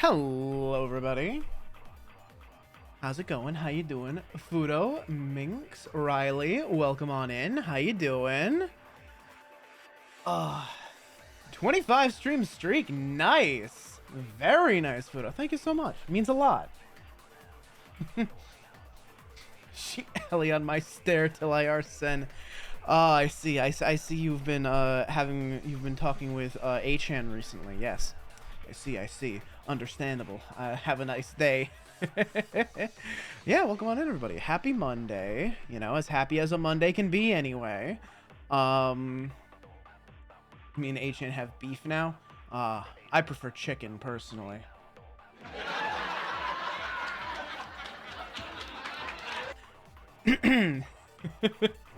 Hello, everybody. How's it going? How you doing? Fudo, Minx, Riley, welcome on in. How you doing? 25 stream streak. Nice. Very nice, Fudo. Thank you so much. Means a lot. She Ellie on my stare till I arsene. I see. I see you've been talking with A-chan recently. Yes. I see. Understandable. Have a nice day. Yeah, welcome on in, everybody. Happy Monday. You know, as happy as a Monday can be anyway. Me and H-N have beef now. I prefer chicken, personally.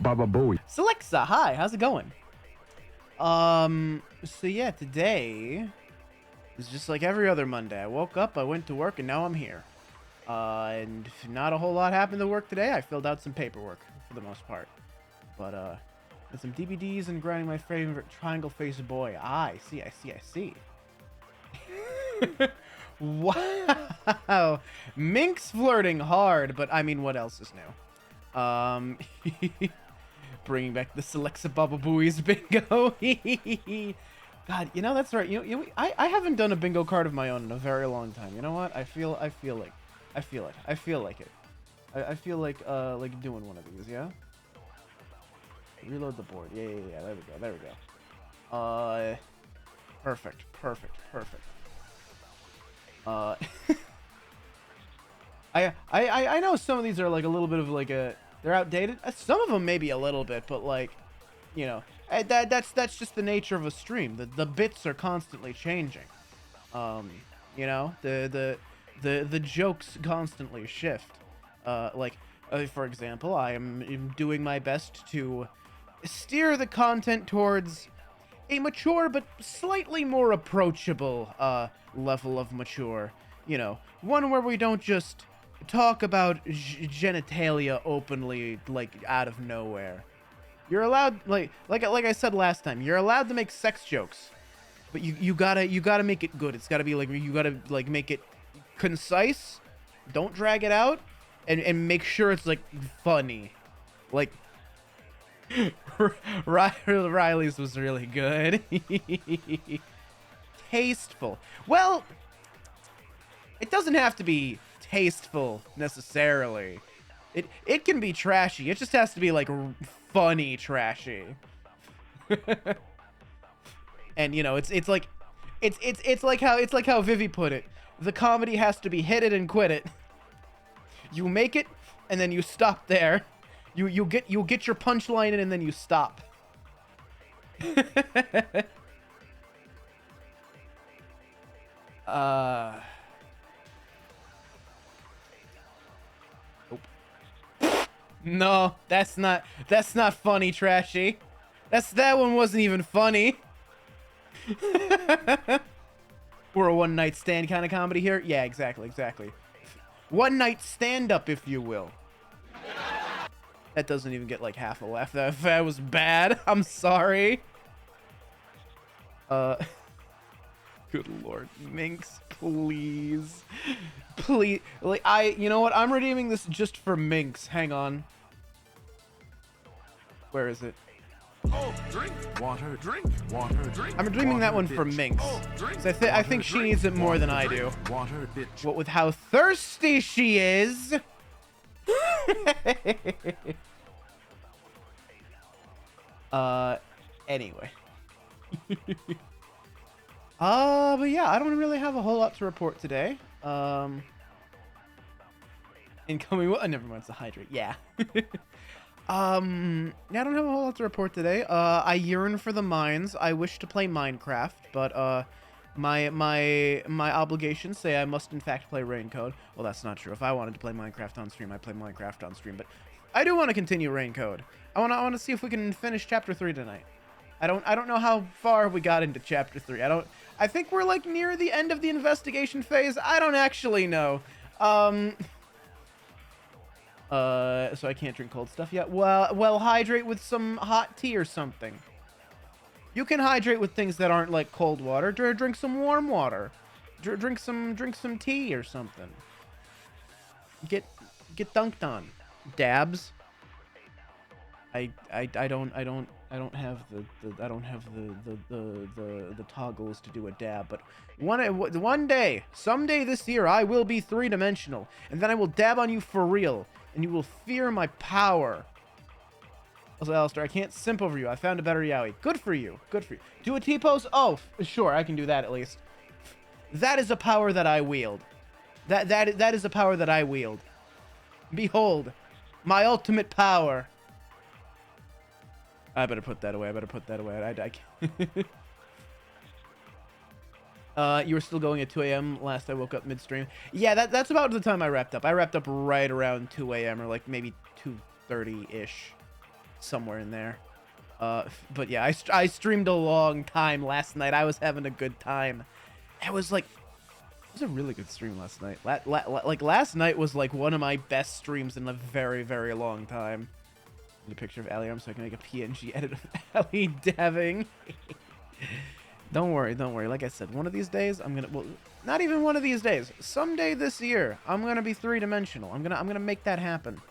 Baba Booey. Selexa, hi, how's it going? So yeah, today is just like every other Monday. I woke up, I went to work, and now I'm here. And not a whole lot happened to work today. I filled out some paperwork for the most part. But, and some DVDs and grinding my favorite triangle face boy. I see. Wow. Minx flirting hard, but I mean, what else is new? Bringing back the Selexa Baba Booey's bingo. God, you know, that's right. I haven't done a bingo card of my own in a very long time. You know what? I feel like it. I feel like doing one of these, yeah? Reload the board. Yeah. There we go. Perfect. I know some of these are like a little bit of like they're outdated. Some of them maybe a little bit, but like, you know, that's just the nature of a stream. The bits are constantly changing. You know, the jokes constantly shift. For example, I am doing my best to steer the content towards a mature but slightly more approachable level of mature. You know, one where we don't just talk about genitalia openly, like out of nowhere. You're allowed, like I said last time, you're allowed to make sex jokes, but you gotta make it good. It's gotta be like, you gotta like make it concise. Don't drag it out, and make sure it's like funny. Like Riley's was really good. Tasteful. Well, it doesn't have to be tasteful necessarily. It can be trashy. It just has to be like funny trashy. And you know, it's like how Vivi put it. The comedy has to be hit it and quit it. You make it and then you stop there. You get your punchline in and then you stop. No, that's not funny, trashy. That one wasn't even funny. We're a one night stand kind of comedy here. Yeah, exactly. One night stand up, if you will. That doesn't even get like half a laugh. That was bad. I'm sorry. Good Lord, Minx, please. Like, you know what? I'm redeeming this just for Minx. Hang on. Where is it? Oh, drink water, drink water, drink. I'm redeeming that one for Minx. I think she needs it more than I do. Water, bitch. What with how thirsty she is. Anyway. But yeah, I don't really have a whole lot to report today. Incoming. Never mind. It's a hydrate. Yeah. I don't have a whole lot to report today. I yearn for the mines. I wish to play Minecraft, but my obligations say I must in fact play Raincode. Well, that's not true. If I wanted to play Minecraft on stream, I'd play Minecraft on stream. But I do want to continue Raincode. I want to see if we can finish Chapter 3 tonight. I don't know how far we got into Chapter 3. I think we're like near the end of the investigation phase. I don't actually know. So I can't drink cold stuff yet. Well, hydrate with some hot tea or something. You can hydrate with things that aren't like cold water. Drink some warm water. drink some tea or something. Get dunked on. Dabs. I don't have the toggles to do a dab, but one day, someday this year, I will be three-dimensional, and then I will dab on you for real, and you will fear my power. Also, Alistair, I can't simp over you. I found a better yaoi. Good for you. Good for you. Do a T-pose? Oh, sure, I can do that at least. That is a power that I wield. That is a power that I wield. Behold, my ultimate power. I better put that away. I better put that away. I can't. You were still going at 2 a.m. last I woke up midstream. Yeah, that's about the time I wrapped up. I wrapped up right around 2 a.m. or like maybe 2:30-ish. Somewhere in there. But yeah, I streamed a long time last night. I was having a good time. It was a really good stream last night. Like last night was like one of my best streams in a very, very long time. Need a picture of Ali Arm so I can make a PNG edit of Ali dabbing. Don't worry. Like I said, one of these days I'm gonna, well, not even one of these days. Someday this year, I'm gonna be three-dimensional. I'm gonna make that happen.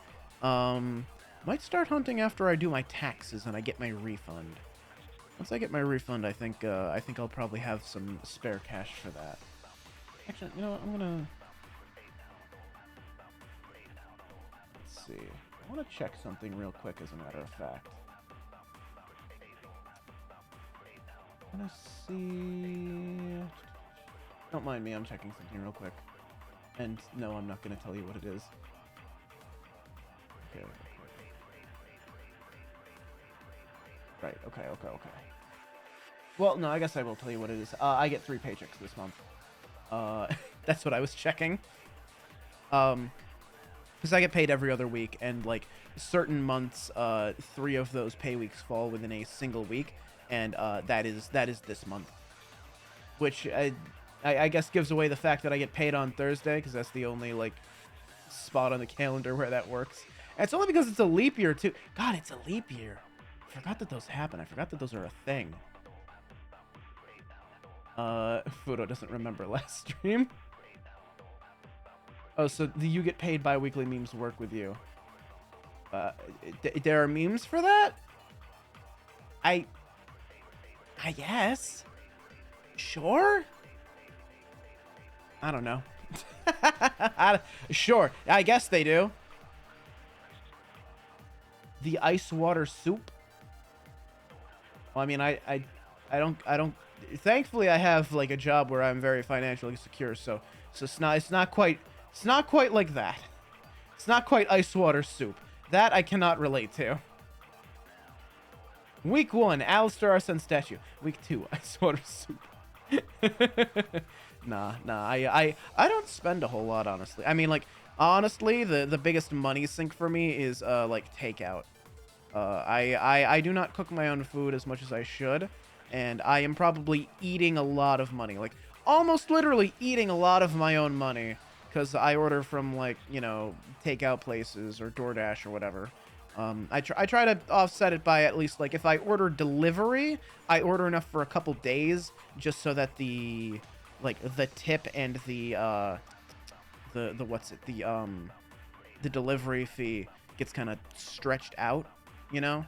Might start hunting after I do my taxes and I get my refund. Once I get my refund, I think I'll probably have some spare cash for that. Actually, you know what? I'm gonna... Let's see. I want to check something real quick, as a matter of fact. I want to see... Don't mind me, I'm checking something real quick. And no, I'm not going to tell you what it is. Okay. Right, okay. Well, no, I guess I will tell you what it is. I get 3 paychecks this month. That's what I was checking. Because I get paid every other week, and like certain months, 3 of those pay weeks fall within a single week, and that is this month, which I guess gives away the fact that I get paid on Thursday, because that's the only like spot on the calendar where that works. And it's only because it's a leap year too. God, it's a leap year. I forgot that those happen. I forgot that those are a thing. Fudo doesn't remember last stream. Oh, so you get paid bi-weekly memes work with you. There are memes for that? I guess. Sure? I don't know. Sure, I guess they do. The ice water soup? Well, I mean, I don't. Thankfully, I have like a job where I'm very financially secure, so it's not quite like that. It's not quite ice water soup. That I cannot relate to. Week 1, Alistair Arsene statue. Week 2, ice water soup. Nah. I don't spend a whole lot, honestly. I mean, like, honestly, the biggest money sink for me is like takeout. I do not cook my own food as much as I should, and I am probably eating a lot of money, like almost literally eating a lot of my own money, because I order from like, you know, takeout places or DoorDash or whatever. I try to offset it by at least, like, if I order delivery, I order enough for a couple days, just so that the tip and the delivery fee gets kind of stretched out, you know?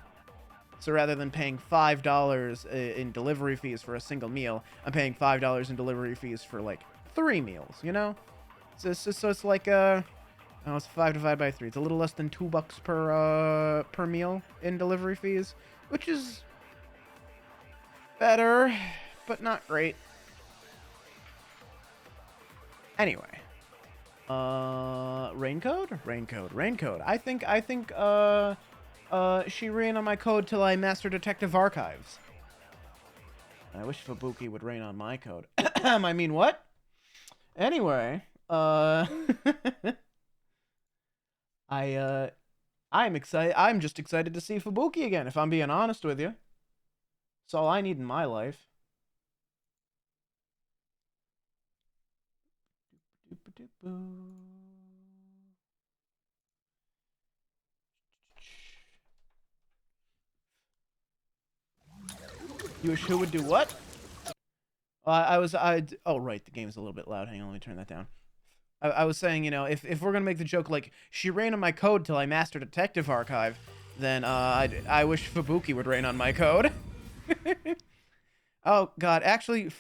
So rather than paying $5 in delivery fees for a single meal, I'm paying $5 in delivery fees for like 3 meals, you know? So it's like oh, it's 5 divided by 3. It's a little less than $2 per meal in delivery fees, which is better, but not great. Anyway, rain code. I think she ran on my code till I master Detective Archives. I wish Fubuki would rain on my code. I mean, what? Anyway, I'm excited. I'm just excited to see Fubuki again, if I'm being honest with you. That's all I need in my life. You wish who would do what? Oh, right, the game's a little bit loud. Hang on, let me turn that down. I was saying, you know, if we're gonna make the joke like she ran on my code till I mastered Detective Archive, then I wish Fubuki would rain on my code. Oh God, actually,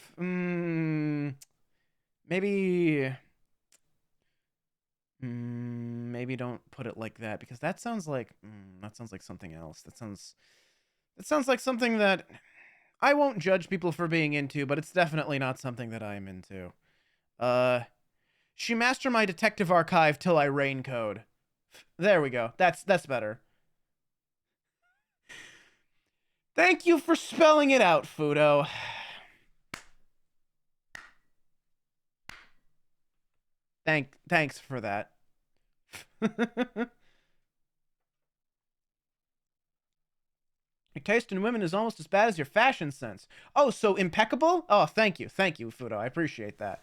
maybe maybe don't put it like that because that sounds like something else. That sounds like something that I won't judge people for being into, but it's definitely not something that I'm into. She mastered my Detective Archive till I rain code. There we go. That's better. Thank you for spelling it out, Fudo. Thanks for that. Your taste in women is almost as bad as your fashion sense. Oh, so impeccable? Oh, thank you, Fudo. I appreciate that.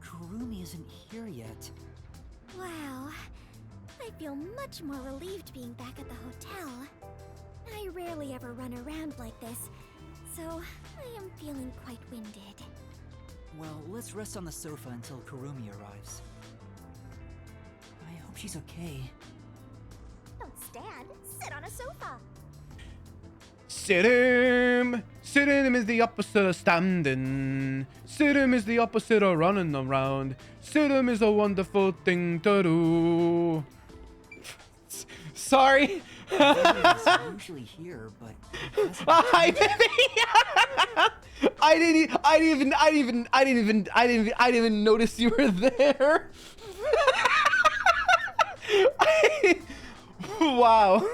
Kurumi isn't here yet. Wow. I feel much more relieved being back at the hotel. I rarely ever run around like this, so I am feeling quite winded. Well, let's rest on the sofa until Kurumi arrives. I hope she's okay. Don't stand, sit on a sofa. Sitting is the opposite of standing. Sitting is the opposite of running around. Sitting is a wonderful thing to do. Sorry. He's usually here, but Hi, baby. I didn't even notice you were there. Wow.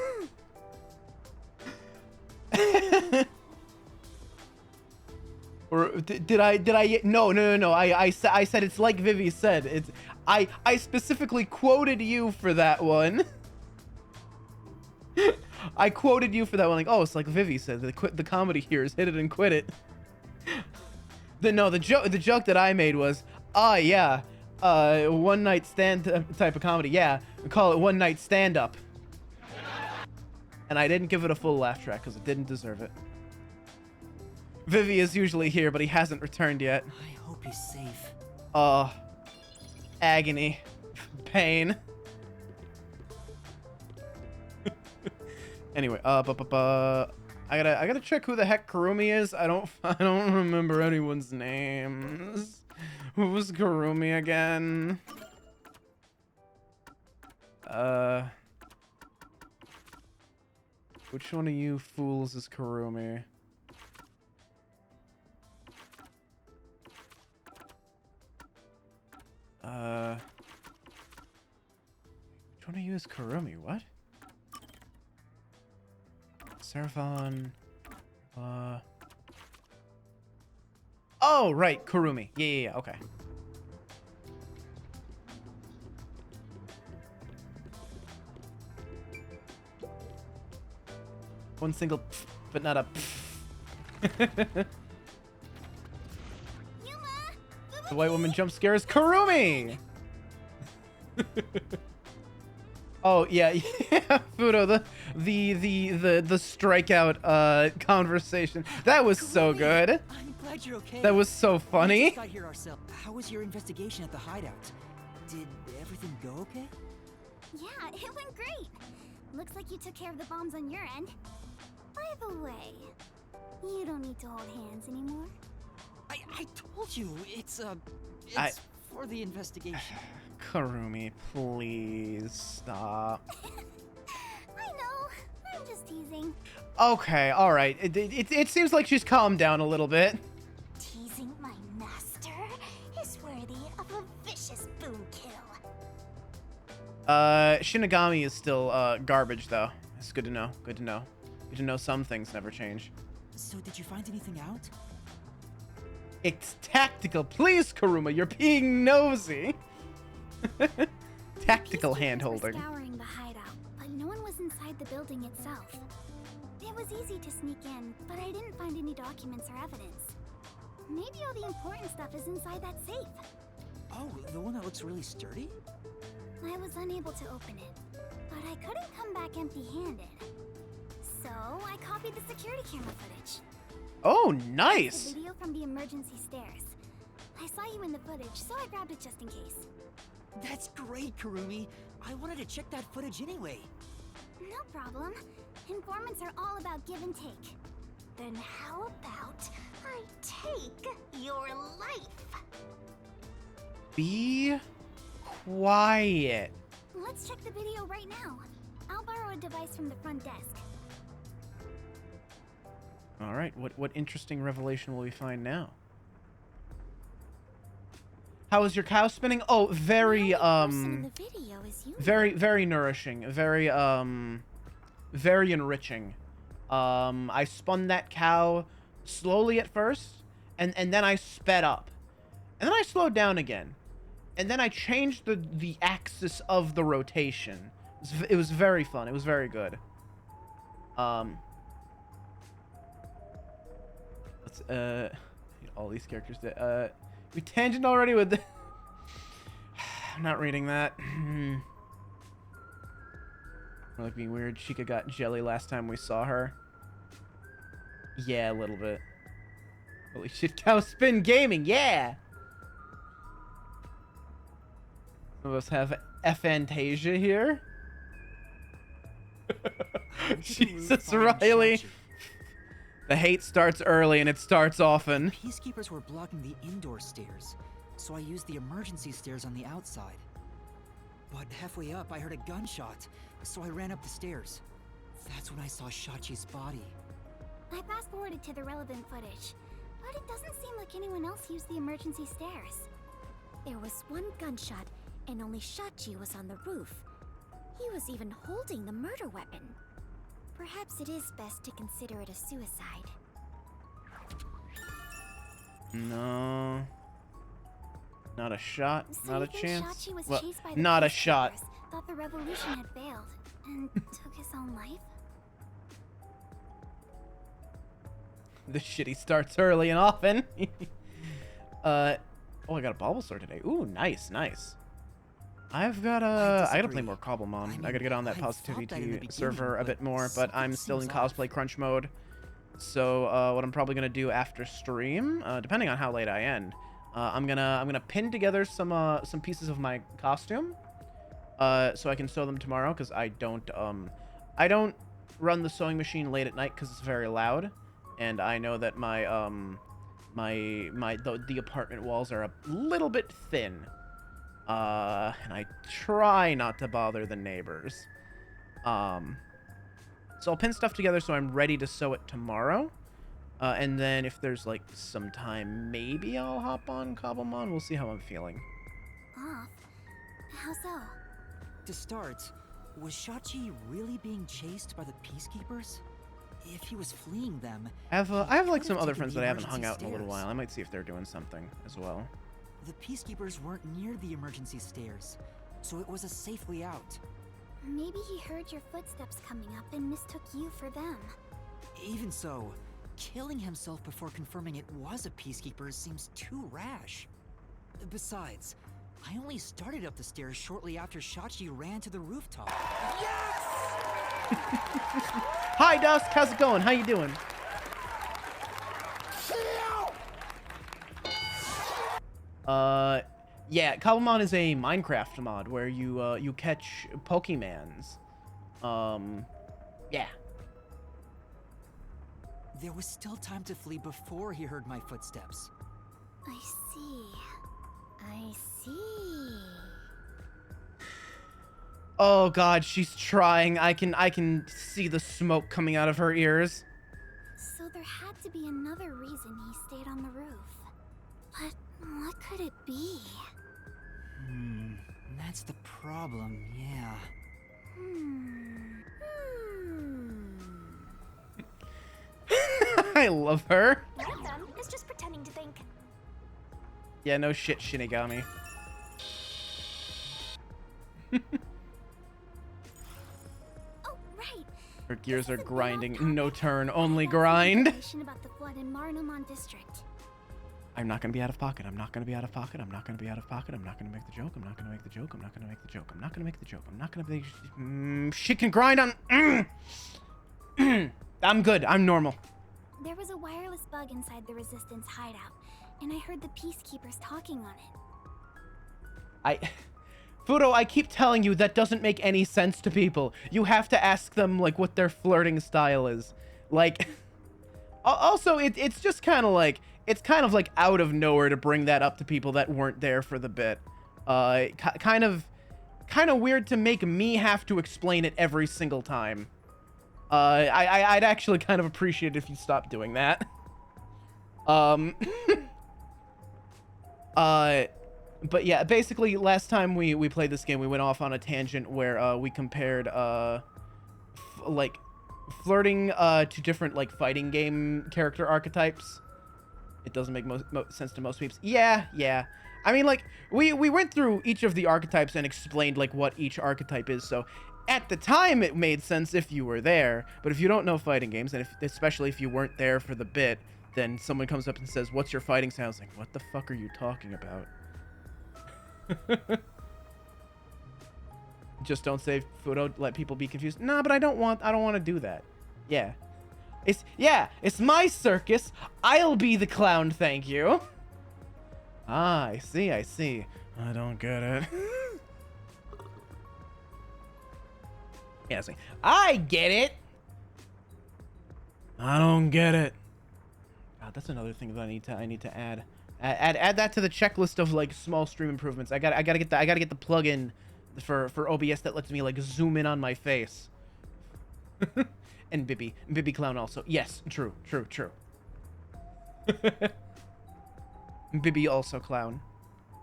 Or did I no I said it's like Vivi said. It's I specifically quoted you for that one. I quoted you for that one, like, oh, it's like Vivi said, the comedy here is hit it and quit it. The joke that I made was, yeah, one night stand type of comedy, yeah, we call it one night stand up. And I didn't give it a full laugh track because it didn't deserve it. Vivi is usually here, but he hasn't returned yet. I hope he's safe. Agony, pain. Anyway, I gotta check who the heck Kurumi is. I don't remember anyone's names. Who was Kurumi again? Which one of you fools is Kurumi? Which one of you is Kurumi? What? Seraphon. Oh, right, Kurumi. Yeah, okay. One single pff, but not a pff. The white woman jump scare is Kurumi! Oh yeah, yeah, Fudo, the strikeout conversation. That was so good. I'm glad you're okay. That was so We funny. just got here ourselves. How was your investigation at the hideout? Did everything go okay? Yeah, it went great. Looks like you took care of the bombs on your end. By the way, you don't need to hold hands anymore. I told you, it's for the investigation. Kurumi, please stop. I know, I'm just teasing. Okay, all right. It seems like she's calmed down a little bit. Teasing my master is worthy of a vicious boom kill. Shinigami is still garbage though. It's good to know. Good to know. Good to know some things never change. So did you find anything out? It's tactical. Please, Kuruma, you're being nosy. Tactical hand-holding. Scouring the hideout, but no one was inside the building itself. It was easy to sneak in, but I didn't find any documents or evidence. Maybe all the important stuff is inside that safe. Oh, the one that looks really sturdy? I was unable to open it, but I couldn't come back empty-handed. So I copied the security camera footage. Oh, The nice. video from the emergency stairs. I saw you in the footage, so I grabbed it just in case. That's great, Kurumi. I wanted to check that footage anyway. No problem. Informants are all about give and take. Then how about I take your life? Be quiet. Let's check the video right now. I'll borrow a device from the front desk. All right, what interesting revelation will we find now? How is your cow spinning? Oh, very The only person in the video is you. very nourishing, very enriching. I spun that cow slowly at first, and then I sped up, and then I slowed down again, and then I changed the axis of the rotation. It was very fun. It was very good. Let's all these characters. We tangent already with the. I'm not reading that. We're like being weird. Chica got jelly last time we saw her. Yeah, a little bit. Holy shit, cow spin gaming, yeah! Some of us have aphantasia here. Jesus, Riley. The hate starts early and it starts often. Peacekeepers were blocking the indoor stairs, so I used the emergency stairs on the outside. But halfway up, I heard a gunshot, so I ran up the stairs. That's when I saw Shachi's body. I fast-forwarded to the relevant footage, but it doesn't seem like anyone else used the emergency stairs. There was one gunshot, and only Shachi was on the roof. He was even holding the murder weapon. Perhaps it is best to consider it a suicide. No. Not a shot, So not you a think chance. Shachi was Well, chased by the not a shot. peacekeepers, thought the revolution had failed, and took his own life? The shitty starts early and often. Oh, I got a Bulbasaur today. Ooh, nice. I've got I gotta play disagree. more Cobblemon. I mean, I gotta get on that I thought that in the positivity beginning, server a but bit more, but I'm something still in seems off. cosplay crunch mode. So what I'm probably gonna do after stream, depending on how late I end, I'm gonna pin together some pieces of my costume, so I can sew them tomorrow, because I don't run the sewing machine late at night because it's very loud, and I know that my the apartment walls are a little bit thin. And I try not to bother the neighbors. So I'll pin stuff together so I'm ready to sew it tomorrow. And then if there's like some time, maybe I'll hop on Cobblemon. We'll see how I'm feeling. Off? How so? To start, was Shachi really being chased by the Peacekeepers? If he was fleeing them, I have like could some have other taken friends the that I haven't emergency hung out in a little stairs. while. I might see if they're doing something as well. the Peacekeepers weren't near the emergency stairs, so it was a safe way out. Maybe he heard your footsteps coming up and mistook you for them. Even so, killing himself before confirming it was a Peacekeeper seems too rash. Besides, I only started up the stairs shortly after Shachi ran to the rooftop. Hi, Dusk. How's it going? How you doing? Yeah, Cobblemon is a Minecraft mod where you catch Pokemans. Yeah. There was still time to flee before he heard my footsteps. I see. I see. Oh God, she's trying. I can see the smoke coming out of her ears. So there had to be another reason he stayed on the roof. But what could it be? That's the problem, yeah. I love her. One of them is just pretending to think. Yeah, no shit, Shinigami. Oh, right. Her gears This are is a bit off grinding. topic. No turn, I only got some grind. information about the flood in Marnamon District. I'm not gonna be out of pocket. I'm not gonna be out of pocket. I'm not gonna be out of pocket. I'm not gonna make the joke. I'm not gonna make the joke. I'm not gonna make the joke. I'm not gonna make the joke. I'm not gonna make. She can grind on. I'm good. I'm normal. There was a wireless bug inside the Resistance hideout, and I heard the Peacekeepers talking on it. Fudo, I keep telling you that doesn't make any sense to people. You have to ask them, like, what their flirting style is. Like, also, it's just kind of like, it's kind of like out of nowhere to bring that up to people that weren't there for the bit. Kind of weird to make me have to explain it every single time. I'd actually kind of appreciate it if you stopped doing that. But yeah, basically last time we played this game, we went off on a tangent where we compared like flirting to different like fighting game character archetypes. It doesn't make sense to most peeps. Yeah. I mean, like we went through each of the archetypes and explained like what each archetype is. So at the time it made sense if you were there, but if you don't know fighting games, and especially if you weren't there for the bit, then someone comes up and says, "What's your fighting style?" It's like, what the fuck are you talking about? Just don't say Fudo, let people be confused. Nah, but I don't want to do that. Yeah. It's my circus. I'll be the clown, thank you. Ah, I see. I don't get it. Yeah, see. I get it. I don't get it. God, that's another thing that I need to add. Add that to the checklist of like small stream improvements. I gotta get the plugin for OBS that lets me like zoom in on my face. And Bibby Clown also. Yes, true. Bibby also clown,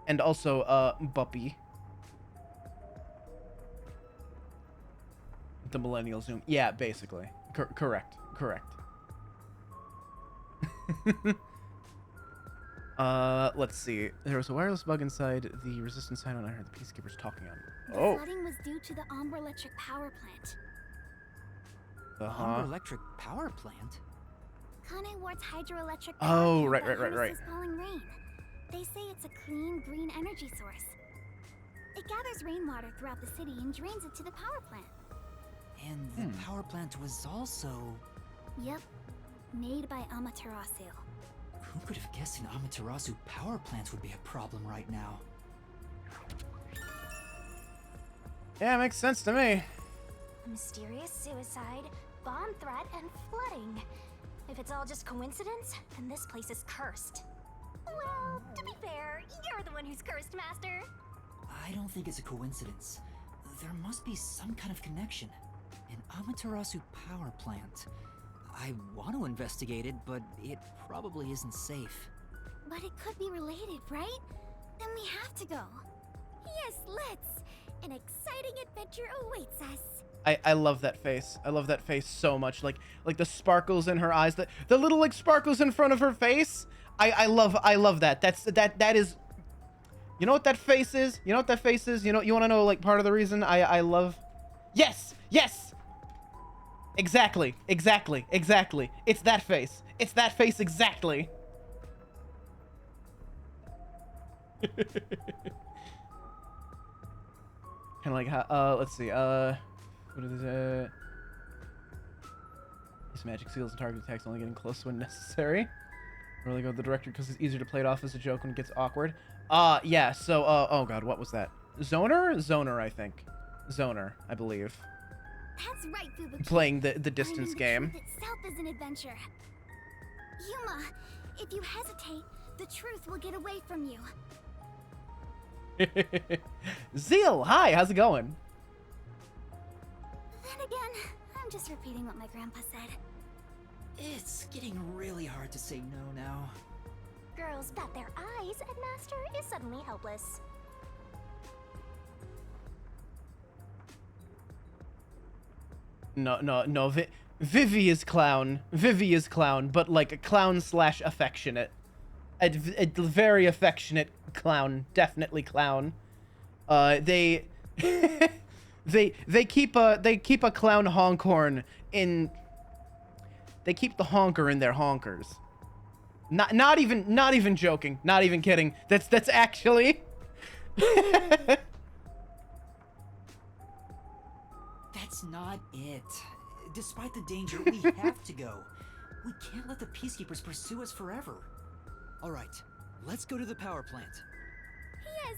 and also Buppy. The millennial zoom. Yeah, basically. Correct. Let's see. There was a wireless bug inside the Resistance side, and I heard the Peacekeepers talking on it. The flooding was due to the Ombre Electric power plant. Ombre Electric power plant? Kane Ward's hydroelectric Oh, power right. plant that harnesses falling rain. They say it's a clean, green energy source. It gathers rainwater throughout the city and drains it to the power plant. And the power plant was also... Yep. Made by Amaterasu. Who could have guessed an Amaterasu power plant would be a problem right now? Yeah, makes sense to me. A mysterious suicide, bomb threat, and flooding. If it's all just coincidence, then this place is cursed. Well, to be fair, you're the one who's cursed, Master. I don't think it's a coincidence. There must be some kind of connection. An Amaterasu power plant. I want to investigate it, but it probably isn't safe. But it could be related, right? Then we have to go. Yes, let's! An exciting adventure awaits us. I love that face. I love that face so much. Like the sparkles in her eyes, the little like sparkles in front of her face. I love that. That is. You know what that face is? You know what that face is? You want to know like part of the reason I love. Yes. Exactly. It's that face. It's that face exactly. Kind of like how, let's see, what is it? These magic seals and target attacks only getting close when necessary. Really go with the director because it's easier to play it off as a joke when it gets awkward. Yeah, so, oh god, what was that? Zoner, I think. Zoner, I believe. That's right, Fubuki. Playing the distance Finding game. The truth itself is an adventure. Yuma, if you hesitate, the truth will get away from you. Zeal, hi, how's it going? Then again, I'm just repeating what my grandpa said. It's getting really hard to say no now. Girls bat their eyes, and Master is suddenly helpless. No. Vivi is clown. But like a clown / affectionate. A very affectionate clown. Definitely clown. They keep a clown honk horn in. They keep the honker in their honkers. Not even joking. Not even kidding. That's actually. That's not it. Despite the danger, we have to go. We can't let the Peacekeepers pursue us forever. All right, let's go to the power plant. Yes,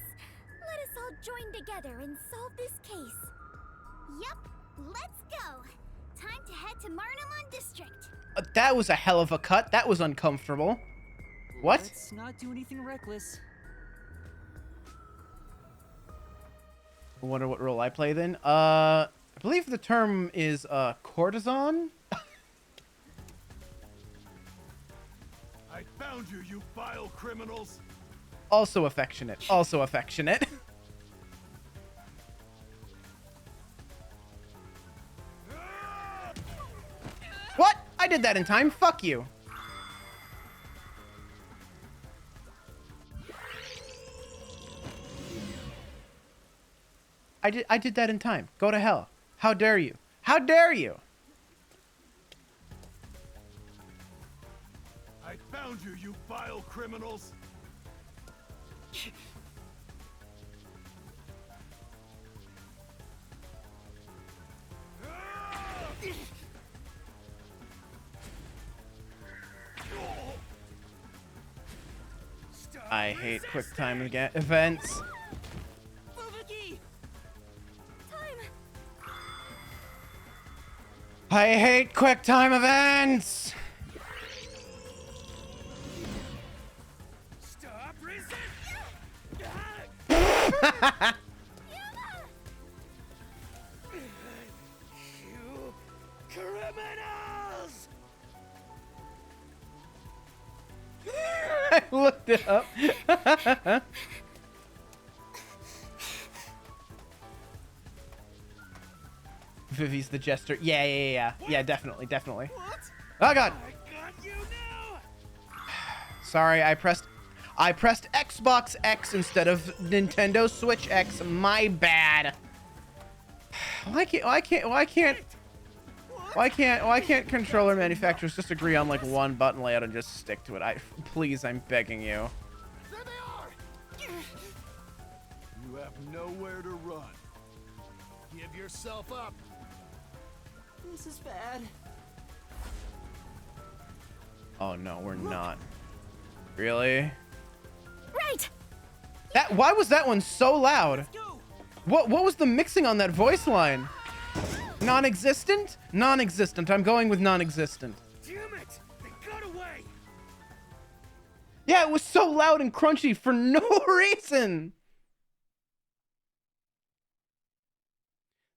let us all join together and solve this case. Yep, let's go. Time to head to Marnamon District. That was a hell of a cut. That was uncomfortable. What? Let's not do anything reckless. I wonder what role I play then. I believe the term is courtesan. I found you, you vile criminals. Also affectionate. Also affectionate. What? I did that in time. Fuck you. I did that in time. Go to hell. How dare you? How dare you? I found you, you vile criminals. I hate quick time events. I hate quick time events. Stop resisting! You criminals! I looked it up. Vivi's the jester. Yeah, definitely. What? Oh god. I got you now! Sorry, I pressed Xbox X instead of Nintendo Switch X. My bad. Why can't controller manufacturers just agree on like one button layout and just stick to it? Please, I'm begging you. There they are! You have nowhere to run. Give yourself up. This is bad. Oh no, we're not. Really? Right! Why was that one so loud? Go! What was the mixing on that voice line? Non-existent? Non-existent. I'm going with non-existent. Damn it! They got away! Yeah, it was so loud and crunchy for no reason.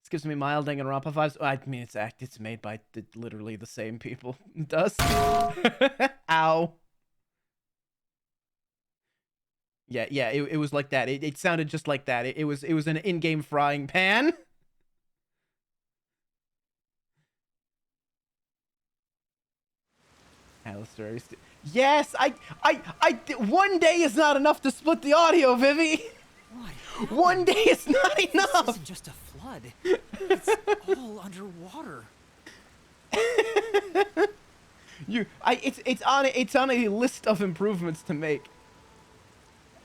This gives me mild Danganronpa vibes. I mean, it's made by literally the same people. It does. Ow. Yeah. It was like that. It sounded just like that. It was an in-game frying pan. Alistair. Yes, one day is not enough to split the audio, Vivi. What? One day is not This enough. isn't just a flood. It's all underwater. It's on a list of improvements to make.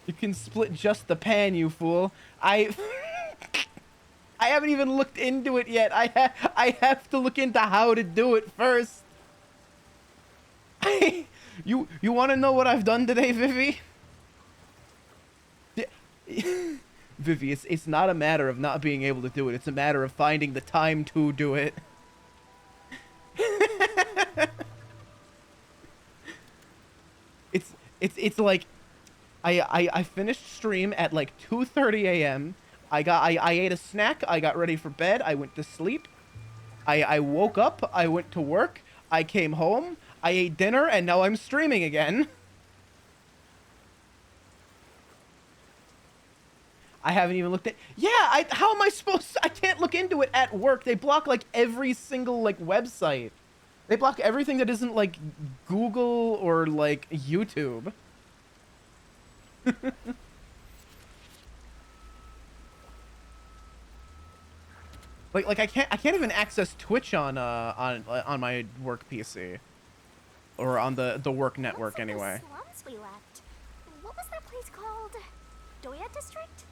You can split just the pan, you fool. I haven't even looked into it yet. I have to look into how to do it first. You want to know what I've done today, Vivi? Vivi, it's not a matter of not being able to do it. It's a matter of finding the time to do it. It's like I finished stream at like 2:30 a.m. I ate a snack, I got ready for bed, I went to sleep. I woke up, I went to work, I came home, I ate dinner, and now I'm streaming again. I haven't even looked at... Yeah, how am I supposed to... I can't look into it at work. They block, like, every single, like, website. They block everything that isn't, like, Google or, like, YouTube. like I can't even access Twitch on my work PC. or on the work network Looks like anyway. the slums we left. What was that place called? Doya District?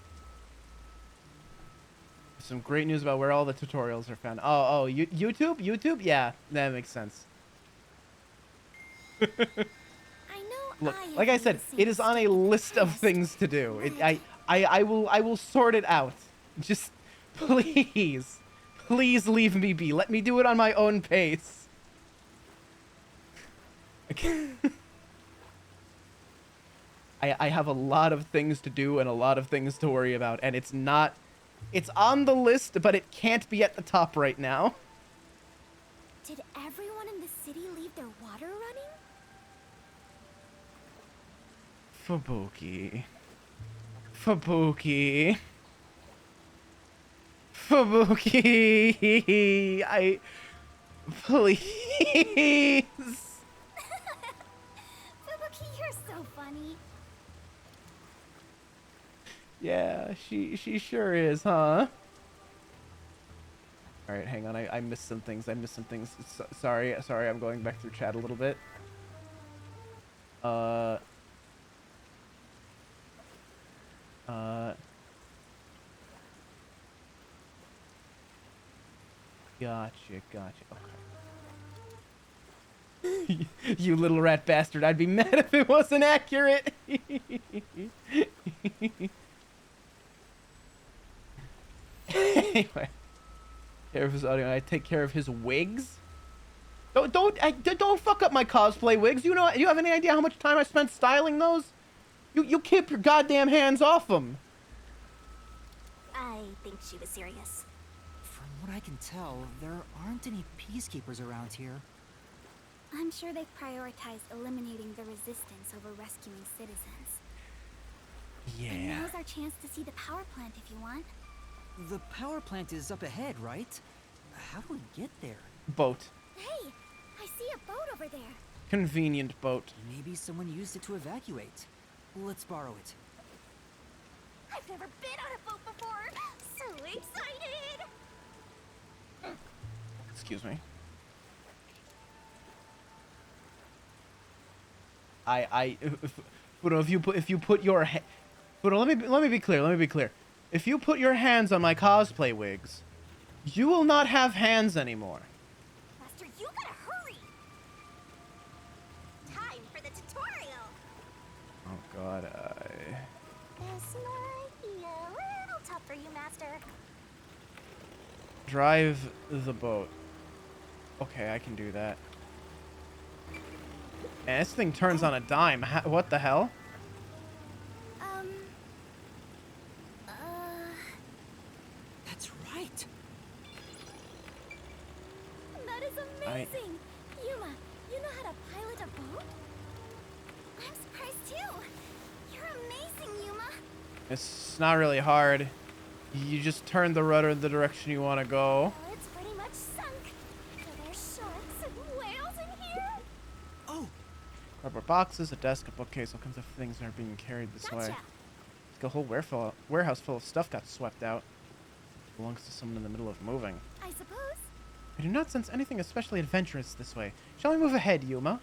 Some great news about where all the tutorials are found. YouTube? YouTube? Yeah, that makes sense. I know. Look, I have like I made said, the same it is on a mistake in the list of past, things to do. but I will sort it out. Just please, please leave me be. Let me do it on my own pace. I have a lot of things to do and a lot of things to worry about, and it's on the list, but it can't be at the top right now. Did everyone in the city leave their water running? Fubuki. Fubuki. Fubuki. Please. Fubuki, you're so funny. Yeah, she sure is, huh? All right, hang on. I missed some things. Sorry, I'm going back through chat a little bit. Gotcha. Okay. You little rat bastard. I'd be mad if it wasn't accurate. Anyway. Care of his audio. I take care of his wigs. Don't fuck up my cosplay wigs. You have any idea how much time I spent styling those? You keep your goddamn hands off them. I think she was serious. From what I can tell, there aren't any peacekeepers around here. I'm sure they've prioritized eliminating the resistance over rescuing citizens. And Yeah. now's our chance to see the power plant if you want. The power plant is up ahead, right? How do we get there? Boat. Hey, I see a boat over there. Convenient boat. Maybe someone used it to evacuate. Let's borrow it. I've never been on a boat before. So excited! Excuse me. But if you put your but let me be clear. If you put your hands on my cosplay wigs, you will not have hands anymore. Master, you gotta hurry! Time for the tutorial! Oh god, This might be a little tough for you, Master. drive the boat. Okay, I can do that. Man, this thing turns on a dime. What the hell? That's right. That is amazing! Yuma, you know how to pilot a boat? I'm surprised too! You're amazing, Yuma! It's not really hard. You just turn the rudder in the direction you want to go. Well, it's pretty much sunk. Are there sharks and whales in here? Oh, Cardboard boxes, a desk, a bookcase, all kinds of things are being carried this way. Gotcha. Like a whole warehouse full of stuff got swept out. Belongs to someone in the middle of moving. I suppose? I do not sense anything especially adventurous this way. Shall we move ahead, Yuma?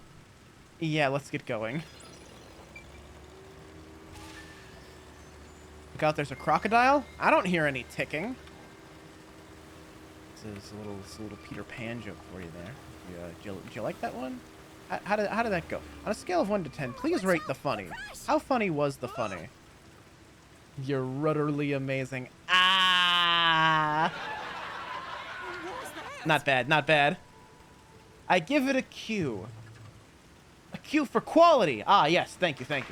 Yeah, let's get going. Look out, there's a crocodile? I don't hear any ticking. This is a little Peter Pan joke for you there. Do you like that one? How did that go? On a scale of 1 to 10, please rate the funny. How funny was the funny? You're rudderly amazing. Ah! Not bad, not bad. I give it a Q. A Q for quality. Ah, yes, thank you. It looks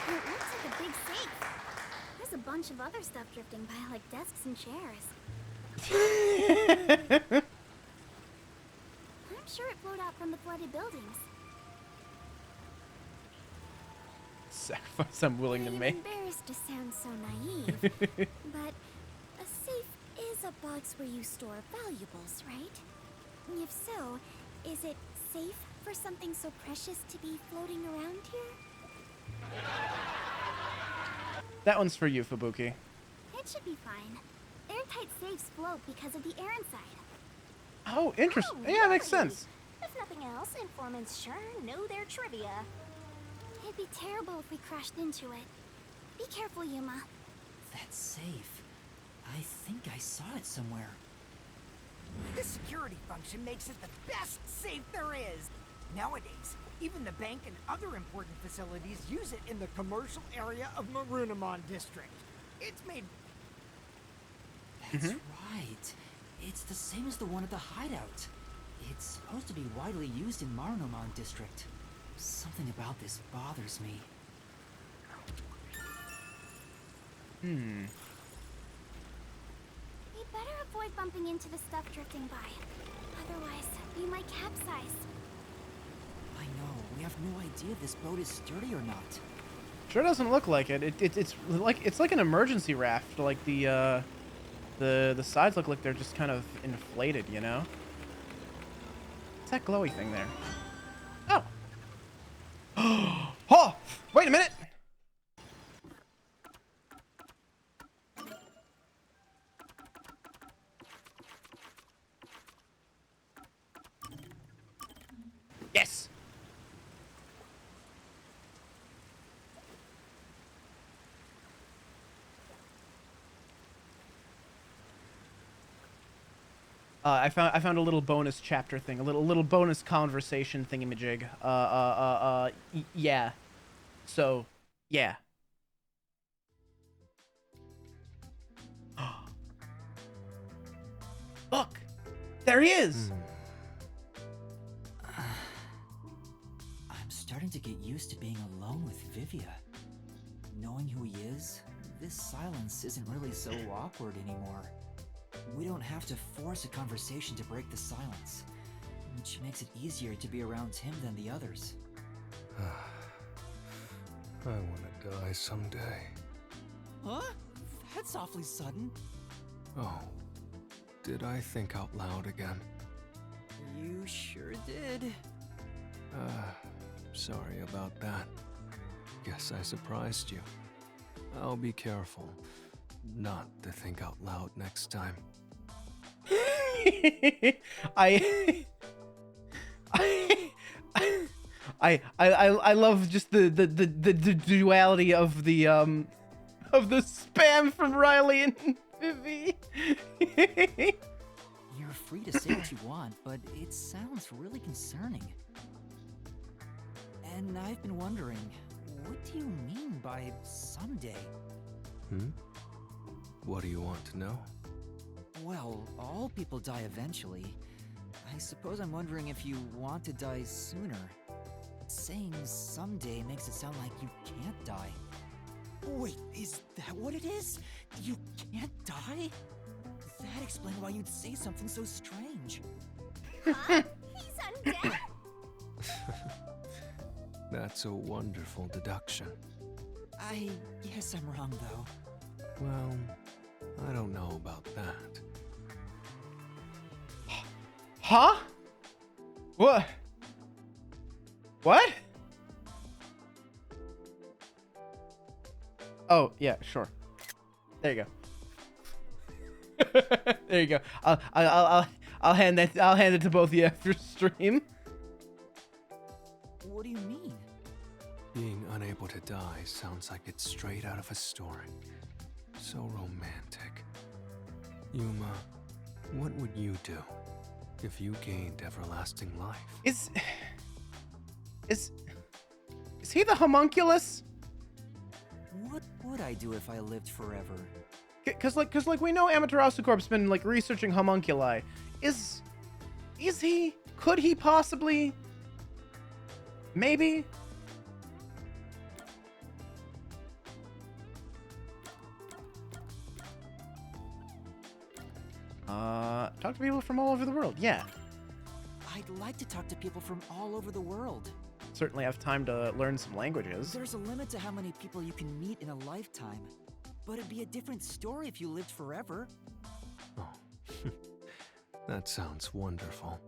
like a big safe. There's a bunch of other stuff drifting by, like desks and chairs. I'm sure it flowed out from the flooded buildings. Sacrifice I'm willing to I'm make. embarrassed to sound so naive, but a safe is a box where you store valuables, right? If so, is it safe for something so precious to be floating around here? That one's for you, Fubuki. It should be fine. Airtight safes float because of the air inside. Oh, interesting. Oh, Yeah, makes really? sense. If nothing else, informants sure know their trivia. It'd be terrible if we crashed into it. Be careful, Yuma. That's safe. I think I saw it somewhere. The security function makes it the best safe there is. Nowadays, even the bank and other important facilities use it in the commercial area of Marunamon District. It's made... That's right. It's the same as the one at the hideout. It's supposed to be widely used in Marunouman District. Something about this bothers me. Hmm. We better avoid bumping into the stuff drifting by. Otherwise, we might capsize. I know, we have no idea if this boat is sturdy or not. Sure doesn't look like it. It's like an emergency raft. Like the sides look like they're just kind of inflated, you know? What's that glowy thing there? Oh. Oh! Wait a minute! Yes! I found a little bonus chapter thing, a little bonus conversation thingamajig. Yeah. So, yeah. Look, there he is. I'm starting to get used to being alone with Vivia. Knowing who he is, this silence isn't really so awkward anymore. We don't have to force a conversation to break the silence, which makes it easier to be around him than the others. I want to die someday. Huh? That's awfully sudden. Oh, did I think out loud again? You sure did. Sorry about that. Guess I surprised you. I'll be careful not to think out loud next time. I love just the duality of the spam from Riley and Vivi. You're free to say what you want, but it sounds really concerning. And I've been wondering, what do you mean by someday? What do you want to know? Well, all people die eventually. I suppose I'm wondering if you want to die sooner. Saying someday makes it sound like you can't die. Wait, is that what it is? You can't die? That explains why you'd say something so strange. Huh? He's undead? That's a wonderful deduction. I guess I'm wrong, though. Well, I don't know about that. Huh? What? What? Oh, yeah, sure. There you go. There you go. I'll hand it to both of you after stream. What do you mean? Being unable to die sounds like it's straight out of a story. So romantic. Yuma, what would you do if you gained everlasting life? Is he the homunculus? What would I do if I lived forever? Cause like we know Amaterasu Corp's been like researching homunculi. Is he? Could he possibly? Maybe. Talk to people from all over the world. Yeah. I'd like to talk to people from all over the world. Certainly have time to learn some languages. There's a limit to how many people you can meet in a lifetime. But it'd be a different story if you lived forever. Oh, that sounds wonderful.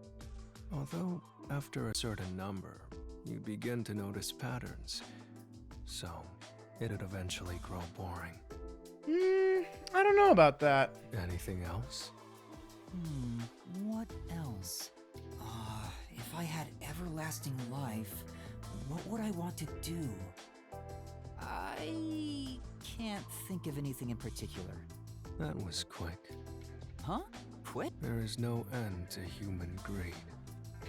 Although, after a certain number, you begin to notice patterns. So, it'd eventually grow boring. I don't know about that. Anything else? What else? If I had everlasting life, what would I want to do? I can't think of anything in particular. That was quick. Huh? Quit? There is no end to human greed.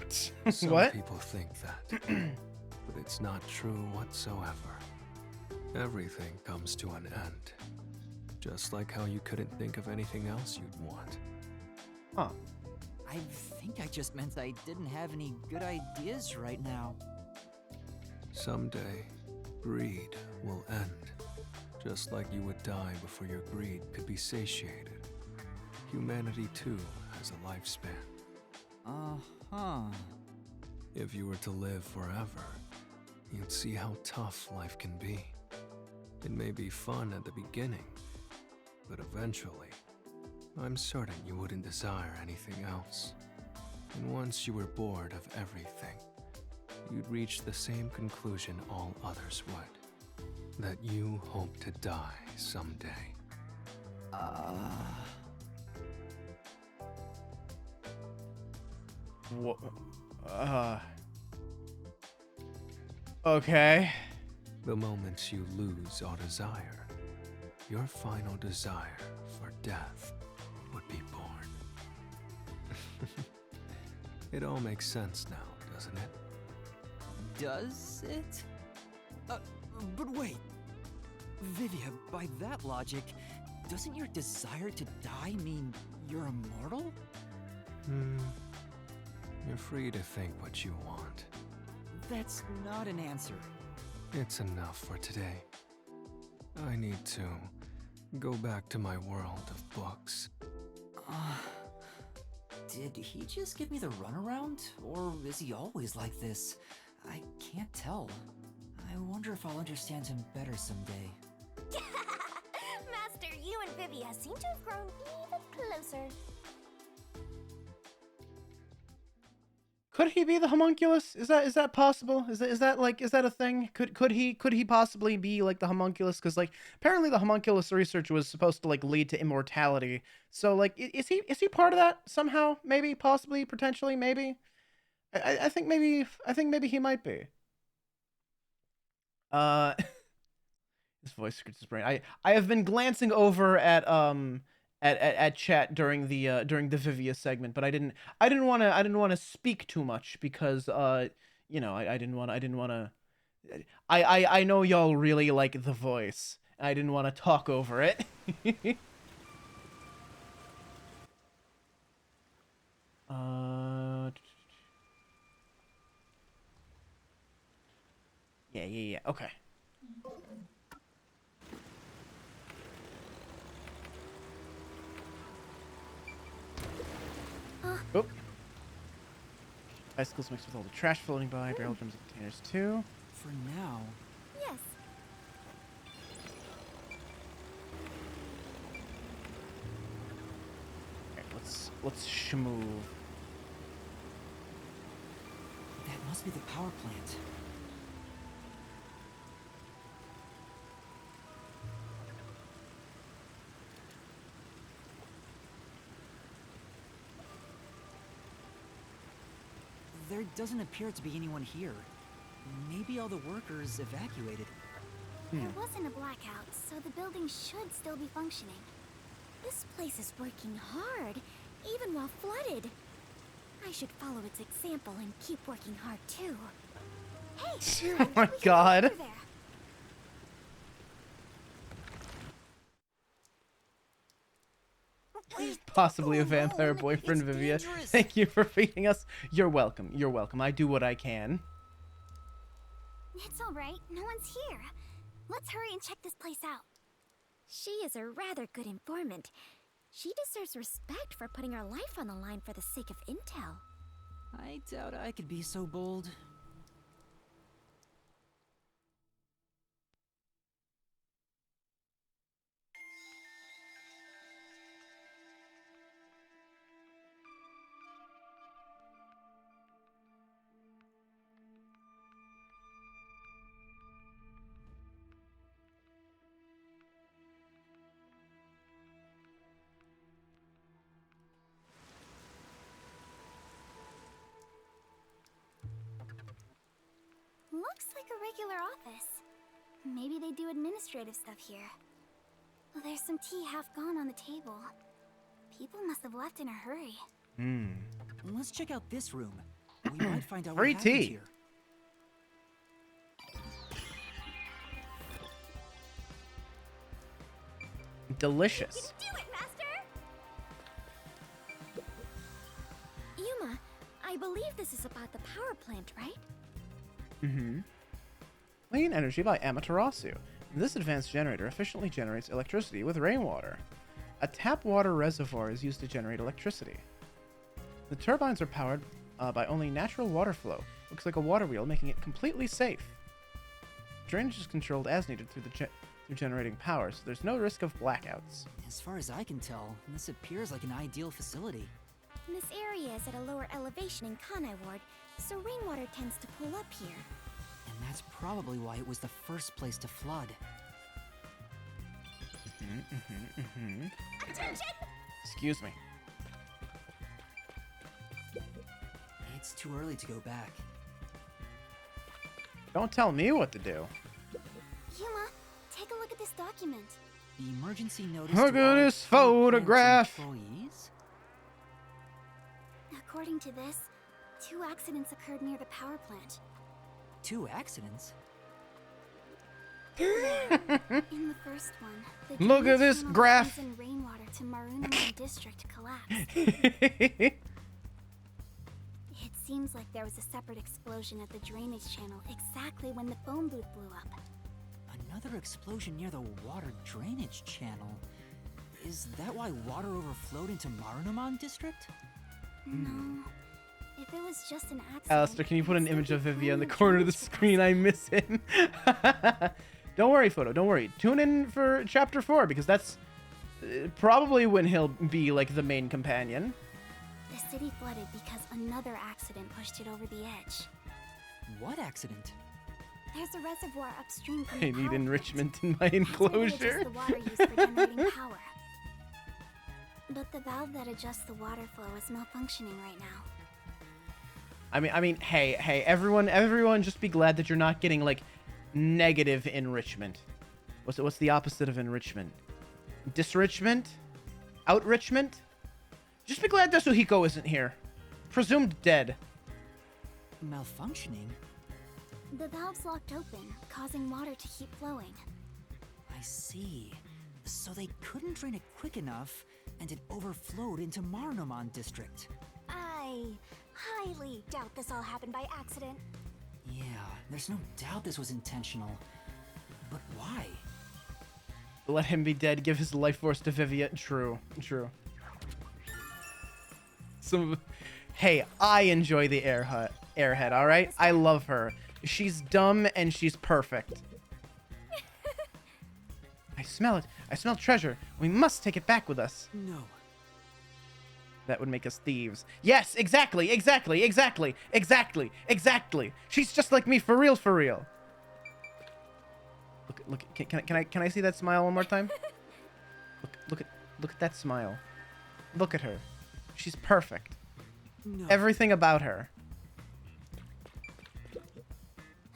Some What? people think that, but it's not true whatsoever. Everything comes to an end. Just like how you couldn't think of anything else you'd want. Huh. I think I just meant I didn't have any good ideas right now. Someday, greed will end. Just like you would die before your greed could be satiated. Humanity too has a lifespan. Uh-huh. If you were to live forever, you'd see how tough life can be. It may be fun at the beginning, but eventually, I'm certain you wouldn't desire anything else. And once you were bored of everything, you'd reach the same conclusion all others would. That you hope to die someday. Okay. The moment you lose all desire, your final desire for death would be born. It all makes sense now, doesn't it? Does it? But wait. Vivia, by that logic, doesn't your desire to die mean you're immortal? You're free to think what you want. That's not an answer. It's enough for today. I need to go back to my world of books. Did he just give me the runaround? Or is he always like this? I can't tell. I wonder if I'll understand him better someday. Master, you and Vivia seem to have grown even closer. Could he be the homunculus? Is that possible? Is that a thing? Could he possibly be like the homunculus? Because like apparently the homunculus research was supposed to like lead to immortality. So like is he part of that somehow? Maybe, possibly, potentially, maybe. I think maybe he might be. His voice screws his brain. I have been glancing over at chat during the Vivia segment, but I didn't want to speak too much because you know, I didn't want to I know y'all really like the voice. I didn't want to talk over it. Yeah. Okay. Oh. Bicycles mixed with all the trash floating by, barrel drums and containers too. For now. Yes. Okay, let's schmove. That must be the power plant. There doesn't appear to be anyone here. Maybe all the workers evacuated. There wasn't a blackout, so the building should still be functioning. This place is working hard, even while flooded. I should follow its example and keep working hard too. Hey, Oh my God. over there. Possibly a vampire boyfriend, It's Vivia. dangerous. Thank you for feeding us. You're welcome. You're welcome. I do what I can. It's all right. No one's here. Let's hurry and check this place out. She is a rather good informant. She deserves respect for putting her life on the line for the sake of intel. I doubt I could be so bold. looks like a regular office. Maybe they do administrative stuff here. There's some tea half gone on the table. People must have left in a hurry. Let's check out this room. We might find out Free what happens tea. here. Delicious. Do it, Master! Yuma, I believe this is about the power plant, right? Clean energy by Amaterasu. This advanced generator efficiently generates electricity with rainwater. A tap water reservoir is used to generate electricity. The turbines are powered by only natural water flow. Looks like a water wheel, making it completely safe. Drainage is controlled as needed through generating power, so there's no risk of blackouts. As far as I can tell, this appears like an ideal facility. This area is at a lower elevation in Kanai Ward, so rainwater tends to pool up here. And that's probably why it was the first place to flood. Attention! Excuse me. It's too early to go back. Don't tell me what to do. Yuma, take a look at this document. The emergency notice. Look to at all this power plant photograph. employees? According to this, 2 accidents occurred near the power plant. 2 accidents? In the first one, the Look at drainage this channel graph. brings in rainwater to Marunouman District collapsed. It seems like there was a separate explosion at the drainage channel exactly when the phone booth blew up. Another explosion near the water drainage channel. Is that why water overflowed into Marunouman District? No. If it was just an accident... Alistair, can you put an it'd image still of be Vivian in the fine corner of the drainage screen? I miss him. Don't worry, Photo. Don't worry. Tune in for Chapter 4, because that's probably when he'll be, like, the main companion. The city flooded because another accident pushed it over the edge. What accident? There's a reservoir upstream from I the need power plant. enrichment in my That's where they enclosure. adjust the water used for generating power. But the valve that adjusts the water flow is malfunctioning right now. I mean, hey, everyone, just be glad that you're not getting like negative enrichment. What's the opposite of enrichment? Disrichment? Outrichment? Just be glad Yasuhiko isn't here. Presumed dead. Malfunctioning? The valve's locked open, causing water to keep flowing. I see. So they couldn't drain it quick enough, and it overflowed into Marunouman District. I highly doubt this all happened by accident. Yeah, there's no doubt this was intentional. But why? Let him be dead. Give his life force to Vivian. True. Hey, I enjoy the airhead. All right, I love her. She's dumb and she's perfect. I smell it. I smell treasure. We must take it back with us. No. That would make us thieves. Yes, exactly. She's just like me, for real. Look. Can I see that smile one more time? Look at that smile. Look at her. She's perfect. No. Everything about her.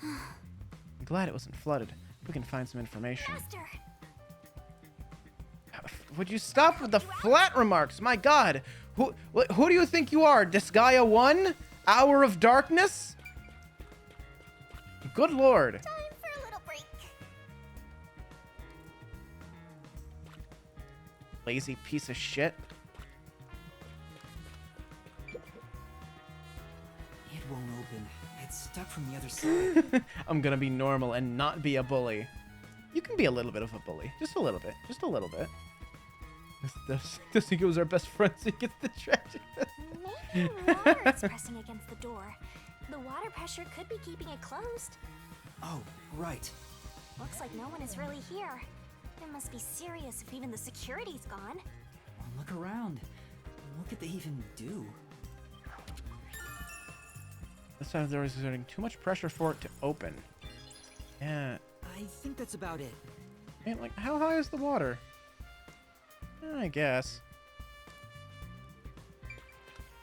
I'm glad it wasn't flooded. We can find some information. Master! Would you stop with the flat remarks? My God, who do you think you are, Disgaea 1? Hour of Darkness? Good Lord. Time for a little break. Lazy piece of shit. It won't open. It's stuck from the other side. I'm gonna be normal and not be a bully. You can be a little bit of a bully. Just a little bit. This he goes our best friend, so he gets the tragic. Maybe water is pressing against the door. The water pressure could be keeping it closed. Oh, right. Looks like no one is really here. It must be serious if even the security's gone. Well, look around. What could they even do? This time there was exerting too much pressure for it to open. Yeah. I think that's about it. And like, how high is the water? I guess.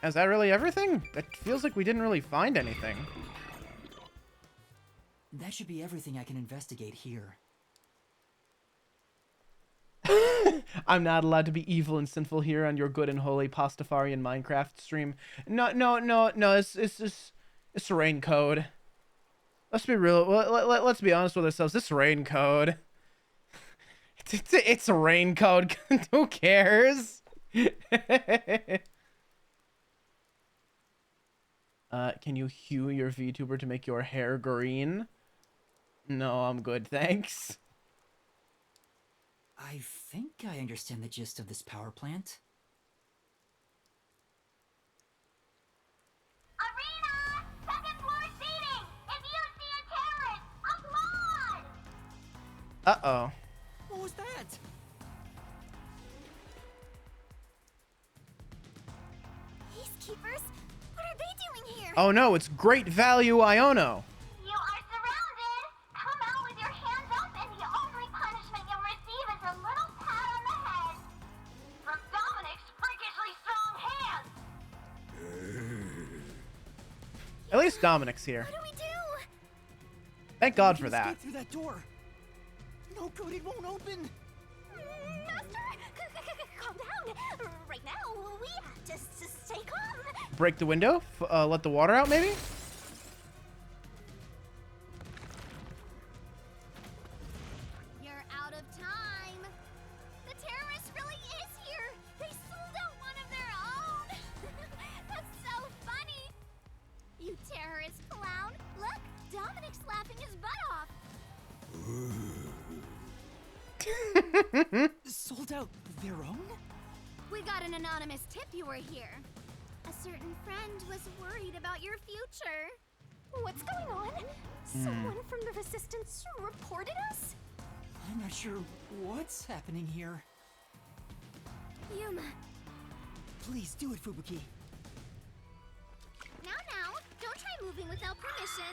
Is that really everything? It feels like we didn't really find anything. That should be everything I can investigate here. I'm not allowed to be evil and sinful here on your good and holy Pastafarian Minecraft stream. No, no, no, no. It's rain code. Let's be real. Let's be honest with ourselves. This rain code. It's a rain code. Who cares? Can you hue your VTuber to make your hair green? No, I'm good, thanks. I think I understand the gist of this power plant. Arena! Second floor seating! If you see a terrorist, applaud! Uh-oh. What was that? Peacekeepers? What are they doing here? Oh no, it's Great Value Iono. You are surrounded! Come out with your hands up, and the only punishment you'll receive is a little pat on the head. From Dominic's freakishly strong hands! At least Dominic's here. What do we do? Thank God We for can that. escape through that door. No good, it won't open. Master, calm down. Right now, we have to stay calm. Break the window? Let the water out, maybe? You're out of time. The terrorist really is here. They sold out one of their own. That's so funny. You terrorist clown. Look, Dominic's laughing his butt off. Sold out their own? We got an anonymous tip you were here. A certain friend was worried about your future. What's going on? Someone from the Resistance reported us? I'm not sure what's happening here. Yuma, Please do it, Fubuki. now, don't try moving without permission.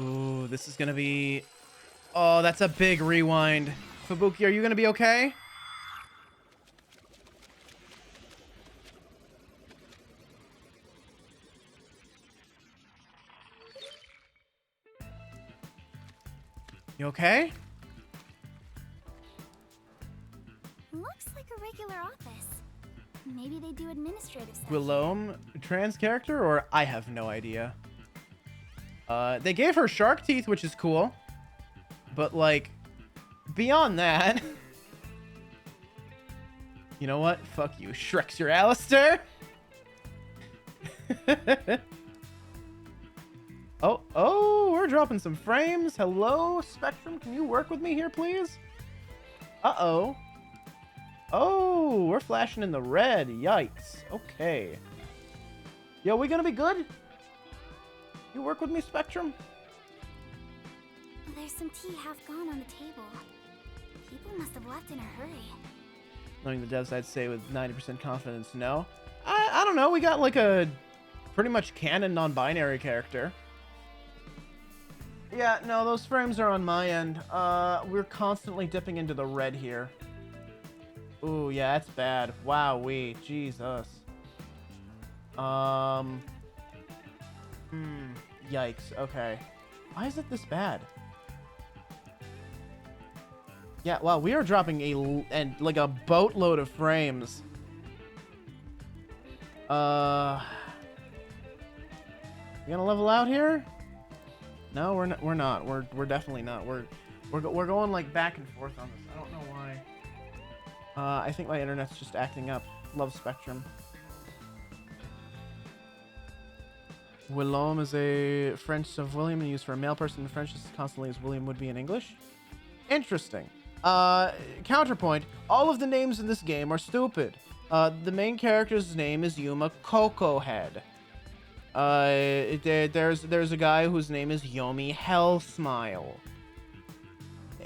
Ooh, this is gonna be... Oh, that's a big rewind. Fubuki, are you gonna be okay? You okay? Looks like a regular office. Maybe they do administrative stuff. Guillaume, trans character, or I have no idea. They gave her shark teeth, which is cool. But, like, beyond that... You know what? Fuck you. Shrek's your Alistair. Oh, we're dropping some frames. Hello, Spectrum. Can you work with me here, please? Uh-oh. Oh, we're flashing in the red. Yikes. Okay. Yo, we gonna be good? You work with me, Spectrum? There's some tea half gone on the table. People must have left in a hurry. Knowing the devs, I'd say with 90% confidence, no. I don't know. We got like a pretty much canon non-binary character. Yeah, no, those frames are on my end. We're constantly dipping into the red here. Ooh, yeah, that's bad. Wowee, Jesus. Yikes. Okay. Why is it this bad? Yeah, wow, we are dropping like a boatload of frames. You gonna level out here? No, we're not. We're definitely not. We're going like back and forth on this. I don't know why. I think my internet's just acting up. Love Spectrum. Willaume is a French of William and used for a male person in French as constantly as William would be in English. Interesting. Counterpoint, all of the names in this game are stupid. The main character's name is Yuma Coco Head. There's a guy whose name is Yomi Hell Smile.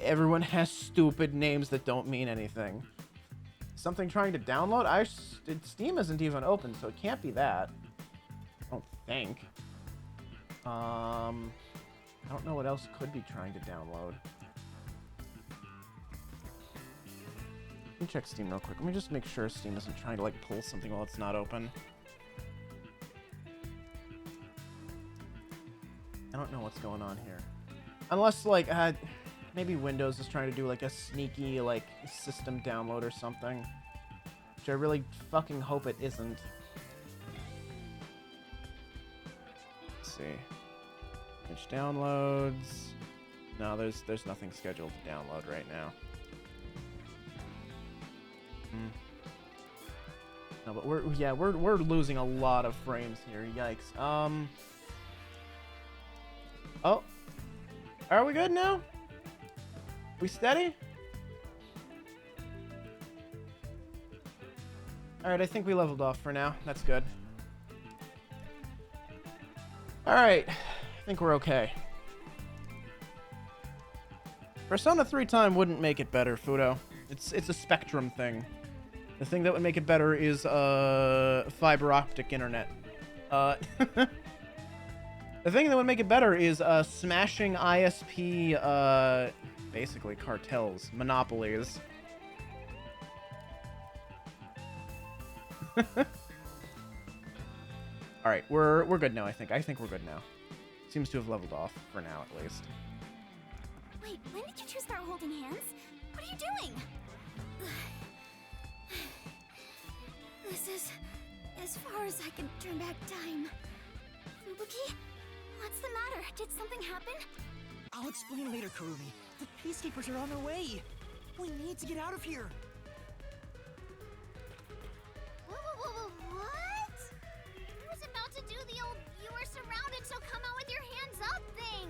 Everyone has stupid names that don't mean anything. Something trying to download? Steam isn't even open, so it can't be that. I don't think. I don't know what else could be trying to download. Let me check Steam real quick. Let me just make sure Steam isn't trying to like pull something while it's not open. don't know what's going on here. Unless, like, maybe Windows is trying to do, like, a sneaky, like, system download or something. Which I really fucking hope it isn't. Let's see. Which downloads? No, there's nothing scheduled to download right now. No, but we're losing a lot of frames here. Yikes. Oh. Are we good now? We steady? Alright, I think we leveled off for now. That's good. Alright. I think we're okay. Persona 3 time wouldn't make it better, Fudo. It's a spectrum thing. The thing that would make it better is fiber optic internet. The thing that would make it better is smashing ISP basically cartels, monopolies. All right, we're good now. I think we're good now. Seems to have leveled off for now, at least. Wait, when did you two start holding hands? What are you doing? This is as far as I can turn back time. Fubuki, what's the matter? Did something happen? I'll explain later, Kurumi. The Peacekeepers are on their way. We need to get out of here. What? I was about to do the old "you are surrounded, so come out with your hands up" thing.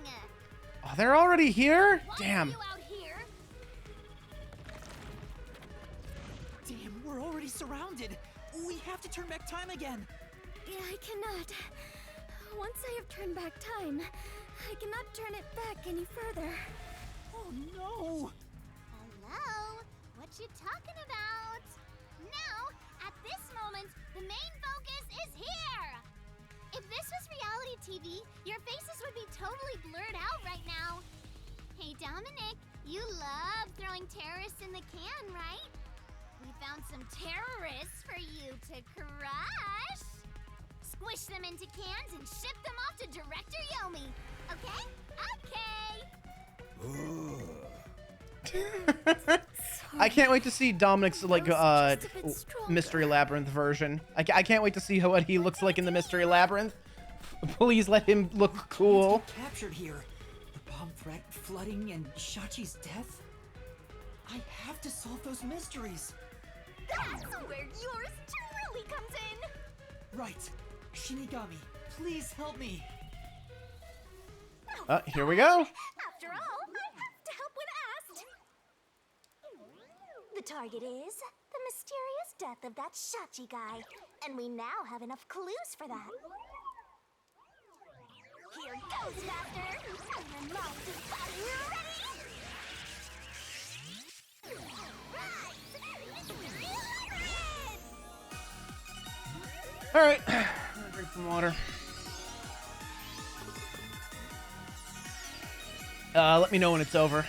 Oh, they're already here? Why Damn. are you out here? Damn, we're already surrounded. We have to turn back time again. Yeah, I cannot. Once I have turned back time, I cannot turn it back any further. Oh no! Hello? What you talking about? Now, at this moment, the main focus is here! If this was reality TV, your faces would be totally blurred out right now. Hey, Dominic, you love throwing terrorists in the can, right? We found some terrorists for you to crush. Squish them into cans and ship them off to Director Yomi. Okay? Okay. I can't wait to see Dominic's like Mystery Labyrinth version. I can't wait to see what he looks like in the Mystery Labyrinth. Please let him look cool. Get captured here. The bomb threat, flooding, and Shachi's death. I have to solve those mysteries. That's where yours truly comes in. Right. Shinigami, please help me. Here we go. After all, I have to help when asked. The target is the mysterious death of that Shachi guy, and we now have enough clues for that. Here goes, Master! And the mouth is ready! All right, I'm gonna drink some water. Let me know when it's over.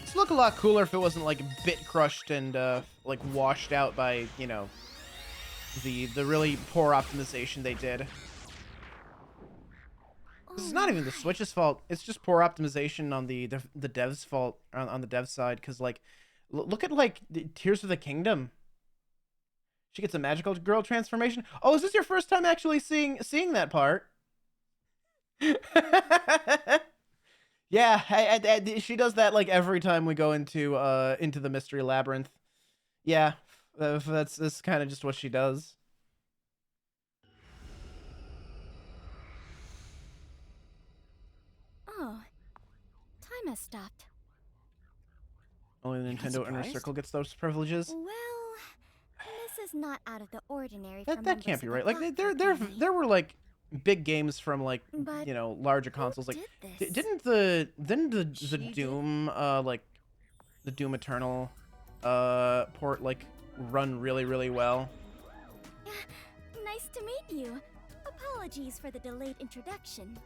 This would look a lot cooler if it wasn't like bit crushed and like washed out by, you know, the really poor optimization they did. This is not even the Switch's fault. It's just poor optimization on the devs' fault on the dev side. Because like, look at like Tears of the Kingdom. She gets a magical girl transformation. Oh, is this your first time actually seeing that part? Yeah, she does that like every time we go into the Mystery Labyrinth. Yeah, that's kind of just what she does. Oh, time has stopped. Only the Nintendo Inner surprised? Circle gets those privileges. Well, this is not out of the ordinary. for That members can't be of right. the Like Clockwork Family. there were like big games from like But you know larger consoles. Like did this? didn't the She did? Doom like the Doom Eternal port like run really well? Nice to meet you. Apologies for the delayed introduction.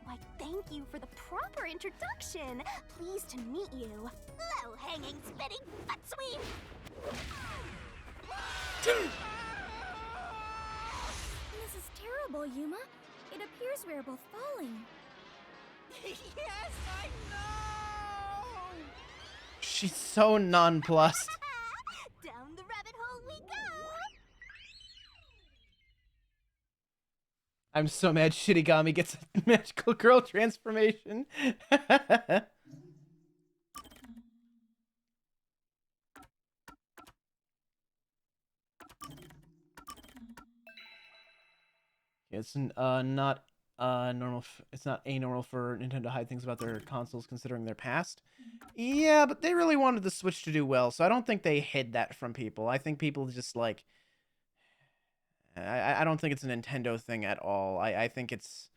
Why, thank you for the proper introduction. Pleased to meet you. Low-hanging, spitting butt sweep. This is terrible, Yuma. It appears we are both falling. Yes, I know! She's so nonplussed. Down the rabbit hole we go. I'm so mad Shirigami gets a magical girl transformation. It's not normal. It's not anormal for Nintendo to hide things about their consoles considering their past. Yeah, but they really wanted the Switch to do well, so I don't think they hid that from people. I think people just like. I don't think it's a Nintendo thing at all. I think it's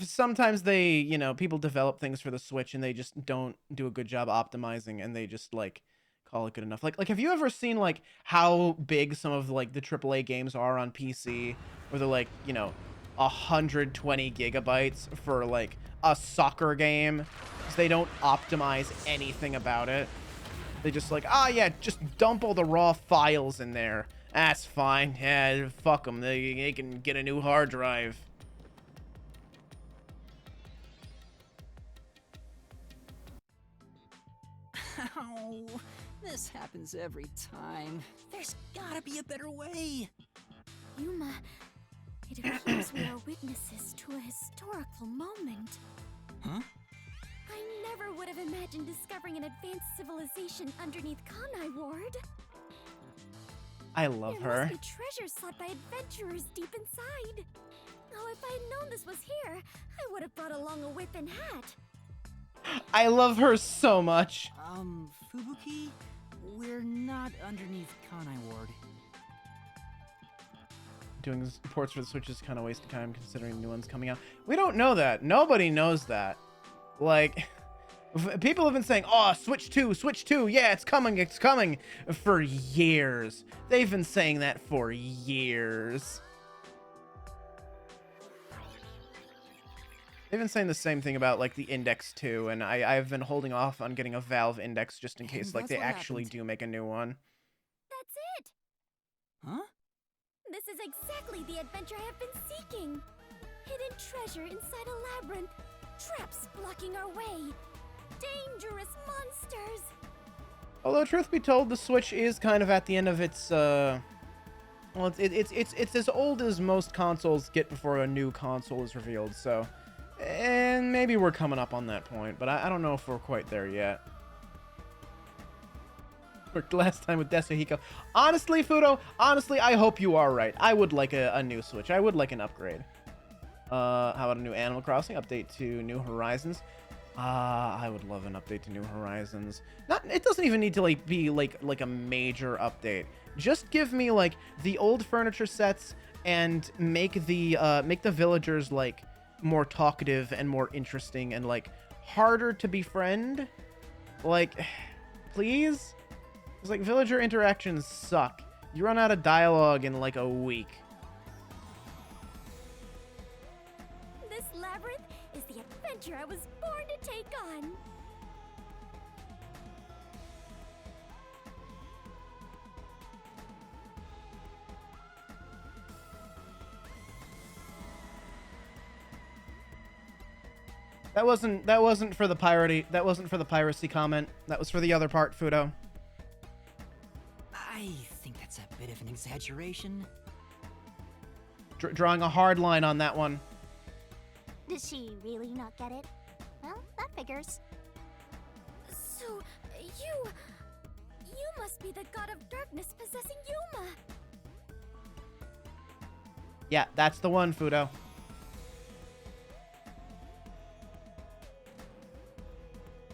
sometimes they, you know, people develop things for the Switch and they just don't do a good job optimizing and they just like call it good enough. Like have you ever seen like how big some of like the AAA games are on PC where they're like, you know, 120 gigabytes for like a soccer game? 'Cause they don't optimize anything about it. They just like, ah, yeah, just dump all the raw files in there. That's fine. Yeah, fuck them. They can get a new hard drive. Ow. This happens every time. There's gotta be a better way. Yuma, it appears we are witnesses to a historical moment. Huh? I never would have imagined discovering an advanced civilization underneath Kanai Ward. I love There her. must be treasures sought by adventurers deep inside. Oh, if I had known this was here, I would have brought along a whip and hat. I love her so much. Fubuki? We're not underneath Kanai Ward. Doing ports for the Switch is kind of wasting time considering new ones coming out. We don't know that. Nobody knows that. Like, people have been saying, oh, Switch 2, yeah, it's coming, for years. They've been saying that for years. They've been saying the same thing about, like, the Index 2, and I've been holding off on getting a Valve Index just in case, like, That's they what actually happened. do make a new one. That's it! Huh? This is exactly the adventure I have been seeking. Hidden treasure inside a labyrinth. Traps blocking our way. Dangerous monsters. Although, truth be told, the Switch is kind of at the end of its, well, it's as old as most consoles get before a new console is revealed, so... And maybe we're coming up on that point, but I don't know if we're quite there yet. Worked last time with Desuhiko. Honestly, Fudo, I hope you are right. I would like a new Switch. I would like an upgrade. How about a new Animal Crossing update to New Horizons? I would love an update to New Horizons. It doesn't even need to be like a major update. Just give me like the old furniture sets and make the villagers like more talkative and more interesting and like harder to befriend. Like, please? It's like villager interactions suck. You run out of dialogue in like a week. This labyrinth is the adventure I was born to take on. That wasn't for the piracy comment. That was for the other part, Fudo. I think that's a bit of an exaggeration. Drawing a hard line on that one. Does she really not get it? Well, that figures. So, you must be the god of darkness possessing Yuma. Yeah, that's the one, Fudo.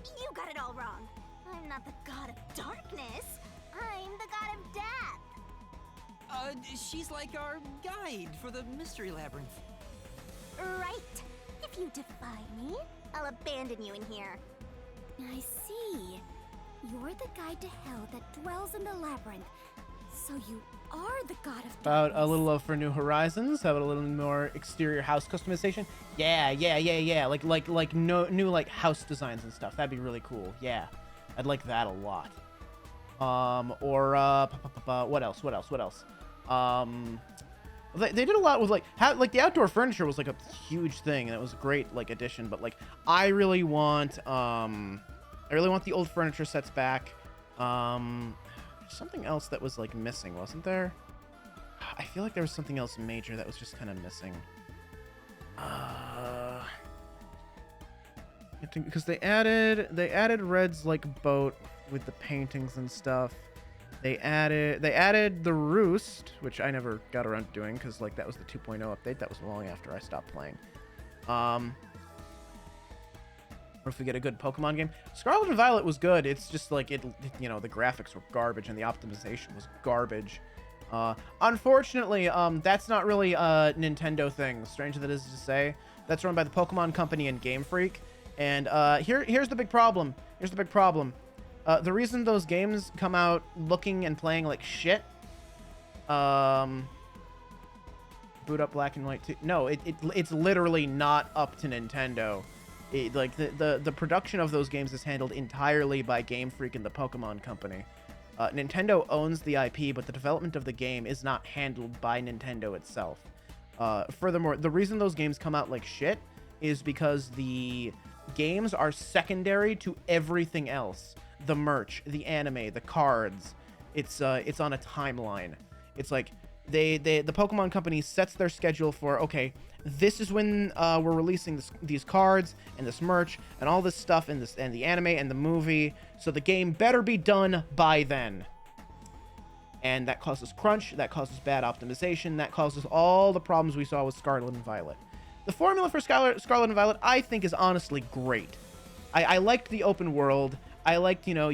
You got it all wrong. I'm not the god of darkness. I'm the god of death. She's like our guide for the Mystery Labyrinth. Right. If you defy me, I'll abandon you in here. I see. You're the guide to hell that dwells in the labyrinth. So you are the god of About a darkness. little love for New Horizons. How about a little more exterior house customization? Yeah. Like no new like house designs and stuff. That'd be really cool. Yeah, I'd like that a lot. What else? They did a lot with like how like the outdoor furniture was like a huge thing, and it was a great like addition. But like I really want the old furniture sets back. Something else that was like missing, wasn't there? I feel like there was something else major that was just kind of missing. I think because they added Red's like boat with the paintings and stuff. They added the roost, which I never got around to doing because like that was the 2.0 update. That was long after I stopped playing. Or if we get a good Pokemon game. Scarlet and Violet was good. It's just like it you know, the graphics were garbage and the optimization was garbage. Unfortunately, that's not really a Nintendo thing. Strange that is to say. That's run by the Pokemon Company and Game Freak. And here's the big problem. The reason those games come out looking and playing like shit. Boot up Black and White 2. No, it's literally not up to Nintendo. Like the production of those games is handled entirely by Game Freak and the Pokemon Company. Nintendo owns the IP, but the development of the game is not handled by Nintendo itself. Furthermore, the reason those games come out like shit is because the games are secondary to everything else. The merch, the anime, the cards. It's on a timeline. It's like the Pokemon Company sets their schedule for, okay, this is when we're releasing these cards and this merch and all this stuff and the anime and the movie. So the game better be done by then. And that causes crunch, that causes bad optimization, that causes all the problems we saw with Scarlet and Violet. The formula for Scarlet and Violet, I think, is honestly great. I liked the open world. I liked, you know,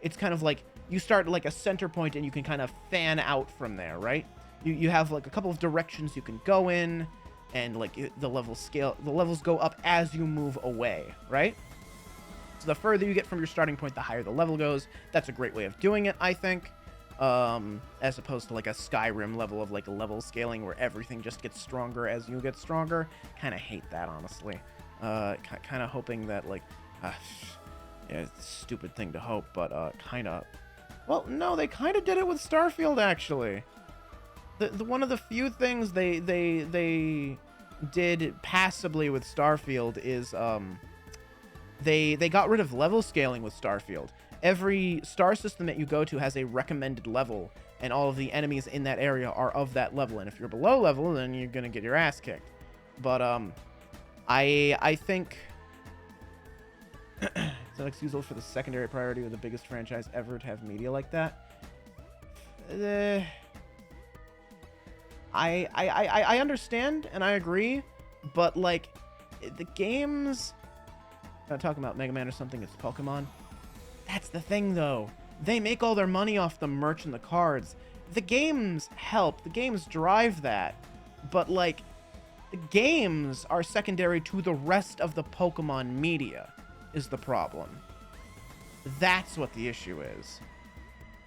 it's kind of like you start like a center point and you can kind of fan out from there, right? You have like a couple of directions you can go in, and like the levels go up as you move away, right? So the further you get from your starting point, the higher the level goes. That's a great way of doing it, I think. As opposed to like a Skyrim level of like level scaling where everything just gets stronger as you get stronger. Kind of hate that, honestly. Kind of hoping that like, yeah, it's a stupid thing to hope, but kind of. Well, no, they kind of did it with Starfield actually. The one of the few things they did passably with Starfield is they got rid of level scaling with Starfield. Every star system that you go to has a recommended level, and all of the enemies in that area are of that level. And if you're below level, then you're gonna get your ass kicked. But I think it's unexcusable for the secondary priority of the biggest franchise ever to have media like that. I understand and I agree, but like the games. I'm not talking about Mega Man or something. It's Pokemon. That's the thing, though. They make all their money off the merch and the cards. The games help. The games drive that. But, like, the games are secondary to the rest of the Pokemon media, is the problem. That's what the issue is.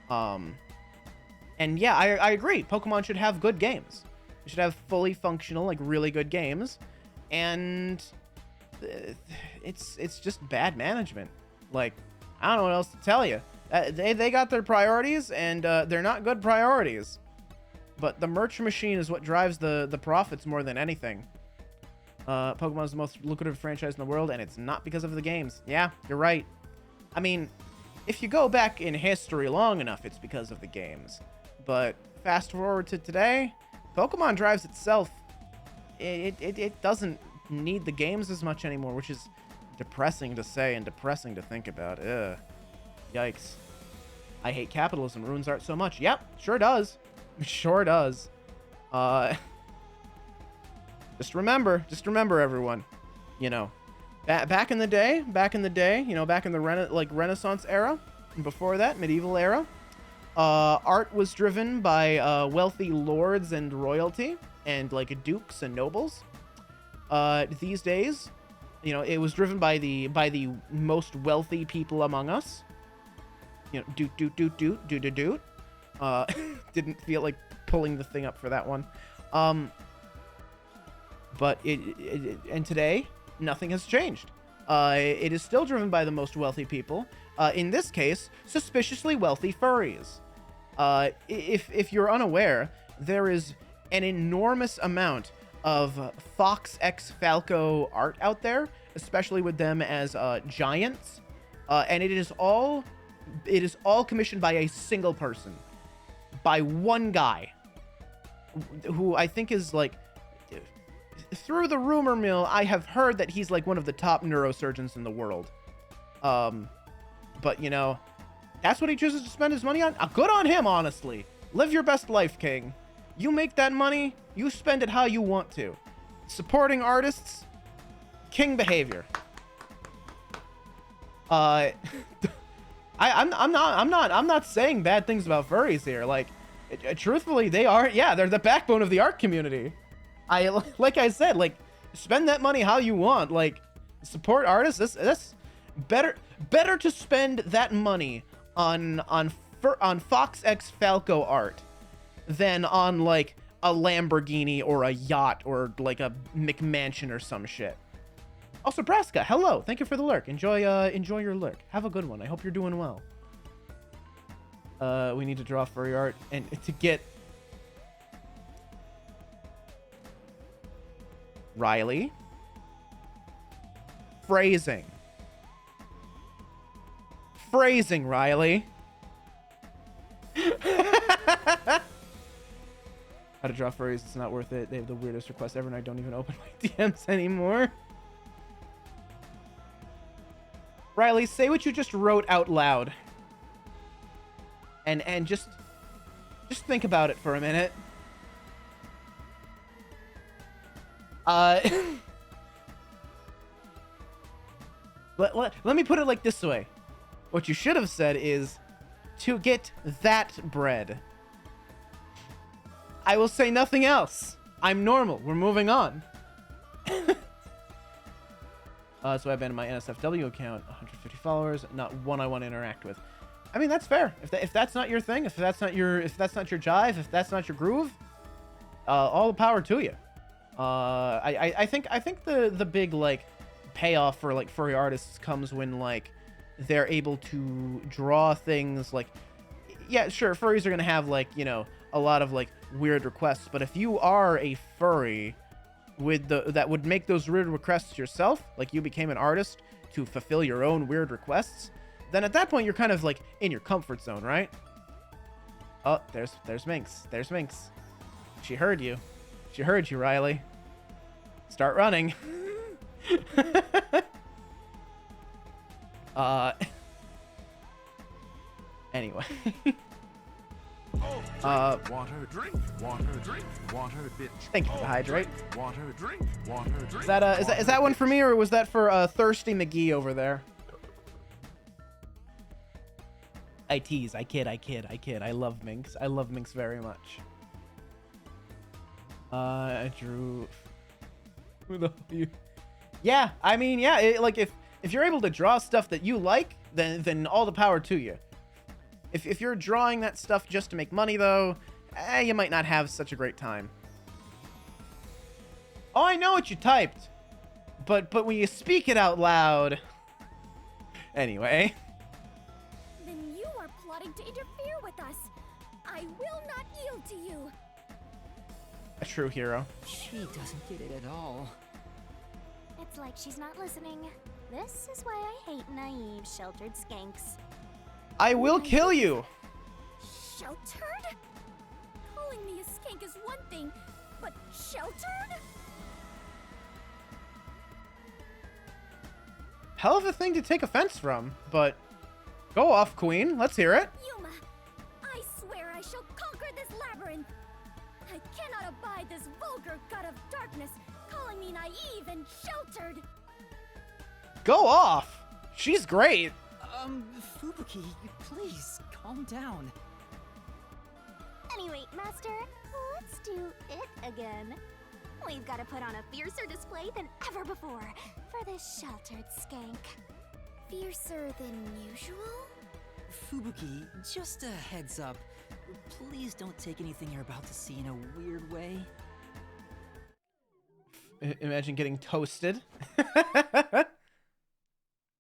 And yeah, I agree. Pokemon should have good games. They should have fully functional, like, really good games. And it's just bad management. Like, I don't know what else to tell you. They got their priorities, and they're not good priorities. But the merch machine is what drives the profits more than anything. Pokemon is the most lucrative franchise in the world, and it's not because of the games. Yeah, you're right. I mean, if you go back in history long enough, it's because of the games. But fast forward to today, Pokemon drives itself. It doesn't need the games as much anymore, which is depressing to say and depressing to think about. Ugh. Yikes. I hate capitalism. Ruins art so much. Yep, sure does. Sure does. Just remember, everyone. You know, back in the day, you know, back in the Renaissance era, and before that, medieval era, art was driven by wealthy lords and royalty, and like dukes and nobles. These days, you know, it was driven by the most wealthy people among us. You know, doot. Didn't feel like pulling the thing up for that one. But and today, nothing has changed. It is still driven by the most wealthy people. In this case, suspiciously wealthy furries. If you're unaware, there is an enormous amount of Fox X Falco art out there, especially with them as giants, and it is all commissioned by a single person, by one guy, who I think is like, through the rumor mill, I have heard that he's like one of the top neurosurgeons in the world. But you know, that's what he chooses to spend his money on. Good on him, honestly. Live your best life, King. You make that money, you spend it how you want to. Supporting artists, king behavior. I'm not saying bad things about furries here. Like, truthfully, they're the backbone of the art community. Like I said, like, spend that money how you want. Like, support artists. That's better to spend that money on Fox X Falco art than on like a Lamborghini or a yacht or like a McMansion or some shit. Also, Braska, hello. Thank you for the lurk. Enjoy your lurk. Have a good one. I hope you're doing well. We need to draw furry art and to get Riley. Phrasing, Riley. How to draw furries, it's not worth it. They have the weirdest requests ever, and I don't even open my DMs anymore. Riley, say what you just wrote out loud. And just think about it for a minute. Let me put it like this way. What you should have said is, to get that bread. I will say nothing else. I'm normal. We're moving on. So I've been in my NSFW account, 150 followers, not one I want to interact with. I mean, that's fair. If that's not your thing, if that's not your jive, if that's not your groove, all the power to you. I think the big like payoff for like furry artists comes when like they're able to draw things like, yeah, sure, furries are gonna have like, you know, a lot of like weird requests, but if you are a furry with that would make those weird requests yourself, like you became an artist to fulfill your own weird requests, then at that point you're kind of like in your comfort zone, right? Oh, there's Minx. There's Minx. She heard you. She heard you, Riley. Start running. Anyway. Water, drink, water, drink, water, bitch. Thank you for the hydrate. Water, drink, water, drink. Is that one for me, or was that for Thirsty McGee over there? I tease. I kid. I love Minx. I love Minx very much. I drew. Who the hell are you? Yeah, I mean, yeah. Like if you're able to draw stuff that you like, then all the power to you. If you're drawing that stuff just to make money, though, you might not have such a great time. Oh, I know what you typed, but when you speak it out loud. Anyway. Then you are plotting to interfere with us. I will not yield to you. A true hero. She doesn't get it at all. It's like she's not listening. This is why I hate naive, sheltered skanks. I will kill you. Sheltered? Calling me a skank is one thing, but sheltered? Hell of a thing to take offense from, but go off, Queen. Let's hear it. Yuma, I swear I shall conquer this labyrinth. I cannot abide this vulgar god of darkness calling me naive and sheltered. Go off. She's great. Fubuki, please calm down. Anyway, Master, let's do it again. We've got to put on a fiercer display than ever before for this sheltered skank. Fiercer than usual? Fubuki, just a heads up. Please don't take anything you're about to see in a weird way. Imagine getting toasted.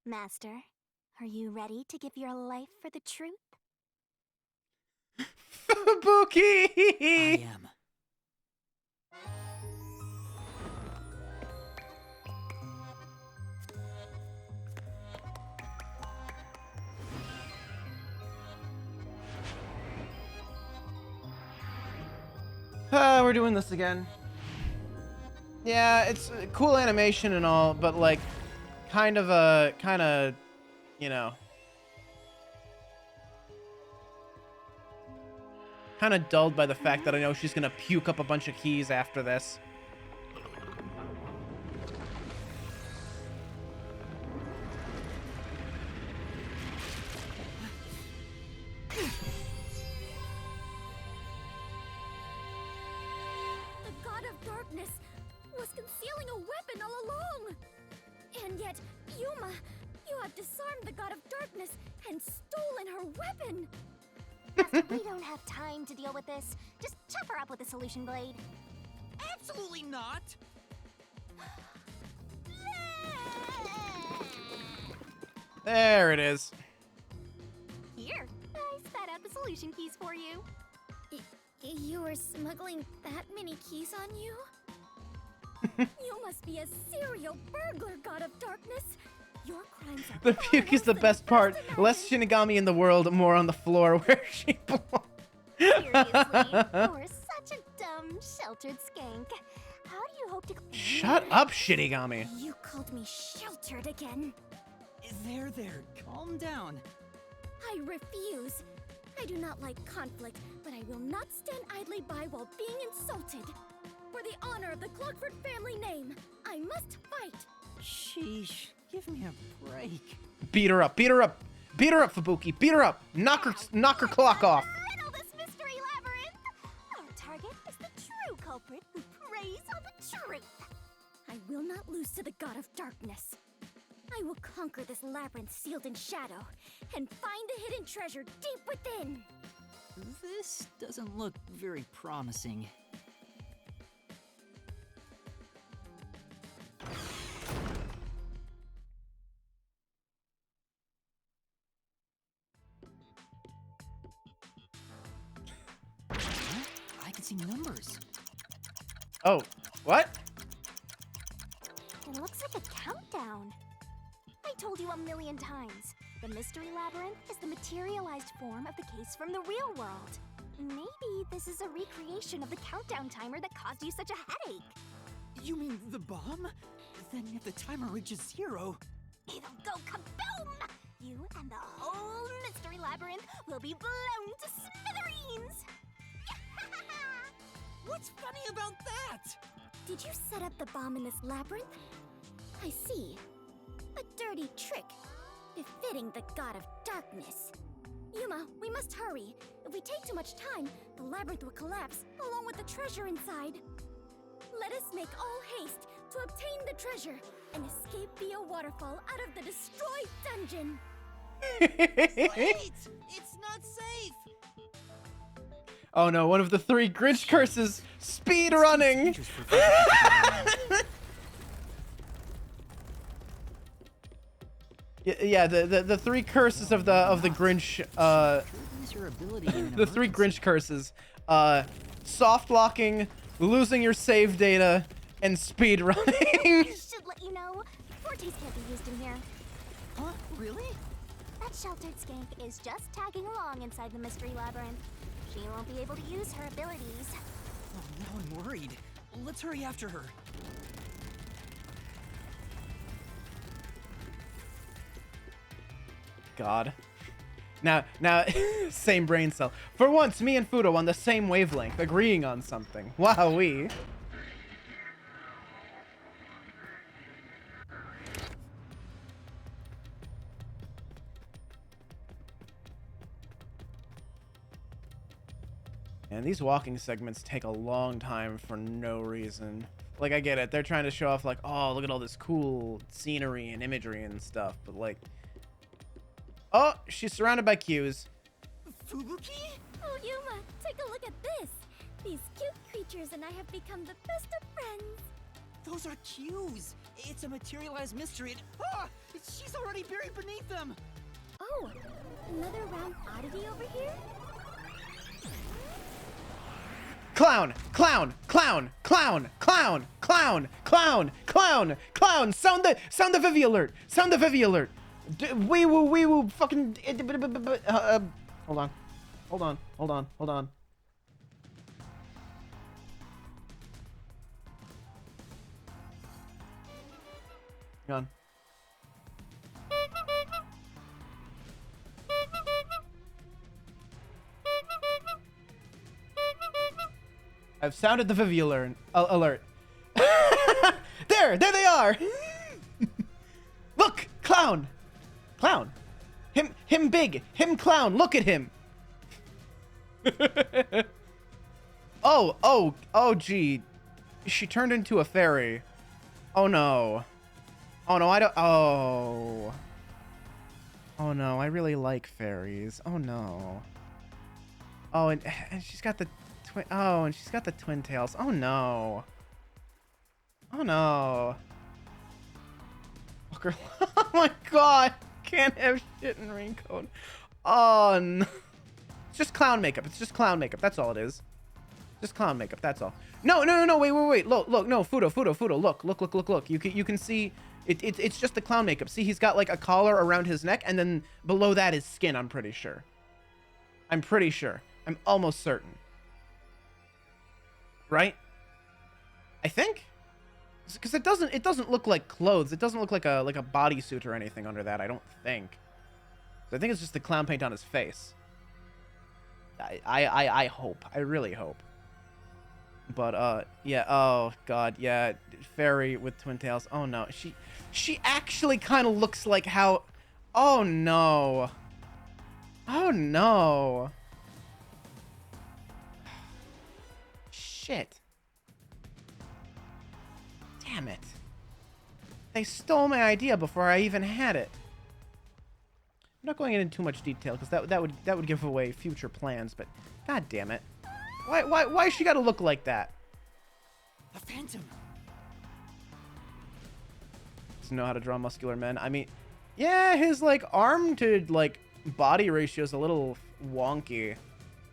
Master, are you ready to give your life for the truth? Fubuki! I am. We're doing this again. Yeah, it's cool animation and all, but like, kind of, you know, kind of dulled by the fact that I know she's gonna puke up a bunch of keys after this. The God of Darkness was concealing a weapon all along. And yet, Yuma, you have disarmed the God of Darkness and stolen her weapon. We don't have time to deal with this. Just chop her up with a solution blade. Absolutely not! There it is. Here, I spat out the solution keys for you. You were smuggling that many keys on you? You must be a serial burglar, God of Darkness. Your crimes are The far puke is the worse than best I part. first Less imagined. Shinigami in the world, more on the floor where she belongs. Seriously, you're such a dumb, sheltered skank. How do you hope to... Shut up, Shinigami. You called me sheltered again. There, calm down. I refuse. I do not like conflict, but I will not stand idly by while being insulted. For the honor of the Clockford family name, I must fight. Sheesh, give me a break. Beat her up, beat her up. Beat her up, Fubuki. Beat her up. Knock her clock off. Riddle this mystery labyrinth. Our target is the true culprit who preys on the truth. I will not lose to the God of Darkness. I will conquer this labyrinth sealed in shadow and find the hidden treasure deep within. This doesn't look very promising. I can see numbers. Oh, what? It looks like a countdown. I told you a million times. The mystery labyrinth is the materialized form of the case from the real world. Maybe this is a recreation of the countdown timer that caused you such a headache. You mean the bomb? Then if the timer reaches 0... It'll go kaboom! You and the whole mystery labyrinth will be blown to smithereens! What's funny about that? Did you set up the bomb in this labyrinth? I see. A dirty trick. Befitting the God of Darkness. Yuma, we must hurry. If we take too much time, the labyrinth will collapse, along with the treasure inside. Let us make all haste to obtain the treasure and escape via waterfall out of the destroyed dungeon. Wait! It's not safe! Oh no, one of the 3 Grinch curses. Speed running. Dangerous for people to get around. Yeah, the 3 curses of the Grinch. Use your ability in an The 3 emergency. Grinch curses. Soft locking, losing your save data, and speed running. I should let you know, Fortes can't be used in here. Huh? Really? That sheltered skank is just tagging along inside the mystery labyrinth. She won't be able to use her abilities. Oh, now I'm worried. Let's hurry after her. God. Now, same brain cell. For once, me and Fudo on the same wavelength, agreeing on something. Wowee. And these walking segments take a long time for no reason. Like, I get it. They're trying to show off, like, oh, look at all this cool scenery and imagery and stuff. But, like... Oh, she's surrounded by cues. Fubuki? Oh, Yuma, take a look at this. These cute creatures and I have become the best of friends. Those are cues. It's a materialized mystery. She's already buried beneath them. Oh, another round oddity over here? Clown, clown, clown, clown, clown, clown, clown, clown, clown. Sound the Vivi alert. Sound the Vivi alert. Wee woo, fucking. Hold on. Hold on. Hold on. Hold on. Hang on. I've sounded the Vivi alert. There they are. Look, clown, clown, him big, him clown. Look at him. Oh, gee, she turned into a fairy. Oh no, I don't. Oh no, I really like fairies. Oh no. Oh, and she's got the. Oh, and she's got the twin tails. Oh no. Oh no. Fucker. Oh my god. Can't have shit in raincoat. Oh no. It's just clown makeup. It's just clown makeup. That's all it is. Just clown makeup. That's all. No. Wait. Look. No. Fudo. Look. You can see it's just the clown makeup. See, he's got like a collar around his neck, and then below that is skin. I'm pretty sure. I'm almost certain. Right? I think, because it doesn't look like clothes. It doesn't look like a bodysuit or anything under that. I don't think. So I think it's just the clown paint on his face. I hope. I really hope. But yeah. Oh god. Yeah. Fairy with twin tails. Oh no. She actually kind of looks like how. Oh no. Oh no. Shit. Damn it. They stole my idea before I even had it. I'm not going into too much detail because that would give away future plans, but god damn it. Why she gotta look like that? A phantom. Doesn't know how to draw muscular men. I mean, yeah, his like arm to like body ratio is a little wonky.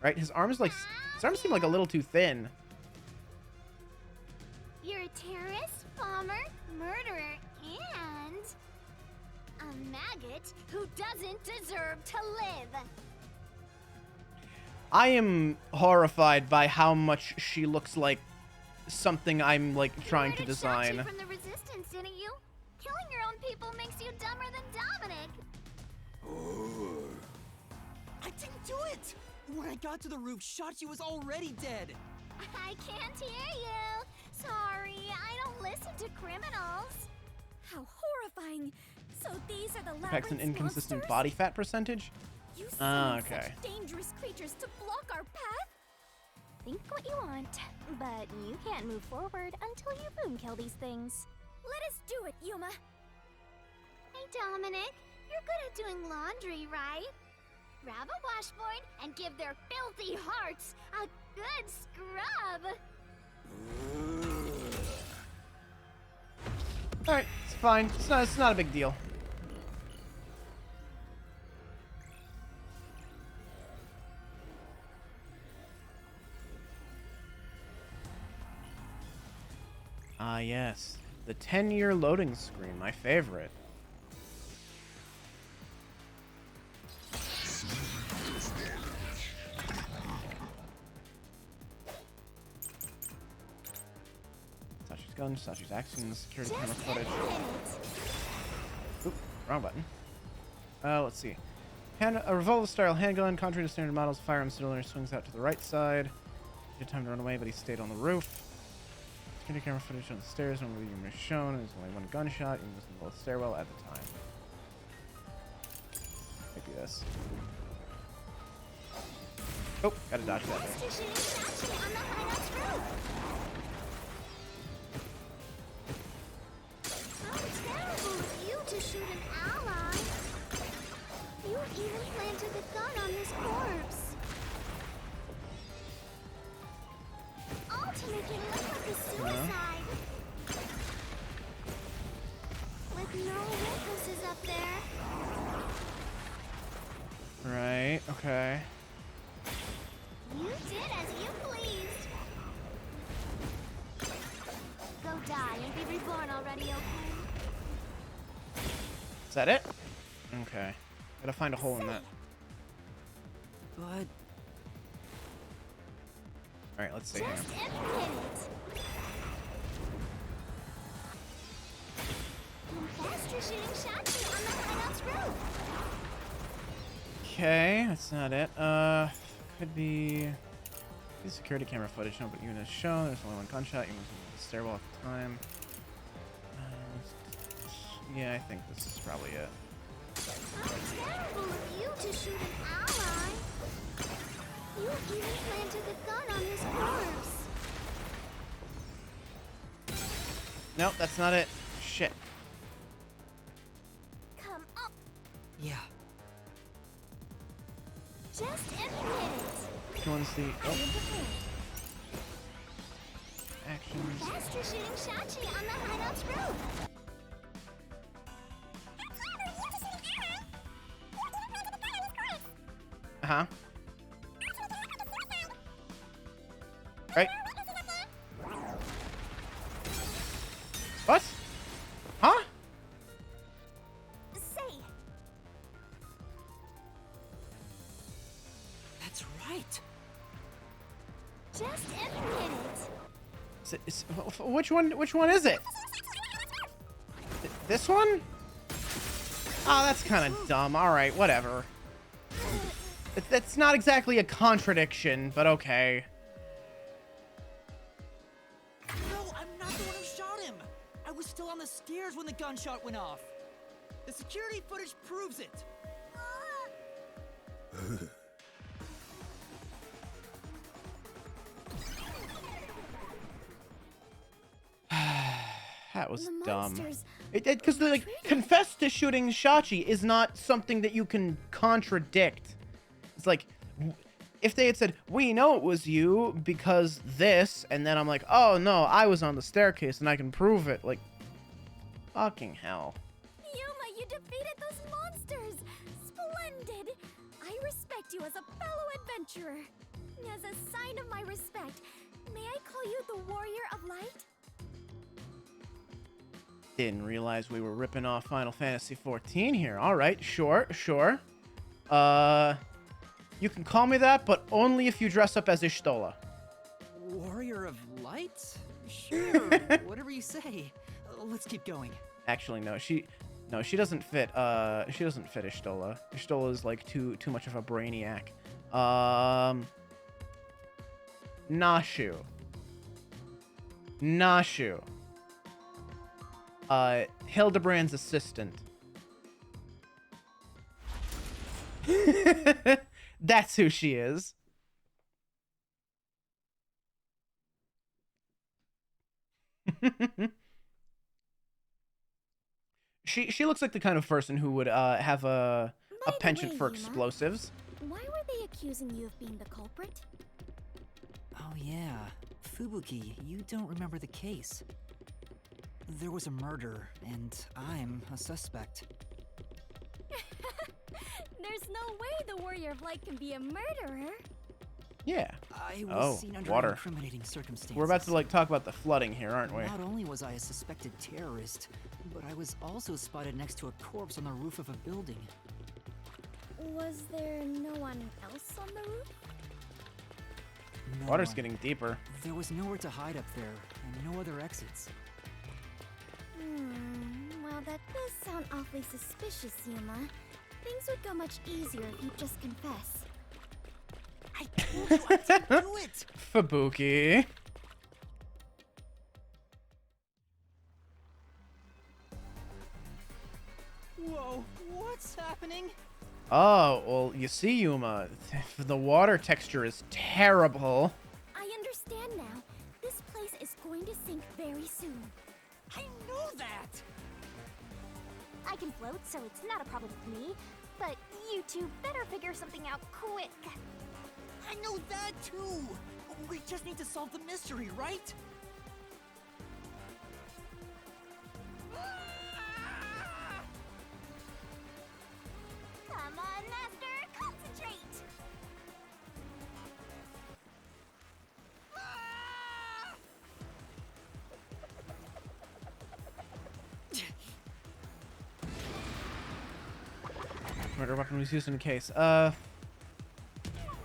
Right? His arms seem like a little too thin. You're a terrorist, bomber, murderer, and a maggot who doesn't deserve to live. I am horrified by how much she looks like something I'm like trying to design. You from the resistance, didn't you? Killing your own people makes you dumber than Dominic. I didn't do it. When I got to the roof, Shachi was already dead. I can't hear you. Sorry, I don't listen to criminals. How horrifying. So these are the Affects an labyrinth's inconsistent monsters? body fat percentage. You summoned okay. such dangerous creatures to block our path? Think what you want, but you can't move forward until you boom kill these things. Let us do it, Yuma. Hey, Dominic. You're good at doing laundry, right? Grab a washboard and give their filthy hearts a good scrub. Alright, it's fine. It's not a big deal. Ah, yes. The 10-year loading screen, my favorite. Sashi's gun, Sashi's actions, security camera footage. Oop, wrong button. Let's see. A revolver-style handgun, contrary to standard models, firearm cylinder swings out to the right side. He had time to run away, but he stayed on the roof. Security camera footage on the stairs when we were shown. There's only one gunshot. He was in the middle of the stairwell at the time. Maybe this. Oh, gotta dodge that there. You're shooting Sachi on the hideout's roof. How terrible of you to shoot an ally. You even planted the gun on his corpse. Okay. You did as you pleased. Go die and be reborn already, okay? Is that it? Okay. Gotta find a hole in that. But Alright, let's see. Just Hang on. admit it. Confess you're shooting Shachi on the hideout's roof. Okay, that's not it. Could be the security camera footage. No, but even as shown, there's only one gunshot. You must have the stairwell at the time. Yeah, I think this is probably it. How terrible of you to shoot an ally. You even planted the gun on his corpse. Nope, that's not it. Shit. Come up. yeah, Just admit it. Which one's the I am prepared. actions? Confess you're shooting Shachi on the hideout's roof. Uh-huh. Right. What? Huh? Say, that's right. just admit it. Which one is it? This one? Oh, that's kind of dumb. All right, whatever. That's not exactly a contradiction, but okay. No, I'm not the one who shot him. I was still on the stairs when the gunshot went off. The security footage proves it. That was The dumb. monsters Because like confess to shooting Shachi is not something that you can contradict. It's like if they had said we know it was you because this, and then I'm like, oh no, I was on the staircase and I can prove it. Like, fucking hell. Yuma, you defeated those monsters! Splendid! I respect you as a fellow adventurer. As a sign of my respect, may I call you the Warrior of Light? Didn't realize we were ripping off Final Fantasy 14 here. All right, sure. You can call me that, but only if you dress up as Ishtola. Warrior of Light? Sure, whatever you say. Let's keep going. Actually, no, she doesn't fit. She doesn't fit Ishtola. Ishtola is like too much of a brainiac. Nashu. Hildebrand's assistant. That's who she is. She looks like the kind of person who would have a By the penchant way, for Yuma, explosives. Why were they accusing you of being the culprit? Oh yeah, Fubuki, you don't remember the case. There was a murder, and I'm a suspect. There's no way the Warrior of Light can be a murderer. Yeah. I was Oh, seen under water. incriminating circumstances. We're about to like talk about the flooding here, aren't we? Not only was I a suspected terrorist, but I was also spotted next to a corpse on the roof of a building. Was there no one else on the roof? No Water's one. getting deeper. There was nowhere to hide up there, and no other exits. Well, that does sound awfully suspicious, Yuma. Things would go much easier if you just confess. I told you I didn't do it! Fubuki. Whoa, what's happening? Oh, well, you see, Yuma, the water texture is terrible. I understand now. This place is going to sink very soon. I know that! I can float, so it's not a problem with me. But you two better figure something out quick. I know that too! We just need to solve the mystery, right? Come on, Master, concentrate! Murder weapon was used in the case.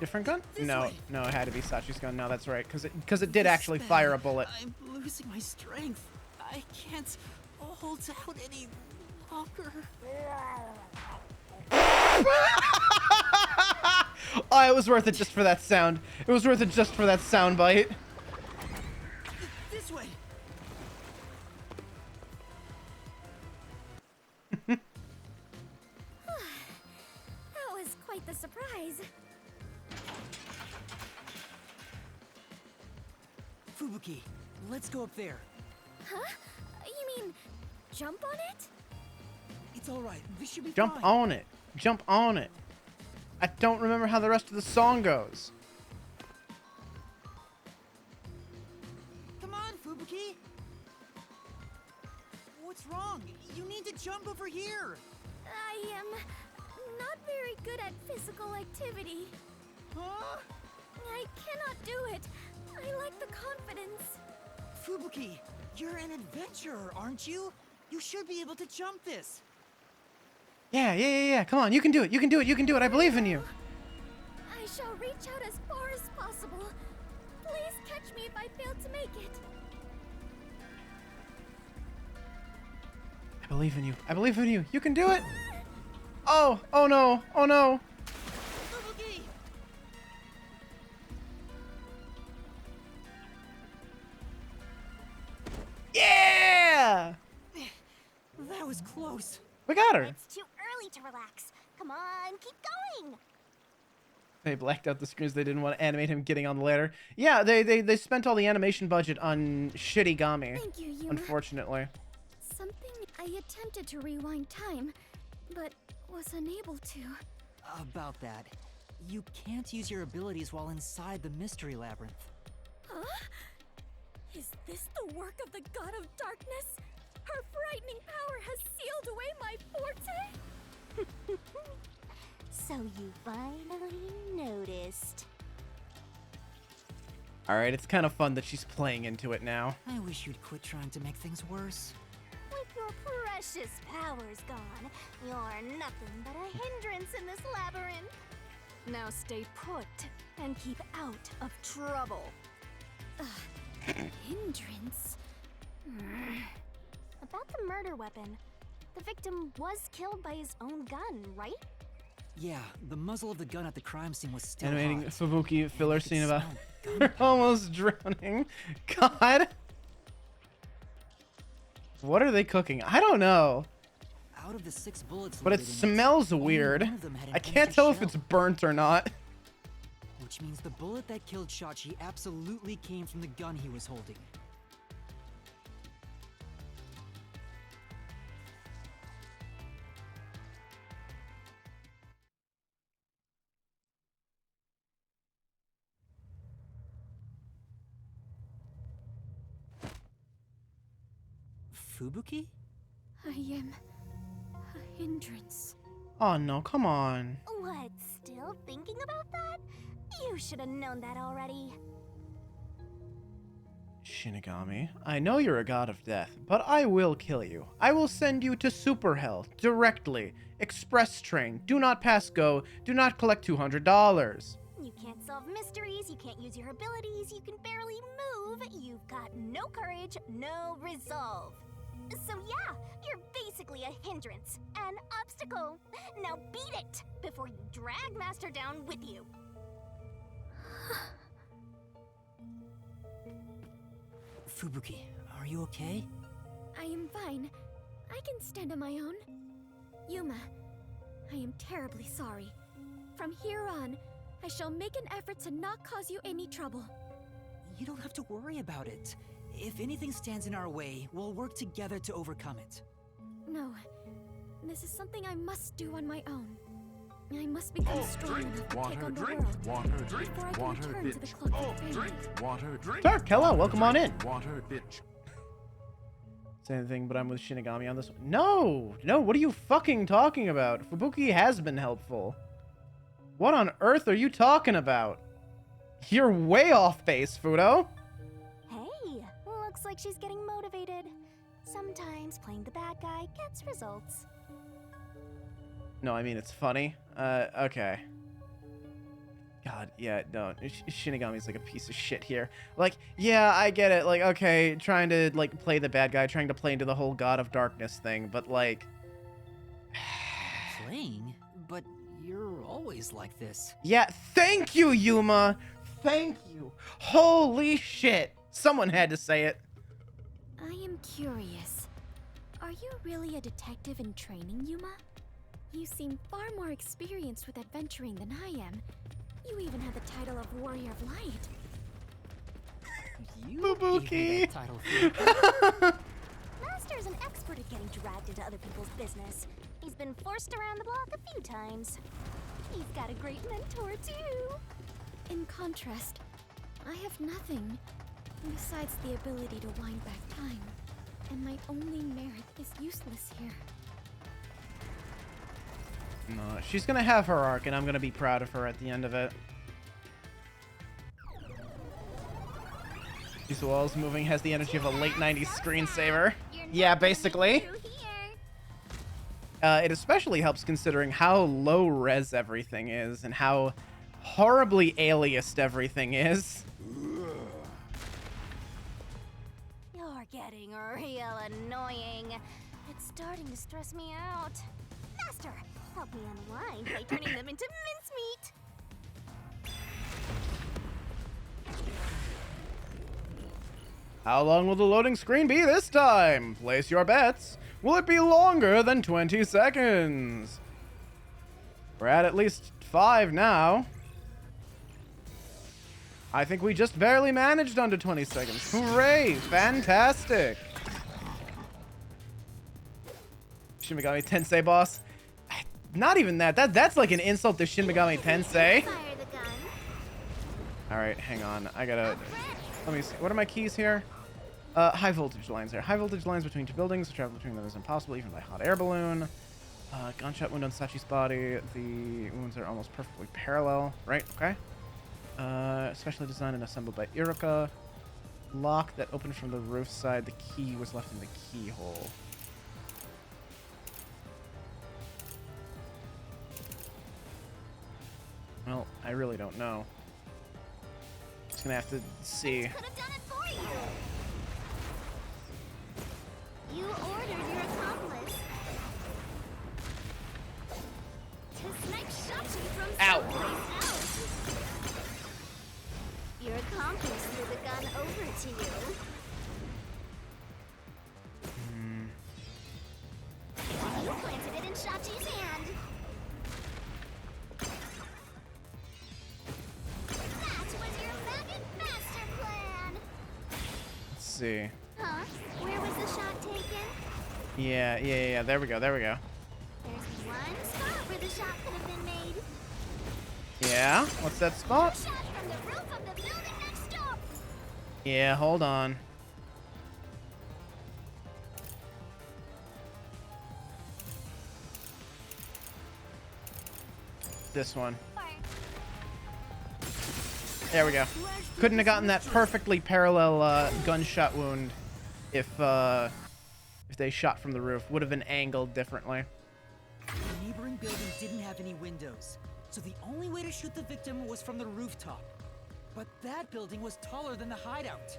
Different gun? No, no, it had to be Sachi's gun. No, that's right, because it did actually fire a bullet. I'm losing my strength. I can't hold out any longer. Oh, it was worth it just for that sound. It was worth it just for that sound bite. This way. That was quite the surprise. Fubuki, let's go up there. Huh? You mean jump on it? It's all right. This should be Jump fine. on it. Jump on it. I don't remember how the rest of the song goes. Come on, Fubuki. What's wrong? You need to jump over here. I am not very good at physical activity. Huh? I cannot do it. I lack the confidence. Fubuki, you're an adventurer, aren't you? You should be able to jump this. Yeah. Come on, you can do it. You can do it. You can do it. I believe in you. I shall reach out as far as possible. Please catch me if I fail to make it. I believe in you. I believe in you. You can do it. Oh no. Oh no. Fubuki! Yeah! That was close. We got her. It's too early to relax. Come on, keep going. They blacked out the screens. They didn't want to animate him getting on the ladder. Yeah, they spent all the animation budget on Shitty-gami. Thank you, Yuma. Unfortunately. Something I attempted to rewind time, but was unable to. About that, you can't use your abilities while inside the mystery labyrinth. Huh? Is this the work of the god of darkness? Her frightening power has sealed away my forte? So you finally noticed. Alright, it's kind of fun that she's playing into it now. I wish you'd quit trying to make things worse. With your precious powers gone, you're nothing but a hindrance in this labyrinth. Now stay put and keep out of trouble. Hindrance? About the murder weapon, the victim was killed by his own gun, right? Yeah, the muzzle of the gun at the crime scene was still Animating hot. Fubuki filler I could scene about smell her gunpowder. almost drowning. God. What are they cooking? I don't know. Out of the 6 bullets But it loaded in smells only weird. one of them had an I can't empty tell if shell, it's burnt or not. which means the bullet that killed Shachi absolutely came from the gun he was holding. Fubuki? I am a hindrance. Oh no, come on. What, still thinking about that? You should have known that already. Shinigami, I know you're a god of death, but I will kill you. I will send you to Super Hell directly. Express train. Do not pass go. Do not collect $200. You can't solve mysteries, you can't use your abilities, you can barely move, you've got no courage, no resolve. So yeah, you're basically a hindrance, an obstacle. Now beat it before you drag Master down with you. Fubuki, are you okay? I am fine. I can stand on my own. Yuma, I am terribly sorry. From here on, I shall make an effort to not cause you any trouble. You don't have to worry about it. If anything stands in our way, we'll work together to overcome it. No, this is something I must do on my own. I must become strong enough to take on the world before I can return to the Cluckfoot family. Water, drink. Dark, hello, welcome on in. Water, bitch. Say anything, but I'm with Shinigami on this one. No, what are you fucking talking about? Fubuki has been helpful. What on earth are you talking about? You're way off base, Fudo. Hey, looks like she's getting motivated. Sometimes playing the bad guy gets results. No, I mean it's funny. Okay. God, yeah, no. Shinigami's like a piece of shit here. Like, yeah, I get it. Like, okay, trying to like play the bad guy, trying to play into the whole God of Darkness thing, but like Playing? But you're always like this. yeah, thank you, Yuma. Thank you. Holy shit. Someone had to say it. I am curious. Are you really a detective in training, Yuma? You seem far more experienced with adventuring than I am. You even have the title of Warrior of Light. You gave me that title. Master is an expert at getting dragged into other people's business. He's been forced around the block a few times. He's got a great mentor, too. In contrast, I have nothing besides the ability to wind back time. And my only merit is useless here. No, she's gonna have her arc, and I'm gonna be proud of her at the end of it. These walls moving has the energy of a late 90s screensaver. Yeah, basically. It especially helps considering how low res everything is and how horribly aliased everything is. You're getting real annoying. It's starting to stress me out. Master, help me unwind by turning them into mincemeat. How long will the loading screen be this time? Place your bets. Will it be longer than 20 seconds? We're at least 5 now. I think we just barely managed under 20 seconds. Hooray! Fantastic! Shin Megami Tensei boss. Not even that. That's like an insult to Shin Megami Tensei. Fire the gun. Alright, hang on. I gotta... Let me see. What are my keys here? High voltage lines there. High voltage lines between two buildings. To travel between them is impossible, even by hot air balloon. Gunshot wound on Sachi's body. The wounds are almost perfectly parallel. Right, okay. Specially designed and assembled by Iruka. Lock that opened from the roof side. The key was left in the keyhole. Well, I really don't know. Just gonna have to see. Could have done it for you. You ordered your accomplice to snipe Shachi from Ow. someplace else. Your accomplice threw the gun over to you. You planted it in Shachi's hand. That was your maggot master plan. Let's see. Huh? Where was the shot taken? Yeah. There we go. There's one spot where the shot could have been made. Yeah? What's that spot? Shot from the roof of the building next door. Yeah, hold on. This one. Fire. There we go. Couldn't have gotten that perfectly parallel gunshot wound if they shot from the roof. Would have been angled differently. The neighboring buildings didn't have any windows, so the only way to shoot the victim was from the rooftop. But that building was taller than the hideout.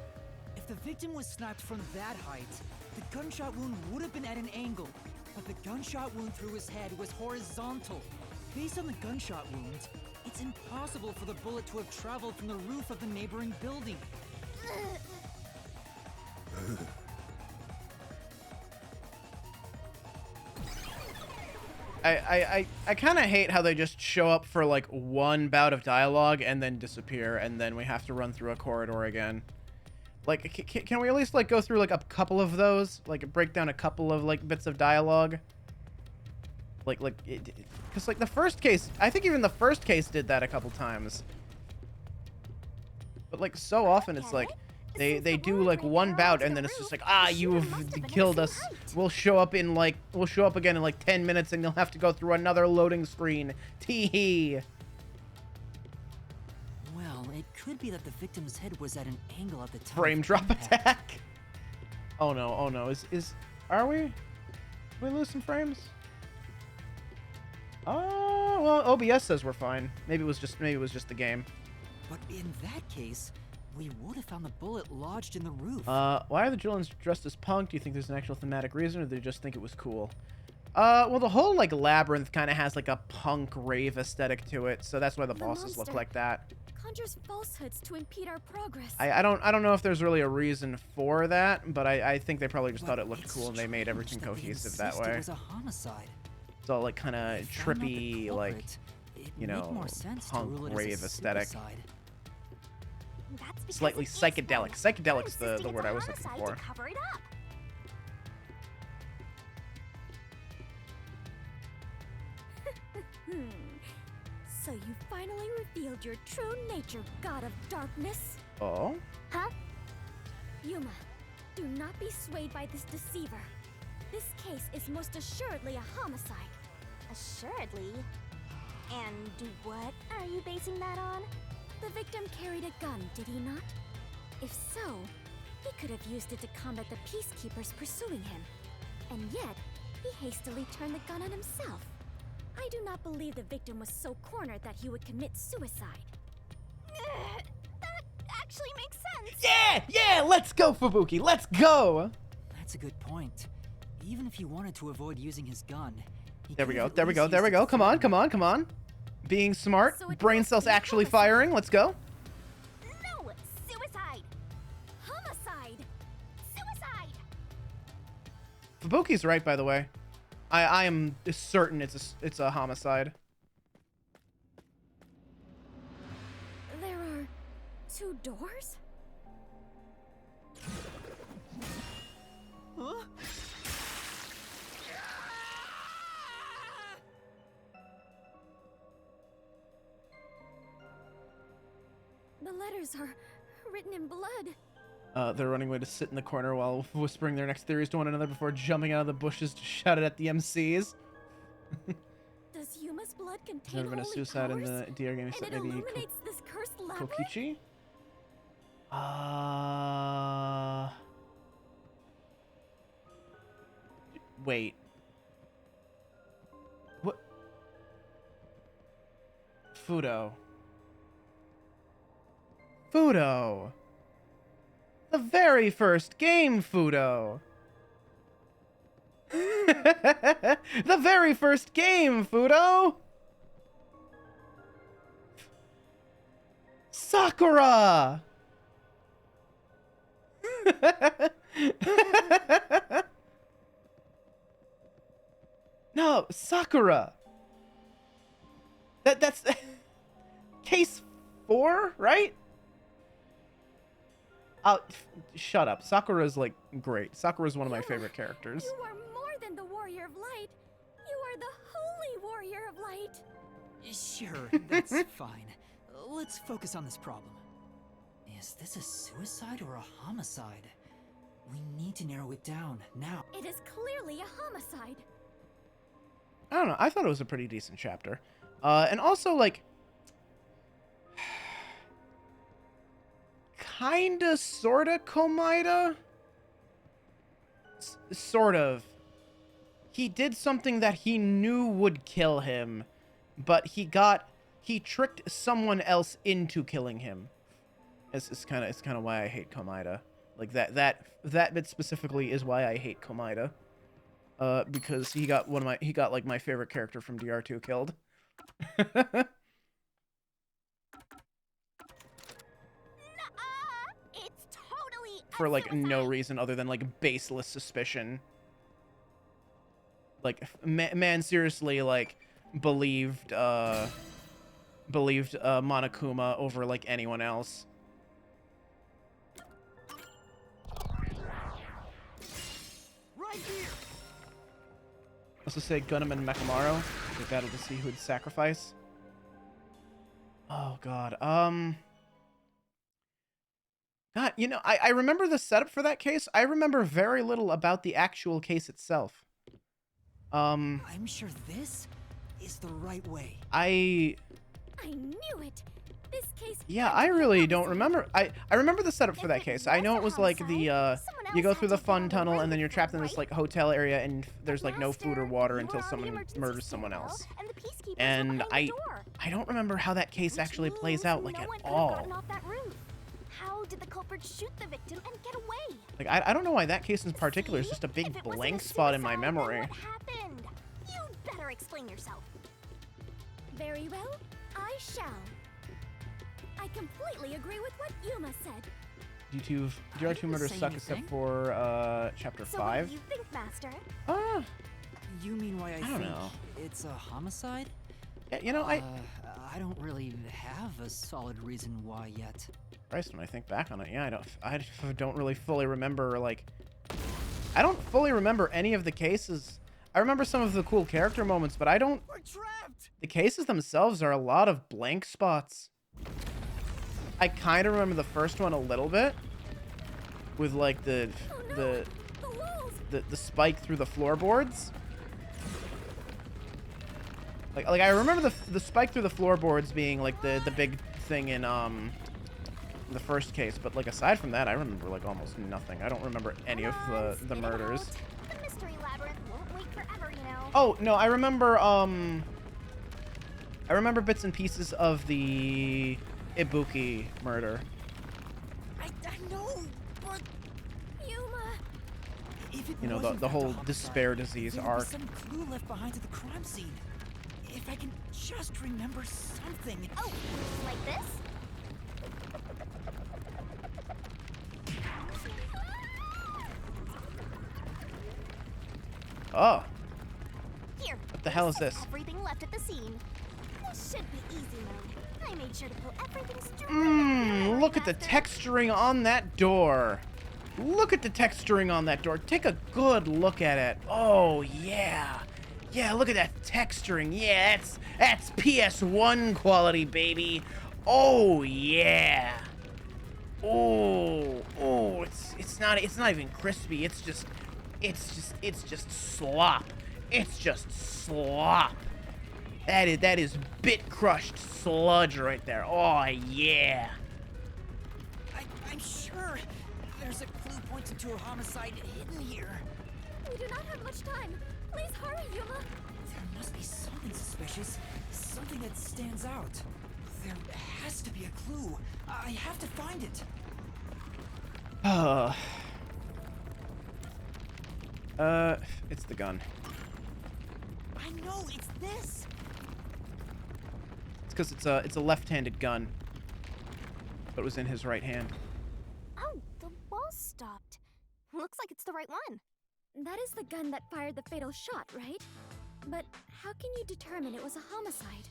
If the victim was sniped from that height, the gunshot wound would have been at an angle, but the gunshot wound through his head was horizontal. Based on the gunshot wound, it's impossible for the bullet to have traveled from the roof of the neighboring building. I kind of hate how they just show up for like one bout of dialogue and then disappear, and then we have to run through a corridor again. Like, can we at least like go through like a couple of those, like break down a couple of like bits of dialogue? Because like the first case, I think even the first case did that a couple times. But like so often it's like they do like one bout and then it's just like, ah, you've killed us. We'll show up again in like 10 minutes and you'll have to go through another loading screen. Tee-hee. Well, it could be that the victim's head was at an angle at the time. Frame of drop impact. attack. Oh no. Are we? Did we lose some frames? Well, OBS says we're fine. Maybe it was just the game. But in that case, we would have found the bullet lodged in the roof. Why are the Drillins dressed as punk? Do you think there's an actual thematic reason, or do they just think it was cool? Well, the whole, like, labyrinth kind of has, like, a punk rave aesthetic to it, so that's why the bosses look like that. Conjures falsehoods to impede our progress. I don't know if there's really a reason for that, but I think they probably just But thought it looked it's cool and they made everything strange they cohesive that insist way. It was a homicide. It's all, like, kind of If they found out the trippy, like, culprit, it'd you make know, more sense to punk rule it as a rave aesthetic. suicide. That's because Slightly it is psychedelic. one. Psychedelic's They're the insisting word it's a I was looking homicide for. to cover it up. So you finally revealed your true nature, God of Darkness. Oh? Huh? Yuma, do not be swayed by this deceiver. This case is most assuredly a homicide. Assuredly. And what are you basing that on? The victim carried a gun, did he not? If so, he could have used it to combat the peacekeepers pursuing him. And yet, he hastily turned the gun on himself. I do not believe the victim was so cornered that he would commit suicide. That actually makes sense. Yeah, let's go, Fubuki, let's go! That's a good point. Even if he wanted to avoid using his gun, he There we could go, have at there we least go, there used we it go. to Come on, threaten come him. on, come on. Being smart, So it brain must cells be a actually homicide. firing, let's go. No, suicide. Homicide! Suicide. Fubuki's right, by the way. I am certain it's a homicide. There are 2 doors? Huh? The letters are written in blood. They're running away to sit in the corner while whispering their next theories to one another before jumping out of the bushes to shout it at the MCs. Does Yuma's blood There's contain never been a holy suicide powers? in the DR game And except it maybe illuminates this cursed labyrinth? Kokichi? Wait. What? Fudo. Fudo. The very first game, Fudo. The very first game, Fudo. Sakura. No, Sakura. That's case 4, right? Oh, shut up. Sakura's like great. Sakura's one of my Yuma, favorite characters. You are more than the warrior of light. You are the holy warrior of light. Sure, that's fine. Let's focus on this problem. Is this a suicide or a homicide? We need to narrow it down now. It is clearly a homicide. I don't know. I thought it was a pretty decent chapter. And also, like, kinda, sorta Komaida? Sort of. He did something that he knew would kill him, but he tricked someone else into killing him. It's kind of why I hate Komaida. Like that bit specifically is why I hate Komaida. Because he got like my favorite character from DR2 killed. Nuh-uh. It's totally a For like no suicide. reason other than like baseless suspicion. Like man seriously like believed Monokuma over like anyone else. Right here. Let's just say Gundam and Mekamaru. They battled to see who would sacrifice. Oh god. God, you know, I remember the setup for that case. I remember very little about the actual case itself. I'm sure this is the right way. I I knew it. This case Yeah, had I to be a really don't homicide. remember. I remember the setup for If that it case. I know it was like the homicide, someone you go else through had the to get fun on the tunnel and then roof, you're trapped in this right? like hotel area and there's like no food or Master, water you until were on the someone emergency murders someone stairwell, else. and the peacekeepers were And behind the door, I don't remember how that case which actually plays means out like no at one could have all. gotten off that roof. How did the culprit shoot the victim and get away? Like I don't know why that case in particular is See? just a If big it wasn't blank a spot in my suicide, then memory. What happened? You'd better explain yourself. Very well, I shall. I completely agree with what Yuma said. DR2 didn't murders say suck except anything. for chapter So what 5. do you think, Master? You mean why I don't think know. it's a homicide? Yeah, you know, I I don't really have a solid reason why yet. Christ, when I think back on it, yeah, I don't really fully remember, like, I don't fully remember any of the cases. I remember some of the cool character moments, but I don't, We're trapped! the cases themselves are a lot of blank spots. I kind of remember the first one a little bit, with, like, the walls! the spike through the floorboards. Like I remember the spike through the floorboards being, like, the big thing in, the first case, but like aside from that, I remember like almost nothing. I don't remember any of the Spit it murders. out. The mystery labyrinth won't wait forever, you know. Oh no, I remember bits and pieces of the Ibuki murder. I know, but Yuma! if it You know, was in the fact a whole homicide, despair disease there would arc. be some clue left behind at the crime scene. If I can just remember something. Oh, like this? Oh, Here. what the hell is this? Everything left at the scene. This should be easy mode. I made sure to pull everything straight. Look at the texturing on that door. Look at the texturing on that door. Take a good look at it. Oh yeah. Yeah, look at that texturing. Yeah, that's PS1 quality, baby. Oh yeah. Oh, it's not even crispy. It's just slop. It's just slop. That is bit crushed sludge right there. Oh yeah. I'm sure there's a clue pointing to a homicide hidden here. We do not have much time. Please hurry, Yuma. There must be something suspicious, something that stands out. There has to be a clue. I have to find it. It's the gun. I know, it's this. It's because it's a left-handed gun, but it was in his right hand. Oh, the wall stopped. Looks like it's the right one. That is the gun that fired the fatal shot, right? But how can you determine it was a homicide?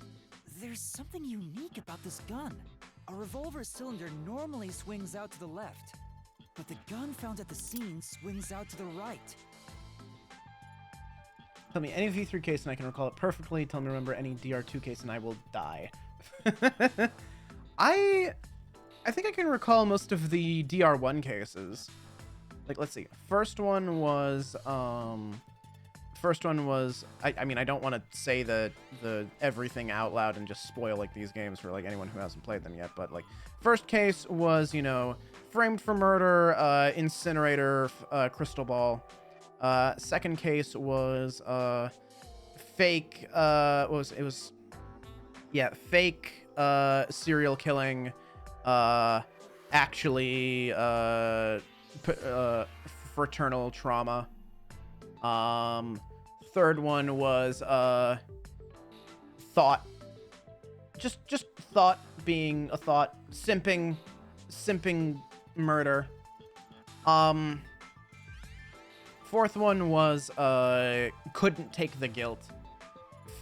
There's something unique about this gun. A revolver cylinder normally swings out to the left, but the gun found at the scene swings out to the right. Tell me any V3 case and I can recall it perfectly. Tell me to remember any DR2 case and I will die. I think I can recall most of the DR1 cases. Like, let's see. First one was I mean, I don't want to say the everything out loud and just spoil like these games for like anyone who hasn't played them yet, but like first case was, you know, framed for murder, incinerator, crystal ball. Second case was fake fake serial killing, actually fraternal trauma. Third one was thought, just thought being a thought, simping murder. Fourth one was couldn't take the guilt.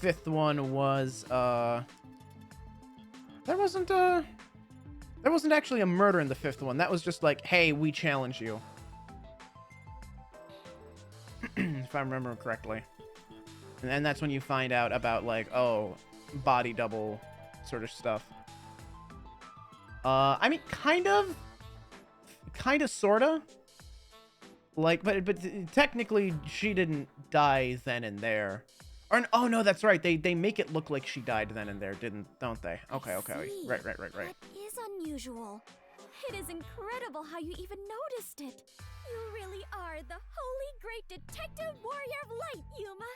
Fifth one was there wasn't actually a murder in the fifth one. That was just like, hey, we challenge you. If I remember correctly. And then that's when you find out about like, oh, body double sort of stuff. I mean, kind of, sorta. Like, but technically she didn't die then and there. Or oh no, that's right. They make it look like she died then and there, don't they? Okay, okay. See, Right. That is unusual. It is incredible how you even noticed it. You really are the holy great detective warrior of light, Yuma.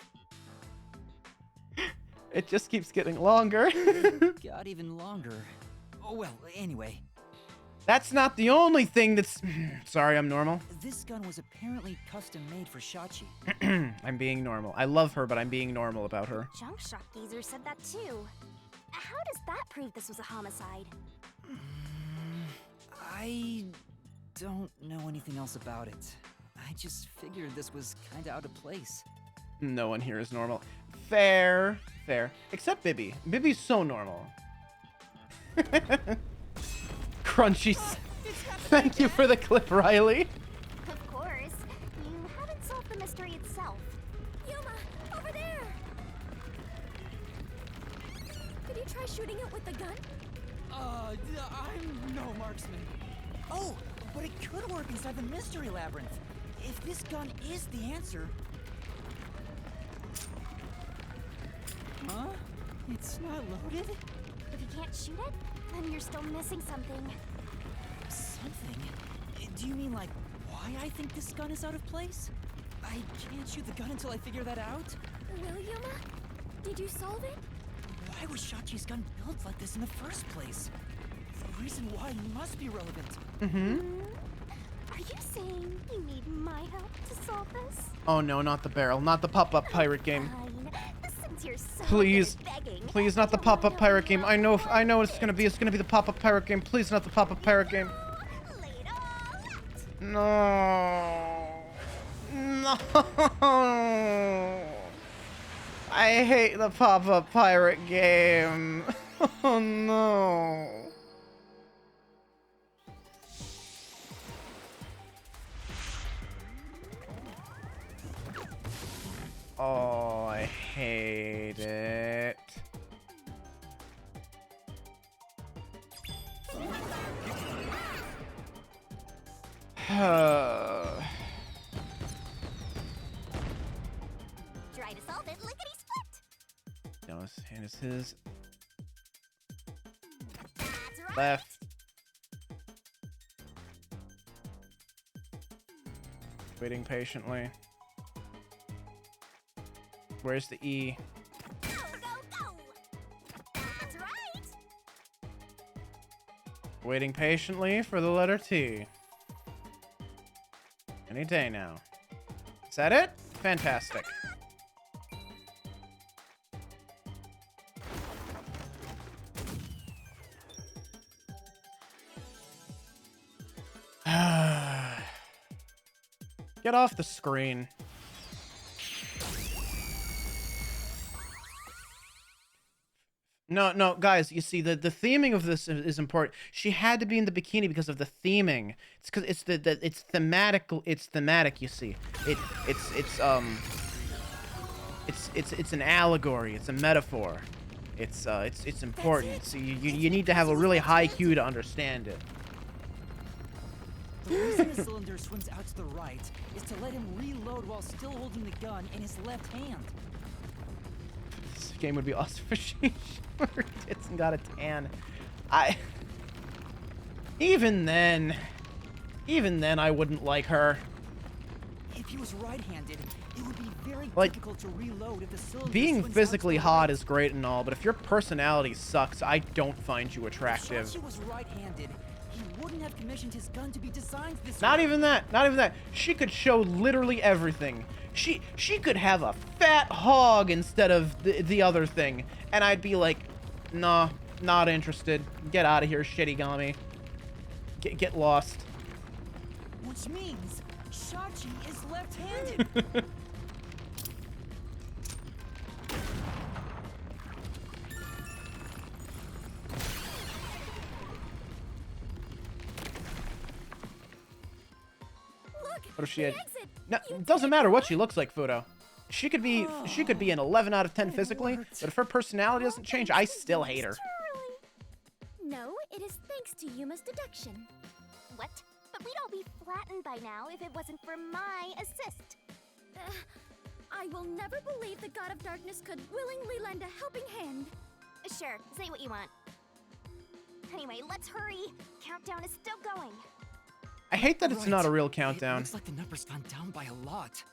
It just keeps getting longer. Got even longer. Oh well, anyway. That's not the only thing that's... Sorry, I'm normal. This gun was apparently custom made for Shachi. I'm being normal. I love her, but I'm being normal about her. Junk Shock Geezer said that too. How does that prove this was a homicide? I don't know anything else about it. I just figured this was kinda out of place. No one here is normal. Fair. Except Bibby. Bibby's so normal. Crunchy. Thank you for the clip, Riley. Of course. You haven't solved the mystery itself. Yuma, over there. Could you try shooting it with the gun? I'm no marksman. Oh, but it could work inside the mystery labyrinth. If this gun is the answer... Huh? It's not loaded? If you can't shoot it, then you're still missing something. Something? Do you mean like why I think this gun is out of place? I can't shoot the gun until I figure that out? Will, Yuma? Did you solve it? Why was Shachi's gun built like this in the first place? The reason why must be relevant. Are you saying you need my help to solve this? Oh no, not the barrel. Not the pop-up pirate game. Fine. Since you're so Please. good at begging, Please, not the you'll pop-up know pirate game. I know how it's gonna be. It's gonna be the pop-up pirate game. Please, not the pop-up pirate game. lay it all out. No. No. I hate the pop-up pirate game. Oh no. Oh, I hate it. Try to solve it, lickety split. No, his hand is his That's right. left. Waiting patiently. Where's the E? Go, go, go. That's right. Waiting patiently for the letter T. Any day now. Is that it? Fantastic. Get off the screen. No, guys, you see, the theming of this is important. She had to be in the bikini because of the theming. It's because it's thematic, you see. It's an allegory, it's a metaphor. It's important. So you need to have a really high Q to understand it. The reason the cylinder swings out to the right is to let him reload while still holding the gun in his left hand. This game would be awesome if she showed her tits and got a tan. Even then I wouldn't like her. If he was right-handed, it would be very Like, difficult to reload if the cylinder Being swings out physically to the hot right. is great and all, but if your personality sucks, I don't find you attractive. If Shachi was right-handed, he wouldn't have commissioned his gun to be designed this Not way. even that. She could show literally everything. She could have a fat hog instead of the other thing, and I'd be like, nah, not interested. Get out of here, shitty gummy. Get lost. Which means Shachi is left-handed. What if she had? Exit. No, it doesn't matter what she looks like, Fudo. She could be an 11 out of 10 physically, but if her personality doesn't change, I still hate her. Truly. No, it is thanks to Yuma's deduction. What? But we'd all be flattened by now if it wasn't for my assist. I I will never believe the God of Darkness could willingly lend a helping hand. Sure, say what you want. Anyway, let's hurry. Countdown is still going. I hate that it's not a real It countdown. looks like the number's gone down by a lot.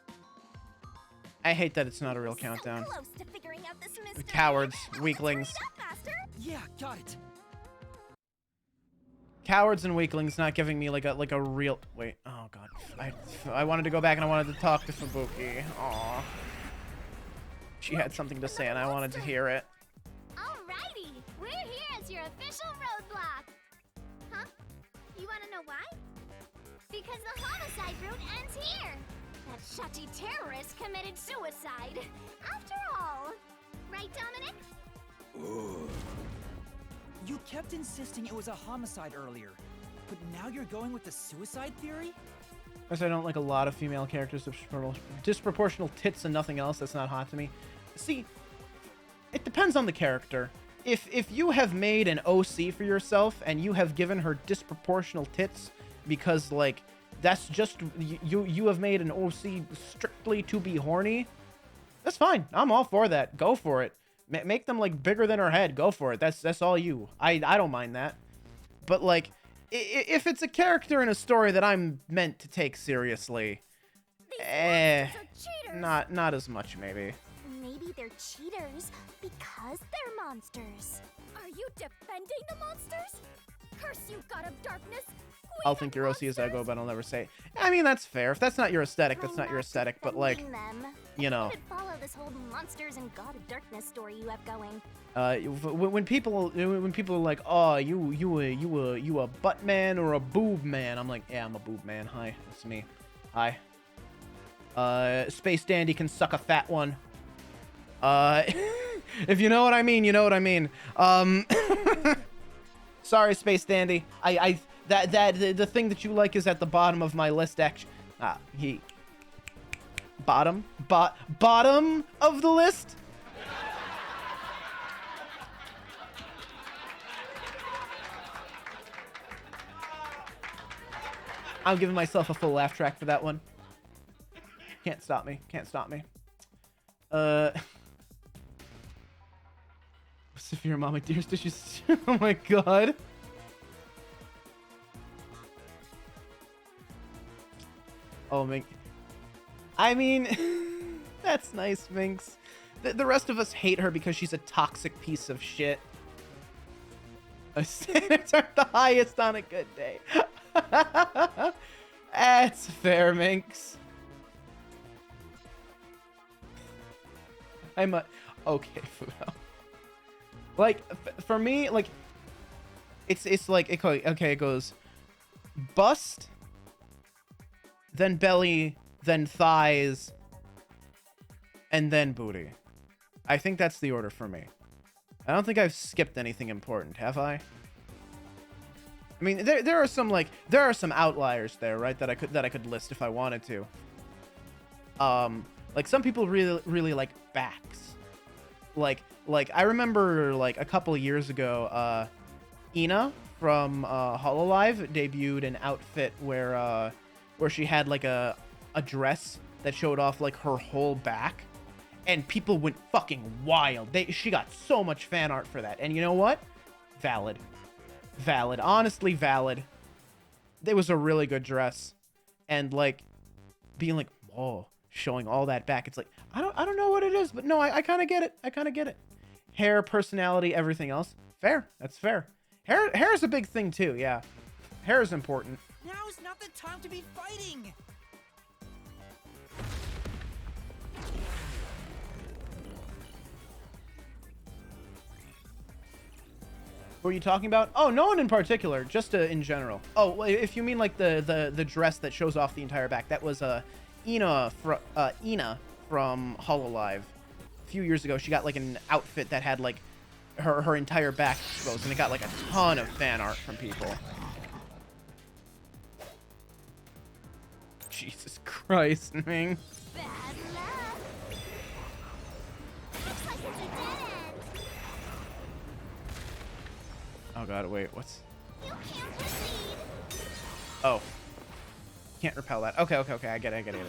I hate that it's not a real countdown. So close to figuring out this mystery. Cowards, Let's weaklings. hurry it up, Master. Yeah, got it. Cowards and weaklings not giving me like a real. Wait. Oh god. I wanted to go back and I wanted to talk to Fubuki. Aw. She had something to say and I wanted to hear it. Alrighty, we're here as your official roadblock. Huh? You want to know why? Because the homicide route ends here. That Shachi terrorist committed suicide. After all. Right, Dominic? You kept insisting it was a homicide earlier, but now you're going with the suicide theory? Because I don't like a lot of female characters with disproportional tits and nothing else. That's not hot to me. See, it depends on the character. If you have made an OC for yourself and you have given her disproportional tits because like that's just you have made an OC strictly to be horny, that's fine. I'm all for that. Go for it. Make them like bigger than her head. Go for it. That's all you. I don't mind that. But like if it's a character in a story that I'm meant to take seriously, not as much maybe. Maybe they're cheaters because they're monsters. Are you defending the monsters? Curse you, God of Darkness! I'll think your OC as I go, but I'll never say it. I mean, that's fair. If that's not your aesthetic, that's not your aesthetic. But like, Them. you know, Follow this whole monsters and God of Darkness story you have going. when people are like, oh, you a butt man or a boob man, I'm like, yeah, I'm a boob man. Hi, that's me. Hi. Space Dandy can suck a fat one. If you know what I mean, you know what I mean. Sorry, Space Dandy. The thing that you like is at the bottom of my list. Bottom of the list. I'm giving myself a full laugh track for that one. Can't stop me. Can't stop me. Sophia Mama Dear's dishes. Oh my god. Oh, Mink. I mean, that's nice, Minx. The rest of us hate her because she's a toxic piece of shit. Standards aren't the highest on a good day. That's fair, Minx. I'm a... Okay, Fudo. Like, for me, like... It's like... Okay, it goes... Bust... Then belly... Then thighs... And then booty. I think that's the order for me. I don't think I've skipped anything important, have I? I mean, there are some like there are some outliers there, right? That I could list if I wanted to. Like some people really like backs. Like I remember like a couple of years ago, Ina from Hololive debuted an outfit where she had like a dress that showed off like her whole back. And people went fucking wild. She got so much fan art for that. And you know what? Valid. Valid. Honestly, valid. It was a really good dress. And, like, being like, oh, showing all that back. It's like, I don't know what it is. But no, I kind of get it. I kind of get it. Hair, personality, everything else. Fair. That's fair. Hair is a big thing, too. Yeah. Hair is important. Now's not the time to be fighting! What were you talking about? Oh, no one in particular, just in general. Oh, if you mean like the dress that shows off the entire back, that was Ina from Hololive. A few years ago, she got like an outfit that had like her entire back exposed, and it got like a ton of fan art from people. Jesus Christ, Ming. Bad luck. Looks like it's a dead end. Oh god, wait, what's... You can't proceed. Oh. Can't repel that. Okay, I get it.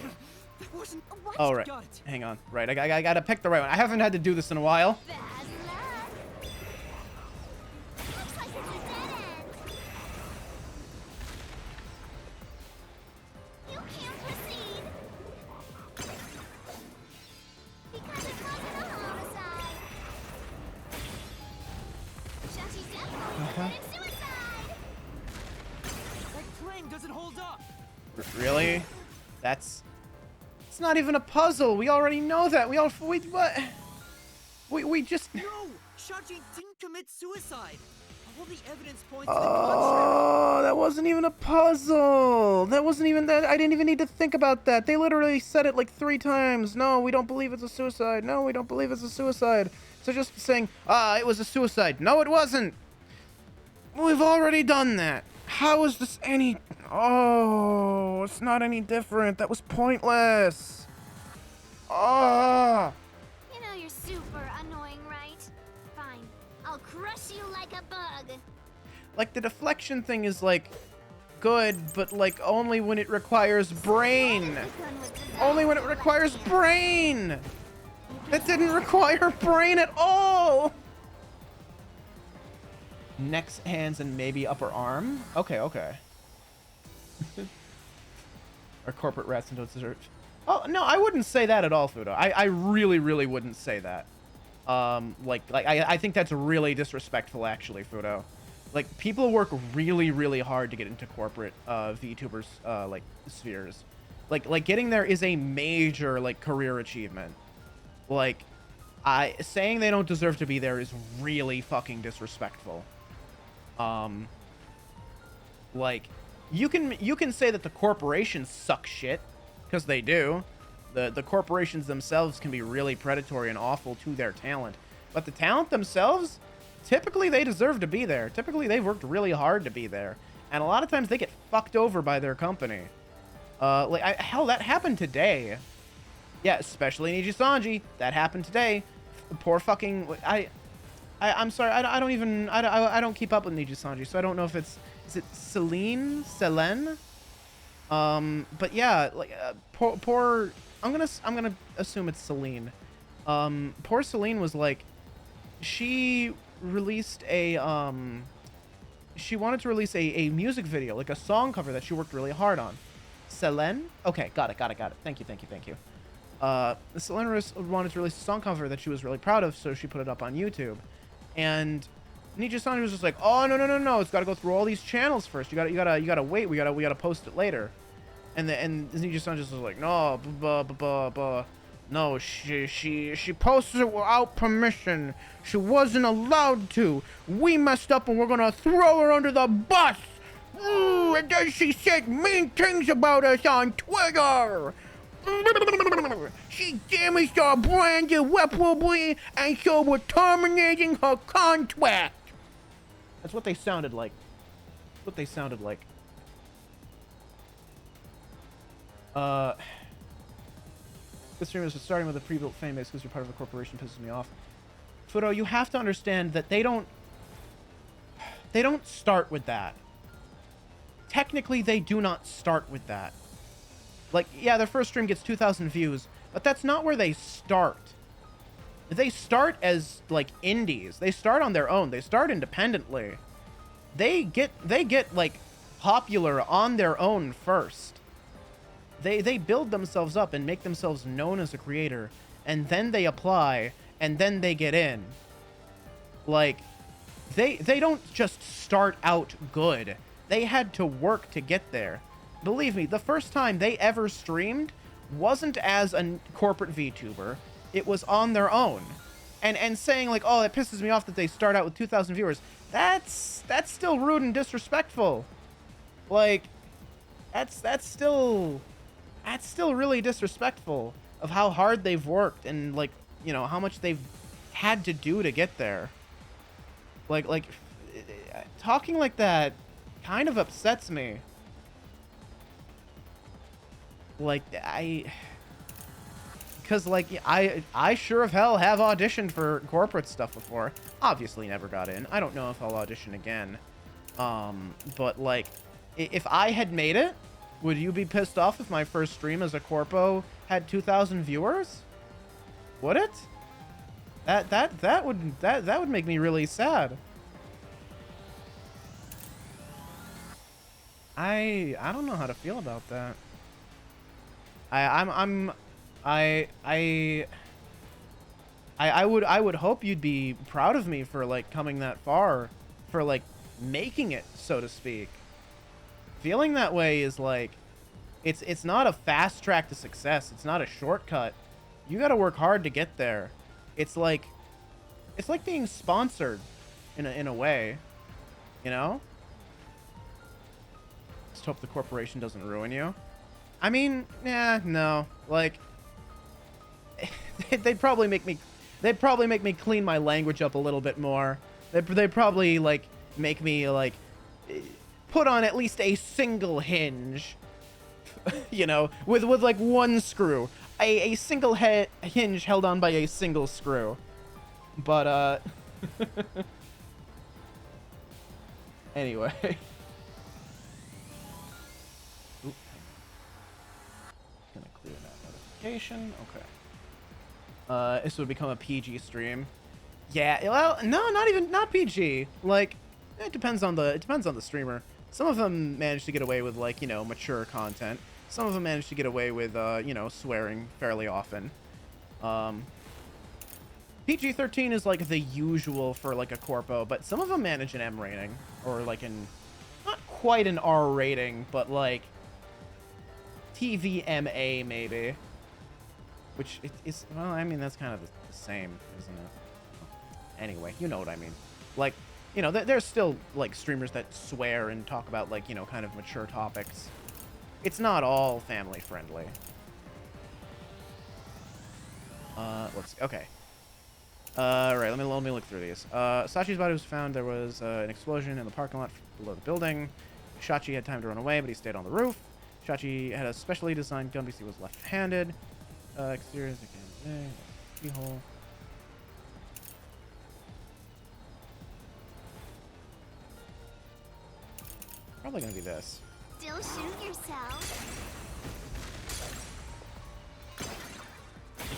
That wasn't. What? Oh, right. Got it. Hang on. Right, I gotta pick the right one. I haven't had to do this in a while. Bad luck. Looks like it's a dead end. You can't proceed. Because it wasn't a homicide. Shachi's definitely committed suicide. That claim doesn't hold up. Really? It's not even a puzzle. We already know that. We just. No, Shachi didn't commit suicide. All the evidence points to the contrary. Oh, that wasn't even a puzzle. That wasn't even that. I didn't even need to think about that. They literally said it like 3 times. No, we don't believe it's a suicide. No, we don't believe it's a suicide. So just saying, it was a suicide. No, it wasn't. We've already done that. How is this any... Oh, it's not any different. That was pointless. Oh. You know you're super annoying, right? Fine. I'll crush you like a bug. Like, the deflection thing is, like, good, but, like, only when it requires brain. Only when it requires brain. It didn't require brain at all. Next, hands, and maybe upper arm. Okay. Or corporate rats and don't deserve. Oh no, I wouldn't say that at all, Fudo. I really wouldn't say that. I think that's really disrespectful, actually, Fudo. Like, people work really hard to get into corporate VTubers like spheres. Like getting there is a major like career achievement. Like, saying they don't deserve to be there is really fucking disrespectful. Like, you can say that the corporations suck shit, because they do. The corporations themselves can be really predatory and awful to their talent, but the talent themselves, typically they deserve to be there. Typically they've worked really hard to be there, and a lot of times they get fucked over by their company. Hell, that happened today. Yeah, especially Niji Sanji. That happened today. Poor fucking... I'm sorry, I don't keep up with Niji Sanji, so I don't know if is it Selene? But yeah, like, poor, I'm gonna assume it's Selene. Poor Selene was like, she released a, she wanted to release a music video, like a song cover that she worked really hard on. Selene? Okay, got it. Thank you. Selene wanted to release a song cover that she was really proud of, so she put it up on YouTube. And Niji Sanji was just like, oh no, it's got to go through all these channels first. You gotta wait. We gotta post it later. And Niji Sanji was like, no, no, she posted it without permission. She wasn't allowed to. We messed up, and we're gonna throw her under the bus. Ooh, and then she said mean things about us on Twitter. She damaged our brand irreparably, and so we're terminating her contract. That's what they sounded like. This stream is starting with a pre-built fan base because you're part of a corporation pisses me off. Fudo, you have to understand that they don't start with that. Technically, they do not start with that. Like, yeah, their first stream gets 2,000 views, but that's not where they start. They start as, like, indies. They start on their own. They start independently. They get like, popular on their own first. They build themselves up and make themselves known as a creator, and then they apply, and then they get in. Like, they don't just start out good. They had to work to get there. Believe me, the first time they ever streamed wasn't as a corporate VTuber. It was on their own. And saying like, oh, it pisses me off that they start out with 2,000 viewers. That's still rude and disrespectful. Like, that's still really disrespectful of how hard they've worked and, like, you know, how much they've had to do to get there. Like talking like that kind of upsets me. Like, because, like, I sure of hell have auditioned for corporate stuff before. Obviously never got in. I don't know if I'll audition again. But, like, if I had made it, Would you be pissed off if my first stream as a corpo had 2,000 viewers? Would it? That would make me really sad. I don't know how to feel about that. I would hope you'd be proud of me for like coming that far, for like making it, so to speak. Feeling that way is like, it's not a fast track to success. It's not a shortcut. You got to work hard to get there. It's like being sponsored in a way, you know? Just hope the corporation doesn't ruin you. I mean, yeah, no. Like, they'd probably make me clean my language up a little bit more. They'd probably like make me like put on at least a single hinge, you know, with like one screw, a single hinge held on by a single screw. But anyway. Oop. Gonna clear that notification. Okay. This would become a PG stream. Yeah, well, no, not PG. Like, it depends on the streamer. Some of them manage to get away with, like, you know, mature content. Some of them manage to get away with, you know, swearing fairly often. PG-13 is, like, the usual for, like, a corpo, but some of them manage an M rating. Or, like, not quite an R rating, but, like, TVMA, maybe. Which is, well, I mean, that's kind of the same, isn't it? Anyway, you know what I mean. Like, you know, there's still, like, streamers that swear and talk about, like, you know, kind of mature topics. It's not all family friendly. Let's see. Okay. Right, let me look through these. Sachi's body was found. There was an explosion in the parking lot below the building. Shachi had time to run away, but he stayed on the roof. Shachi had a specially designed gun because he was left-handed. Exteriors, again, keyhole. Probably gonna be this. Don't shoot yourself.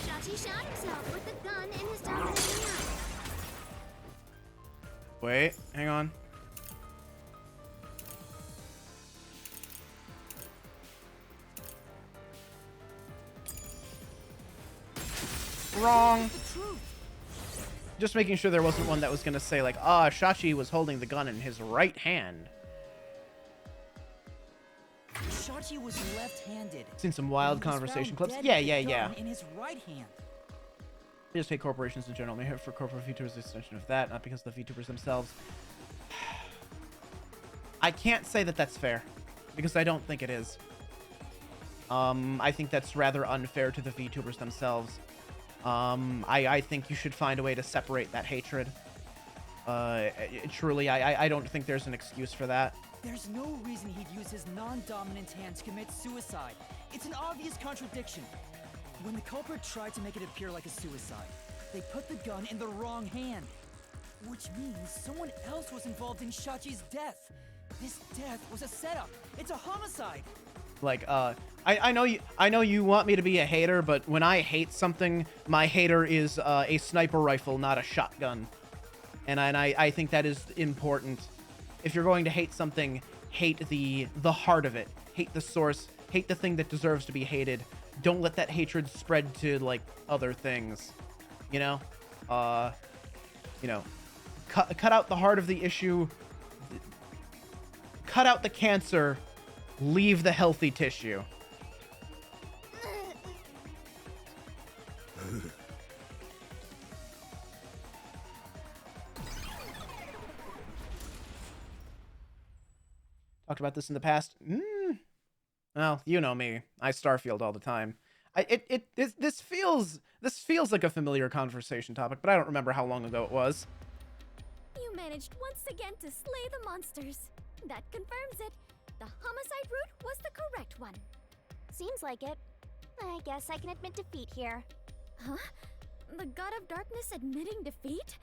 Shachi shot himself with the gun in his dominant hand. Wait, hang on. Wrong. Just making sure there wasn't one that was gonna say like, ah, Shachi was holding the gun in his right hand. Shachi was left-handed. Seen some wild conversation clips. Yeah. In his right hand. I just hate corporations in general. I'm here for corporate VTubers, the extension of that, not because of the VTubers themselves. I can't say that that's fair, because I don't think it is. I think that's rather unfair to the VTubers themselves. I think you should find a way to separate that hatred. Truly, I don't think there's an excuse for that. There's no reason he'd use his non-dominant hand to commit suicide. It's an obvious contradiction. When the culprit tried to make it appear like a suicide, they put the gun in the wrong hand. Which means someone else was involved in Shachi's death. This death was a setup. It's a homicide. Like, I know you want me to be a hater, but when I hate something, my hater is a sniper rifle, not a shotgun. And I think that is important. If you're going to hate something, hate the heart of it. Hate the source. Hate the thing that deserves to be hated. Don't let that hatred spread to, like, other things. You know? You know, cut out the heart of the issue. Cut out the cancer. Leave the healthy tissue. Talked about this in the past. Well, you know me. I Starfield all the time. This feels like a familiar conversation topic, but I don't remember how long ago it was. You managed once again to slay the monsters. That confirms it. The homicide route was the correct one. Seems like it. I guess I can admit defeat here. Huh? The God of Darkness admitting defeat?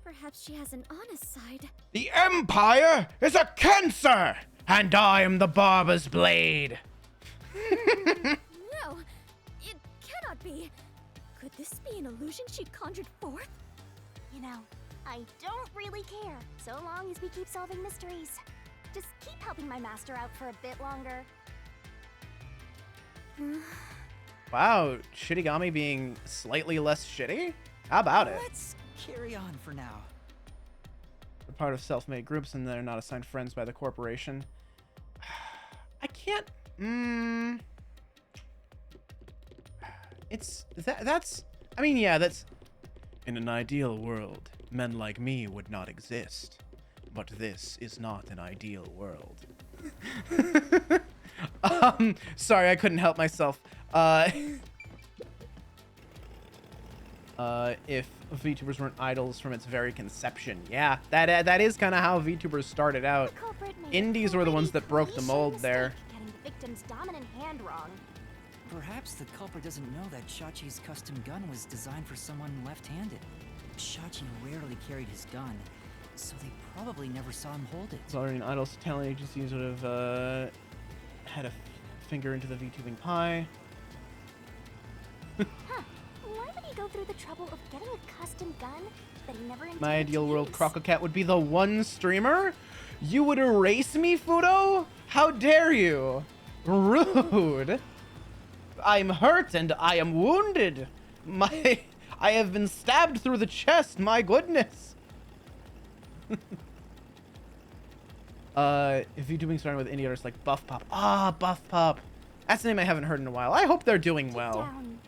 Perhaps she has an honest side. The Empire is a cancer! And I am the barber's blade. No, it cannot be. Could this be an illusion she conjured forth? You know, I don't really care, so long as we keep solving mysteries. Just keep helping my master out for a bit longer. Wow, Shittigami being slightly less shitty? How about it? Let's carry on for now. They're part of self-made groups and they're not assigned friends by the corporation. I can't. That's. I mean, yeah, that's. In an ideal world, men like me would not exist. But this is not an ideal world. Sorry, I couldn't help myself. If VTubers weren't idols from its very conception. Yeah, that is kind of how VTubers started out. The culprit made Indies were the ones that broke the glacial mold there. mistake Getting the victim's dominant hand wrong. Perhaps the culprit doesn't know that Shachi's custom gun was designed for someone left-handed. Shachi rarely carried his gun, so they probably never saw him hold it. It's already an idol, so talent agencies would have had a finger into the VTubing pie. Huh. Why would he go through the trouble of getting a custom gun that he never intended My ideal to world, use? Crococat would be the one streamer? You would erase me, Fudo? How dare you? Rude. I'm hurt and I am wounded. I have been stabbed through the chest, my goodness. If VTubing starting with indie artists like Buff Pop. Ah, Buff Pop. That's a name I haven't heard in a while. I hope they're doing Deep well. down,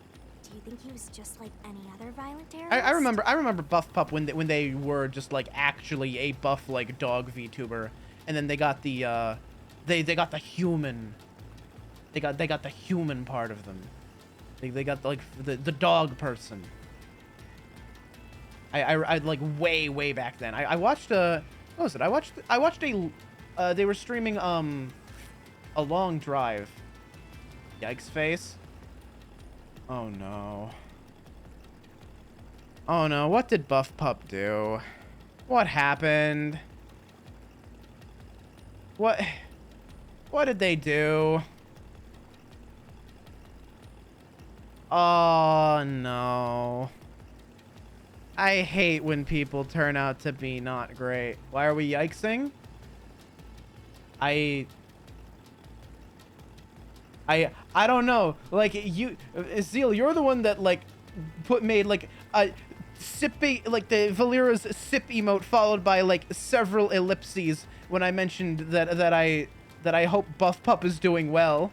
do you think he was just like any other violent terrorist? I remember Buff Pup when they were just like actually a buff like dog VTuber, and then they got the they got the human. They got the human part of them. They got like the dog person. I like way back then. I watched what was it? I watched a they were streaming a long drive. Yikes face. Oh no. Oh no, what did Buff Pup do? What happened? What did they do? Oh no. I hate when people turn out to be not great. Why are we yikesing? I don't know. Like you, Zeal, you're the one that like made like a sippy, like the Valera's sip emote followed by like several ellipses when I mentioned that I hope Buff Pup is doing well.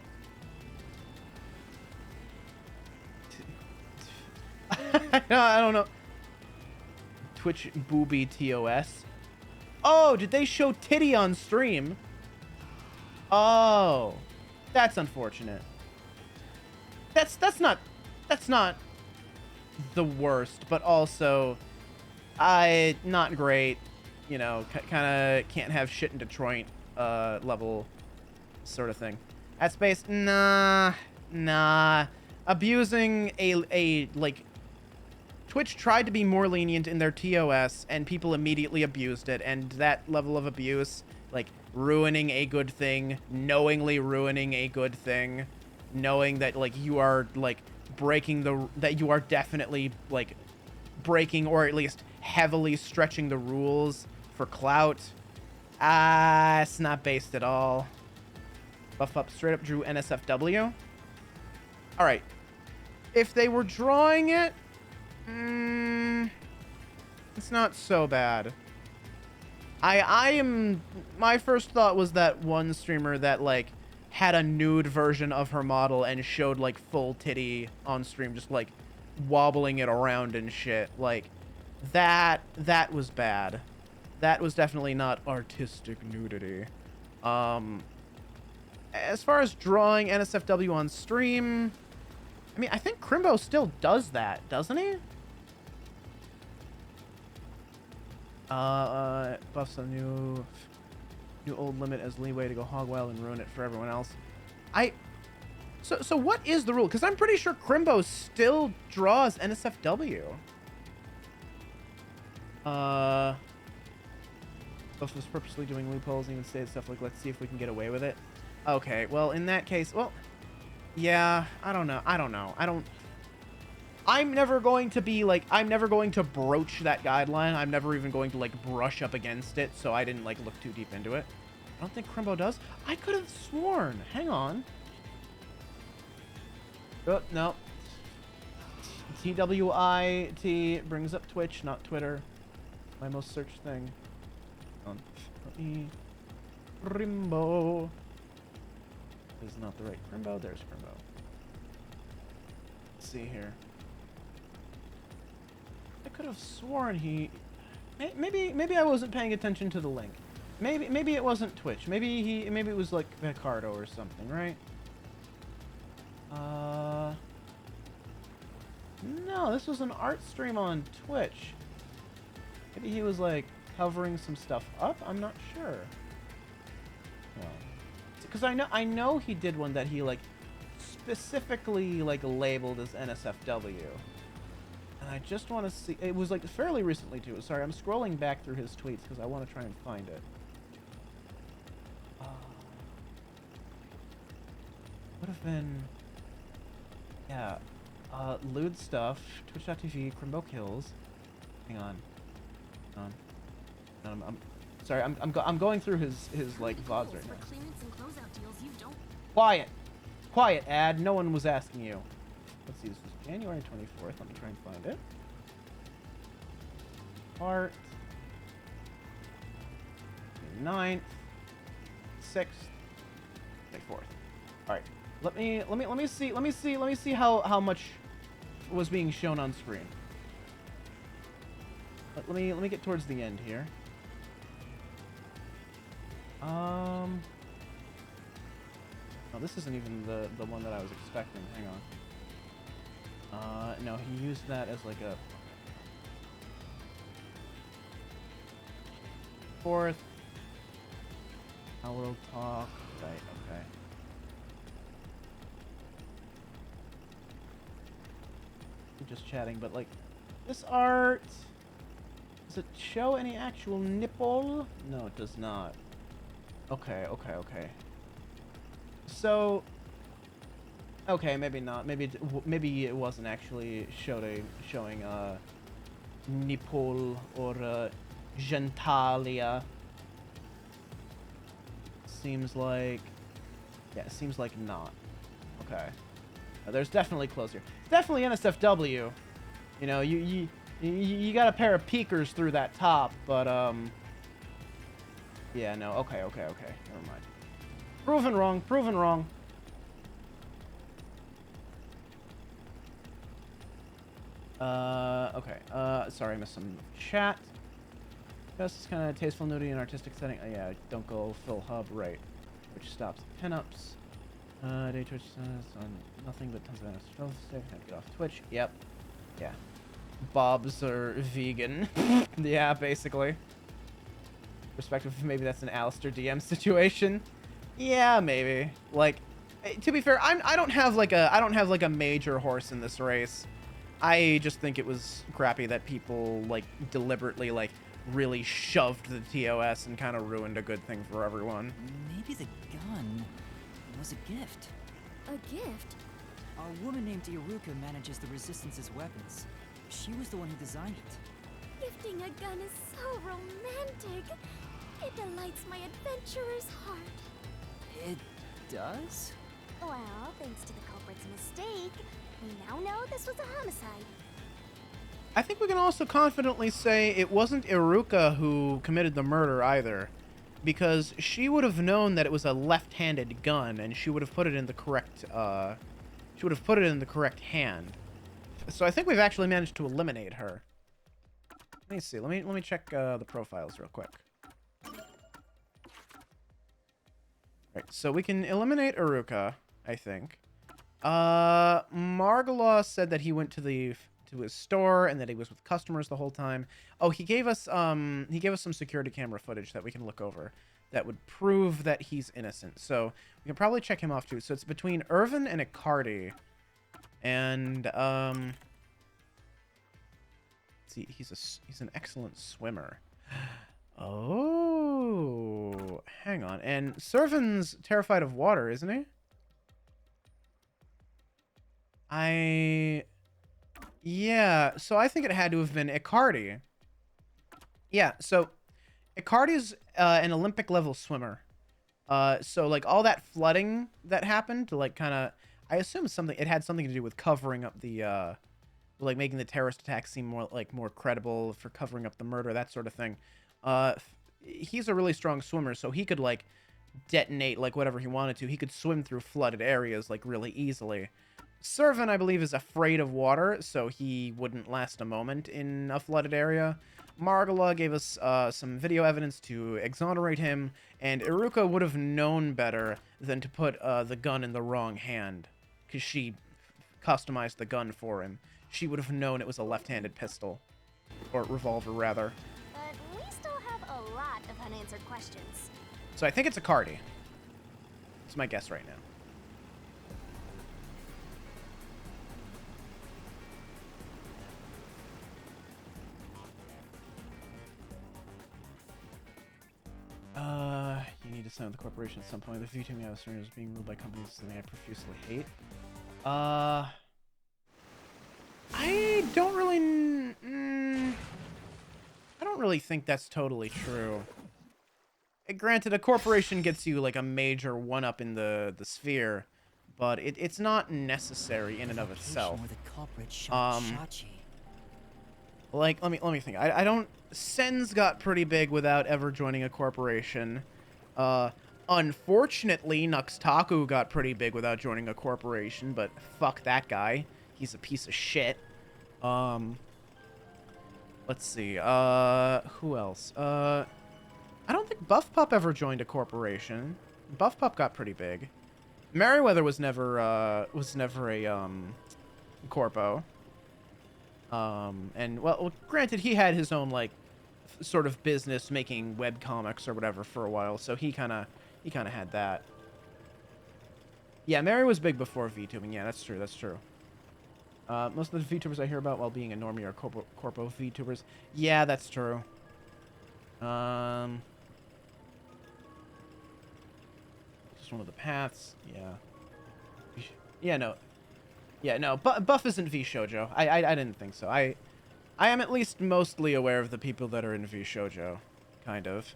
I don't know. Twitch booby TOS. Oh, did they show titty on stream? Oh, that's unfortunate. That's not the worst, but also not great. You know, kind of can't have shit in Detroit level sort of thing. At space, nah. Abusing a like. Twitch tried to be more lenient in their TOS, and people immediately abused it, and that level of abuse, like ruining a good thing, knowingly ruining a good thing, knowing that like you are like that you are definitely like breaking or at least heavily stretching the rules for clout. It's not based at all. Buff Up straight up drew NSFW. All right, if they were drawing it, it's not so bad. My first thought was that one streamer that like had a nude version of her model and showed like full titty on stream, just like wobbling it around and shit. Like that was bad. That was definitely not artistic nudity. As far as drawing NSFW on stream, I mean, I think Crimbo still does that, doesn't he? Buffs a new old limit as leeway to go hog wild and ruin it for everyone else. So what is the rule? Because I'm pretty sure Crimbo still draws NSFW. Both of us purposely doing loopholes and even say stuff like, let's see if we can get away with it. Okay, well, in that case, well, yeah, I don't know. I'm never going to be like, I'm never going to broach that guideline. I'm never even going to like brush up against it. So I didn't like look too deep into it. I don't think Crimbo does. I could have sworn. Hang on. Oh, no. TWIT brings up Twitch, not Twitter. My most searched thing. Crimbo. Is not the right Crimbo. There's Crimbo. Let's see here. I could have sworn he... Maybe I wasn't paying attention to the link. Maybe it wasn't Twitch. Maybe it was like Ricardo or something, right? No, this was an art stream on Twitch. Maybe he was like covering some stuff up. I'm not sure. Well, because I know he did one that he like specifically like labeled as NSFW. And I just want to see. It was like fairly recently too. Sorry, I'm scrolling back through his tweets because I want to try and find it. Would have been, yeah, lewd stuff. Twitch.tv, Crimbo kills. Hang on. I'm sorry. I'm going through his like VODs right now. Quiet, ad. No one was asking you. Let's see. This was January 24th. Let me try and find it. Art. 9th, 6th, 24th. All right. Let me see how much was being shown on screen. Let me get towards the end here. Oh, this isn't even the one that I was expecting. Hang on. No, he used that as like a 4th. How we'll talk. Right. Okay. Just chatting, but like this art, does it show any actual nipple? No, it does not. Okay. So okay, maybe not. Maybe it wasn't actually showing nipple or genitalia. Seems like, yeah, it seems like not. Okay. There's definitely clothes here. It's definitely NSFW. You know, you got a pair of peekers through that top, but yeah, no. Okay. Never mind. Proven wrong. Okay. Sorry, I missed some chat. Just kind of tasteful, nudity, and artistic setting. Oh, yeah, don't go full hub, right? Which stops the pinups. Day Twitch says on nothing but tons of NSFW stuff. Had to get off Twitch. Yep. Yeah. Bobs are vegan. Yeah, basically. Perspective, maybe that's an Alistair DM situation. Yeah, maybe. Like, to be fair, I don't have like a major horse in this race. I just think it was crappy that people like deliberately like really shoved the TOS and kind of ruined a good thing for everyone. Maybe the gun was a gift. A gift? A woman named Iruka manages the Resistance's weapons. She was the one who designed it. Gifting a gun is so romantic. It delights my adventurer's heart. It does? Well, thanks to the culprit's mistake, we now know this was a homicide. I think we can also confidently say it wasn't Iruka who committed the murder either, because she would have known that it was a left-handed gun, and she would have put it in the correct hand. So I think we've actually managed to eliminate her. Let me see. Let me check the profiles real quick. Right, so we can eliminate Iruka, I think. Margalaw said that he went to his store and that he was with customers the whole time. Oh, he gave us some security camera footage that we can look over that would prove that he's innocent. So we can probably check him off too. So it's between Irvin and Icardi. And see, he's an excellent swimmer. Oh, hang on. And Servan's terrified of water, isn't he? Yeah, so I think it had to have been Icardi. Yeah, so Icardi's an Olympic level swimmer. So like all that flooding that happened to like kind of, I assume it had something to do with covering up the like making the terrorist attack seem more credible, for covering up the murder, that sort of thing. He's a really strong swimmer, so he could like detonate like whatever he wanted to. He could swim through flooded areas like really easily. Servant, I believe, is afraid of water, so he wouldn't last a moment in a flooded area. Margala gave us some video evidence to exonerate him, and Iruka would have known better than to put the gun in the wrong hand, because she customized the gun for him. She would have known it was a left-handed pistol, or revolver, rather. But we still have a lot of unanswered questions. So I think it's Icardi. It's my guess right now. You need to sign with the corporation at some point. The VTubing atmosphere is being ruled by companies, something I profusely hate. I don't really... I don't really think that's totally true. Granted, a corporation gets you, like, a major one-up in the sphere, but it's not necessary in and of itself. Where the culprit shot Shachi. Like, let me think. I don't... Sen's got pretty big without ever joining a corporation. Unfortunately, Nuxtaku got pretty big without joining a corporation, but fuck that guy. He's a piece of shit. Let's see. Who else? I don't think Buff Pup ever joined a corporation. Buff Pup got pretty big. Merryweather was never a corpo. And well, granted, he had his own like sort of business making web comics or whatever for a while, so he kind of had that. Yeah, Mary was big before VTubing. Yeah, that's true. That's true. Most of the VTubers I hear about while being a normie are corpo VTubers. Yeah, that's true. Just one of the paths. Yeah. Yeah, no. Yeah, no. Buff isn't V Shoujo. I didn't think so. I am at least mostly aware of the people that are in V Shoujo, kind of.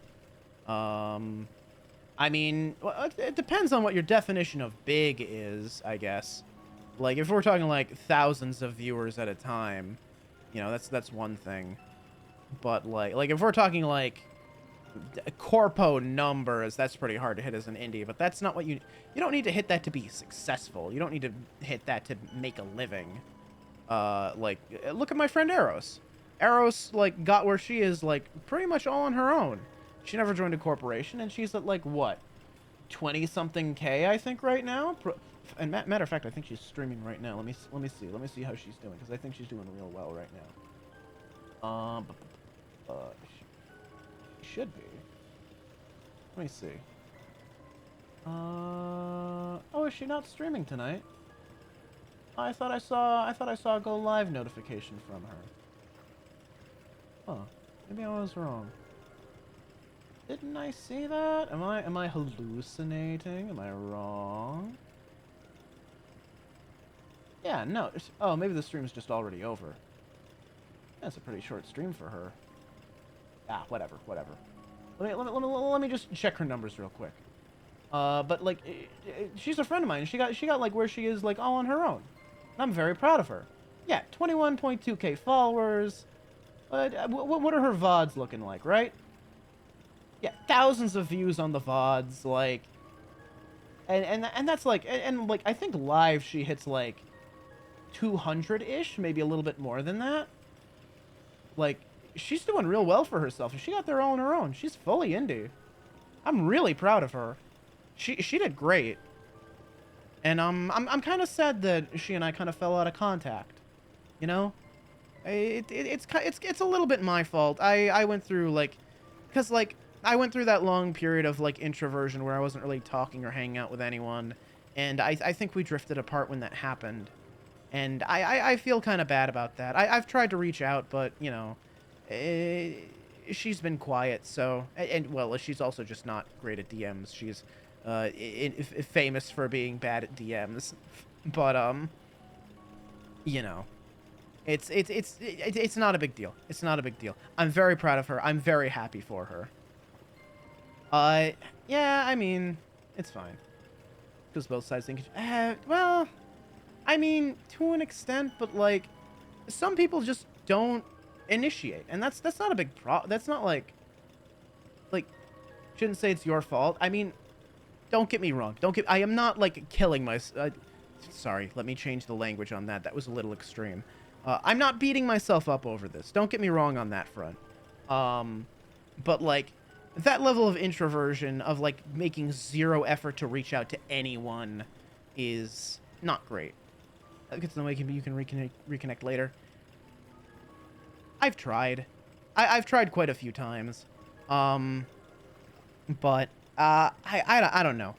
I mean, well, it depends on what your definition of big is, I guess. Like, if we're talking, like, thousands of viewers at a time, you know, that's one thing. But, like if we're talking, like, corpo numbers, that's pretty hard to hit as an indie. But that's not what you don't need to hit that to be successful. You don't need to hit that to make a living. Like, look at my friend Eros. Eros, like, got where she is, like, pretty much all on her own. She never joined a corporation, and she's at, like, what? 20-something K, I think, right now? And matter of fact, I think she's streaming right now. Let me see how she's doing, because I think she's doing real well right now. She should be. Let me see. Oh, is she not streaming tonight? I thought I saw a go live notification from her. Huh. Maybe I was wrong. Didn't I see that? Am I hallucinating? Am I wrong? Yeah, no. Oh, maybe the stream's just already over. That's a pretty short stream for her. Ah, whatever. Let me just check her numbers real quick. But like, she's a friend of mine. She got like where she is like all on her own. And I'm very proud of her. Yeah, 21.2K followers. What are her VODs looking like, right? Yeah, thousands of views on the VODs, like, and that's like, and like I think live she hits like 200-ish, maybe a little bit more than that. Like, she's doing real well for herself. She got there all on her own. She's fully indie. I'm really proud of her. She did great. And I'm kind of sad that she and I kind of fell out of contact. You know, it's a little bit my fault. I went through like, cause like I went through that long period of like introversion where I wasn't really talking or hanging out with anyone, and I think we drifted apart when that happened. And I feel kind of bad about that. I've tried to reach out, but, you know, she's been quiet, so, and well, she's also just not great at DMs. She's famous for being bad at DMs, but you know, it's not a big deal. It's not a big deal. I'm very proud of her. I'm very happy for her. Yeah, I mean, it's fine. Because both sides think, well, I mean, to an extent, but like, some people just don't initiate, and that's not a big that's not like, shouldn't say it's your fault. I mean, don't get me wrong. I am not like killing myself. Sorry, let me change the language on that. That was a little extreme. I'm not beating myself up over this. Don't get me wrong on that front. But like, that level of introversion, of like making zero effort to reach out to anyone, is not great. It's no way you can reconnect later. I've tried. I've tried quite a few times. But I don't know.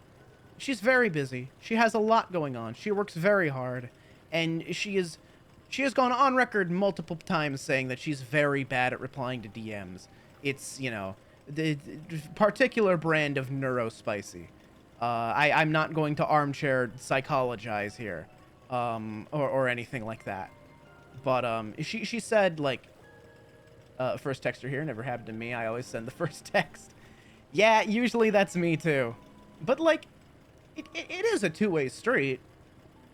She's very busy. She has a lot going on. She works very hard, and she has gone on record multiple times saying that she's very bad at replying to DMs. It's, you know, the particular brand of neurospicy. I'm not going to armchair psychologize here, or anything like that. But she said, like, first texter here, never happened to me. I always send the first text. Yeah, usually that's me too. But like, it is a two-way street.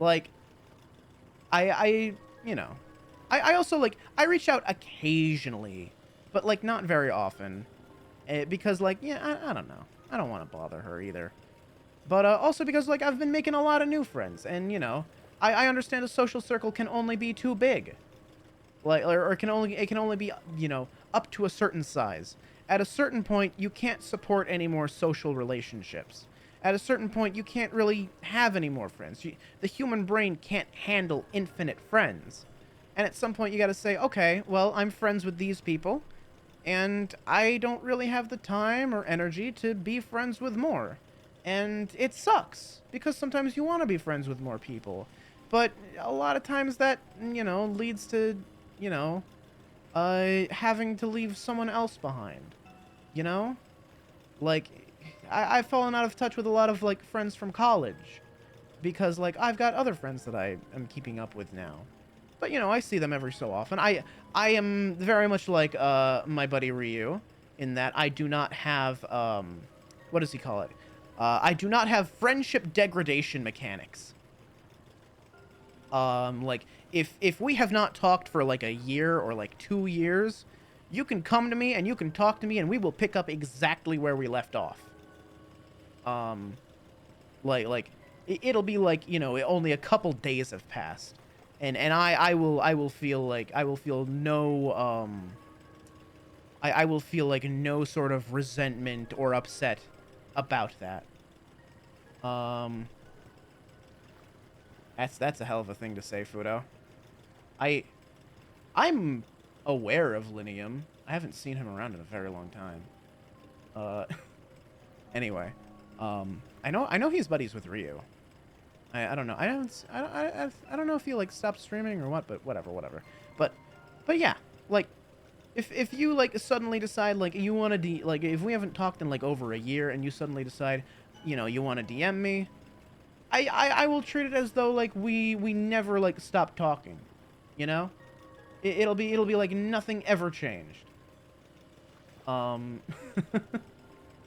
Like, you know, I also, like, I reach out occasionally, but like not very often, because like, yeah, I don't know. I don't want to bother her either. But also because like I've been making a lot of new friends, and you know, I understand a social circle can only be too big. Like, or it can only be, you know, up to a certain size. At a certain point, you can't support any more social relationships. At a certain point, you can't really have any more friends. The human brain can't handle infinite friends. And at some point, you gotta say, okay, well, I'm friends with these people, and I don't really have the time or energy to be friends with more. And it sucks, because sometimes you want to be friends with more people. But a lot of times that, you know, leads to, you know, having to leave someone else behind. You know? Like, I've fallen out of touch with a lot of, like, friends from college. Because, like, I've got other friends that I am keeping up with now. But, you know, I see them every so often. I am very much like, my buddy Ryu, in that I do not have, what does he call it? I do not have friendship degradation mechanics. Like, if we have not talked for, like, a year or, like, 2 years, you can come to me and you can talk to me and we will pick up exactly where we left off. Like, it'll be like, you know, only a couple days have passed. And I will feel like, I will feel no, I will feel like no sort of resentment or upset about that. That's a hell of a thing to say, Fudo. I'm aware of Linium. I haven't seen him around in a very long time. Anyway, I know he's buddies with Ryu. I don't know. I don't know if he like stopped streaming or what, but whatever. But yeah, like, if you like suddenly decide like you want to like, if we haven't talked in like over a year and you suddenly decide, you know, you want to DM me, I will treat it as though like we never like stopped talking, you know? It'll be like nothing ever changed. You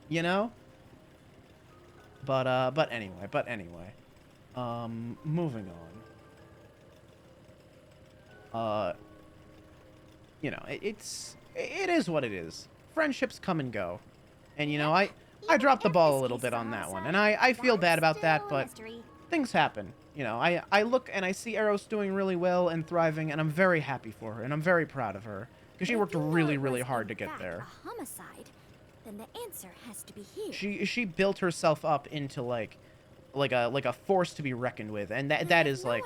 know? But anyway. Moving on. You know, it is what it is. Friendships come and go. And you know, I dropped the ball a little bit on that one. And I feel bad about that, but things happen. You know, I look and I see Eros doing really well and thriving, and I'm very happy for her, and I'm very proud of her. Because she worked really, really hard to get there. A homicide, then the answer has to be here. She built herself up into like a force to be reckoned with, and that is like,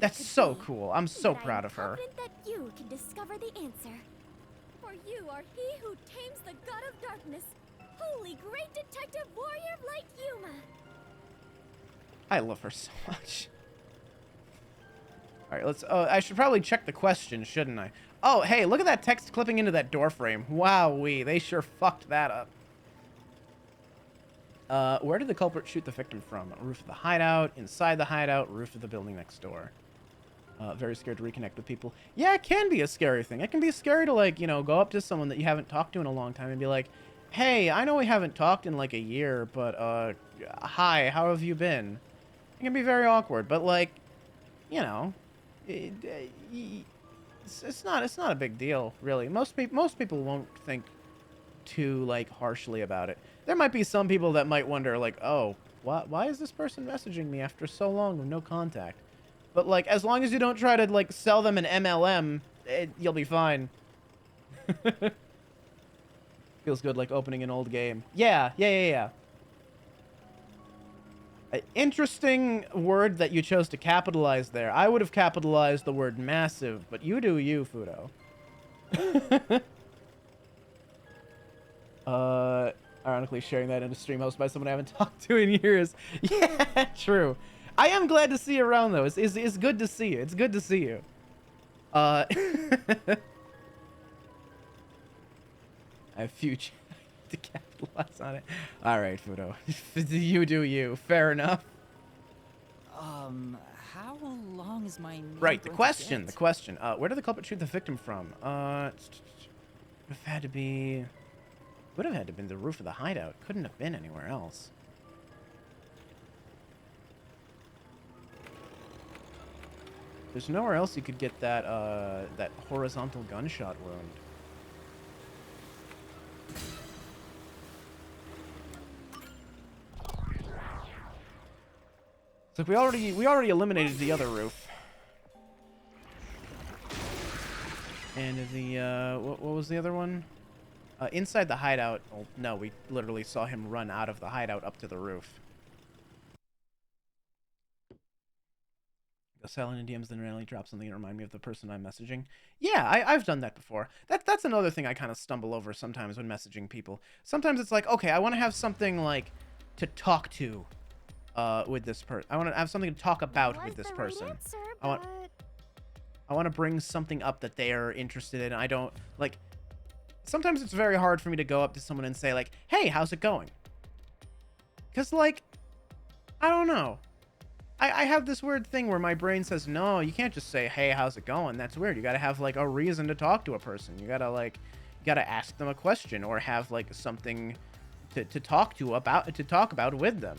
that's so cool. I'm so proud of her. Confident that you can discover the answer. For you are he who tames the god of darkness, holy great detective warrior of light Yuma. I love her so much. All right, let's. Oh, I should probably check the question, shouldn't I? Oh, hey, look at that text clipping into that door frame. Wowee, they sure fucked that up. Where did the culprit shoot the victim from? Roof of the hideout, inside the hideout, roof of the building next door. Very scared to reconnect with people. Yeah, it can be a scary thing. It can be scary to, like, you know, go up to someone that you haven't talked to in a long time and be like, hey, I know we haven't talked in, like, a year, but, hi, how have you been? It can be very awkward, but, like, you know, it's not a big deal, really. Most people won't think too, like, harshly about it. There might be some people that might wonder, like, oh, why is this person messaging me after so long with no contact? But, like, as long as you don't try to, like, sell them an MLM, you'll be fine. Feels good, like opening an old game. Yeah. Interesting word that you chose to capitalize there. I would have capitalized the word massive, but you do you, Fudo. Ironically sharing that in a stream hosted by someone I haven't talked to in years. Yeah, true. I am glad to see you around, though. It's good to see you. It's good to see you. I have future to capitalize on it. All right, Fudo. You do you. Fair enough. How long is my main Right, the growth question. get? Where did the culprit shoot the victim from? Would have had to be the roof of the hideout. Couldn't have been anywhere else. There's nowhere else you could get that that horizontal gunshot wound. So we already eliminated the other roof. And the what was the other one? Inside the hideout. Oh, no, we literally saw him run out of the hideout up to the roof. Go silent in DMs, then randomly drop something and remind me of the person I'm messaging. Yeah, I've done that before. That's another thing I kind of stumble over sometimes when messaging people. Sometimes it's like, okay, I want to have something like to talk to with this person. I want to have something to talk about with this person. I want to bring something up that they are interested in. I don't like. Sometimes it's very hard for me to go up to someone and say like, "Hey, how's it going?" Because like, I don't know. I have this weird thing where my brain says, no, you can't just say, hey, how's it going? That's weird. You gotta have like a reason to talk to a person. You gotta ask them a question or have like something to talk about with them.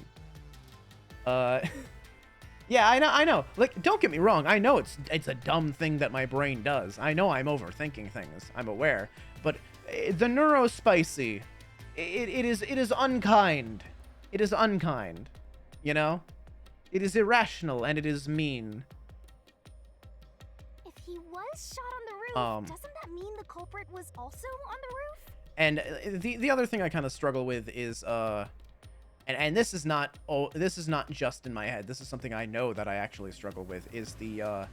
Yeah, I know. Like, don't get me wrong. I know it's a dumb thing that my brain does. I know I'm overthinking things. I'm aware. But the neurospicy, it is unkind. It is unkind. You know? It is irrational and it is mean. If he was shot on the roof, doesn't that mean the culprit was also on the roof? And the other thing I kind of struggle with is and this is not just in my head. This is something I know that I actually struggle with is the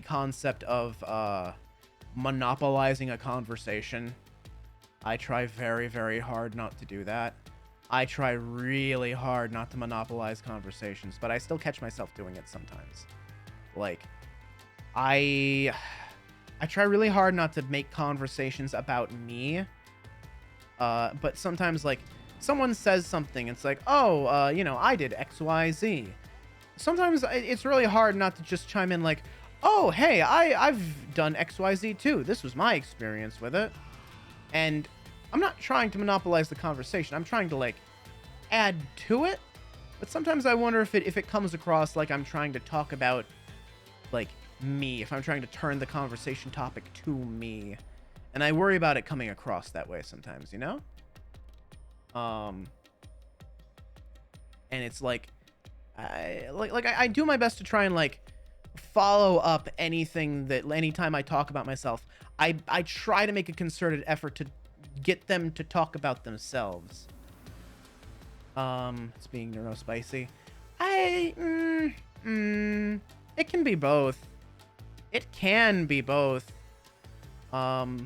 concept of monopolizing a conversation. I try very, very hard not to do that. I try really hard not to monopolize conversations, but I still catch myself doing it sometimes. Like, I try really hard not to make conversations about me, but sometimes, like, someone says something, it's like, oh, you know, I did X, Y, Z. Sometimes it's really hard not to just chime in like, oh, hey, I've done X, Y, Z too. This was my experience with it. And I'm not trying to monopolize the conversation. I'm trying to, like, add to it. But sometimes I wonder if it comes across like I'm trying to talk about, like, me. If I'm trying to turn the conversation topic to me. And I worry about it coming across that way sometimes, you know? And it's like, I do my best to try and, like, follow up anytime I talk about myself. I try to make a concerted effort to get them to talk about themselves. It's being neurospicy. It can be both. It can be both. But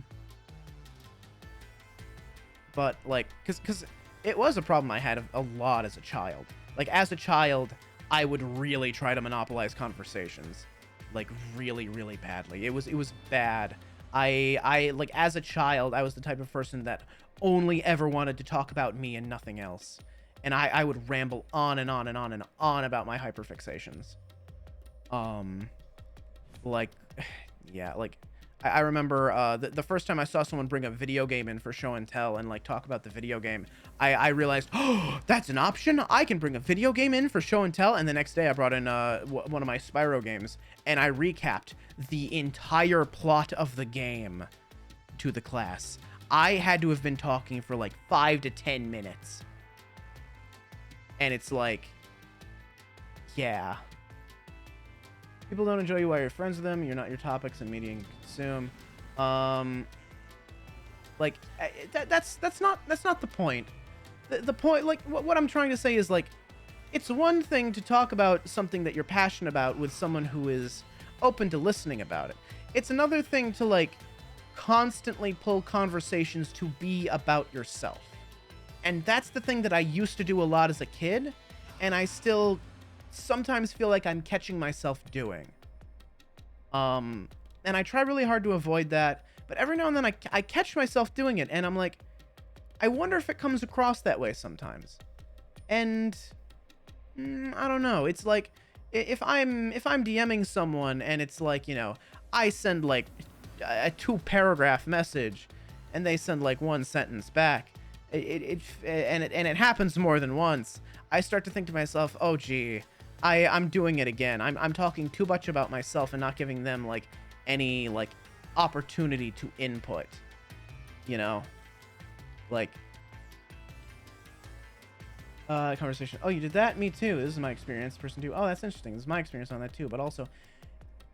like, cause it was a problem I had a lot as a child. Like, as a child, I would really try to monopolize conversations. like really, really badly. It was bad. I like, as a child, I was the type of person that only ever wanted to talk about me and nothing else. And I would ramble on and on and on and on about my hyperfixations. Like, yeah, like, I remember the first time I saw someone bring a video game in for show and tell and like talk about the video game, I realized, oh, that's an option. I can bring a video game in for show and tell. And the next day I brought in one of my Spyro games, and I recapped the entire plot of the game to the class. I had to have been talking for like 5 to 10 minutes. And it's like, yeah. People don't enjoy you while you're friends with them. You're not your topics and media you consume. Like, that's not the point. The point, like, what I'm trying to say is, like, it's one thing to talk about something that you're passionate about with someone who is open to listening about it. It's another thing to, like, constantly pull conversations to be about yourself. And that's the thing that I used to do a lot as a kid, and I still sometimes feel like I'm catching myself doing. And I try really hard to avoid that, but every now and then I catch myself doing it, and I'm like, I wonder if it comes across that way sometimes. And I don't know. It's like, if I'm DMing someone and it's like, you know, I send like a 2-paragraph message and they send like 1 sentence back, and it happens more than once, I start to think to myself, oh gee, I'm doing it again. I'm talking too much about myself and not giving them like any like opportunity to input, you know, like conversation. Oh, you did that? Me too. This is my experience. Person 2. Oh, that's interesting. This is my experience on that too. But also,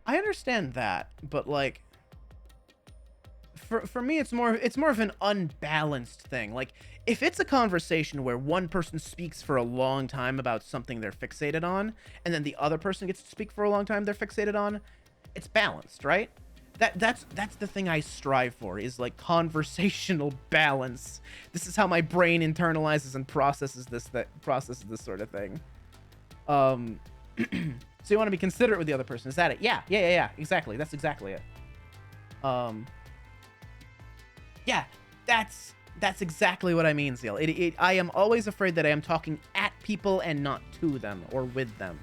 I understand that, but like, for me, it's more of an unbalanced thing. Like, if it's a conversation where one person speaks for a long time about something they're fixated on, and then the other person gets to speak for a long time they're fixated on, it's balanced, right? That's the thing I strive for, is like conversational balance. This is how my brain internalizes and processes this sort of thing. So you want to be considerate with the other person. Is that it? Yeah. Exactly. That's exactly it. Yeah, that's exactly what I mean, Zeal. I am always afraid that I am talking at people and not to them or with them.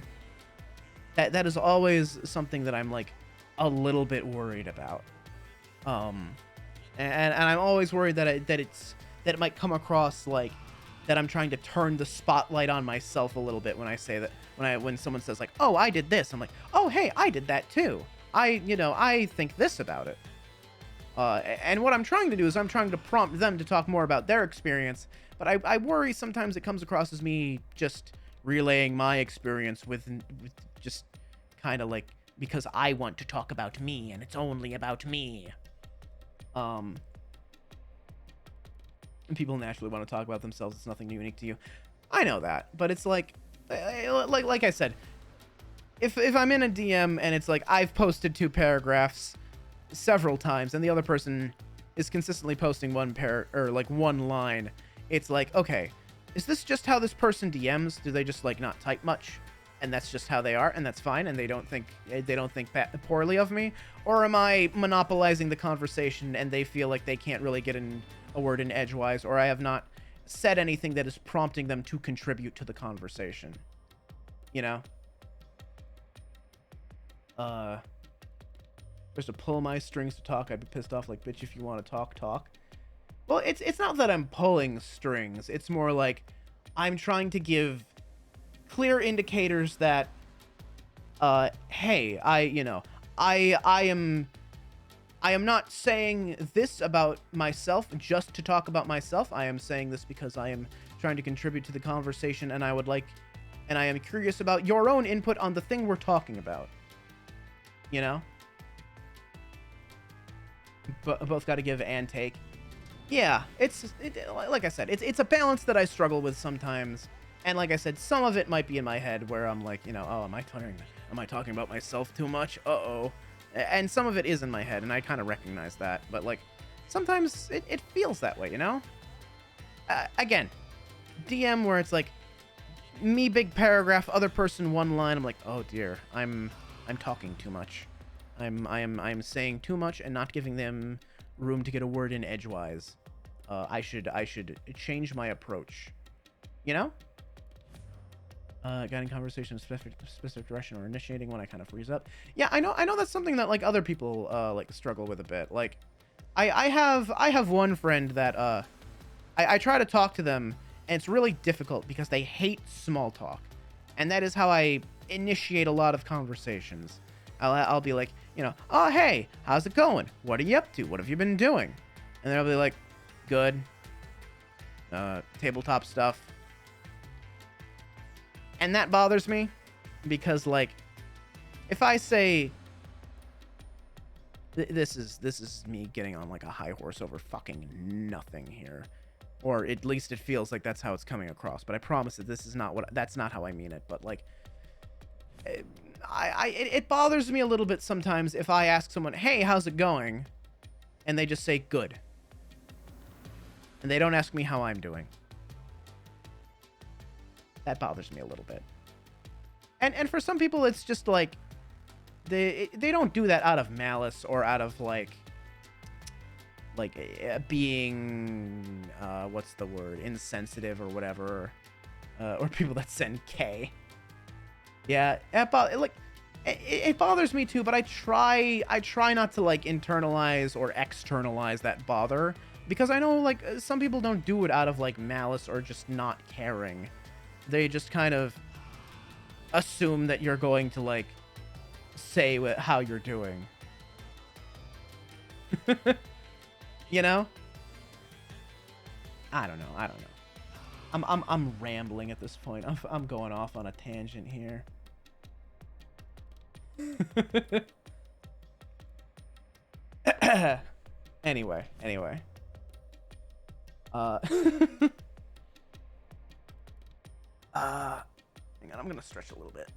That is always something that I'm like a little bit worried about. And I'm always worried that it might come across like that I'm trying to turn the spotlight on myself a little bit when I say that, when someone says like, "Oh, I did this." I'm like, "Oh, hey, I did that too. I think this about it." And what I'm trying to do is I'm trying to prompt them to talk more about their experience, but I worry sometimes it comes across as me just relaying my experience with just kind of like, because I want to talk about me and it's only about me. And people naturally want to talk about themselves. It's nothing unique to you. I know that, but it's like I said, if I'm in a DM and it's like I've posted 2 paragraphs several times and the other person is consistently posting 1 line, it's like, okay, is this just how this person DMs? Do they just like not type much and that's just how they are, and that's fine, and they don't think poorly of me? Or am I monopolizing the conversation and they feel like they can't really get in a word in edgewise, or I have not said anything that is prompting them to contribute to the conversation, you know? Just to pull my strings to talk, I'd be pissed off like, bitch, if you want to talk. Well, it's not that I'm pulling strings. It's more like I'm trying to give clear indicators that, hey, I am not saying this about myself just to talk about myself. I am saying this because I am trying to contribute to the conversation, and I am curious about your own input on the thing we're talking about. You know? But both got to give and take. Yeah, like I said, it's a balance that I struggle with sometimes. And like I said, some of it might be in my head where I'm like, oh, am I talking about myself too much? Uh-oh. And some of it is in my head, and I kind of recognize that. But like, sometimes it feels that way, you know? Again, DM where it's like, me big paragraph, other person 1 line. I'm like, oh dear, I'm I'm talking too much. I'm saying too much and not giving them room to get a word in edgewise. I should change my approach. You know? Guiding conversation in specific direction or initiating when I kind of freeze up. Yeah, I know that's something that like other people like struggle with a bit. Like I have one friend that I try to talk to them, and it's really difficult because they hate small talk. And that is how I initiate a lot of conversations. I'll be like, you know, oh, hey, how's it going? What are you up to? What have you been doing? And they'll be like, good. Tabletop stuff. And that bothers me because, like, if I say, this is me getting on like a high horse over fucking nothing here. Or at least it feels like that's how it's coming across. But I promise that that's not how I mean it. But like, it bothers me a little bit sometimes if I ask someone, hey, how's it going? And they just say good. And they don't ask me how I'm doing. That bothers me a little bit. And for some people, it's just like, they don't do that out of malice or out of like being, what's the word, insensitive or whatever, or people that send K. Yeah, it bothers me too, but I try not to like internalize or externalize that bother, because I know like some people don't do it out of like malice or just not caring. They just kind of assume that you're going to like say how you're doing. You know? I don't know. I'm rambling at this point. I'm going off on a tangent here. Anyway. Hang on, I'm gonna stretch a little bit.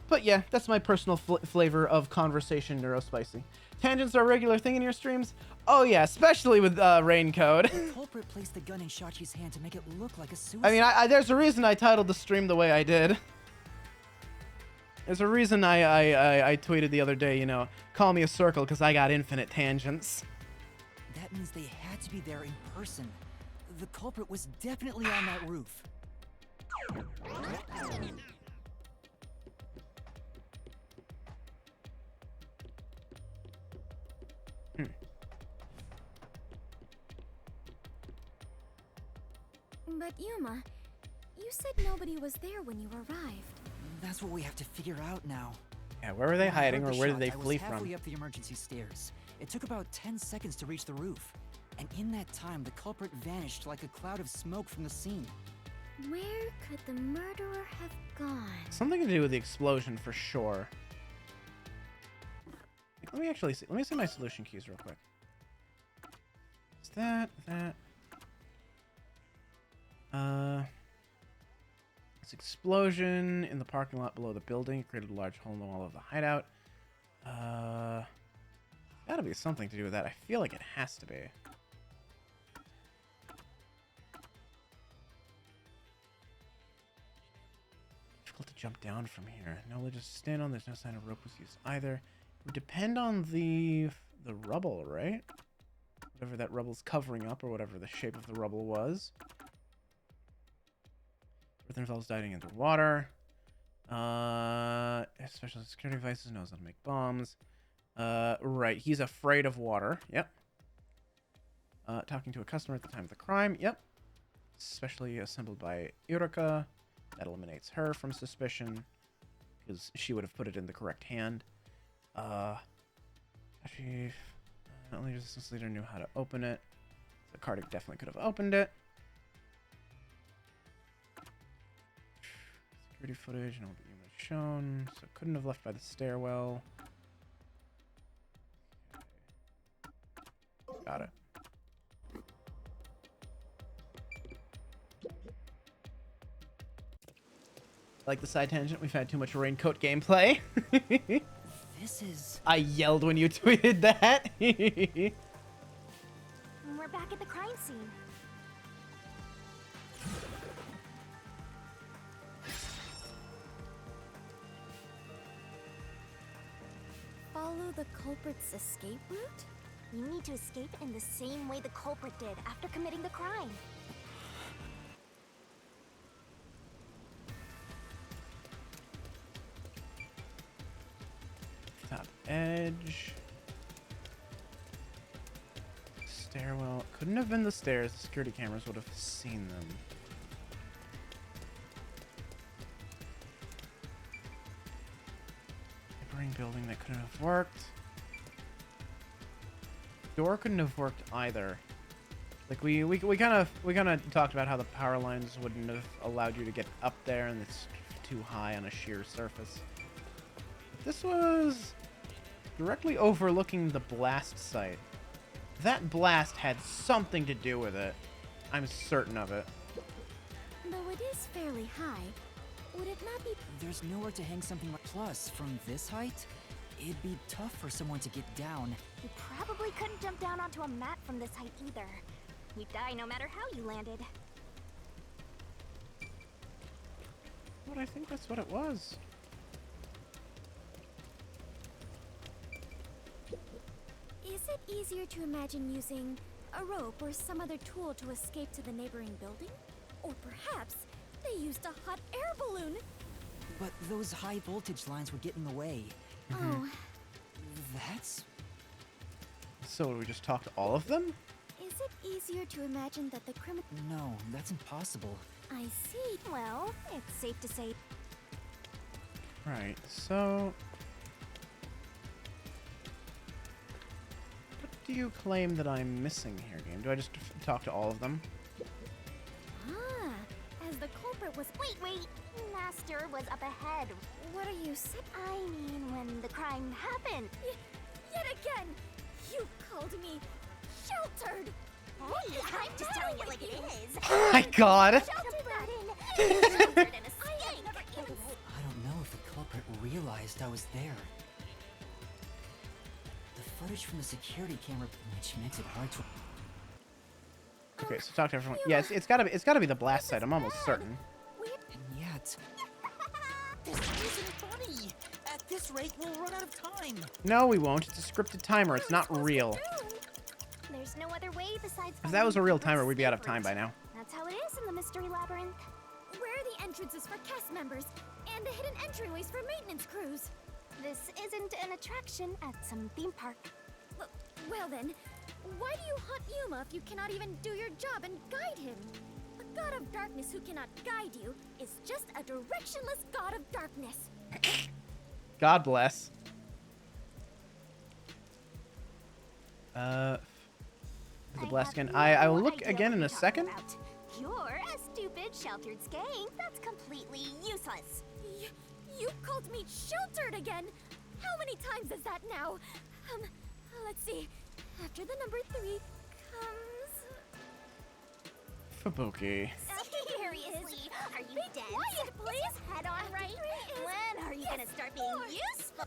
But yeah, that's my personal flavor of conversation neurospicy. Tangents are a regular thing in your streams? Oh yeah, especially with Rain Code. The culprit placed the gun in Shachi's hand to make it look like a suicide. I mean, there's a reason I titled the stream the way I did. There's a reason I tweeted the other day, you know, call me a circle because I got infinite tangents. That means they had to be there in person. The culprit was definitely on that roof. But Yuma, you said nobody was there when you arrived. That's what we have to figure out now. Yeah, where were they hiding, or where did they flee from? I was halfway from? up the emergency stairs. It took about 10 seconds to reach the roof. And in that time, the culprit vanished like a cloud of smoke from the scene. Where could the murderer have gone? Something to do with the explosion for sure. Let me actually see. Let me see my solution keys real quick. Is that? This explosion in the parking lot below the building created a large hole in the wall of the hideout. Gotta be something to do with that. I feel like it has to be. Difficult to jump down from here. No ledge to stand on. There's no sign of rope was used either. It would depend on the rubble, right? Whatever that rubble's covering up, or whatever the shape of the rubble was. Earth involves diving into water. Special security devices, knows how to make bombs. Right, he's afraid of water. Yep. Talking to a customer at the time of the crime. Yep. Specially assembled by Eureka. That eliminates her from suspicion, because she would have put it in the correct hand. Only resistance leader knew how to open it. The Kardik definitely could have opened it. Security footage, no image shown, so couldn't have left by the stairwell. Okay. Got it. Like the side tangent, we've had too much Raincoat gameplay. This is... I yelled when you tweeted that. We're back at the crime scene. follow the culprit's escape route? You need to escape in the same way the culprit did after committing the crime. Top edge. Stairwell. Couldn't have been the stairs. The security cameras would have seen them. Neighboring building that couldn't have worked. Door couldn't have worked either. Like we kind of talked about how the power lines wouldn't have allowed you to get up there, and it's too high on a sheer surface. This was directly overlooking the blast site. That blast had something to do with it. I'm certain of it. Though it is fairly high, would it not be... There's nowhere to hang something like... Plus, from this height, it'd be tough for someone to get down. You probably couldn't jump down onto a mat from this height either. You'd die no matter how you landed. But I think that's what it was. Is it easier to imagine using a rope or some other tool to escape to the neighboring building? Or perhaps they used a hot air balloon? But those high voltage lines would get in the way. Oh, That's... So we just talked to all of them? is it easier to imagine that the criminal... No, that's impossible. I see. Well, it's safe to say Right, so... What do you claim that I'm missing here, game? Do I just talk to all of them? Ah, as the culprit was... Wait. Master was up ahead. What are you saying? I mean, when the crime happened. Yet again, you called me sheltered. Hey, I'm just telling it like it is. Oh my god! Sheltered in a skank. I don't know if the culprit realized I was there. The footage from the security camera, which makes it hard to... Okay, so talk to everyone. Yeah, it's gotta be the blast site. I'm almost certain. And yet... This isn't funny! At this rate, we'll run out of time! No, we won't. It's a scripted timer. It's not real. There's no other way besides... If that was a real timer, following we'd be out of the time by now. That's how it is in the mystery labyrinth. Where are the entrances for cast members and the hidden entryways for maintenance crews? This isn't an attraction at some theme park. Well then, why do you hunt Yuma if you cannot even do your job and guide him? A god of darkness who cannot guide you is just a directionless god of darkness. God bless. The blast again. I will look again in a second. You're a stupid, sheltered skank that's completely useless. You called me sheltered again? How many times is that now? Let's see. After the number 3 comes... Fubuki. Seriously, are you dead? Quiet, please! Head on right? When are you gonna start being useful?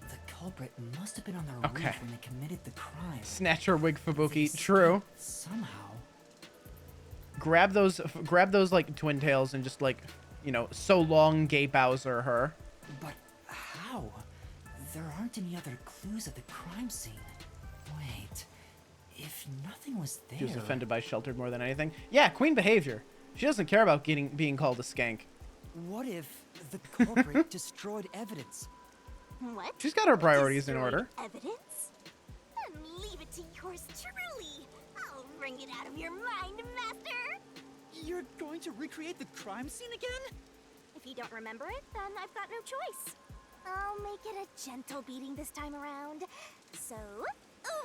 The culprit must have been on the Okay. roof when they committed the crime. Snatcher wig Fubuki. They True. escaped somehow. Grab those like twin tails and just like, you know, so long gay Bowser her. But how? There aren't any other clues at the crime scene. Wait, if nothing was there... She was offended by sheltered more than anything. Yeah, queen behavior. She doesn't care about being called a skank. What if the culprit destroyed evidence? What? She's got her priorities in Destroyed order. Evidence? And leave it to yours truly. I'll wring it out of your mind, Master. You're going to recreate the crime scene again? If you don't remember it, then I've got no choice. I'll make it a gentle beating this time around. So,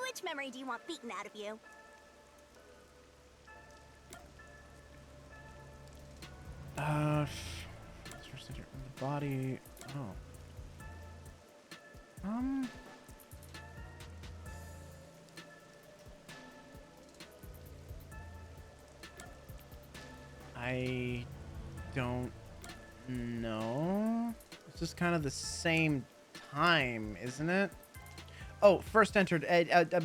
which memory do you want beaten out of you? First enter in the body. Oh. I don't know. It's just kind of the same time, isn't it? Oh, first entered,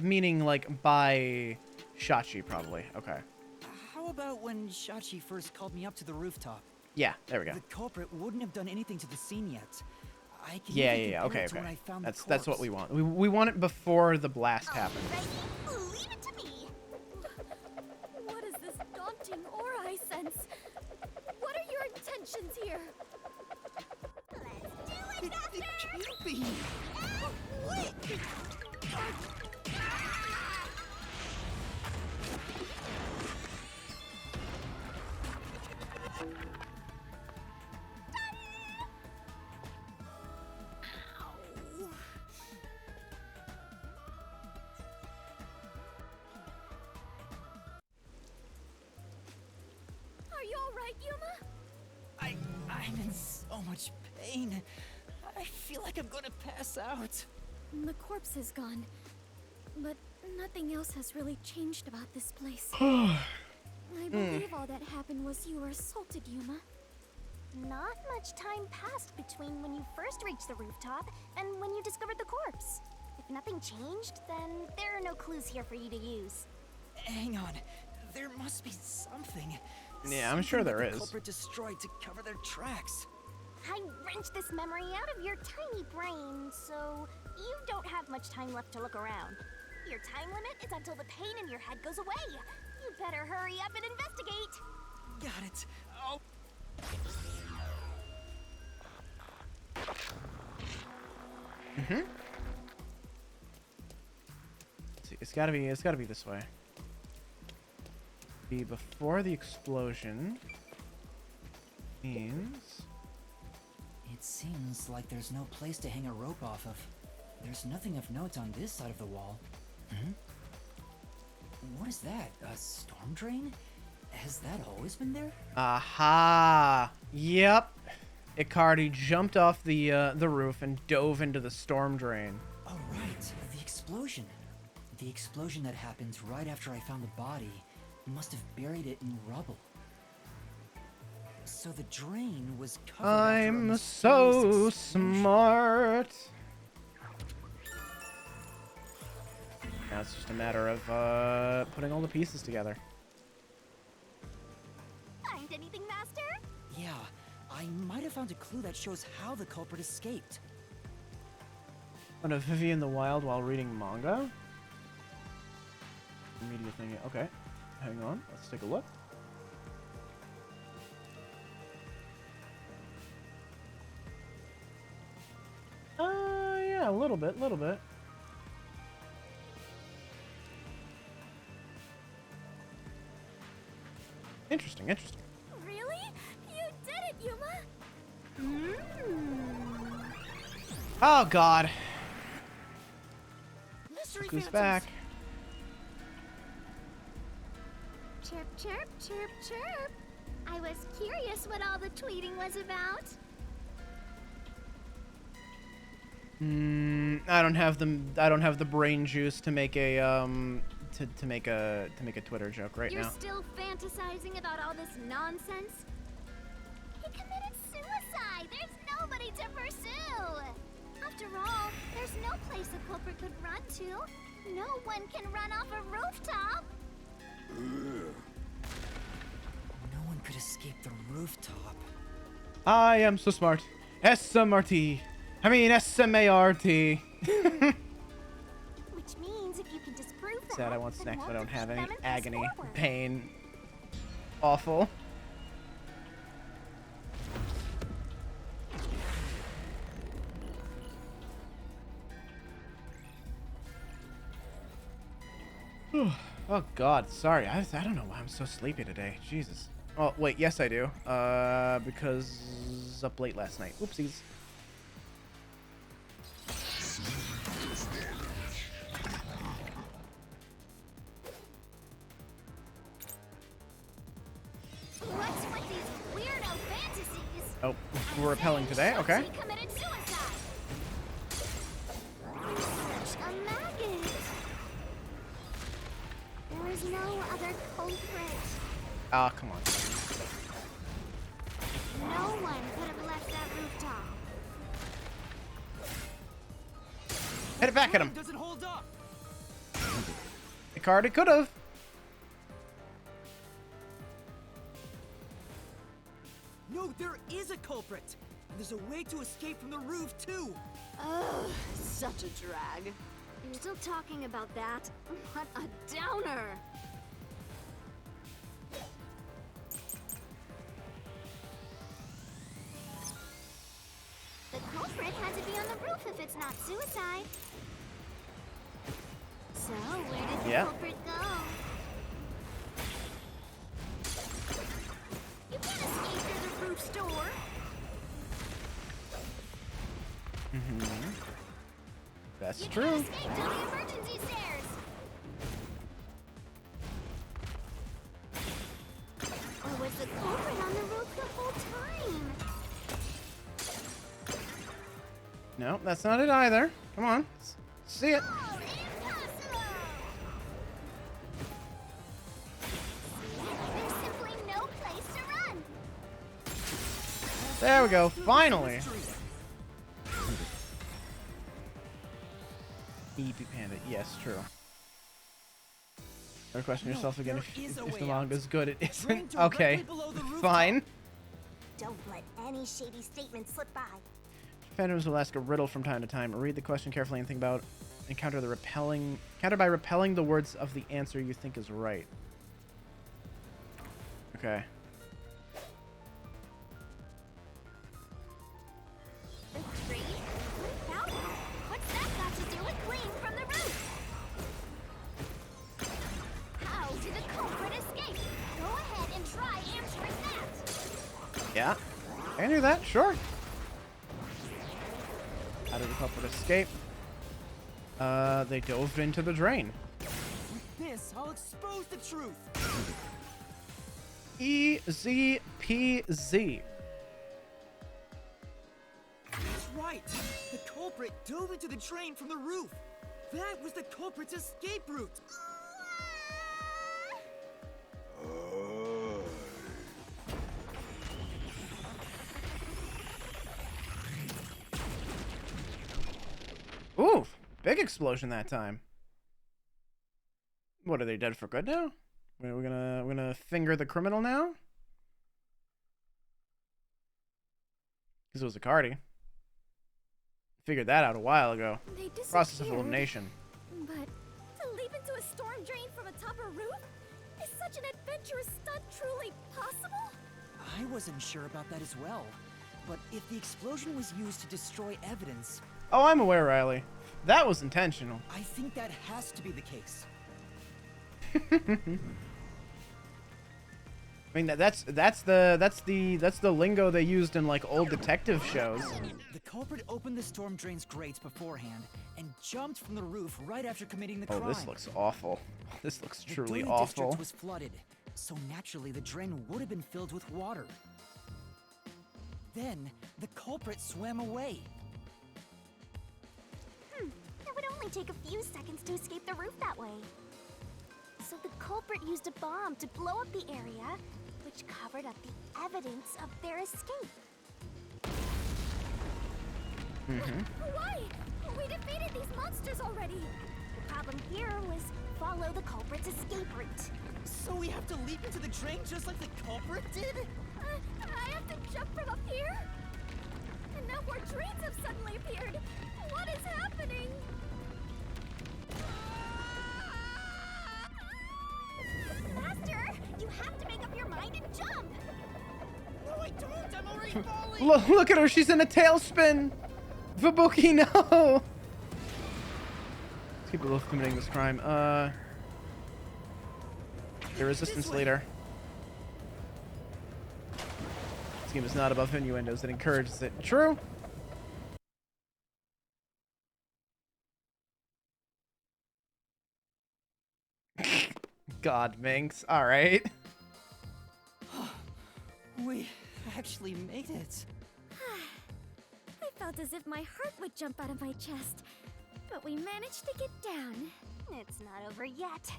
meaning like by Shachi, probably. Okay. How about when Shachi first called me up to the rooftop? Yeah, there we go. The culprit wouldn't have done anything to the scene yet. I can Yeah, even yeah, yeah. compare Okay, it to when okay. I found That's what we corpse. want. We want it before the blast happens. Alrighty, leave it to me. What is this daunting aura I sense? What are your intentions here? Let's do it, It Master! can't be. Wait! Are you alright, Yuma? I'm in so much pain. I feel like I'm gonna pass out. The corpse is gone, but nothing else has really changed about this place. I believe all that happened was you were assaulted, Yuma. Not much time passed between when you first reached the rooftop and when you discovered the corpse. If nothing changed, then there are no clues here for you to use. Hang on. There must be something. Yeah, I'm sure Something there that the is. culprit destroyed to cover their tracks. I wrenched this memory out of your tiny brain, so you don't have much time left to look around. Your time limit is until the pain in your head goes away. You better hurry up and investigate. Got it. Oh, See, it's gotta be this way. Be before the explosion means it seems like there's no place to hang a rope off of. There's nothing of note on this side of the wall. What is that? A storm drain? Has that always been there? aha. Yep. Icardi jumped off the roof and dove into the storm drain. Oh, right. The explosion. The explosion that happened right after I found the body must have buried it in rubble. So the drain was covered after a I'm mysterious so explosion. smart. Now it's just a matter of putting all the pieces together. Find anything, Master? Yeah, I might have found a clue that shows how the culprit escaped. Found a Vivi in the wild while reading manga. Media thing. Okay, hang on. Let's take a look. Yeah, a little bit, little bit. Interesting, interesting. Really? You did it, Yuma! Oh God, Mystery look who's Phantoms! back. Chirp, chirp, chirp, chirp. I was curious what all the tweeting was about. I don't have the brain juice to make a to make a Twitter joke right You're now. still fantasizing about all this nonsense? He committed suicide. There's nobody to pursue. After all, there's no place a culprit could run to. No one can run off a rooftop. No one could escape the rooftop. I am so smart. SMRT. I mean SMART. Which means if you can disprove that, Sad I want then snacks, we'll but I don't have defeat any. them and press Agony, forward. pain, awful. Oh God, sorry. I don't know why I'm so sleepy today. Jesus. Oh wait, yes I do. Because up late last night. Oopsies. What's with these weirdo fantasies? Oh, we're repelling today. Okay. She committed suicide. A maggot. There is no other culprit. Ah, come on. No one could have left that rooftop. Hit it back at him. Doesn't hold up. Icardi could have. No, there is a culprit. And there's a way to escape from the roof, too. Ugh, such a drag. You're still talking about that? What a downer! The culprit had to be on the roof if it's not suicide. So, where did the culprit go? You can't escape through the roof's door. That's You true. can't escape down the emergency stairs. Or was the culprit on the roof the whole time? No, that's not it either. Come on. See it. Oh, impossible! There's simply no place to run. There we go. Finally. Eepy Panda. Yes, true. Or question yourself again if the manga's good. It isn't. Okay. Fine. Don't let any shady statement slip by. Phantoms will ask a riddle from time to time. Read the question carefully and think about and counter by repelling the words of the answer you think is right. Okay. The tree? What about it? What's that got to do with fleeing from the roof? How did the culprit escape? Go ahead and try answering that. Yeah. I can do that. Sure. How did the culprit escape? They dove into the drain. With this, I'll expose the truth. Easy peasy. That's right. The culprit dove into the drain from the roof. That was the culprit's escape route. Ooh, big explosion that time. What, are they dead for good now? We're gonna finger the criminal now? Because it was a Cardi. Figured that out a while ago. They Process of disappeared. elimination. But to leap into a storm drain from atop a roof? Is such an adventurous stunt truly possible? I wasn't sure about that as well. But if the explosion was used to destroy evidence, Oh, I'm aware, Riley. That was intentional. I think that has to be the case. I mean, that's the lingo they used in like old detective shows. The culprit opened the storm drain's grates beforehand and jumped from the roof right after committing the crime. Oh, this looks awful. This looks The truly Duna awful. district was flooded, so naturally the drain would have been filled with water. Then the culprit swam away. It would only take a few seconds to escape the roof that way. So the culprit used a bomb to blow up the area, which covered up the evidence of their escape. Why? We defeated these monsters already. The problem here was follow the culprit's escape route. So we have to leap into the drain just like the culprit did? I have to jump from up here? And now more drains have suddenly appeared. What is happening? Faster! You have to make up your mind and jump! No, I don't! I'm already falling! Look at her. She's in a tailspin. Fubuki, no. These people both committing this crime. The resistance leader. This game is not above innuendos. It encourages it. True. God, Minx. All right. We actually made it. I felt as if my heart would jump out of my chest. But we managed to get down. It's not over yet.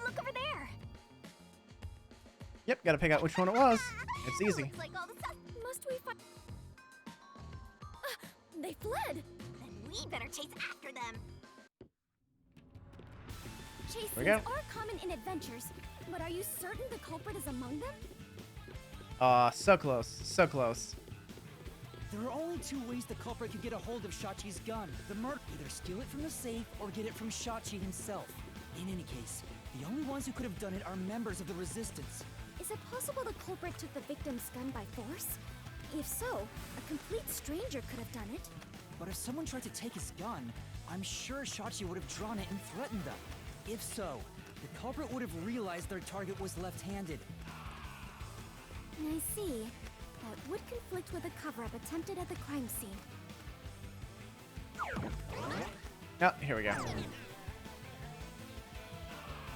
Look over there! Yep, gotta pick out which one it was. It's easy. Looks like all the stuff. Must we find... they fled! Then we better chase after them. Chase we scenes go. are common in adventures, but are you certain the culprit is among them? So close. So close. There are only two ways the culprit could get a hold of Shachi's gun. The murder, either steal it from the safe or get it from Shachi himself. In any case, the only ones who could have done it are members of the Resistance. Is it possible the culprit took the victim's gun by force? If so, a complete stranger could have done it. But if someone tried to take his gun, I'm sure Shachi would have drawn it and threatened them. If so, the culprit would have realized their target was left-handed. I see. That would conflict with a cover-up attempted at the crime scene. Oh, here we go.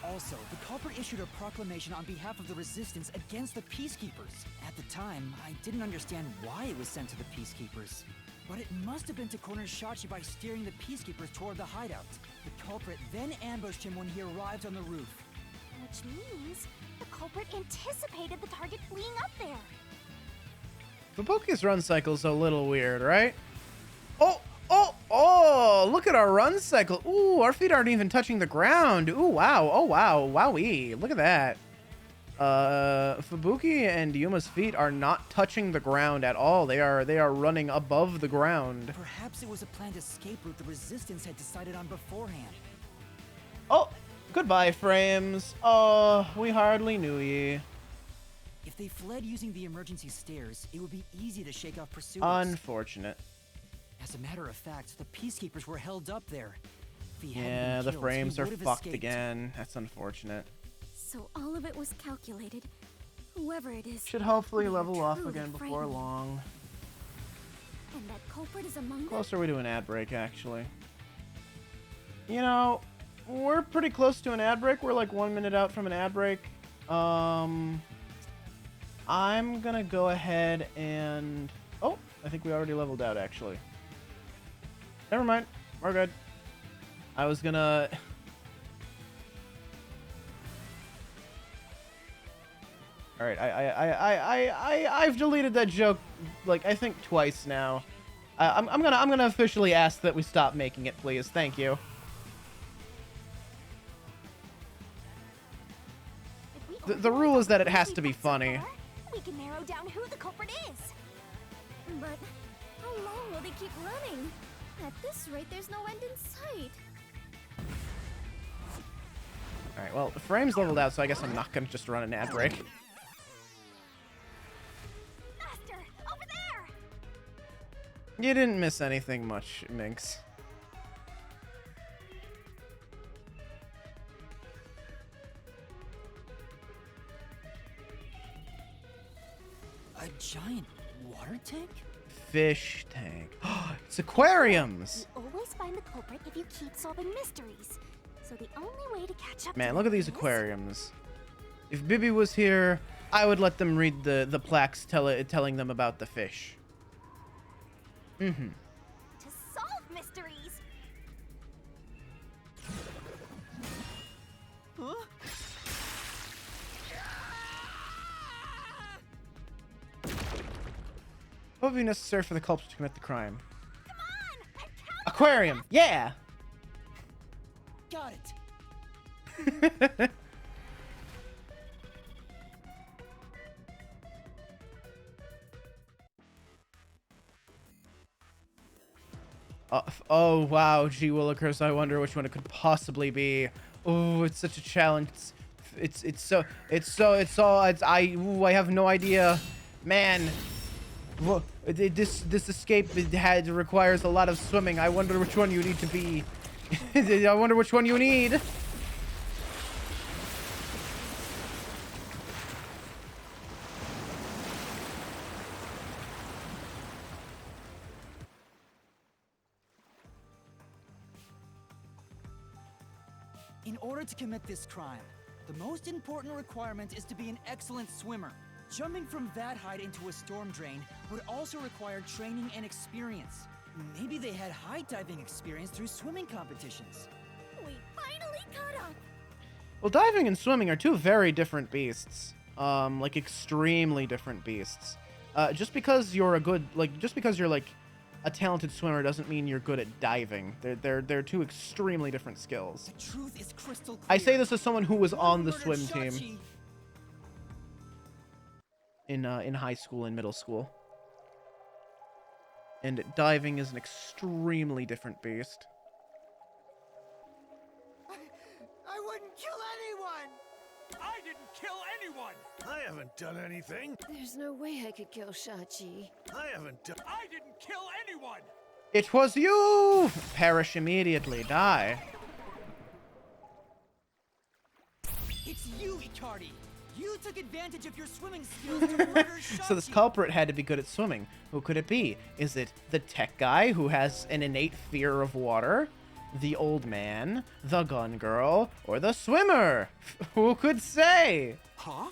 Also, the culprit issued a proclamation on behalf of the Resistance against the Peacekeepers. At the time, I didn't understand why it was sent to the Peacekeepers. But it must have been to corner Shachi by steering the Peacekeepers toward the hideout. The culprit then ambushed him when he arrived on the roof. Which means the culprit anticipated the target fleeing up there. Fubuki's run cycle's a little weird, right? Oh, look at our run cycle. Ooh, our feet aren't even touching the ground. Ooh, wow. Oh, wow. Wowee. Look at that. Fubuki and Yuma's feet are not touching the ground at all. They are running above the ground. Perhaps it was a planned escape route the Resistance had decided on beforehand. Oh, goodbye, Frames. Oh, we hardly knew ye. If they fled using the emergency stairs, it would be easy to shake off pursuers. Unfortunate. As a matter of fact, the Peacekeepers were held up there. If he hadn't Yeah, been the killed, Frames he are would have fucked escaped. again. That's unfortunate. So all of it was calculated. Whoever it is. Should hopefully they are level off truly again before frightening. long. And that culprit is among them? Closer we to an ad break, actually. You know, we're pretty close to an ad break. We're like 1 minute out from an ad break. I'm gonna go ahead and... Oh, I think we already leveled out, actually. Never mind. We're good. I was gonna... All right, I've deleted that joke, like, I think twice now. I'm gonna officially ask that we stop making it, please. Thank you. If we The rule is that it has to be funny. we can narrow down who the culprit is. But how long will they keep running? At this rate, there's no end in sight. All right, well, the frame's leveled out, so I guess I'm not gonna just run an ad break. Master, over there! You didn't miss anything much, Minx. A giant water tank? Fish tank. It's aquariums! You always find the culprit if you keep solving mysteries. So the only way to catch up Man, to look at them these is- aquariums. If Bibi was here, I would let them read the plaques telling them about the fish. Mm-hmm. to solve mysteries. What would be necessary for the culprit to commit the crime? Come on! I'm counting. Aquarium! Yeah! Got it! Oh wow, gee willikers, I wonder which one it could possibly be. Oh, it's such a challenge. I have no idea. Man. This escape requires a lot of swimming. I wonder which one you need to be. I wonder which one you need. In order to commit this crime, the most important requirement is to be an excellent swimmer. Jumping from that height into a storm drain would also require training and experience. Maybe they had high diving experience through swimming competitions. We finally caught up. Well, diving and swimming are two very different beasts. Like extremely different beasts. Just because you're a talented swimmer doesn't mean you're good at diving. They're two extremely different skills. The truth is crystal clear. I say this as someone who was on the Whoever swim murdered team Shachi- in high school and middle school. And diving is an extremely different beast. I wouldn't kill anyone! I didn't kill anyone! I haven't done anything. There's no way I could kill Shachi. I haven't done. I didn't kill anyone! It was you! Perish immediately. Die. It's you, Icardi! You took advantage of your swimming skills to murder Shachi! So this culprit had to be good at swimming. Who could it be? Is it the tech guy who has an innate fear of water? The old man? The gun girl? Or the swimmer? Who could say? Huh?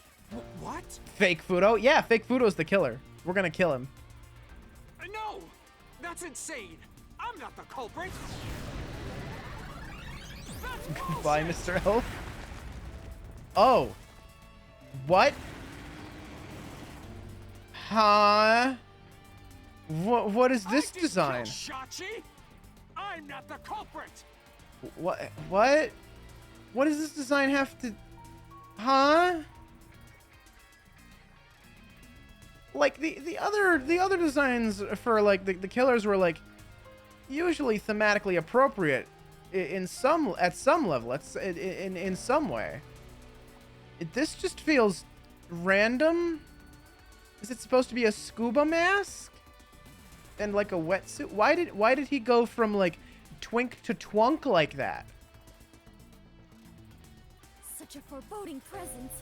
What? Fake Fudo? Yeah, Fake Fudo's the killer. We're gonna kill him. No! That's insane! I'm not the culprit! Goodbye, Mr. Elf. Oh. What? Huh? What is this design? Shachi? I'm not the culprit! What? What? What does this design have to... Huh? Like, the other designs for, like, the killers were, like, usually thematically appropriate at some level, in some way. This just feels random. Is it supposed to be a scuba mask? And like a wetsuit? Why did he go from like twink to twunk like that? Such a foreboding presence.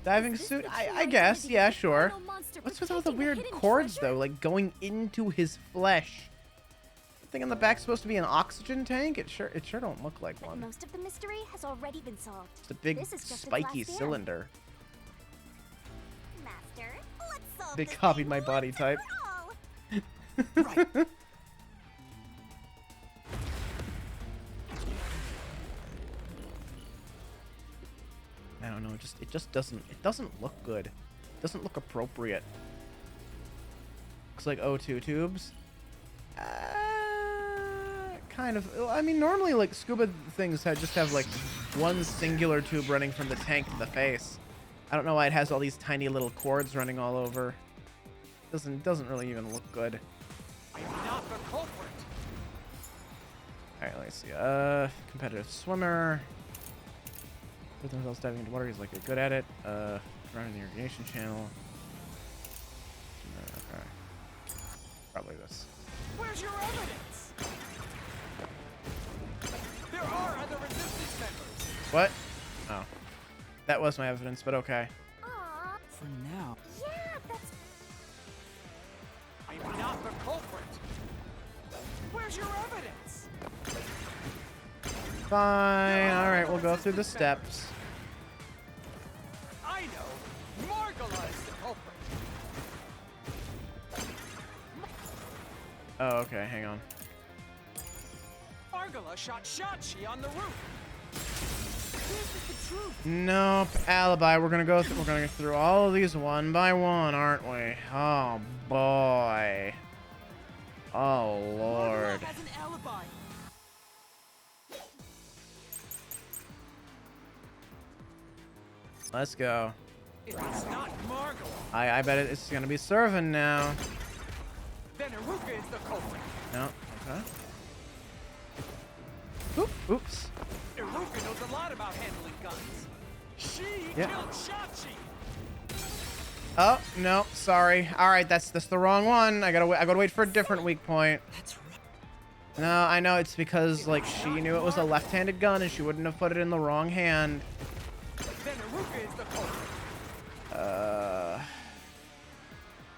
Diving Is this suit? the I true guess, identity yeah, of the sure. final monster What's with all the protecting weird hidden cords treasure? though? Like going into his flesh. Thing on the back's supposed to be an oxygen tank? It sure don't look like But one. most of the mystery has already been solved. It's a big This is just its spiky last dance. cylinder. Master, let's solve They this copied thing my body once type. and for all. Right. I don't know, it just doesn't look good. It doesn't look appropriate. Looks like O2 tubes. Kind of. I mean, normally like scuba things just have like one singular tube running from the tank to the face. I don't know why it has all these tiny little cords running all over. Doesn't really even look good. I'm not the culprit! All right, let's see. Competitive swimmer. Put themselves diving into water. He's like good at it. Running the irrigation channel. Okay. Probably this. Where's your evidence? There are other resistance members! What? Oh. That was my evidence, but okay. Aw, For now, yeah, that's I'm not the culprit! Where's your evidence? Fine. All right, we'll go through the steps. I know! Margala is the culprit! Oh, okay. Hang on. Margala shot Shachi on the roof! This is the truth! Nope. Alibi. We're gonna go through all of these one by one, aren't we? Oh boy. Oh lord. Margala has an alibi! Let's go. If it's not Margala, I bet it's gonna be serving now. then Iruka is the culprit! No. Okay. Oop, oops. Iruka knows a lot about handling guns! She Yep. killed Shachi! Oh no, sorry. All right, that's the wrong one. I gotta wait for a different weak point. That's right. No, I know it's because like she knew it was a left-handed gun and she wouldn't have put it in the wrong hand. Then Iruka is the culprit!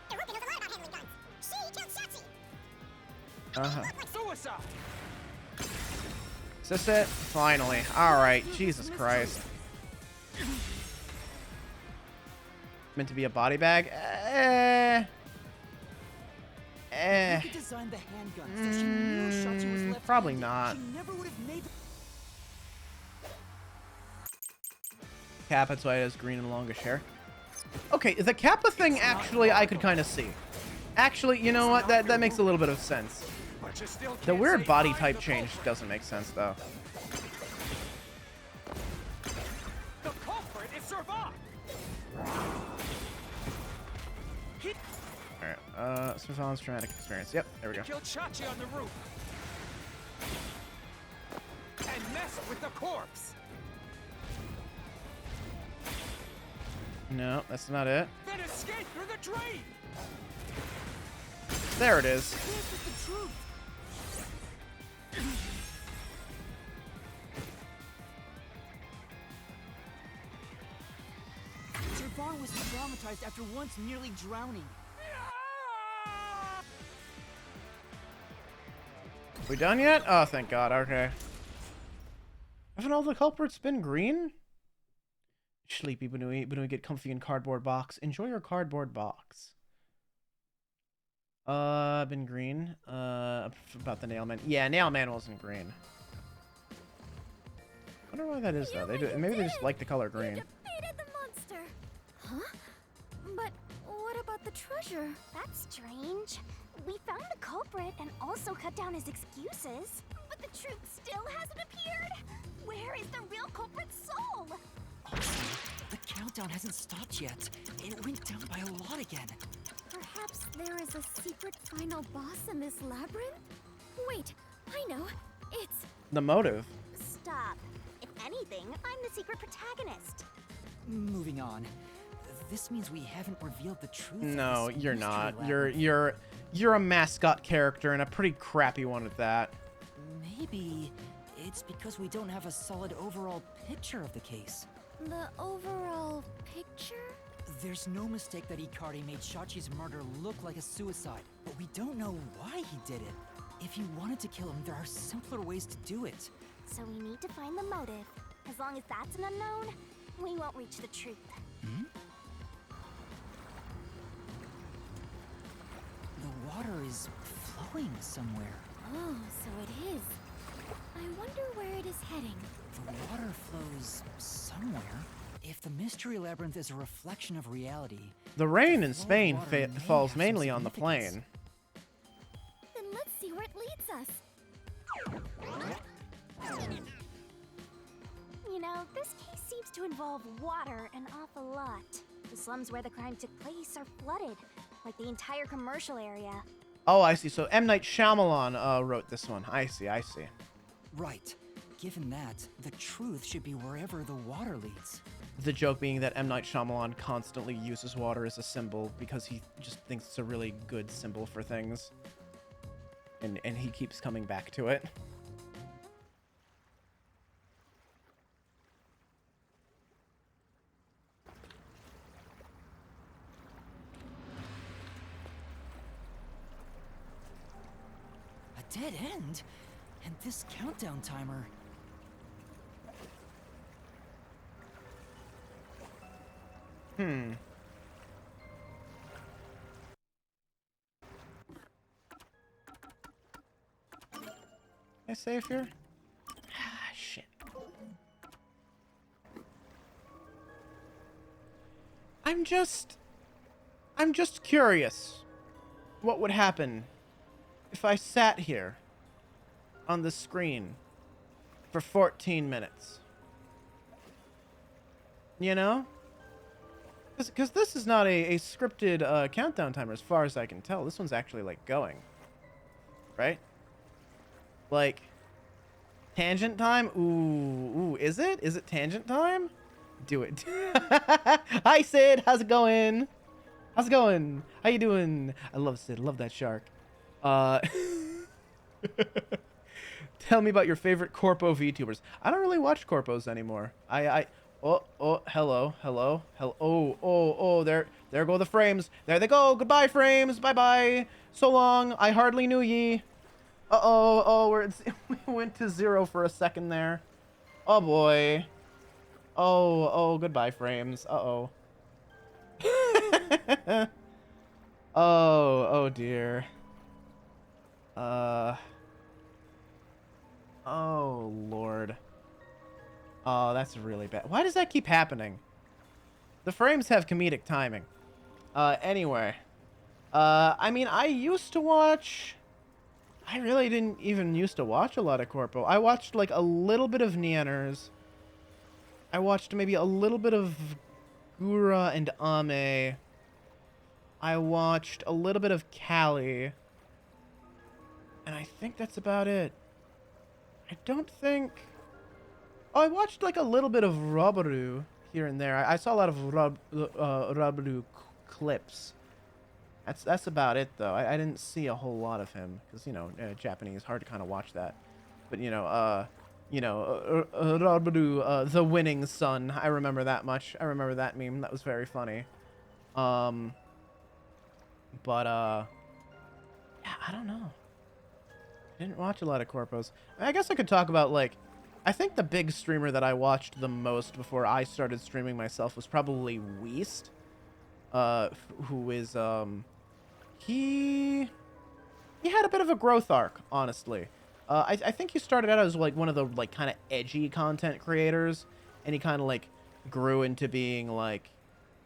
Iruka knows a lot about handling guns. She killed Shachi. Uh-huh. Suicide! Is this it? Finally. All right. Jesus Christ. Meant to be a body bag? Iruka designed the handguns, so she knew Shachi was left-handed. Probably not. She never would have made Kappa, that's why it has green and longish hair. Okay, the Kappa thing actually I could kind of see. Actually, you know what? That makes a little bit of sense. But you still The can't weird say body I'm type the change culprit. doesn't make sense though. The culprit is Servat! He Alright. Surveillance traumatic experience. Yep, there we go. Killed Chachi on the roof. And messed with the corpse. No, that's not it. Then escaped through the drain. There it is. This is the truth. Javon was traumatized after once nearly drowning. We done yet? Oh, thank God. Okay. Haven't all the culprits been green? Sleepy, when we get comfy in cardboard box. Enjoy your cardboard box. Been green. About the Nailman. Yeah, Nailman wasn't green. I wonder why that is though. They do. Maybe they just like the color green. Defeated the monster. Huh? But what about the treasure? That's strange. We found the culprit and also cut down his excuses. But the truth still hasn't appeared. Where is the real culprit's soul? Also, the countdown hasn't stopped yet. It went down by a lot again. Perhaps there is a secret final boss in this labyrinth? Wait, I know. It's... The motive. Stop. If anything, I'm the secret protagonist. Moving on. This means we haven't revealed the truth. No, of this you're mystery not. labyrinth. You're a mascot character and a pretty crappy one at that. Maybe it's because we don't have a solid overall picture of the case. the overall picture? There's no mistake that Ikari made Shachi's murder look like a suicide, but we don't know why he did it. If you wanted to kill him, there are simpler ways to do it. So we need to find the motive. As long as that's an unknown, we won't reach the truth. Hmm? The water is flowing somewhere. Oh, so it is. I wonder where it is heading. The water flows somewhere. If the mystery labyrinth is a reflection of reality, The rain in flow of Spain water may falls have some mainly on the significance. plane. Then let's see where it leads us. You know, this case seems to involve water an awful lot. The slums where the crime took place are flooded, like the entire commercial area. Oh, I see. So M. Night Shyamalan wrote this one. I see. Right. Given that, the truth should be wherever the water leads. The joke being that M. Night Shyamalan constantly uses water as a symbol because he just thinks it's a really good symbol for things. And he keeps coming back to it. A dead end? And this countdown timer... I safe here? Ah, shit. I'm just curious what would happen if I sat here on the screen for 14 minutes. You know? Because this is not a scripted countdown timer as far as I can tell. This one's actually, like, going. Right? Like, tangent time? Ooh, is it? Is it tangent time? Do it. Hi, Sid. How's it going? How's it going? How you doing? I love Sid. Love that shark. Tell me about your favorite Corpo VTubers. I don't really watch Corpos anymore. Hello. Oh, there go the frames. There they go. Goodbye, frames. Bye-bye. So long. I hardly knew ye. We went to 0 for a second there. Oh, boy. Oh, goodbye, frames. Oh, dear. Oh, Lord. Oh, that's really bad. Why does that keep happening? The frames have comedic timing. Anyway. I mean, I used to watch... I really didn't even used to watch a lot of Corpo. I watched, like, a little bit of Neanners. I watched maybe a little bit of Gura and Ame. I watched a little bit of Callie. And I think that's about it. I don't think... Oh, I watched like a little bit of Robaru here and there. I saw a lot of Robaru clips. That's about it, though. I didn't see a whole lot of him. Because, you know, Japanese, hard to kind of watch that. But, Robaru, the winning son. I remember that much. I remember that meme. That was very funny. Yeah, I don't know. Didn't watch a lot of corpos. I guess I could talk about, like, I think the big streamer that I watched the most before I started streaming myself was probably Weast. Who is, he had a bit of a growth arc, honestly. I think he started out as, like, one of the, like, kind of edgy content creators, and he kind of, like, grew into being, like,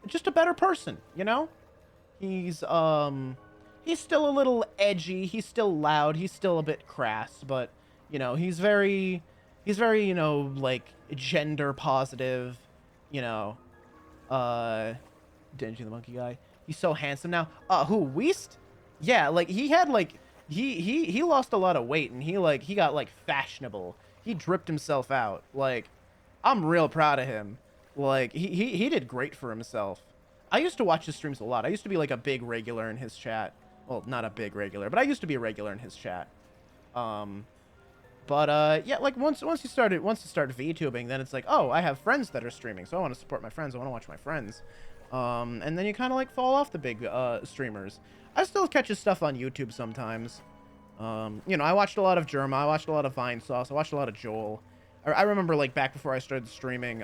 just a better person, you know? He's still a little edgy, he's still loud, he's still a bit crass, but, you know, he's very, you know, like, gender positive, you know, Denji the Monkey Guy. He's so handsome now. Who, Weast? Yeah, like, he had, like, he lost a lot of weight, and he got, like, fashionable. He dripped himself out. Like, I'm real proud of him. Like, he did great for himself. I used to watch his streams a lot. I used to be, like, a big regular in his chat. Well, not a big regular, but I used to be a regular in his chat. Yeah, like, once you started VTubing, then it's like, oh, I have friends that are streaming, so I want to support my friends. I want to watch my friends. And then you kind of, like, fall off the big streamers. I still catch his stuff on YouTube sometimes. You know, I watched a lot of Germa. I watched a lot of Vine Sauce. I watched a lot of Joel. I remember, like, back before I started streaming,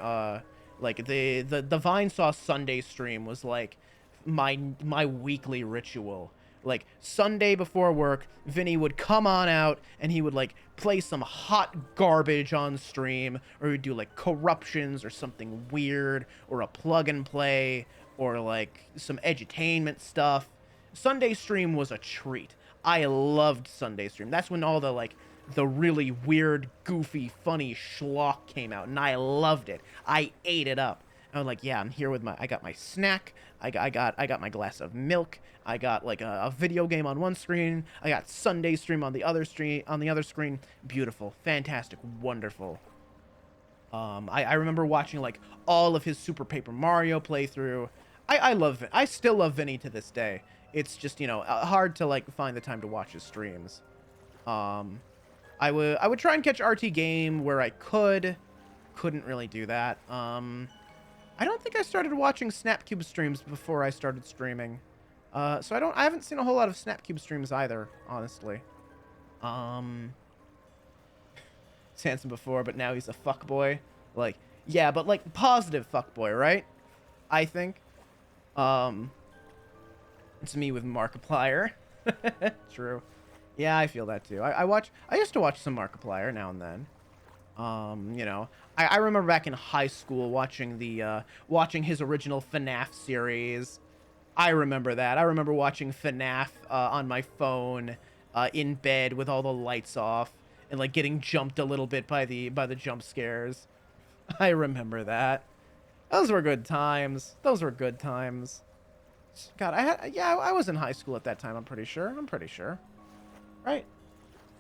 like, the Vine Sauce Sunday stream was, like, my weekly ritual. Like, Sunday before work, Vinny would come on out, and he would, like, play some hot garbage on stream, or he'd do, like, corruptions, or something weird, or a plug and play, or, like, some edutainment stuff. Sunday stream was a treat. I loved Sunday stream. That's when all the, like, the really weird, goofy, funny schlock came out, and I loved it. I ate it up. I was like, yeah, I'm here with I got my snack, I got my glass of milk, I got, like, a video game on one screen, I got Sunday stream on the other screen, beautiful, fantastic, wonderful. I remember watching, like, all of his Super Paper Mario playthrough. I love it. I still love Vinny to this day. It's just, you know, hard to, like, find the time to watch his streams. I would try and catch RT Game where I couldn't really do that. I don't think I started watching Snapcube streams before I started streaming. So I haven't seen a whole lot of Snapcube streams either, honestly. He's handsome before, but now he's a fuckboy. Like, yeah, but, like, positive fuckboy, right? I think. It's me with Markiplier. True. Yeah, I feel that too. I used to watch some Markiplier now and then. You know, I remember back in high school watching watching his original FNAF series. I remember that. I remember watching FNAF on my phone in bed with all the lights off and, like, getting jumped a little bit by the jump scares. I remember that. Those were good times. Those were good times. God, I was in high school at that time, I'm pretty sure. Right?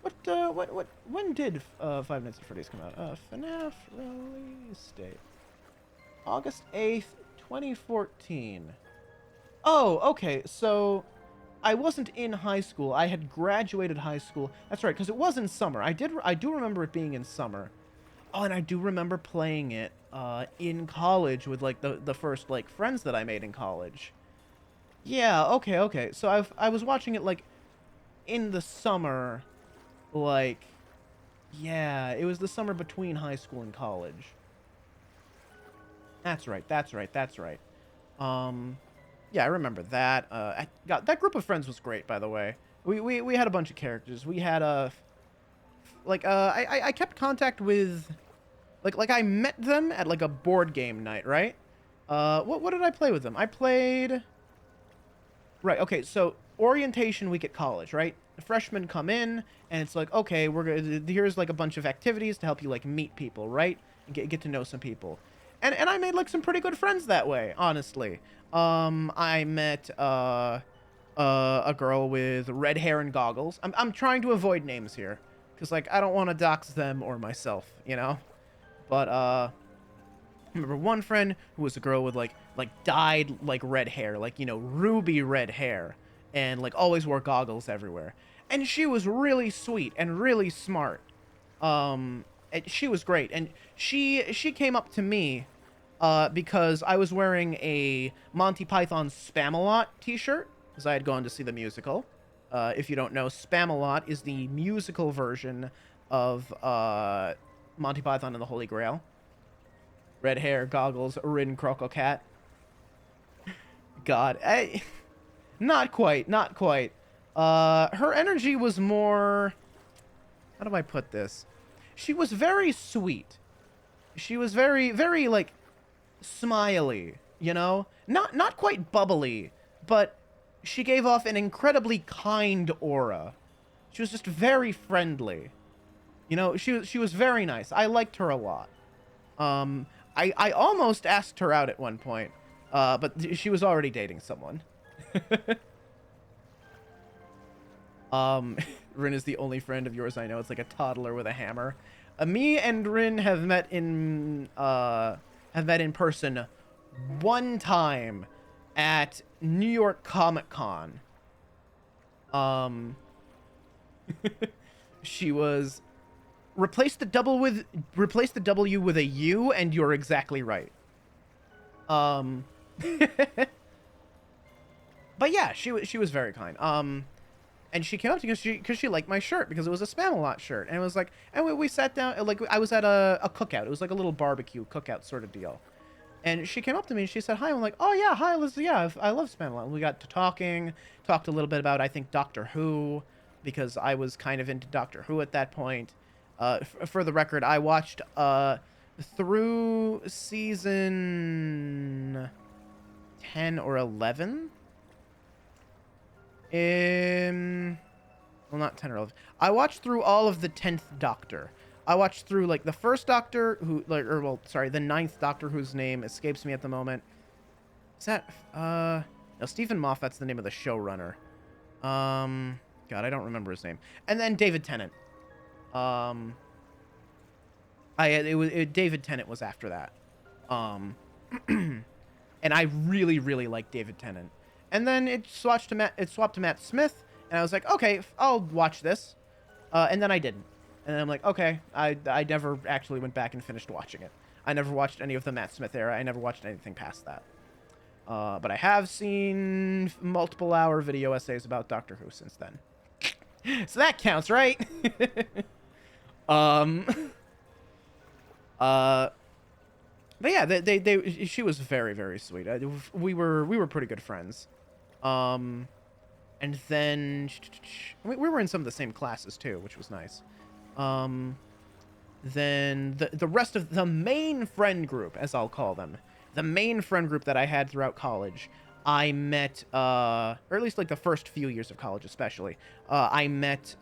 When did Five Nights at Freddy's come out? FNAF release date. August 8th, 2014. Oh, okay, so I wasn't in high school. I had graduated high school. That's right, because it was in summer. I do remember it being in summer. Oh, and I do remember playing it in college with, like, the first, like, friends that I made in college. Yeah, okay. So I was watching it, like, in the summer, like, yeah, it was the summer between high school and college. That's right. Yeah, I remember that. That group of friends was great, by the way. We had a bunch of characters. We had I kept contact with, like I met them at, like, a board game night, right? What did I play with them? I played. Right. Okay. So orientation week at college, right? The freshmen come in, and it's like, okay, here's, like, a bunch of activities to help you, like, meet people, right? And get to know some people. And I made, like, some pretty good friends that way, honestly. I met a girl with red hair and goggles. I'm trying to avoid names here, cause like I don't want to dox them or myself, you know. But I remember one friend who was a girl with like dyed like red hair, like, you know, ruby red hair, and like always wore goggles everywhere. And she was really sweet and really smart. And she was great, and she came up to me because I was wearing a Monty Python Spamalot t-shirt, because I had gone to see the musical. If you don't know, Spamalot is the musical version of Monty Python and the Holy Grail. Red hair, goggles, Rin Croco Cat. God, not quite, not quite. Her energy was more... How do I put this? She was very sweet. She was very, very, like, smiley, you know? Not quite bubbly, but she gave off an incredibly kind aura. She was just very friendly. You know, she was very nice. I liked her a lot. I almost asked her out at one point, but she was already dating someone. Rin is the only friend of yours I know. It's like a toddler with a hammer. Me and Rin have met in person one time at New York Comic Con. She was replace the W with a U, and you're exactly right. But yeah, she was very kind. And she came up to me because she liked my shirt, because it was a Spamalot shirt, and it was like, and we sat down, like, I was at a cookout. It was like a little barbecue cookout sort of deal. And she came up to me and she said hi. I'm like, oh yeah, hi, Liz. Yeah, I love Spamalot. We got to talked a little bit about, I think, Doctor Who, because I was kind of into Doctor Who at that point. For the record, I watched through season 10 or 11. Well, not 10 or 11. I watched through all of the 10th Doctor. I watched through, like, the first Doctor, who, like, or, well, sorry, the 9th Doctor, whose name escapes me at the moment. Is that, no, Stephen Moffat's the name of the showrunner. God, I don't remember his name. And then David Tennant. David Tennant was after that. And I really, really like David Tennant. And then it swapped to Matt Smith, and I was like, okay, I'll watch this. And then I didn't. And then I'm like, okay, I never actually went back and finished watching it. I never watched any of the Matt Smith era. I never watched anything past that. But I have seen multiple hour video essays about Doctor Who since then. So that counts, right? But yeah, she was very, very sweet. We were pretty good friends. And then we were in some of the same classes too, which was nice. Then the rest of the main friend group, as I'll call them, the main friend group that I had throughout college, I met, or at least like the first few years of college especially, I met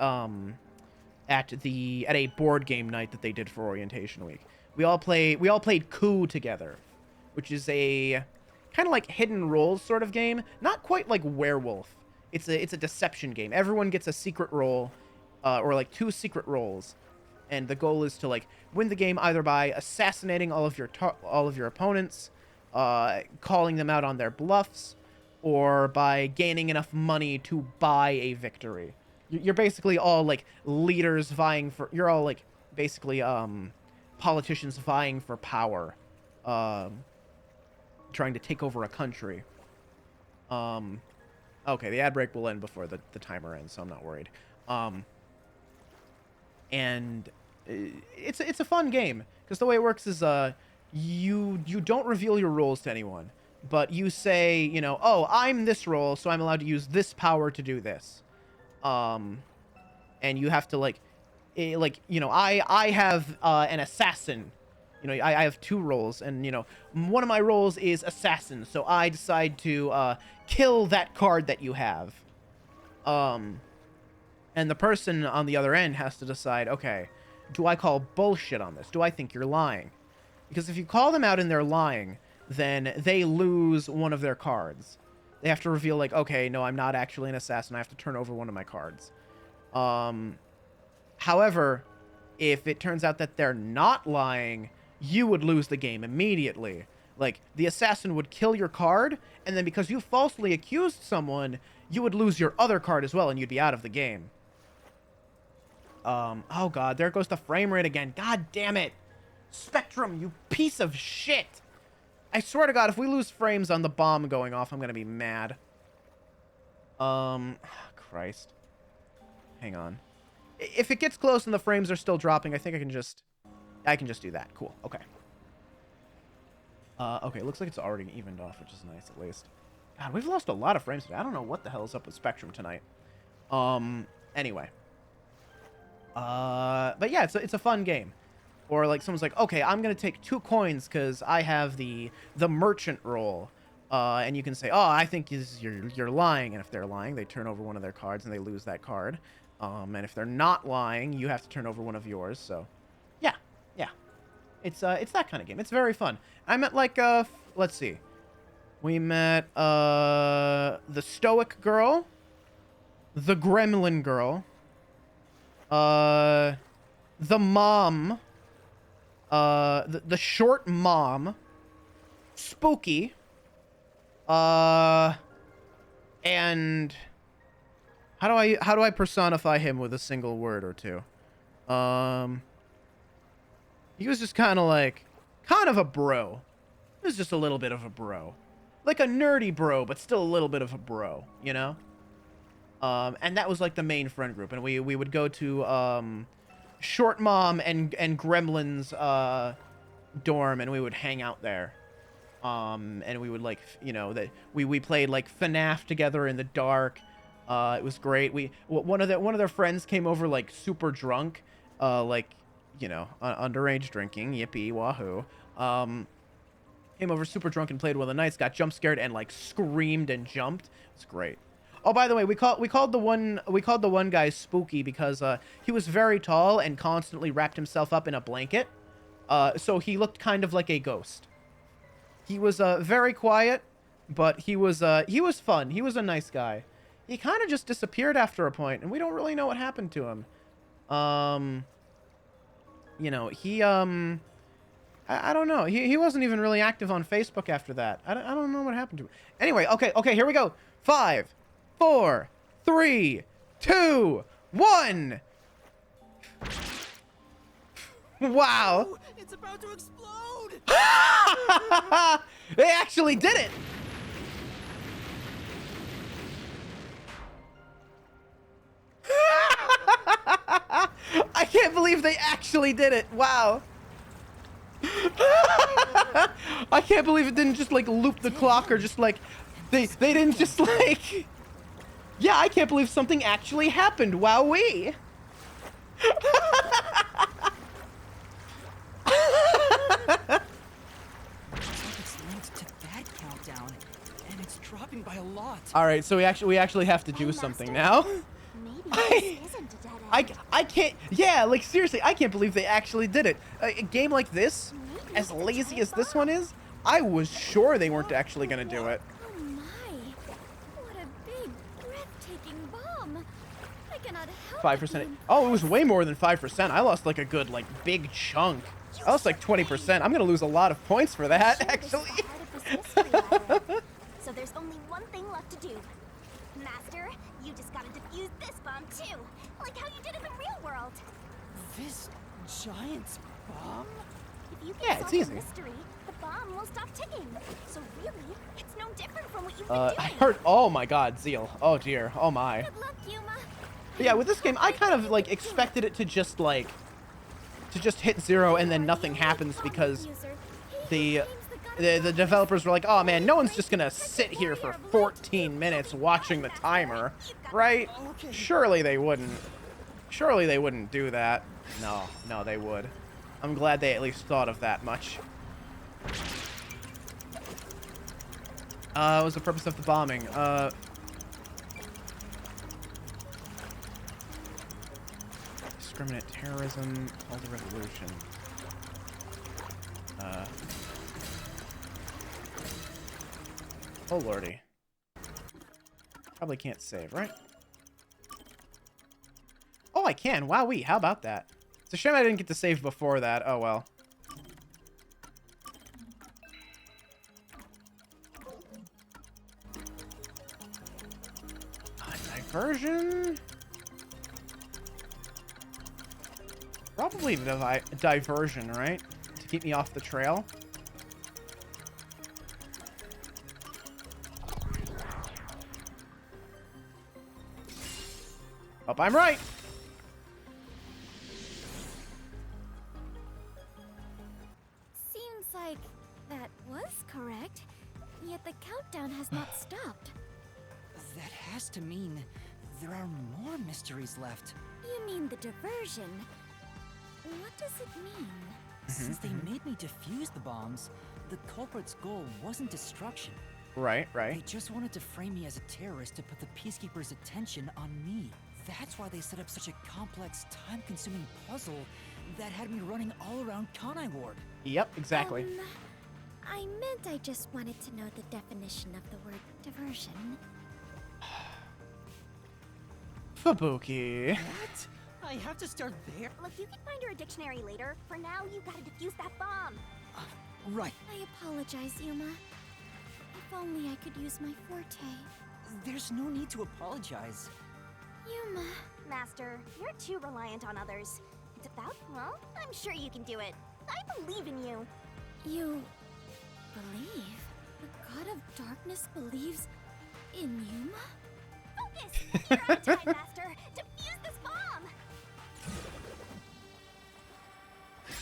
at a board game night that they did for orientation week. We all played Coup together, which is a kind of like hidden roles sort of game. Not quite like Werewolf. It's a deception game. Everyone gets a secret role, or like 2 secret roles, and the goal is to like win the game either by assassinating all of your opponents, calling them out on their bluffs, or by gaining enough money to buy a victory. You're basically all like leaders vying for. You're all like basically politicians vying for power, trying to take over a country. Okay, the ad break will end before the timer ends, so I'm not worried. And it's a fun game, because the way it works is you don't reveal your roles to anyone, but you say, you know, oh, I'm this role, so I'm allowed to use this power to do this. And you have to like, you know, I have an assassin. You know, I have 2 roles, and, you know, one of my roles is assassin, so I decide to kill that card that you have. And the person on the other end has to decide, okay, do I call bullshit on this? Do I think you're lying? Because if you call them out and they're lying, then they lose one of their cards. They have to reveal, like, okay, no, I'm not actually an assassin. I have to turn over one of my cards. However, if it turns out that they're not lying, you would lose the game immediately. Like, the assassin would kill your card, and then because you falsely accused someone, you would lose your other card as well, and you'd be out of the game. Oh god, there goes the frame rate again. God damn it. Spectrum, you piece of shit. I swear to god, if we lose frames on the bomb going off, I'm gonna be mad. Christ. Hang on. If it gets close and the frames are still dropping, I think I can just do that. Cool. Okay. Okay, looks like it's already evened off, which is nice at least. God, we've lost a lot of frames today. I don't know what the hell is up with Spectrum tonight. Anyway. But yeah, it's a fun game. Or like someone's like, okay, I'm gonna take 2 coins because I have the merchant role. And you can say, oh, I think you're lying. And if they're lying, they turn over one of their cards and they lose that card. And if they're not lying, you have to turn over one of yours. So, yeah. It's that kind of game. It's very fun. I met like let's see. We met the Stoic girl, the Gremlin girl, the mom, the short mom, Spooky, and how do I personify him with a single word or two? He was just kind of a bro. He was just a little bit of a bro. Like a nerdy bro, but still a little bit of a bro, you know? And that was like the main friend group. And we would go to Short Mom and Gremlin's dorm, and we would hang out there. And we would like, you know, that we played like FNAF together in the dark. It was great. One of their friends came over like super drunk, like, you know, underage drinking, yippee wahoo. Came over super drunk and played one of the nights, got jump scared and like screamed and jumped. It's great. Oh, by the way, we called the one guy Spooky because he was very tall and constantly wrapped himself up in a blanket. So he looked kind of like a ghost. He was very quiet, but he was fun. He was a nice guy. He kind of just disappeared after a point, and we don't really know what happened to him. You know, he I don't know. He wasn't even really active on Facebook after that. I don't know what happened to him. Anyway, okay, here we go. 5, 4, 3, 2, 1. Wow. Oh, it's about to explode. They actually did it. I can't believe they actually did it. Wow. I can't believe it didn't just like loop the clock or just like they didn't just like. Yeah, I can't believe something actually happened. Wowee. It's linked to that countdown, and it's dropping by a lot. All right, so we actually have to do something now. Maybe this isn't a dead end. I can't. Yeah, like seriously, I can't believe they actually did it. A game like this, as lazy as this one is, I was sure they weren't actually gonna do it. Oh my! What a big, breathtaking bomb! I cannot help 5%. Oh, it was way more than 5%. I lost like a good, like, big chunk. I lost like 20%. I'm gonna lose a lot of points for that, actually. So there's only one thing left to do. Master, you just gotta defuse this bomb too, like how you did in the real world. This giant bomb? If you Yeah, can it's solve easy. the mystery, the bomb will stop ticking. So really, it's no different from what you've been I doing. heard. Oh my God, Zeal. Oh dear. Oh my. Good luck, Yuma. But yeah, with this game, I kind of like expected it to just hit 0 and then nothing happens because the developers were like, oh man, no one's just gonna sit here for 14 minutes watching the timer, right? Surely they wouldn't. Surely they wouldn't do that. No, they would. I'm glad they at least thought of that much. What was the purpose of the bombing? Discriminate terrorism, call the revolution. Oh, lordy. Probably can't save, right? Oh, I can. Wowee. How about that? It's a shame I didn't get to save before that. Oh, well. Diversion? Probably diversion, right? To keep me off the trail. Hope I'm right. Seems like that was correct, yet the countdown has not stopped. That has to mean there are more mysteries left. You mean the diversion? What does it mean? Since they made me defuse the bombs, the culprit's goal wasn't destruction. Right, They right. just wanted to frame me as a terrorist to put the Peacekeepers' attention on me. That's why they set up such a complex, time-consuming puzzle that had me running all around Kanai Ward. Yep, exactly. I meant I just wanted to know the definition of the word diversion. Fubuki. What? I have to start there? Look, you can find her a dictionary later. For now, you gotta defuse that bomb. Right. I apologize, Yuma. If only I could use my forte. There's no need to apologize. Yuma. Master, you're too reliant on others. It's about, well, I'm sure you can do it. I believe in you. You believe? The god of darkness believes in Yuma? Focus! You're out of time, Master. Defuse this bomb!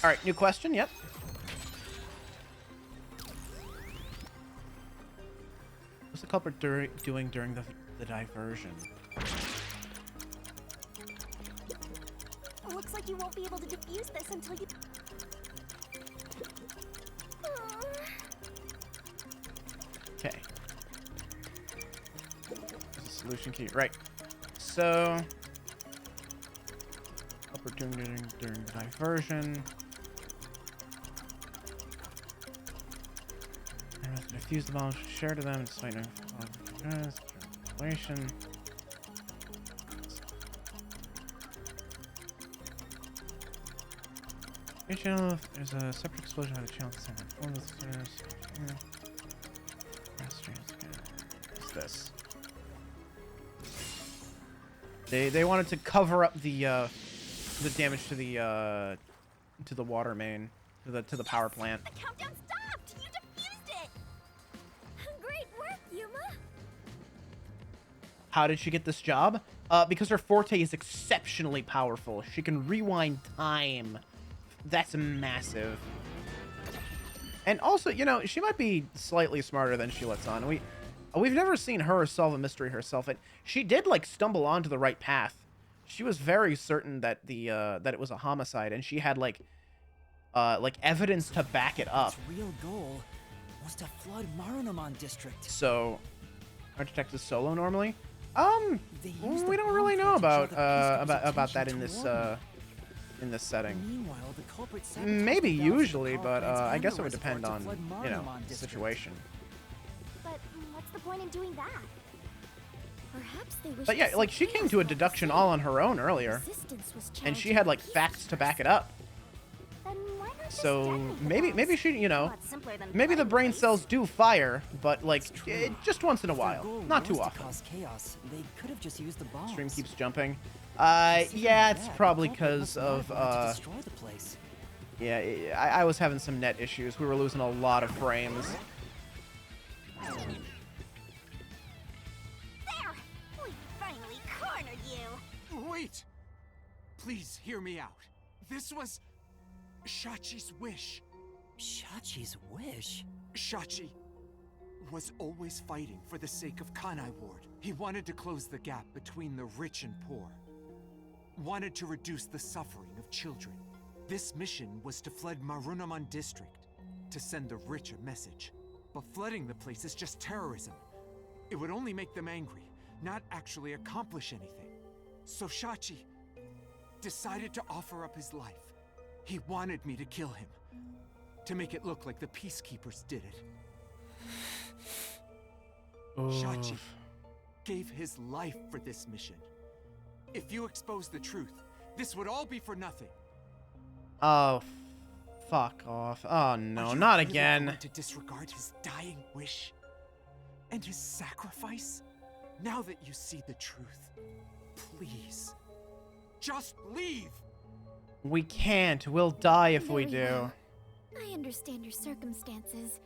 All right, new question. Yep. What's the culprit doing during the diversion? Looks like you won't be able to defuse this until you... Okay. There's a solution key. Right. So... culprit doing during the diversion. I must defuse the bomb, share to them, despite no relation. Each channel, if there's a separate explosion on the channel, the same form of the stairs. What's this? They wanted to cover up the damage to the water main, to the power plant. The countdown stopped! You defused it! Great work, Yuma! How did she get this job? Because her forte is exceptionally powerful. She can rewind time. That's massive. And also, you know, she might be slightly smarter than she lets on. We've never seen her solve a mystery herself, and she did like stumble onto the right path. She was very certain that that it was a homicide, and she had like evidence to back it up. Its real goal was to flood Marunamon district. So, our detectives solo normally? They used the We don't bomb really know threat to draw about the Peacekeepers' about that attention in this setting. Meanwhile, the culprit sabotaged Maybe the valves of the usually, power but plant's I guess it amber would depend reservoir on, to flood you know, Marunamon the district. situation. But what's the point in doing that? Perhaps they wish But yeah, to like see she came chaos to a not the deduction same. all on her own earlier, Resistance was and she challenging had like peace facts to back it structure. up. Then why not just So detonate the maybe bombs? she, you know, Lot simpler than maybe the flooding brain place. cells do fire, but like just once in a If their while, goal not was too to often. cause chaos, they could have just used the bombs. Stream keeps jumping. Considering Yeah, it's that, the probably culprit because must not of have wanted to destroy the place. yeah, I was having some net issues. We were losing a lot of frames. There! We finally cornered you! Wait! Please hear me out. This was Shachi's wish. Shachi's wish? Shachi was always fighting for the sake of Kanai Ward. He wanted to close the gap between the rich and poor. Wanted to reduce the suffering of children. This mission was to flood Marunamon district, to send the rich a message. But flooding the place is just terrorism. It would only make them angry, not actually accomplish anything. So Shachi decided to offer up his life. He wanted me to kill him, to make it look like the Peacekeepers did it. Shachi Oof. gave his life for this mission. If you expose the truth, this would all be for nothing. Oh, fuck off. Oh no, Are you not really again. going to disregard his dying wish and his sacrifice? Now that you see the truth, please, just leave. We can't. We'll die if we Very do. well. I understand your circumstances.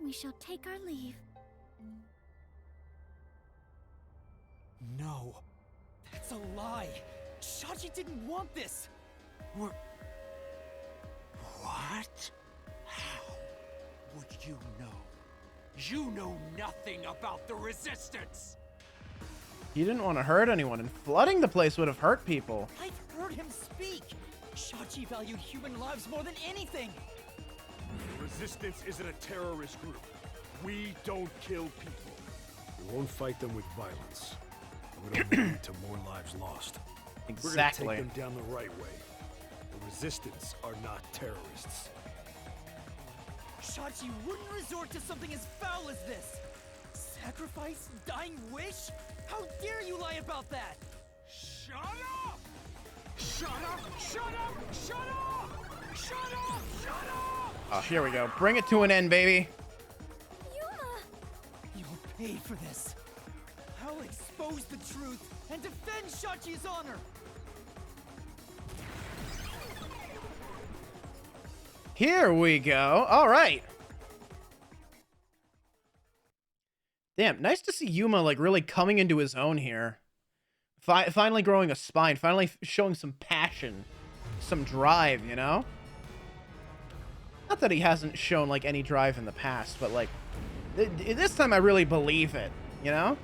We shall take our leave. No. That's a lie. Shachi didn't want this. What? How would you know? You know nothing about the Resistance! He didn't want to hurt anyone, and flooding the place would have hurt people. I've heard him speak. Shachi valued human lives more than anything. The Resistance isn't a terrorist group. We don't kill people. We won't fight them with violence. We don't want lead to more lives lost. Exactly. We're gonna take them down the right way. The Resistance are not terrorists. Shachi wouldn't resort to something as foul as this. Sacrifice? Dying wish? How dare you lie about that? Shut up! Shut up! Shut up! Shut up! Shut up! Shut up! Oh, here we go. Bring it to an end, baby. Yuma! You'll pay for this. I'll expose the truth and defend Shachi's honor. Here we go. All right. Damn, nice to see Yuma, like, really coming into his own here. Finally growing a spine. Finally showing some passion. Some drive, you know? Not that he hasn't shown, like, any drive in the past, but, like, this time I really believe it, you know?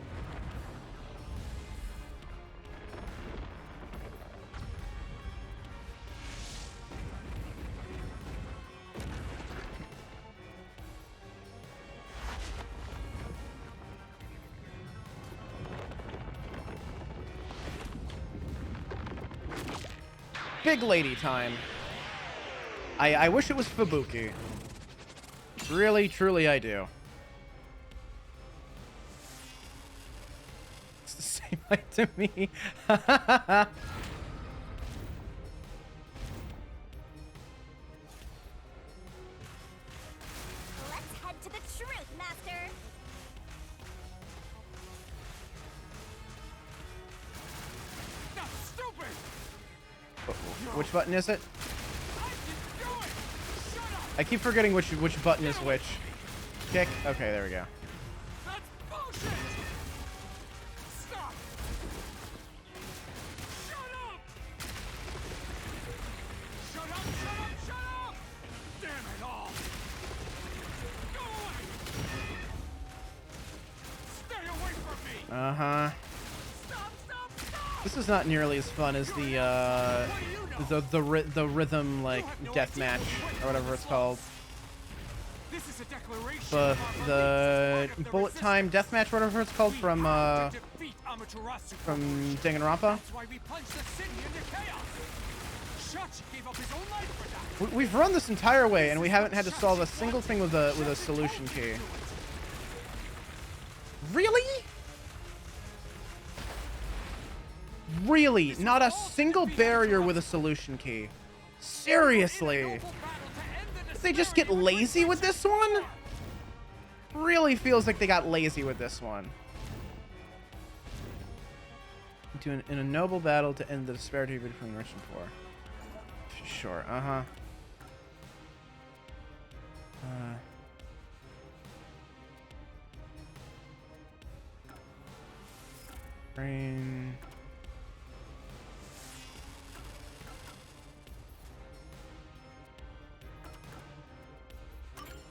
Big lady time. I wish it was Fubuki. Really, truly I do. It's the same height to me. Let's head to the truth, Master. That's stupid! Which button is it? I keep forgetting which button is which. Kick. Okay, there we go. That's bullshit! Stop! Shut up! Shut up! Shut up! Shut up! Damn it all! Go away! Stay away from me! Uh-huh. Stop! Stop! Stop! This is not nearly as fun as the rhythm, like, death match or whatever it's called. This is a declaration The bullet time death match, whatever it's called, from Danganronpa. That's why we plunged the city into chaos. Shachi gave up his own life for that. We've run this entire way and we haven't had to solve a single thing with a solution key. Really? Really? Not a single barrier with a solution key. Seriously? Did they just get lazy with this one? Really feels like they got lazy with this one. In a noble battle to end the disparity between rich and poor. Sure, uh-huh. Brain...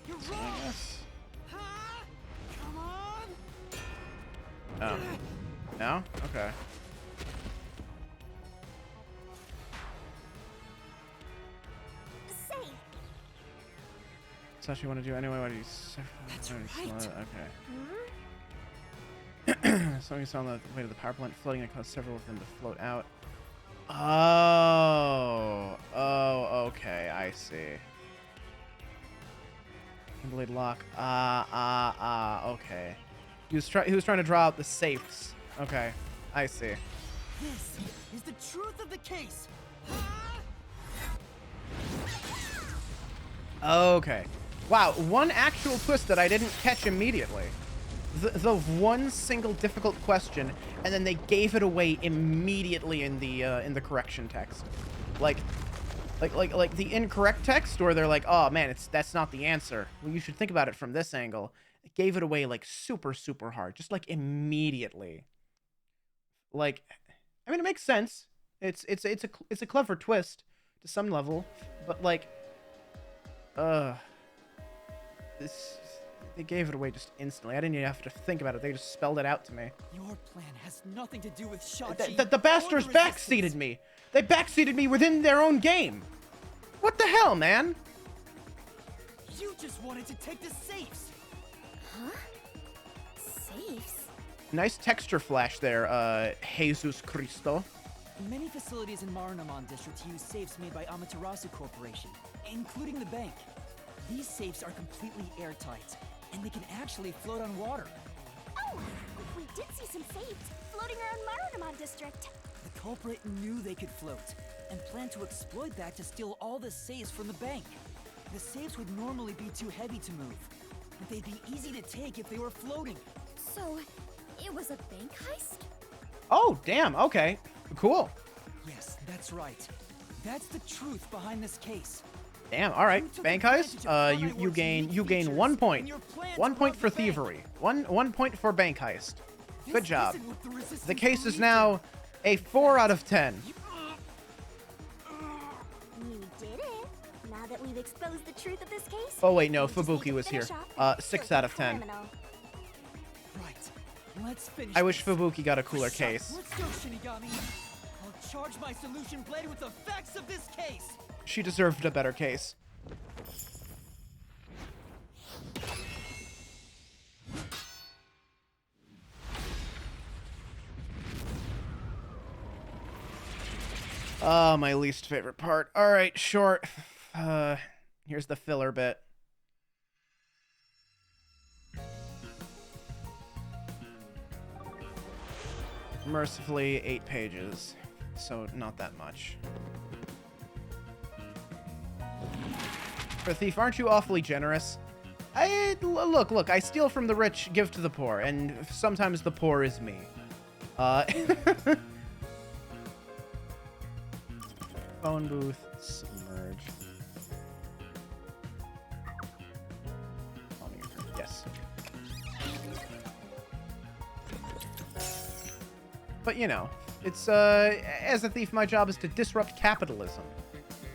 You're wrong. Huh? Come on. Oh. No? Okay. Say, That's what you want to do anyway. What do you say? That's right. Okay. Something saw on the way to the power plant flooding and caused several of them to float out. Oh. Oh, okay. I see. Blade lock. Okay. He was trying to draw out the safes. Okay, I see. This is the truth of the case. Okay. Wow, one actual twist that I didn't catch immediately. The one single difficult question, and then they gave it away immediately in the correction text. Like the incorrect text, or they're like, oh man, that's not the answer. Well, you should think about it from this angle. It gave it away like super hard, just like immediately. Like, I mean, it makes sense. It's a clever twist to some level, but like, they gave it away just instantly. I didn't even have to think about it. They just spelled it out to me. Your plan has nothing to do with Shachi. The bastards backseated me. They backseated me within their own game. What the hell, man? You just wanted to take the safes. Huh? Safes? Nice texture flash there, Jesus Cristo. Many facilities in Marunamon District use safes made by Amaterasu Corporation, including the bank. These safes are completely airtight, and they can actually float on water. Oh, we did see some safes floating around Marunamon District. The culprit knew they could float, and planned to exploit that to steal all the safes from the bank. The safes would normally be too heavy to move, but they'd be easy to take if they were floating. So, it was a bank heist? Oh, damn. Okay. Cool. Yes, that's right. That's the truth behind this case. Damn. All right. Bank heist. You gain 1 point. 1 point for thievery. One point for bank heist. Good job. The case is now a 4 out of 10. You did it. Now that we've exposed the truth of this case. Oh wait, no. we just need Fubuki to was here. finish off this 6 guilty out of 10. criminal. Right. Let's finish. I wish this. Fubuki got a cooler case. Let's go, Shinigami. I'll charge my solution blade with the facts of this case. She deserved a better case. Oh, my least favorite part. All right, short. Here's the filler bit. Mercifully, 8 pages, so not that much. For a thief, aren't you awfully generous? Look, I steal from the rich, give to the poor, and sometimes the poor is me. Phone booth, submerge. Yes. But you know, it's as a thief, my job is to disrupt capitalism,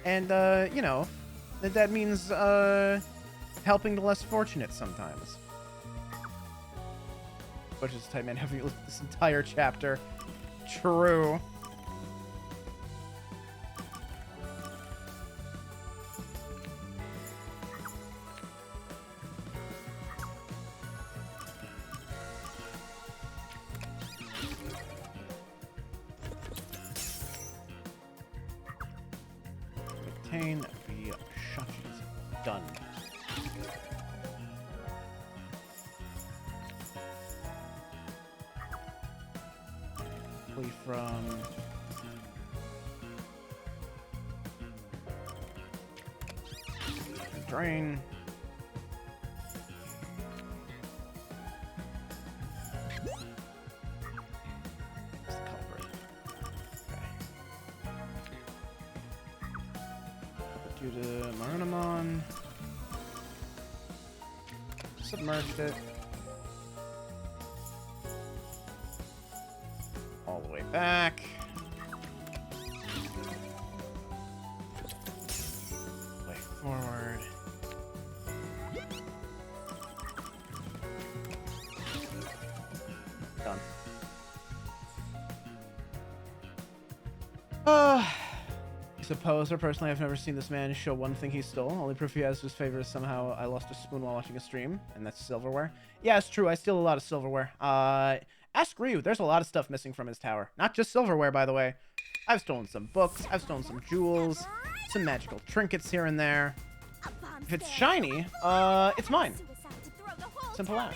and you know, that means helping the less fortunate sometimes. Which is tight, man. Have you looked at this entire chapter? True. Obtain via Shachi's. Done. Flee from drain. What's the culprit? Okay. Due to Marunamon. Submerged it. All the way back. Way forward. Done. He's a poser. Personally, I've never seen this man show one thing he stole. Only proof he has to his favor is somehow I lost a spoon while watching a stream, and that's silverware. Yeah, it's true. I steal a lot of silverware. Ask Ryu. There's a lot of stuff missing from his tower. Not just silverware, by the way. I've stolen some books. I've stolen some jewels. Some magical trinkets here and there. If it's shiny, it's mine. Simple as.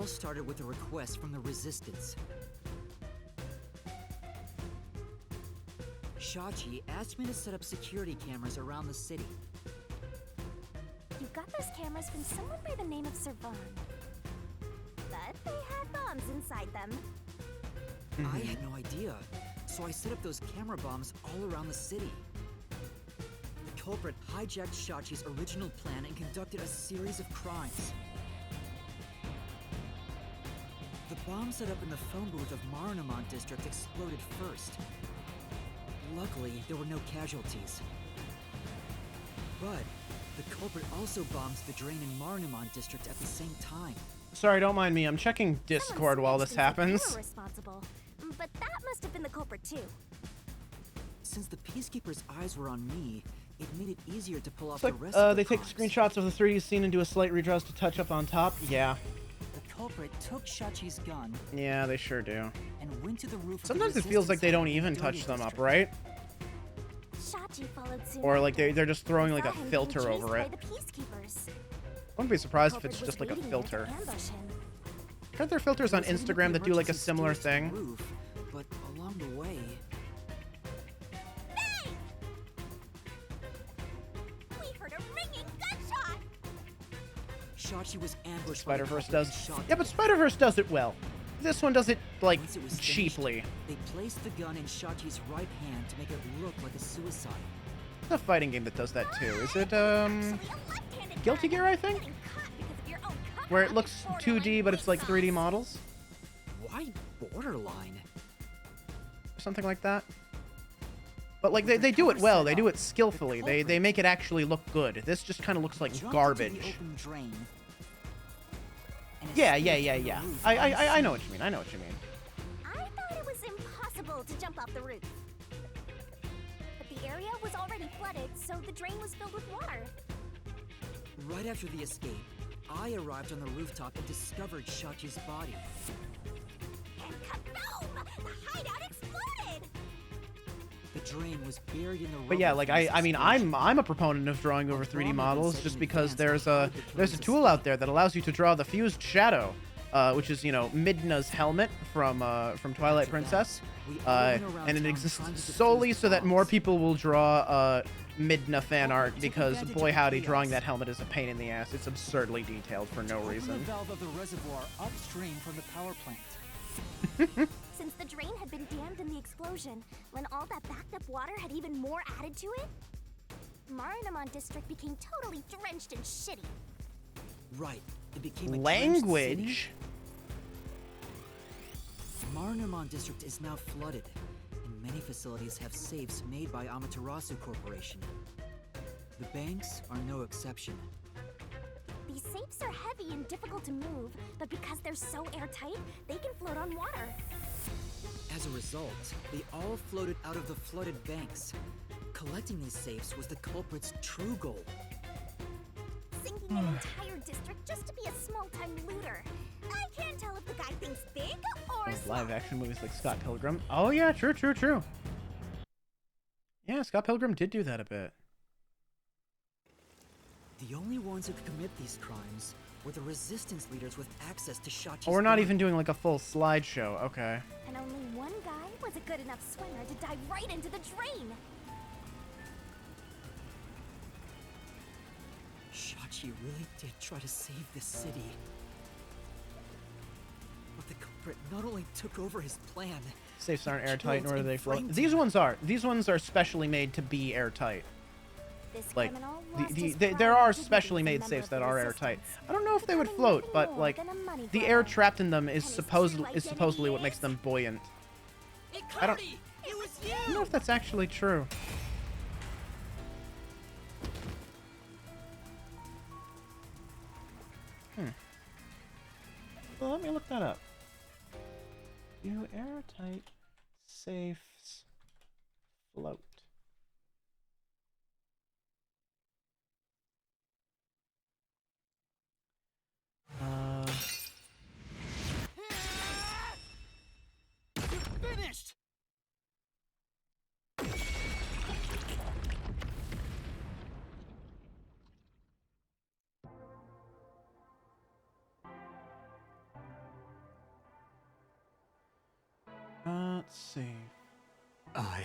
all started with a request from the Resistance. Shachi asked me to set up security cameras around the city. You got those cameras from someone by the name of Servan. But they had bombs inside them. I had no idea, so I set up those camera bombs all around the city. The culprit hijacked Shachi's original plan and conducted a series of crimes. The bomb set up in the phone booth of Marunamon District exploded first. Luckily, there were no casualties. But the culprit also bombs the drain in Marunamon District at the same time. Sorry, don't mind me. I'm checking Discord while this happens. They were responsible, but that must have been the culprit too. Since the Peacekeeper's eyes were on me, it made it easier to pull off It's the rest like, of the they take crimes. screenshots of the 3D scene and do a slight redraws to touch up on top. Yeah. The culprit took Shachi's gun Yeah, they sure do. and went to the roof. Sometimes of it the feels like they don't Resistance even Hall in touch Doria them up, District. right? Shachi followed soon Or like after. they're just throwing They like a saw him being filter chased over by it. the Peacekeepers. I wouldn't be surprised if Culprit it's was just like a waiting there to filter. ambush him. Aren't there filters on He was heading up Instagram the that do like a emergency similar stairs to the thing? roof, but along the way, We heard a ringing gunshot. Shachi was ambushed by the Spider-Verse culprit does. and shot Yeah, but Spider-Verse does it well. This one does it like Once it was finished, cheaply. they placed the gun in Shachi's right hand to make it look like a suicide. It's a fighting game that does that too. Is it Actually, a left-handed Guilty gun. Gear, I think? Getting caught because of your own cover-up Where it is looks borderline 2D but it's like police 3D sauce. models? Why borderline? Something like that. But like they do it well. They do it skillfully. They make it actually look good. This just kind of looks like Jumped into garbage. the open drain and Yeah, escaped yeah. from the roof I know unseen. what you mean. I know what you mean. I thought it was impossible to jump off the roof. But the area was already flooded, so the drain was filled with water. Right after the escape, I arrived on the rooftop and discovered Shachi's body. And kaboom! The hideout exploded! The drain was buried in the rubble. But yeah, like from this I mean explosion. I'm a proponent of drawing over 3D Bomb had been models set just in because advance there's to a hide the there's a killer's tool out there that allows you to draw the fused shadow, which is, you know, Midna's helmet from Twilight After Princess. that, we all went around And it town exists trying to defuse solely so that more bombs. people will draw Midna fan art, took because advantage boy of howdy, chaos. drawing that helmet is a pain in the ass. It's absurdly detailed for no Open the reason. valve of the reservoir upstream from the power plant. Since the drain had been dammed in the explosion, when all that backed up water had even more added to it, Marunamon District became totally drenched and shitty. Right. It became a drenched Language. city. Marunamon District is now flooded, and many facilities have safes made by Amaterasu Corporation. The banks are no exception. These safes are heavy and difficult to move, but because they're so airtight, they can float on water. As a result, they all floated out of the flooded banks. Collecting these safes was the culprit's true goal. Sinking an entire district just to be a small-time looter. I can't tell if the guy thinks big or small. Live action movies like Scott Pilgrim. Oh yeah, true. Yeah, Scott Pilgrim did do that a bit. The only ones who could commit these crimes were the resistance leaders with access to Shachi's Oh, we're not gun. even doing like a full slideshow. Okay. And only one guy was a good enough swimmer to dive right into the drain. Shachi really did try to save this city. But the culprit not only took over his plan, Safes aren't he airtight, killed nor do and they float. framed These him. ones are. These ones are specially made to be airtight. This Like, criminal lost his there pride are and dignity specially as a made member safes of that the are resistance, airtight. I don't know if they would becoming float, nothing but more like than a money the air grabber. trapped in them is And his true supposedly what identity makes is- them buoyant. I don't I don't know if that's actually true. Well, let me look that up. Do airtight safes float? Finished! Let's see. I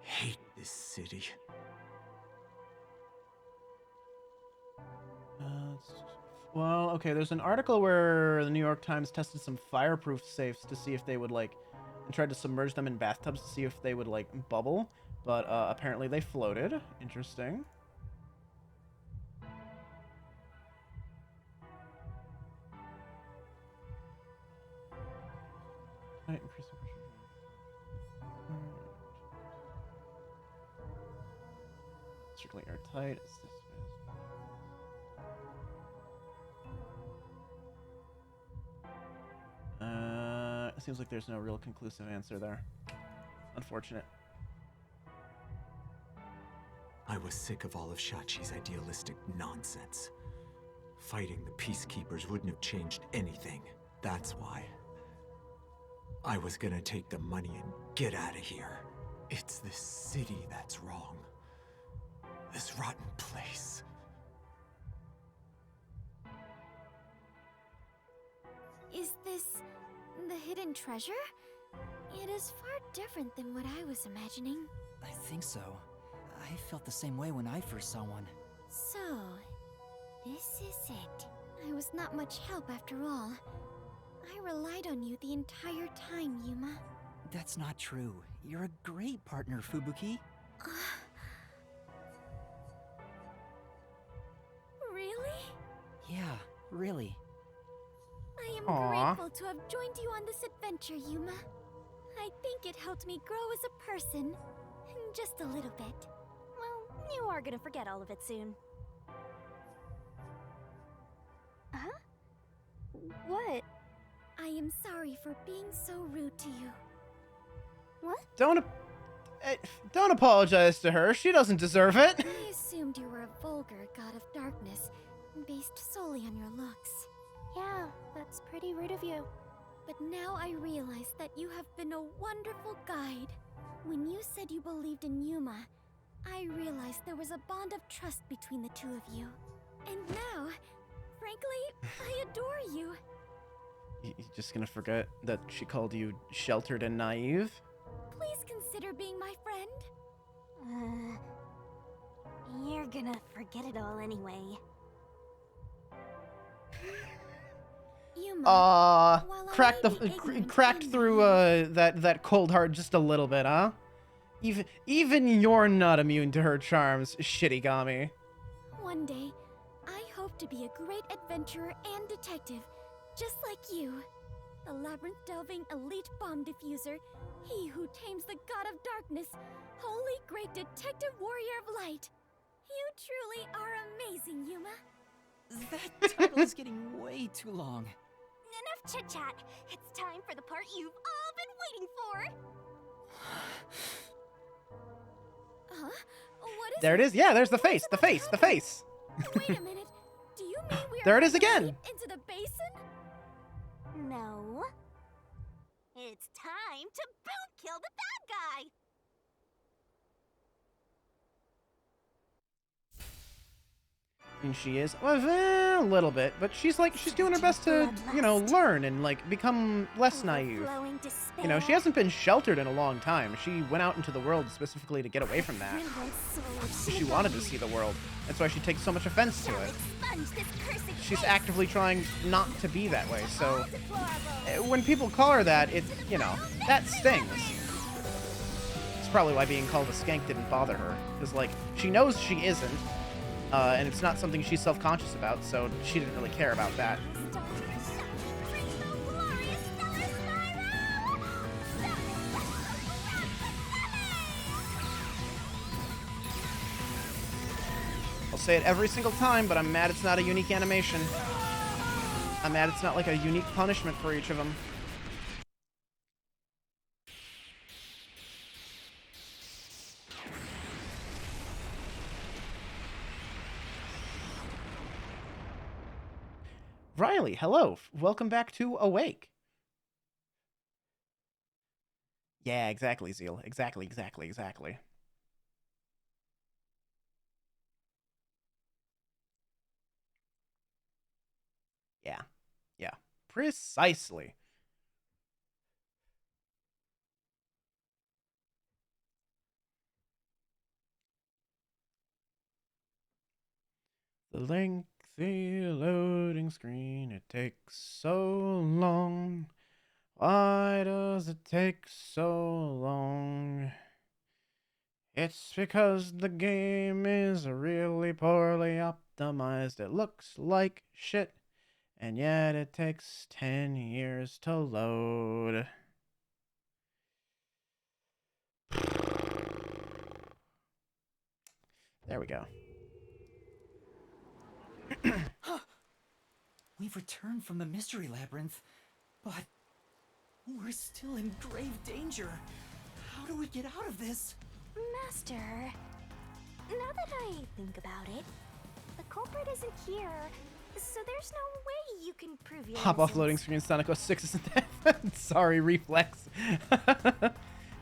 hate this city. Well, okay, there's an article where the New York Times tested some fireproof safes to see if they would, like, and tried to submerge them in bathtubs to see if they would, like, bubble, but apparently they floated. Interesting. Right, increase the pressure. Strictly airtight. It's this it seems like there's no real conclusive answer there. Unfortunate. I was sick of all of Shachi's idealistic nonsense. Fighting the peacekeepers wouldn't have changed anything. That's why. I was gonna take the money and get out of here. It's this city that's wrong. This rotten place. Is this the hidden treasure? It is far different than what I was imagining. I think so. I felt the same way when I first saw one. So, this is it. I was not much help after all. I relied on you the entire time, Yuma. That's not true. You're a great partner, Fubuki. Really? Yeah, really. I am Aw. grateful to have joined you on this adventure, Yuma. I think it helped me grow as a person. Just a little bit. Well, you are gonna forget all of it soon. Huh? What? I am sorry for being so rude to you. What? Don't apologize to her. She doesn't deserve it. I assumed you were a vulgar god of darkness, based solely on your looks. Yeah, that's pretty rude of you. But now I realize that you have been a wonderful guide. When you said you believed in Yuma, I realized there was a bond of trust between the two of you. And now, frankly, I adore you. You just gonna forget that she called you sheltered and naive? Please consider being my friend. You're gonna forget it all anyway. Yuma, while I cracked may be ignorant cracked and through naive, that cold heart just a little bit, huh? Even you're not immune to her charms, Shittigami. one day, I hope to be a great adventurer and detective, just like you. The labyrinth-delving elite bomb diffuser, he who tames the god of darkness, holy great detective warrior of light. You truly are amazing, Yuma. That title is getting way too long. Enough chit-chat. It's time for the part you've all been waiting for. Huh? What is There it is. Yeah, there's the face. The face. The face. Wait a minute. Do you mean we are There it is going again. deep into the basin? No. It's time to boot kill the bad guy. And she is a little bit, but she's doing her best to, you know, learn and like become less naive. Overflowing despair. You know, she hasn't been sheltered in a long time. She went out into the world specifically to get away from that. Brilliant soul of She wanted to see the world. That's why she takes so much offense to shall it. expunge this cursed She's taste. actively trying not to be that way. So All deplorable. when people call her that, it, you know, that stings. It's probably why being called a skank didn't bother her. Because, like, she knows she isn't. And it's not something she's self-conscious about, so she didn't really care about that. Stone rainbow glorious stellar spiral. I'll say it every single time, but I'm mad it's not a unique animation. I'm mad it's not like a unique punishment for each of them. Riley, hello. Welcome back to Awake. Yeah, exactly, Zeal. Exactly. Yeah. Precisely. The lengthy loading screen, it takes so long. Why does it take so long? It's because the game is really poorly optimized. It looks like shit, and yet it takes 10 years to load. There we go. We've returned from the mystery labyrinth, but we're still in grave danger. How do we get out of this? Master, now that I think about it, the culprit isn't here, so there's no way you can prove your Hop off innocence. loading screen, Sonic 06 isn't that? Sorry, reflex.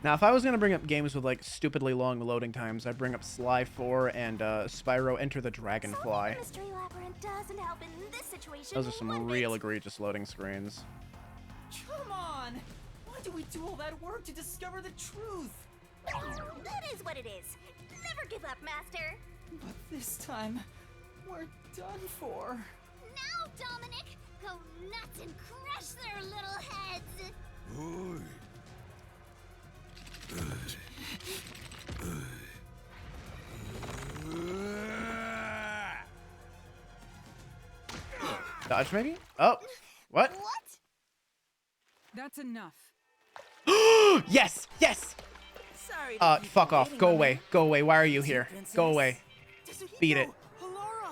Now, if I was going to bring up games with, like, stupidly long loading times, I'd bring up Sly 4 and Spyro Enter the Dragonfly. Solving the mystery labyrinth doesn't help in this situation. Those are some one real bit. egregious loading screens. Come on! Why do we do all that work to discover the truth? That is what it is. Never give up, Master. But this time, we're done for. Now, Dominic, go nuts and crush their little heads! Dodge, maybe? Oh, what? What? That's enough. Yes! Yes! Sorry to keep Fuck you off. waiting, Go my away. man. Go away. Why are you here? Go away. Beat it. Halara!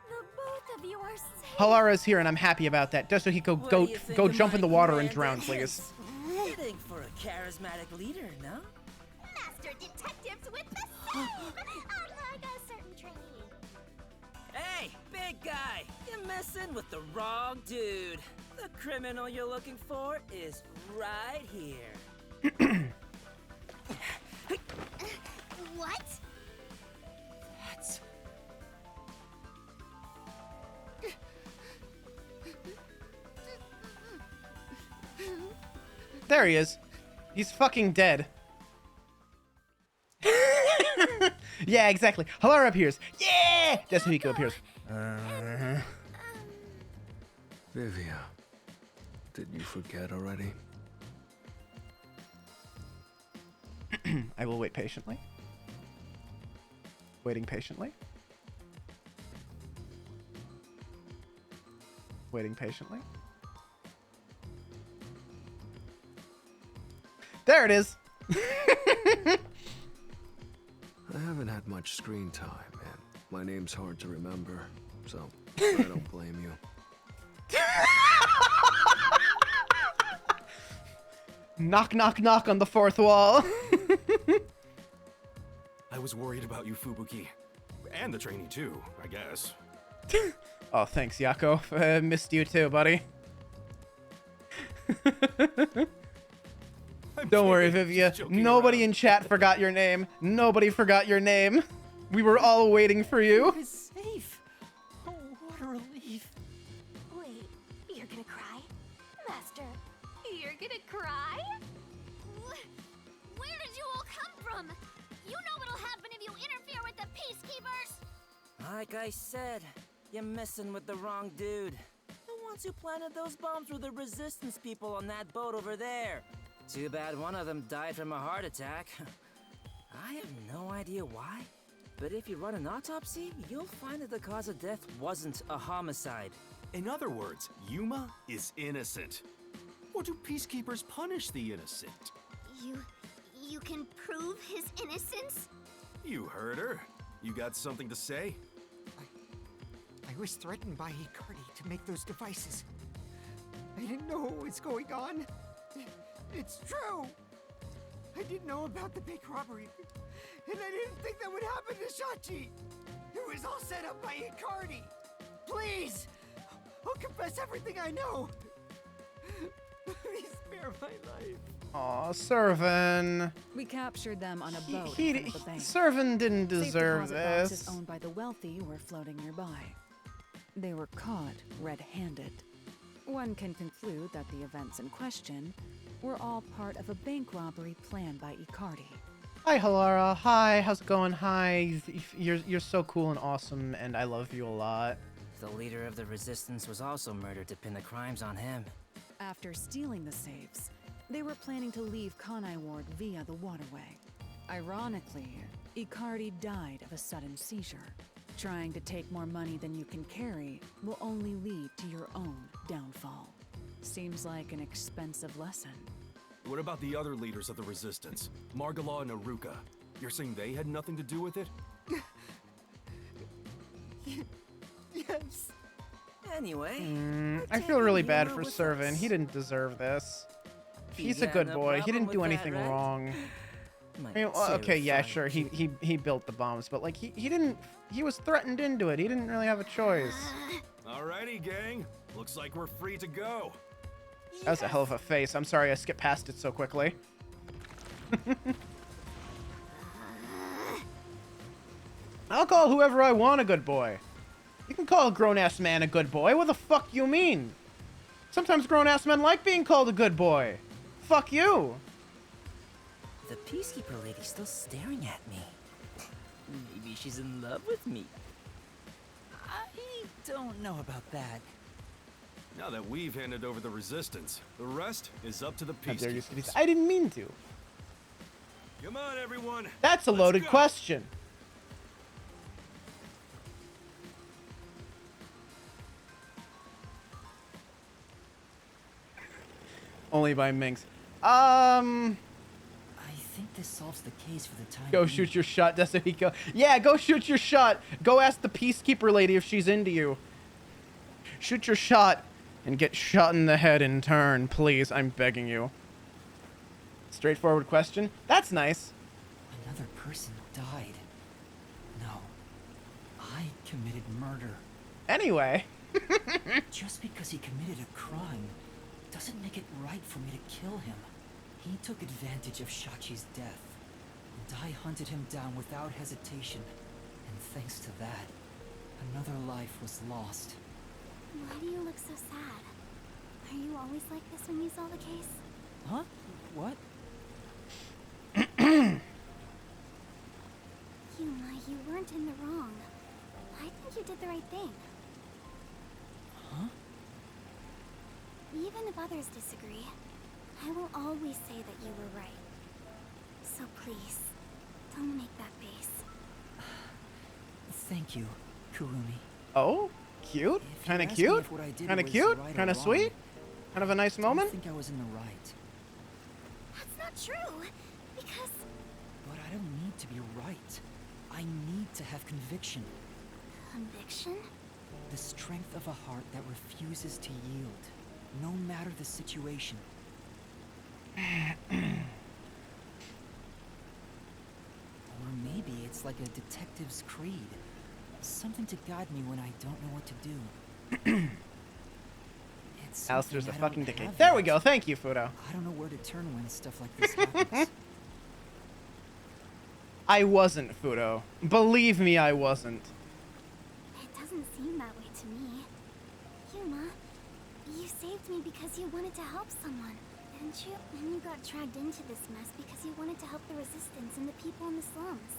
The both of you are safe. Halara's here, and I'm happy about that. Desuhiko, What go do you think go of jump my in the water and grand drown, please. entrance? Fitting for a charismatic leader, no? Master detectives with the same, unlike a certain trainee. Hey, big guy! You're messing with the wrong dude. The criminal you're looking for is right here. What? That's... There he is. He's fucking dead. Yeah, exactly. Halara appears. Yeah! Desuhiko appears. Vivia, did you forget already? I will wait patiently. Waiting patiently. Waiting patiently. There it is. I haven't had much screen time, and my name's hard to remember, so I don't blame you. Knock, knock, knock on the fourth wall. I was worried about you, Fubuki. And the trainee, too, I guess. Oh, thanks, Yako. Missed you too, buddy. Don't worry, Vivia. Nobody in chat forgot your name. Nobody forgot your name. We were all waiting for you. It's safe. Oh, what a relief. Wait, you're gonna cry? Master, you're gonna cry? Where did you all come from? You know what'll happen if you interfere with the peacekeepers! Like I said, you're messing with the wrong dude. The ones who planted those bombs were the resistance people on that boat over there. Too bad one of them died from a heart attack. I have no idea why, but if you run an autopsy, you'll find that the cause of death wasn't a homicide. In other words, Yuma is innocent. Or do peacekeepers punish the innocent? You can prove his innocence? You heard her. You got something to say? I was threatened by Icardi to make those devices. I didn't know what was going on. It's true! I didn't know about the big robbery, and I didn't think that would happen to Shachi! It was all set up by Icardi! Please! I'll confess everything I know! Please spare my life. Aw, Servan. We captured them on a boat He, in front of the bank. Servan didn't Safe deserve deposit boxes this. owned by the wealthy were floating nearby. They were caught red-handed. One can conclude that the events in question were all part of a bank robbery planned by Icardi. Hi, Halara. Hi, how's it going? Hi. You're so cool and awesome, and I love you a lot. The leader of the resistance was also murdered to pin the crimes on him. After stealing the safes, they were planning to leave Kanai Ward via the waterway. Ironically, Icardi died of a sudden seizure. Trying to take more money than you can carry will only lead to your own downfall. Seems like an expensive lesson. What about the other leaders of the resistance? Margala and Aruka. You're saying they had nothing to do with it? Yes. Anyway, I feel really bad for Servant. He didn't deserve this. He's a good boy. He didn't do anything wrong. I mean, well, okay, yeah, sure. He built the bombs, but like he didn't. He was threatened into it. He didn't really have a choice. Alrighty, gang. Looks like we're free to go. That was a hell of a face. I'm sorry I skipped past it so quickly. I'll call whoever I want a good boy. You can call a grown-ass man a good boy. What the fuck you mean? Sometimes grown-ass men like being called a good boy. Fuck you. The Peacekeeper lady's still staring at me. Maybe she's in love with me. I don't know about that. Now that we've handed over the resistance, the rest is up to the How dare you say this? peacekeepers. I didn't mean to. Come on, everyone. That's a Let's loaded go. question. Only by Minx. I think this solves the case for the time Go being. shoot your shot, Desahiko. Yeah, go shoot your shot. Go ask the Peacekeeper lady if she's into you. Shoot your shot and get shot in the head in turn, please. I'm begging you. Straightforward question. That's nice. Another person died. No. I committed murder. Anyway. Just because he committed a crime doesn't make it right for me to kill him. He took advantage of Shachi's death, and I hunted him down without hesitation. And thanks to that, another life was lost. Why do you look so sad? Are you always like this when you solve a case? Huh? What? Yuma, you weren't in the wrong. I think you did the right thing. Huh? Even if others disagree, I will always say that you were right. So please, don't make that face. Thank you, Kurumi. Oh, cute? If Kind you of ask me cute? if what I did Kind of was cute? right or Kind of wrong, sweet? Kind of a nice I moment? think I was in the right. That's not true, because... But I don't need to be right. I need to have conviction. Conviction? The strength of a heart that refuses to yield, no matter the situation. Or maybe it's like a detective's creed. Something to guide me when I don't know what to do. It's Alistair's a something I fucking don't dickhead. have There we yet. go. Thank you, Fudo. I don't know where to turn when stuff like this happens. I wasn't, Fudo. Believe me, I wasn't. It doesn't seem that way to me. Yuma, you saved me because you wanted to help someone, didn't you? And you got dragged into this mess because you wanted to help the resistance and the people in the slums.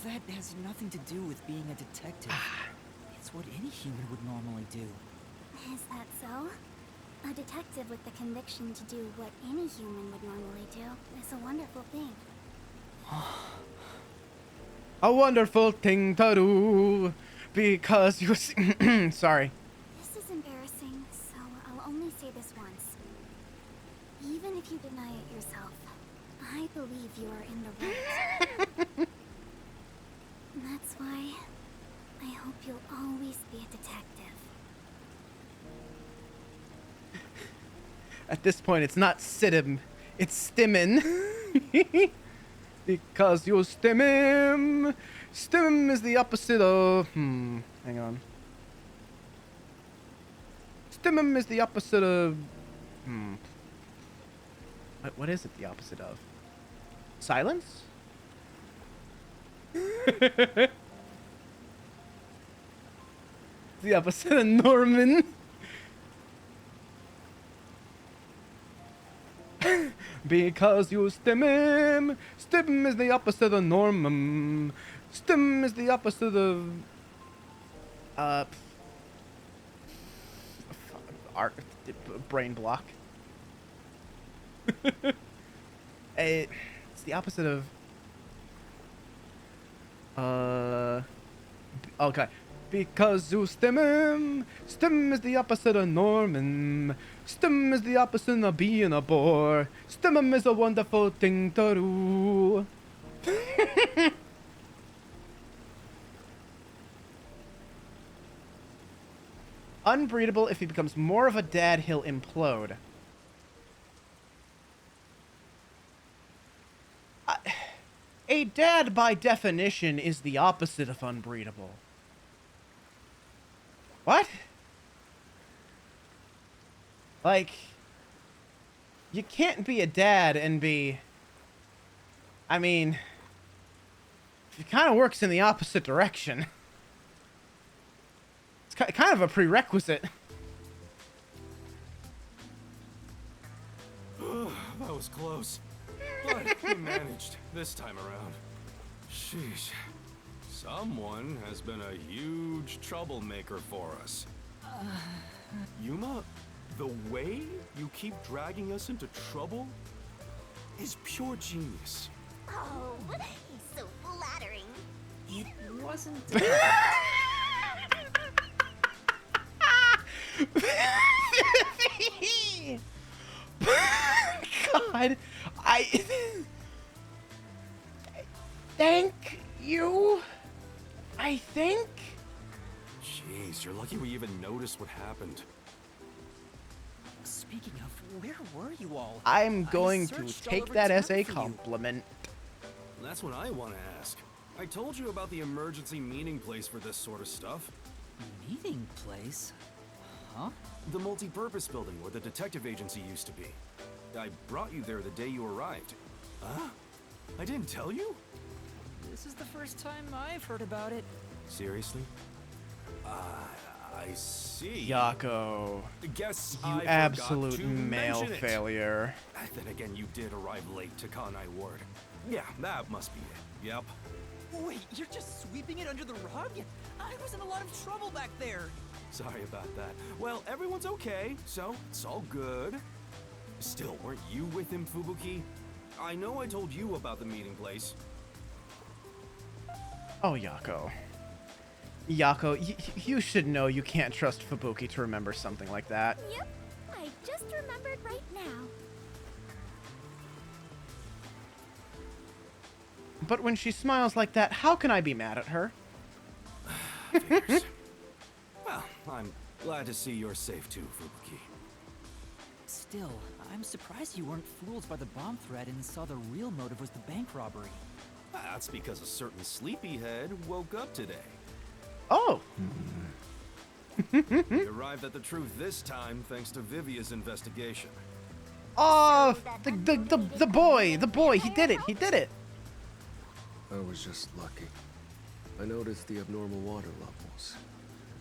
That has nothing to do with being a detective. It's what any human would normally do. Is that so? A detective with the conviction to do what any human would normally do is a wonderful thing. A wonderful thing to do. Because you... Sorry. This is embarrassing, so I'll only say this once. Even if you deny it yourself, I believe you are in the right. That's why I hope you'll always be a detective. At this point, it's not Sidim. It's Stimmin. Because you Stimim. Stimim is the opposite of... hang on. Stimim is the opposite of... What is it the opposite of? Silence? The opposite of Norman. Because you stim. Stim is the opposite of normum. Stim is the opposite of art brain block. It's the opposite of okay. Because you stim is the opposite of normum. Stim is the opposite of being a bore. Stim is a wonderful thing to do. Unbreedable. If he becomes more of a dad, he'll implode. A dad, by definition, is the opposite of unbreedable. What? Like, you can't be a dad and be... I mean, it kind of works in the opposite direction. It's kind of a prerequisite. That was close. But we managed this time around. Sheesh. Someone has been a huge troublemaker for us. Yuma, the way you keep dragging us into trouble is pure genius. Oh, he's so flattering. It wasn't. God, thank you. I think. Jeez, you're lucky we even noticed what happened. Speaking of, where were you all? I'm going to searched all take over that town as a for you. compliment. That's what I want to ask. I told you about the emergency meeting place for this sort of stuff. Meeting place? Huh? The multi-purpose building where the detective agency used to be. I brought you there the day you arrived. Huh? I didn't tell you? This is the first time I've heard about it. Seriously? I see. Yako, Guess you I absolute forgot to male mention it. failure. Then again, you did arrive late to Kanai Ward. Yeah, that must be it. Yep. Wait, you're just sweeping it under the rug? I was in a lot of trouble back there. Sorry about that. Well, everyone's okay, so it's all good. Still, weren't you with him, Fubuki? I know I told you about the meeting place. Oh, Yako. Yako, you should know you can't trust Fubuki to remember something like that. Yep, I just remembered right now. But when she smiles like that, how can I be mad at her? Figures. Well, I'm glad to see you're safe too, Fubuki. Still, I'm surprised you weren't fooled by the bomb threat and saw the real motive was the bank robbery. That's because a certain sleepyhead woke up today. Oh! We arrived at the truth this time thanks to Vivia's investigation. Oh, the boy, he did it. I was just lucky. I noticed the abnormal water levels.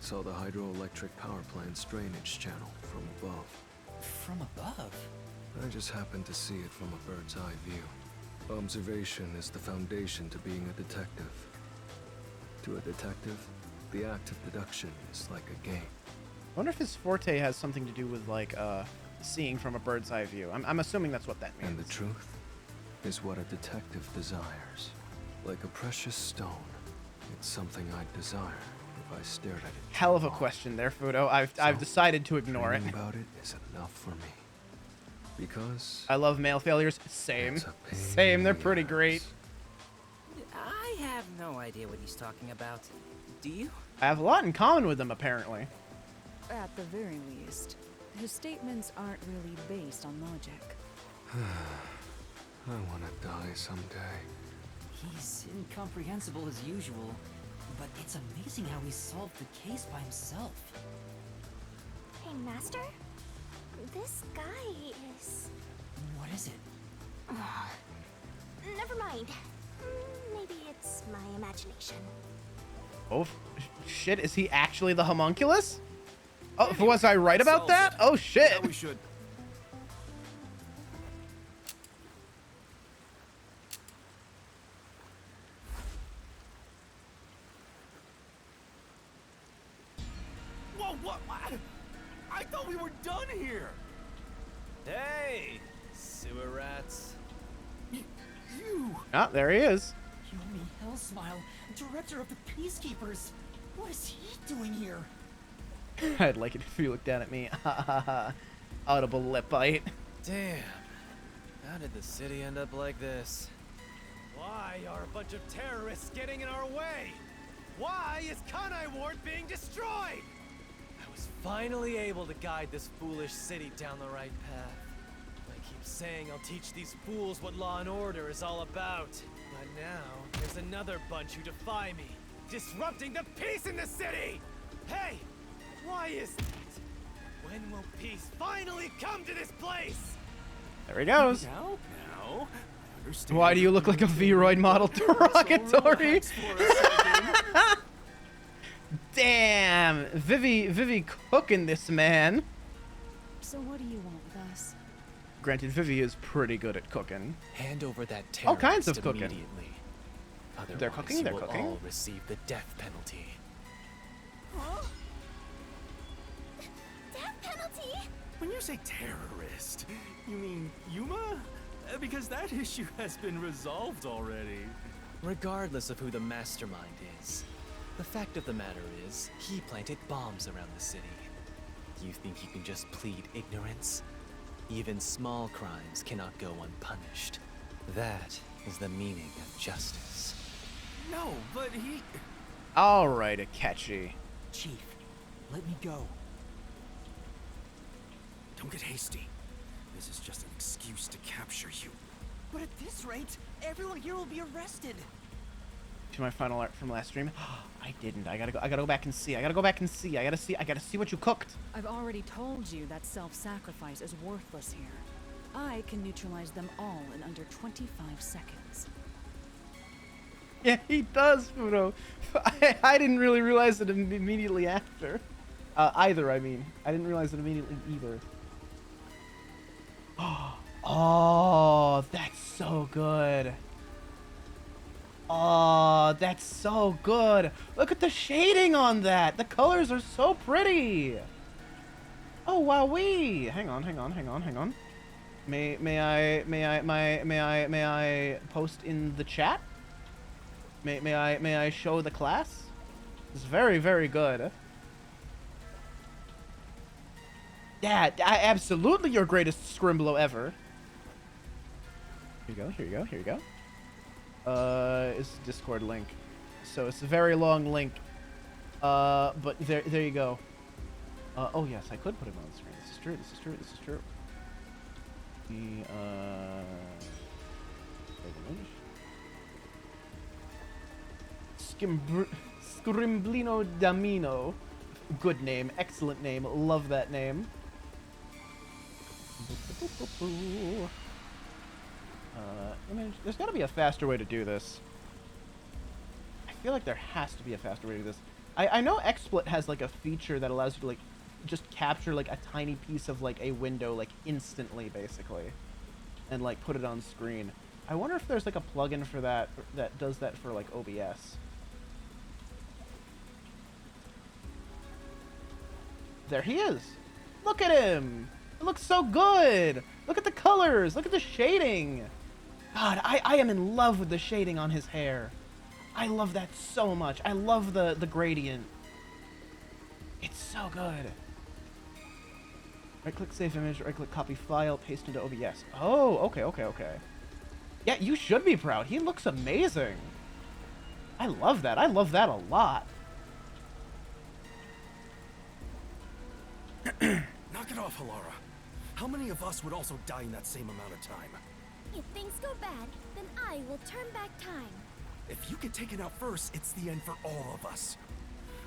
Saw the hydroelectric power plant's drainage channel from above. From above? I just happened to see it from a bird's eye view. Observation is the foundation to being a detective. To a detective, the act of deduction is like a game. I wonder if his forte has something to do with, like, seeing from a bird's eye view. I'm assuming that's what that means. And the truth is what a detective desires. Like a precious stone, it's something I'd desire if I stared at it. Hell of a question there, Fudo. I've decided to ignore it. About it is enough for me. Because I love male failures. Same. They're pretty great. I have no idea what he's talking about. Do you? I have a lot in common with them, apparently. At the very least, his statements aren't really based on logic. I want to die someday. He's incomprehensible as usual, but it's amazing how he solved the case by himself. Hey, Master? This guy is... What is it? Never mind. Maybe it's my imagination. Oh, shit. Is he actually the homunculus? Oh, was I right about that? Oh, shit. Yeah, we should. I thought we were done here. Hey, sewer rats. You. Ah, there he is. Yomi Hellsmile, director of the Peacekeepers. What is he doing here? I'd like it if you looked down at me. Audible lip bite. Damn. How did the city end up like this? Why are a bunch of terrorists getting in our way? Why is Kanai Ward being destroyed? I was finally able to guide this foolish city down the right path. I keep saying I'll teach these fools what law and order is all about. But now, there's another bunch who defy me, disrupting the peace in the city! Hey! Why is that? When will peace finally come to this place? There he goes. Now, I understand. Why do you look like a Vroid model derogatory? Damn, Vivi cooking this man. So what do you want with us? Granted, Vivi is pretty good at cooking. Hand over that All terrorist kinds of cooking. immediately. Otherwise, They're cooking, you they're will cooking. all receive the death penalty. Huh? Death penalty? When you say terrorist, you mean Yuma? Because that issue has been resolved already. Regardless of who the mastermind is, the fact of the matter is, he planted bombs around the city. You think you can just plead ignorance? Even small crimes cannot go unpunished. That is the meaning of justice. No, but he... All right, Akechi. Chief, let me go. Don't get hasty. This is just an excuse to capture you. But at this rate, everyone here will be arrested. To my final art from last stream. I didn't. I gotta go back and see. I gotta see what you cooked. I've already told you that self-sacrifice is worthless here. I can neutralize them all in under 25 seconds. Yeah, he does, Fudo. I didn't really realize it immediately after. Either, I mean. I didn't realize it immediately either. Oh, that's so good. Oh, that's so good. Look at the shading on that. The colors are so pretty. Oh, wowee. Hang on. May I post in the chat? May I show the class? It's very, very good. Yeah, absolutely your greatest Scrimblow ever. Here you go. It's a Discord link. So it's a very long link. But there you go. Oh yes, I could put him on the screen. This is true. Scrimblino Damino. Good name, excellent name, love that name. Image. There's got to be a faster way to do this. I feel like there has to be a faster way to do this. I know XSplit has like a feature that allows you to like just capture like a tiny piece of like a window like instantly basically, and like put it on screen. I wonder if there's like a plugin for that that does that for like OBS. There he is. Look at him. It looks so good. Look at the colors. Look at the shading. God, I am in love with the shading on his hair. I love that so much. I love the gradient. It's so good. Right-click save image, right-click copy file, paste into OBS. Oh, okay. Yeah, you should be proud. He looks amazing. I love that. I love that a lot. Knock it off, Halara. How many of us would also die in that same amount of time? If things go bad, then I will turn back time. If you get taken out first, it's the end for all of us.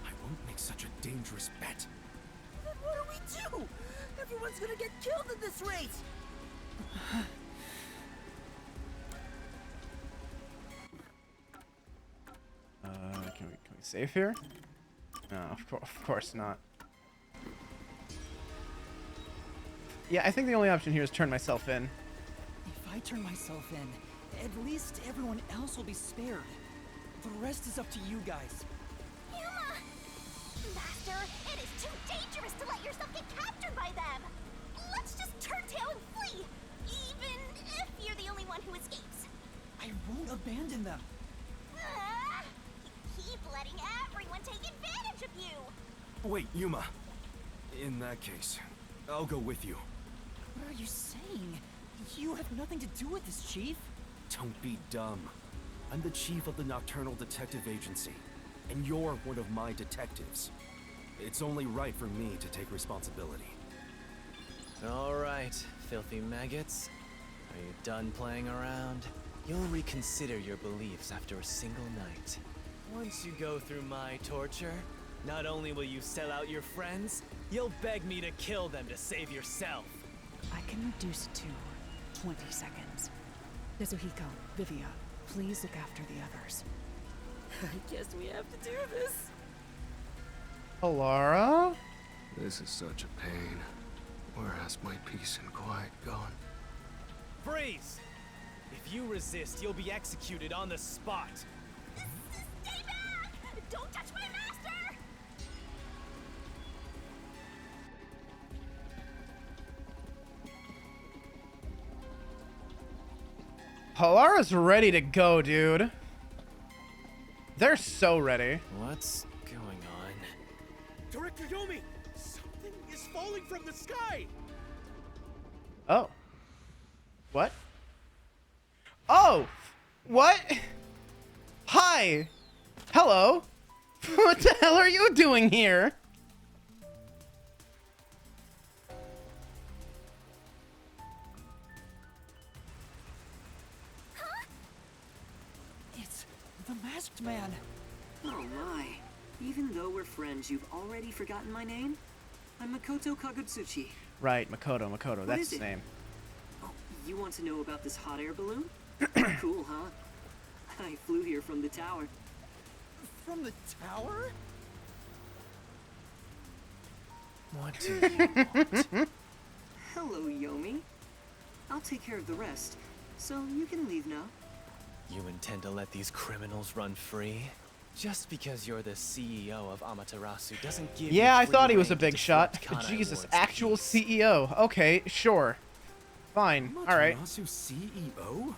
I won't make such a dangerous bet. Then what do we do? Everyone's gonna get killed at this rate! Can we save here? No, of course not. Yeah, I think the only option here is turn myself in. If I turn myself in, at least everyone else will be spared. The rest is up to you guys. Yuma! Master Master! It is too dangerous to let yourself get captured by them! Let's just turn tail and flee! Even if you're the only one who escapes. I won't abandon them. You keep letting everyone take advantage of you! Wait, Yuma. In that case, I'll go with you. What are you saying? You have nothing to do with this, Chief. Don't be dumb. I'm the chief of the Nocturnal Detective Agency, and you're one of my detectives. It's only right for me to take responsibility. All right, filthy maggots. Are you done playing around? You'll reconsider your beliefs after a single night. Once you go through my torture, not only will you sell out your friends, you'll beg me to kill them to save yourself. I can reduce it to 20 seconds. Nezuhiko, Vivia, please look after the others. I guess we have to do this. Alara? This is such a pain. Where has my peace and quiet gone? Freeze! If you resist, you'll be executed on the spot. Stay back! Don't touch my master! Alara's ready to go, dude. They're so ready. What's going on? Director Yomi! Something is falling from the sky! Oh. What? Oh! What? Hi! Hello! What the hell are you doing here? It's the masked man. Oh my. Even though we're friends, you've already forgotten my name? I'm Makoto Kagutsuchi. Right, Makoto, What that's is his it? name. Oh, you want to know about this hot air balloon? Cool, huh? I flew here from the tower. From the tower? What do you want? Hello, Yomi. I'll take care of the rest, so you can leave now. You intend to let these criminals run free? Just because you're the CEO of Amaterasu doesn't give Yeah, you I free thought he was a rein to big shot, disrupt but Kanai Jesus, Ward's actual peace. CEO. Okay, sure. Fine, alright. Amaterasu CEO?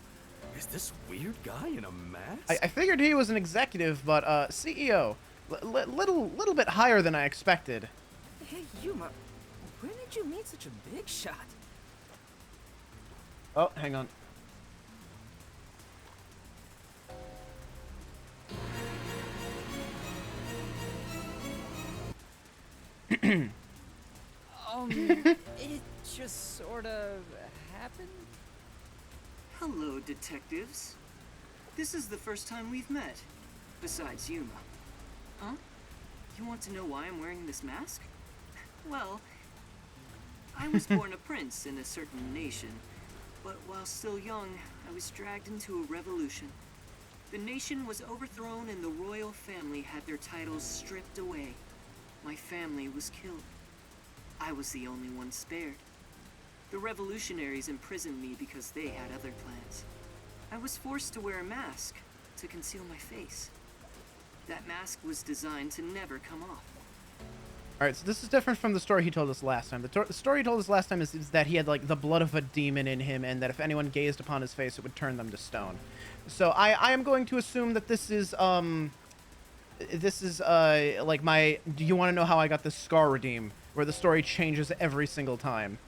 Is this weird guy in a mask? I figured he was an executive, but CEO. Little bit higher than I expected. Hey, Yuma, when did you meet such a big shot? Oh, hang on. It just sort of happened? Hello, detectives. This is the first time we've met. Besides Yuma. Huh? You want to know why I'm wearing this mask? Well, I was born a prince in a certain nation, but while still young, I was dragged into a revolution. The nation was overthrown and the royal family had their titles stripped away. My family was killed. I was the only one spared. The revolutionaries imprisoned me because they had other plans. I was forced to wear a mask to conceal my face. That mask was designed to never come off. Alright, so this is different from the story he told us last time. The story he told us last time is that he had, like, the blood of a demon in him, and that if anyone gazed upon his face, it would turn them to stone. So I am going to assume that this is, like my, do you want to know how I got this scar redeem? Where the story changes every single time.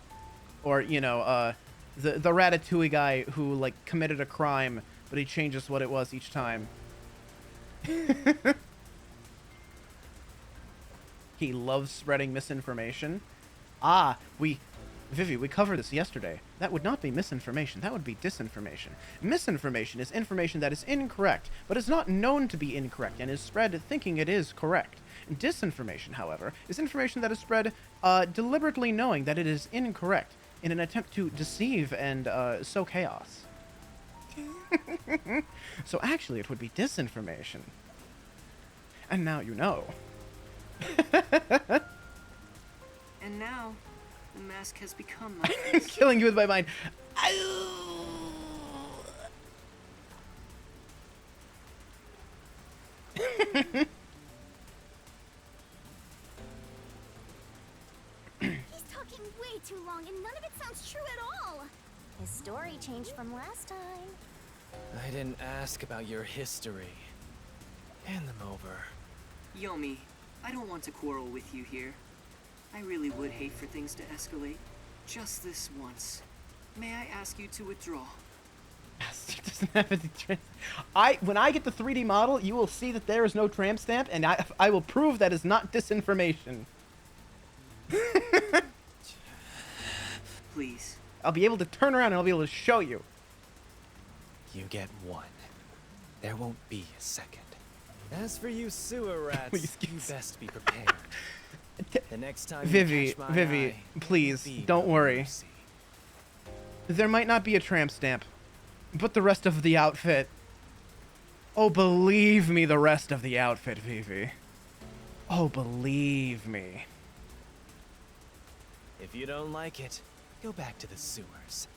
Or, you know, the Ratatouille guy who, like, committed a crime, but he changes what it was each time. He loves spreading misinformation. Ah, Vivi, we covered this yesterday. That would not be misinformation. That would be disinformation. Misinformation is information that is incorrect, but is not known to be incorrect and is spread thinking it is correct. Disinformation, however, is information that is spread deliberately knowing that it is incorrect in an attempt to deceive and sow chaos. So actually, it would be disinformation. And now you know. And now, the mask has become my face. Killing you with my mind. His story changed from last time. I didn't ask about your history. Hand them over. Yomi, I don't want to quarrel with you here. I really would hate for things to escalate. Just this once. May I ask you to withdraw? Doesn't have any when I get the 3D model, you will see that there is no tramp stamp, and I will prove that is not disinformation. Please. I'll be able to turn around and I'll be able to show you. You get one. There won't be a second. As for you sewer rats, you best be prepared. The next time you catch my eye, please, don't worry. There might not be a tramp stamp, but the rest of the outfit. Oh, believe me, the rest of the outfit, Vivi. Oh, believe me. If you don't like it, go back to the sewers.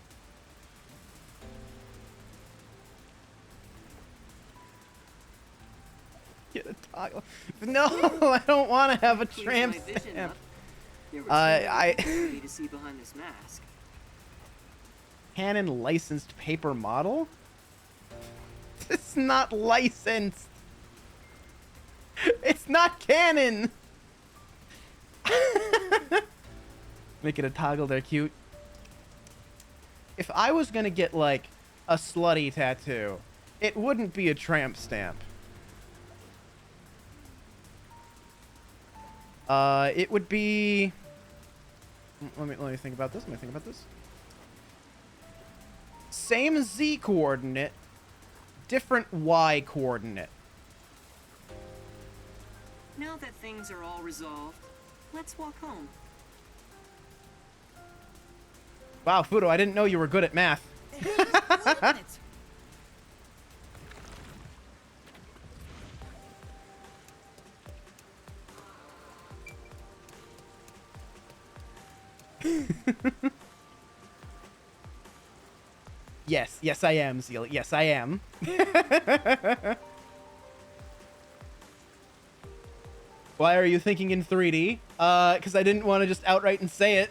Get a toggle. No, I don't want to have a tramp stamp. I need to see behind this mask. Canon licensed paper model? It's not licensed. It's not canon. Make it a toggle there, cute. If I was gonna get like a slutty tattoo, it wouldn't be a tramp stamp. It would be. Let me think about this. Same Z coordinate, different Y coordinate. Now that things are all resolved, let's walk home. Wow, Fudo, I didn't know you were good at math. Hey, wait a minute. Yes, I am, Zeal. Yes, I am. Why are you thinking in 3D? Because I didn't want to just outright and say it.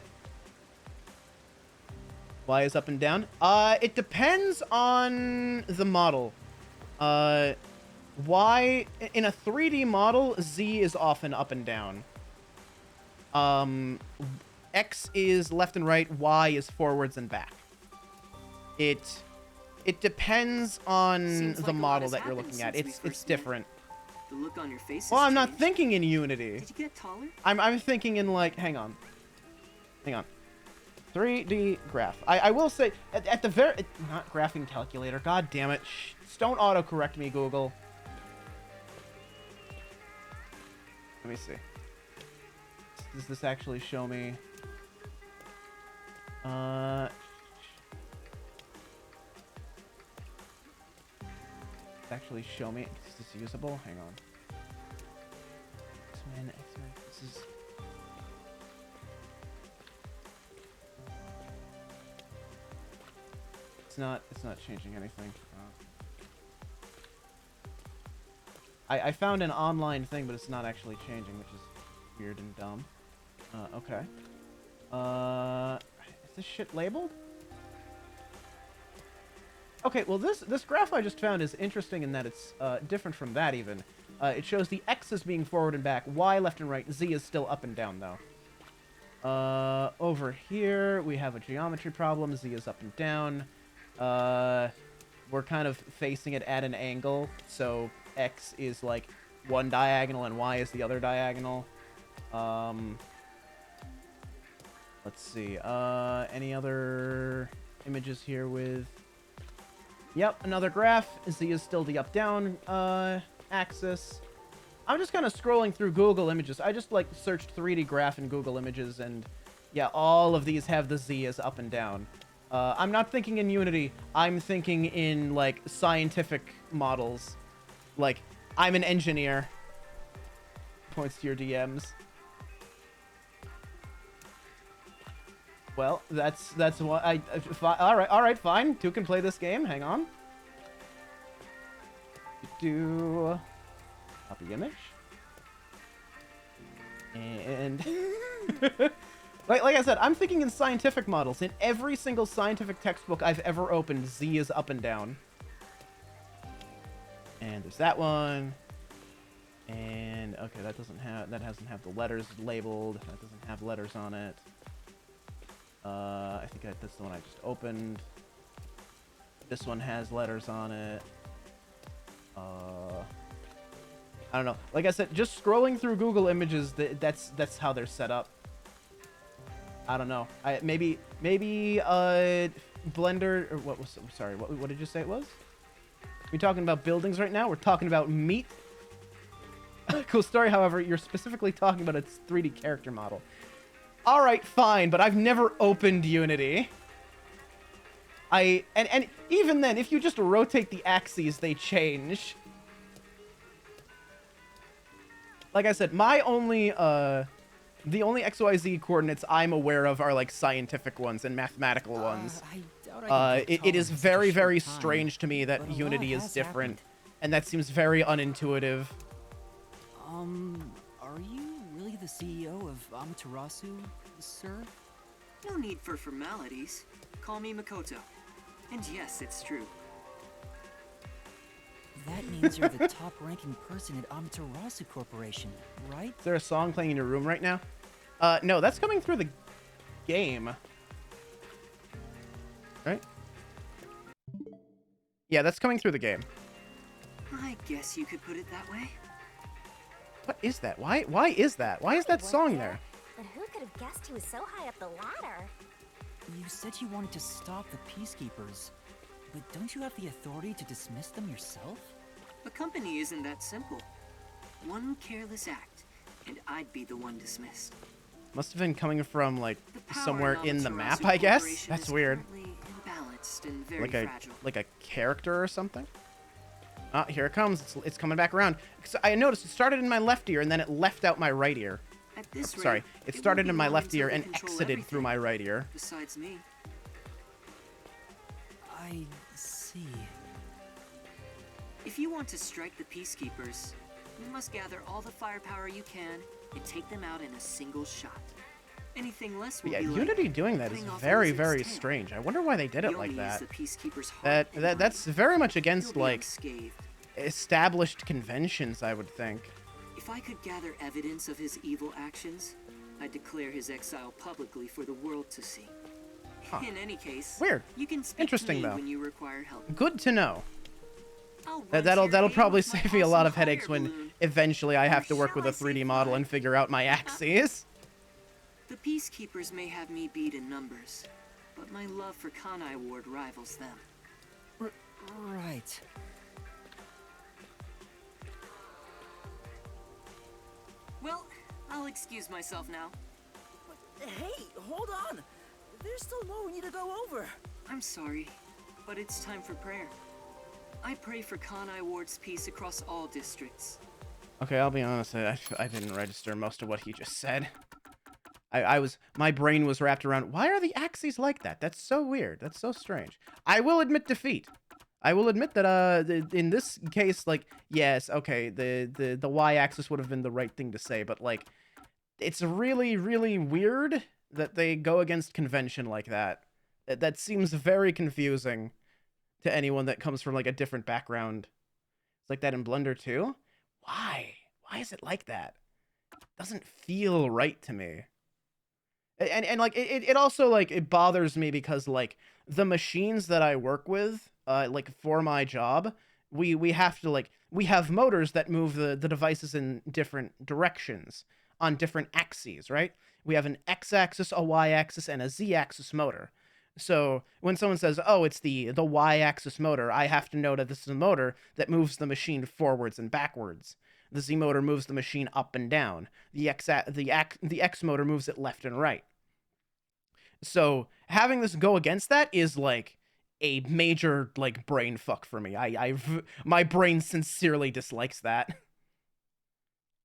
Y is up and down. It depends on the model. Y, in a 3D model, Z is often up and down. X is left and right, Y is forwards and back. It depends on the model that you're looking at. It's different. The look on your face. Well, I'm not thinking in Unity. Did you get taller? I'm thinking in like, hang on. 3D graph. I will say at the very not graphing calculator. God damn it! Don't autocorrect me, Google. Let me see. Does this actually show me? Actually show me. Is this usable? Hang on. X-Men. This is. It's not changing anything. I found an online thing, but it's not actually changing, which is weird and dumb. Okay. Is this shit labeled? Okay, well this graph I just found is interesting in that it's different from that even. It shows the X is being forward and back, Y left and right, Z is still up and down though. Over here we have a geometry problem, Z is up and down. We're kind of facing it at an angle, so X is like one diagonal and Y is the other diagonal. Let's see, any other images here with... Yep, another graph. Z is still the up-down axis. I'm just kind of scrolling through Google Images. I just like searched 3D graph in Google Images, and yeah, all of these have the Z as up and down. I'm not thinking in Unity. I'm thinking in like scientific models. Like, I'm an engineer. Points to your DMs. Well, that's what all right, fine. Two can play this game. Hang on. Do copy image. And Like I said, I'm thinking in scientific models. In every single scientific textbook I've ever opened, Z is up and down. And there's that one. And okay, that doesn't have the letters labeled. That doesn't have letters on it. I think that's the one I just opened. This one has letters on it. I don't know. Like I said, just scrolling through Google Images, that's how they're set up. I don't know. Maybe Blender or what was? Sorry, what did you say it was? We talking about buildings right now? We're talking about meat. Cool story. However, you're specifically talking about its 3D character model. All right, fine, but I've never opened Unity. And even then, if you just rotate the axes, they change. Like I said, my only the only XYZ coordinates I'm aware of are like scientific ones and mathematical ones. It is very, very strange to me that Unity is different, and that seems very unintuitive. Are you really the CEO of Amaterasu, sir? No need for formalities. Call me Makoto. And yes, it's true. That means you're the top-ranking person at Amaterasu Corporation, right? Is there a song playing in your room right now? No, that's coming through the game. Right? Yeah, that's coming through the game. I guess you could put it that way. What is that? Why is that? Why is that song there? But who could have guessed he was so high up the ladder? You said you wanted to stop the Peacekeepers, but don't you have the authority to dismiss them yourself? A company isn't that simple. One careless act, and I'd be the one dismissed. Must have been coming from like Power somewhere in the Amaterasu map, I guess. Corporation That's is weird. currently imbalanced and very fragile. Like a character or something. Ah, here it comes. It's coming back around. 'Cause I noticed it started in my left ear and then it left out my right ear. At this rate, Sorry, it started won't in be my long left until ear they and control exited through everything, my right ear. Besides me. I see. If you want to strike the Peacekeepers, you must gather all the firepower you can and take them out in a single shot. Anything less will Yeah, be Unity like doing that is cutting off a very, lizard's very tail. strange. I wonder why they did it You like only use that. the Peacekeeper's heart and That's very much against You'll be like unscathed. established conventions, I would think. If I could gather evidence of his evil actions, I'd declare his exile publicly for the world to see. Huh. In any case, Weird. you can speak Interesting, to me though. when you require help. Good to know. I'll run to That'll your aid probably with my save me a lot awesome of headaches hot air when balloon. eventually I have to work shall with a I say 3D model fly? and figure out my axes. The Peacekeepers may have me beat in numbers, but my love for Kanai Ward rivals them. Right. Well, I'll excuse myself now. Hey, hold on! There's still more we need to go over. I'm sorry, but it's time for prayer. I pray for Kanai Ward's peace across all districts. Okay, I'll be honest. I didn't register most of what he just said. My brain was wrapped around, why are the axes like that? That's so weird. That's so strange. I will admit defeat. I will admit that in this case, like, yes, okay, the y-axis would have been the right thing to say, but like, it's really, really weird that they go against convention like that. That seems very confusing to anyone that comes from like a different background. It's like that in Blender too. Why? Why is it like that? It doesn't feel right to me. And like it also like it bothers me because like the machines that I work with like for my job, we have to like we have motors that move the devices in different directions on different axes, right? We have an x-axis, a y-axis, and a z-axis motor. So when someone says, "Oh, it's the y-axis motor," I have to know that this is a motor that moves the machine forwards and backwards. The Z motor moves the machine up and down. The X motor moves it left and right. So having this go against that is like a major like brain fuck for me. My brain sincerely dislikes that.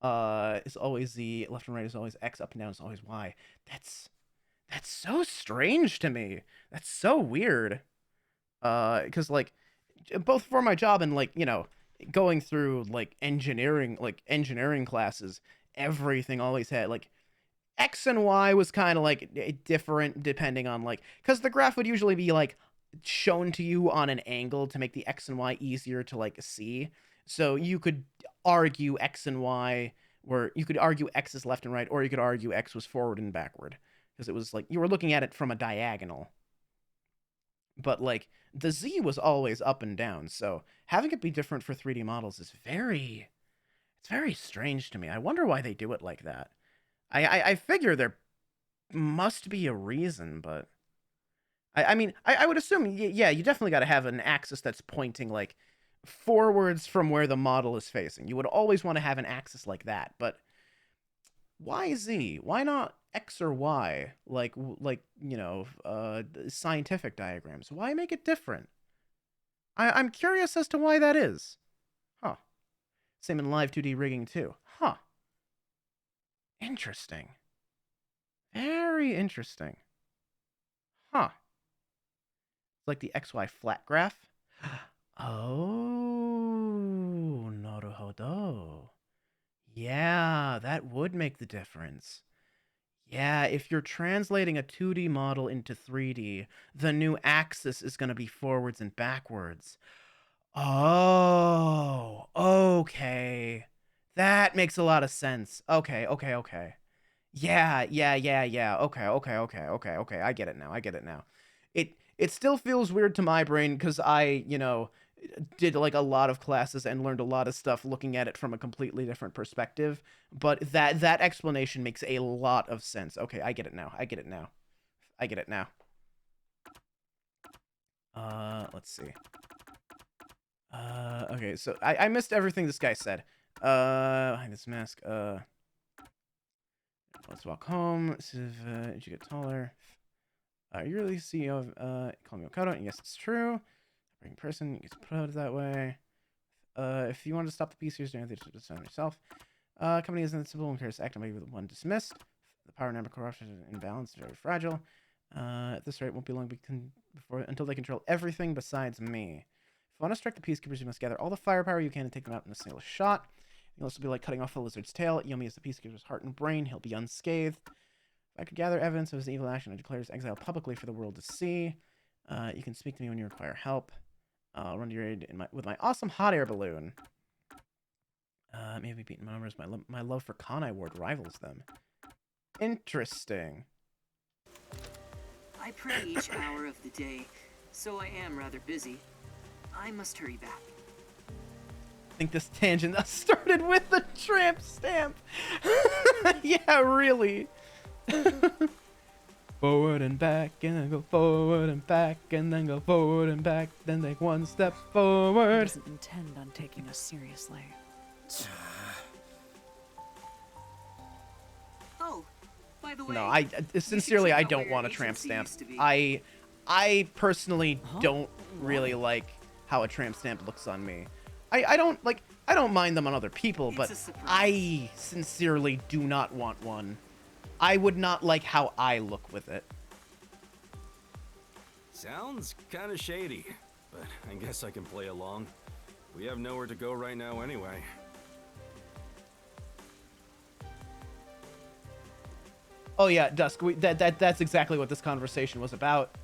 It's always Z, left and right is always X, up and down is always Y. That's so strange to me. That's so weird. Because like both for my job and like, you know, going through like engineering classes, everything always had like X and Y was kind of like different depending on like, because the graph would usually be like shown to you on an angle to make the X and Y easier to like see. So you could argue X and Y where you could argue X is left and right, or you could argue X was forward and backward, because it was like you were looking at it from a diagonal. But like the Z was always up and down, so having it be different for 3D models is it's very strange to me. I wonder why they do it like that. I figure there must be a reason, but I mean, I would assume, yeah, you definitely got to have an axis that's pointing like forwards from where the model is facing. You would always want to have an axis like that, but why Z? Why not X or Y? Like you know, scientific diagrams. Why make it different? I'm curious as to why that is. Huh. Same in live 2D rigging too. Huh. Interesting. Very interesting. Huh. It's like the XY flat graph. Oh, naruhodo. Yeah, that would make the difference. Yeah, if you're translating a 2D model into 3D, the new axis is going to be forwards and backwards. Oh, okay. That makes a lot of sense. Okay. Yeah. Okay. I get it now. It still feels weird to my brain because I, did like a lot of classes and learned a lot of stuff looking at it from a completely different perspective. But that explanation makes a lot of sense. Okay, I get it now. Let's see. Okay, so I missed everything this guy said. Behind this mask, let's walk home. Did you get taller? You really CEO of, call me Okado? Yes, it's true. Bring person, you get promoted that way. If you want to stop the piece, here's anything to decide yourself. Company is invincible and appears actively with one dismissed. The power number corruption is imbalanced, very fragile. At this rate, won't be long until they control everything besides me. If you want to strike the peacekeepers, you must gather all the firepower you can and take them out in a single shot. You'll also be like cutting off a lizard's tail. Yomi is the peacekeeper's heart and brain. He'll be unscathed. If I could gather evidence of his evil action, I declare his exile publicly for the world to see. You can speak to me when you require help. I'll run to your aid with my awesome hot air balloon. Maybe beating my numbers. My love for Kanai Ward rivals them. Interesting. I pray each hour of the day, so I am rather busy. I must hurry back. I think this tangent started with the tramp stamp. Yeah, really. Forward and back, and then go forward and back, and then go forward and back, then take one step forward. He doesn't intend on taking us seriously. Oh, by the way. No, I sincerely I don't want a tramp stamp. I personally don't really like how a tramp stamp looks on me. I don't mind them on other people, but I sincerely do not want one. I would not like how I look with it. Sounds kind of shady, but I guess I can play along. We have nowhere to go right now anyway. Oh yeah, Dusk. That's exactly what this conversation was about.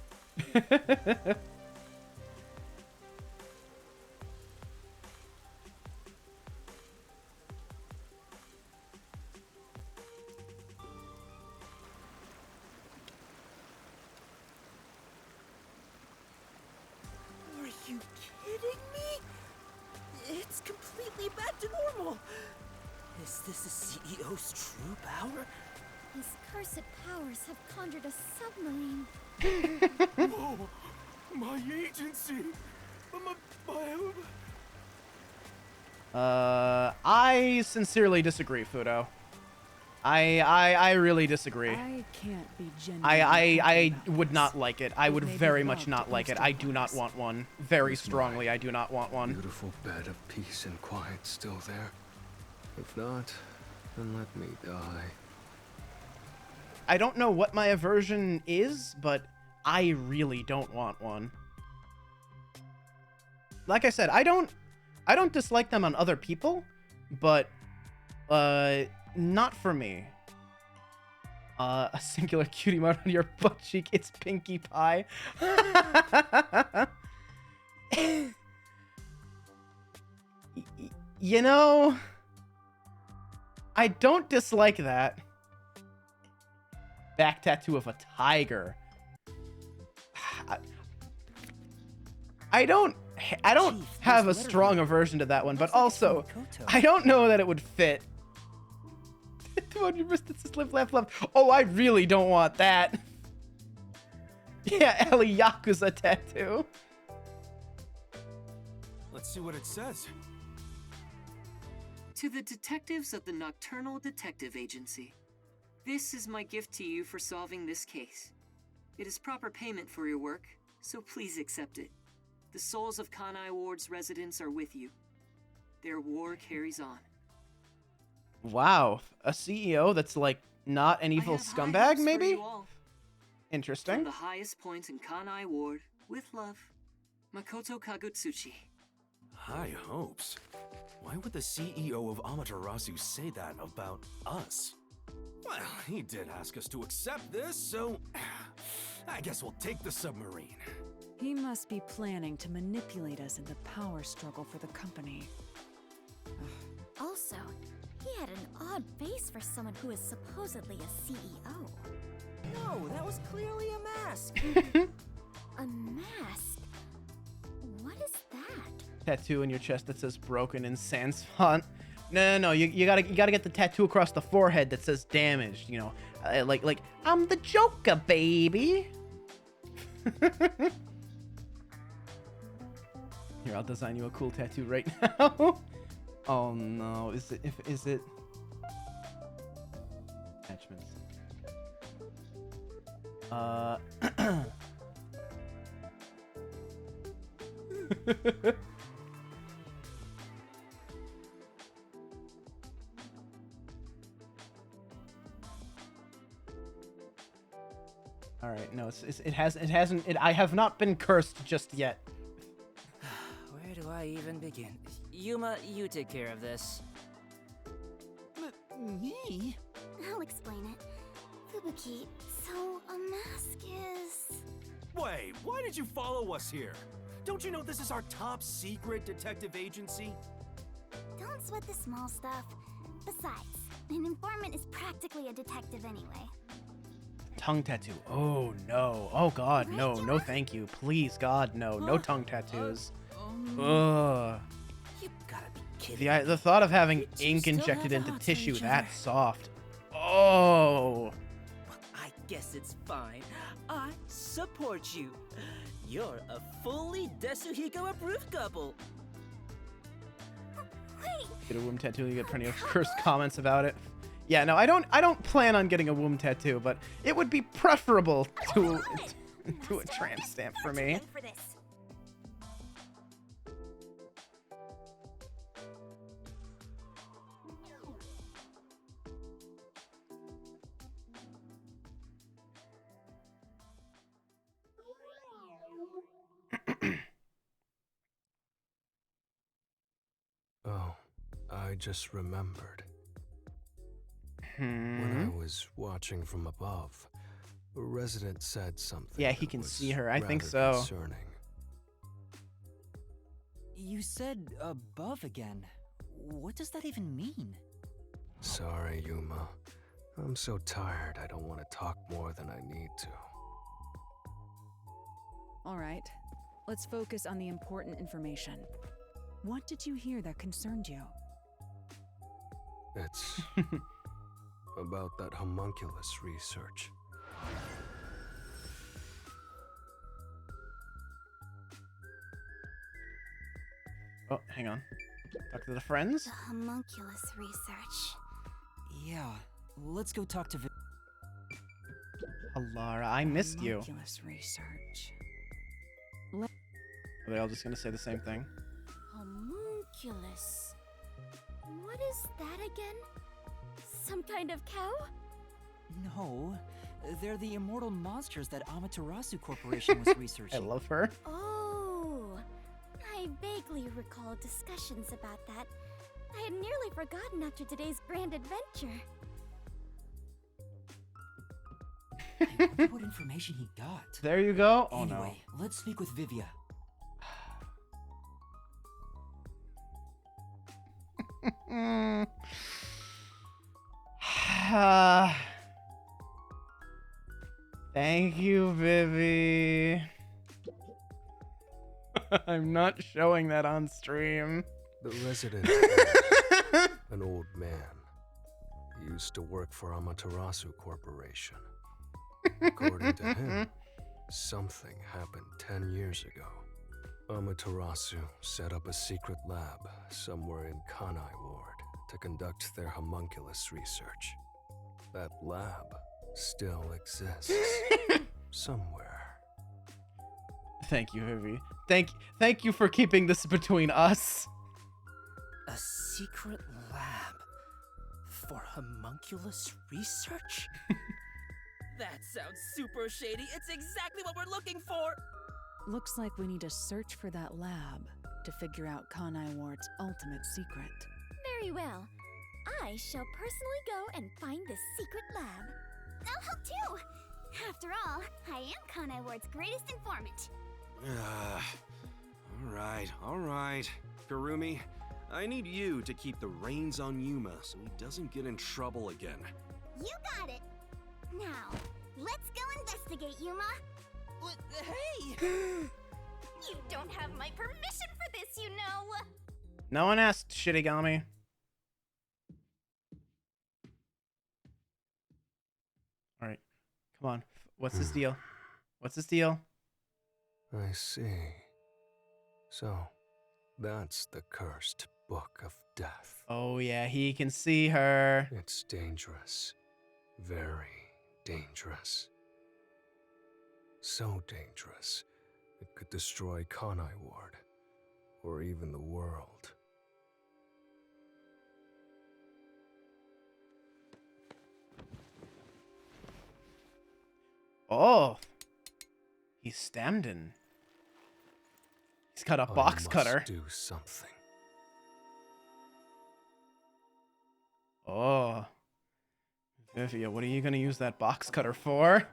Are you kidding me? It's completely back to normal. Is this the CEO's true power? His cursed powers have conjured a submarine. Whoa! My agency! I sincerely disagree, Fudo. I really disagree. I can't be genuine. I would not like it. I would very much not like it. I do not want one. Very strongly, I do not want one. Beautiful bed of peace and quiet still there. If not, then let me die. I don't know what my aversion is, but I really don't want one. Like I said, I don't dislike them on other people, but not for me. A singular cutie mark on your butt cheek. It's Pinkie Pie. You know, I don't dislike that. Back tattoo of a tiger. I don't have a strong aversion to that one, but also I don't know that it would fit. On your wrist that says live, laugh, love. Oh, I really don't want that. Yeah, Ellie Yakuza tattoo. Let's see what it says. To the detectives of the Nocturnal Detective Agency, this is my gift to you for solving this case. It is proper payment for your work, so please accept it. The souls of Kanai Ward's residents are with you. Their war carries on. Wow, a CEO that's like not an evil scumbag, maybe? Interesting. From the highest point in Kanai Ward, with love, Makoto Kagutsuchi. High hopes? Why would the CEO of Amaterasu say that about us? Well, he did ask us to accept this, so I guess we'll take the submarine. He must be planning to manipulate us in the power struggle for the company. Also, he had an odd face for someone who is supposedly a CEO. No, that was clearly a mask. A mask? What is that? Tattoo in your chest that says broken in sans font. No, you gotta get the tattoo across the forehead that says damaged. You know, like I'm the Joker, baby. Here, I'll design you a cool tattoo right now. Oh no, is it attachments? All right, no, I have not been cursed just yet. Where do I even begin? Yuma, you take care of this. Me? I'll explain it. Fubuki, so a mask is... Wait, why did you follow us here? Don't you know this is our top secret detective agency? Don't sweat the small stuff. Besides, an informant is practically a detective anyway. Tongue tattoo. Oh no. Oh god, no thank you. Please God, no tongue tattoos. Ugh. You gotta be kidding. The thought of having ink injected into tissue that soft. Oh. I guess it's fine. I support you. You're a fully Desuhiko approved couple. Wait. Get a womb tattoo, you get plenty of cursed comments about it. Yeah, no, I don't plan on getting a womb tattoo, but it would be preferable to a tramp stamp for me. Oh, I just remembered. When I was watching from above, a resident said something. Yeah, he can see her. I think so. Concerning. You said above again. What does that even mean? Sorry, Yuma. I'm so tired I don't want to talk more than I need to. All right, let's focus on the important information. What did you hear that concerned you? It's about that homunculus research. Oh, hang on. Talk to the friends. The homunculus research. Yeah, let's go talk to Alara, I missed you. Homunculus research. Are they all just gonna say the same thing? Homunculus. What is that again? Some kind of cow? No, they're the immortal monsters that Amaterasu Corporation was researching. I love her. Oh, I vaguely recall discussions about that. I had nearly forgotten after today's grand adventure. I wonder what information he got. There you go. Oh Anyway, let's speak with Vivia. no. Thank you, Vivi. I'm not showing that on stream. The resident, an old man. He used to work for Amaterasu Corporation. According to him, something happened 10 years ago. Amaterasu set up a secret lab somewhere in Kanai Ward to conduct their homunculus research. That lab still exists somewhere. Thank you, Vivi. Thank you for keeping this between us. A secret lab for homunculus research? That sounds super shady. It's exactly what we're looking for. Looks like we need to search for that lab to figure out Kanai Ward's ultimate secret. Very well. I shall personally go and find this secret lab. I'll help too. After all, I am Kanai Ward's greatest informant. All right. Kurumi, I need you to keep the reins on Yuma so he doesn't get in trouble again. You got it. Now, let's go investigate, Yuma. Hey! You don't have my permission for this, you know. No one asked, Shittigami. All right, come on. What's this deal? What's this deal? I see. So, that's the cursed Book of Death. Oh yeah, he can see her. It's dangerous. Very dangerous. So dangerous, it could destroy Kanai Ward, or even the world. Oh, he's Stamden. He's got a box cutter. Do something. Oh, Vivia, what are you gonna use that box cutter for?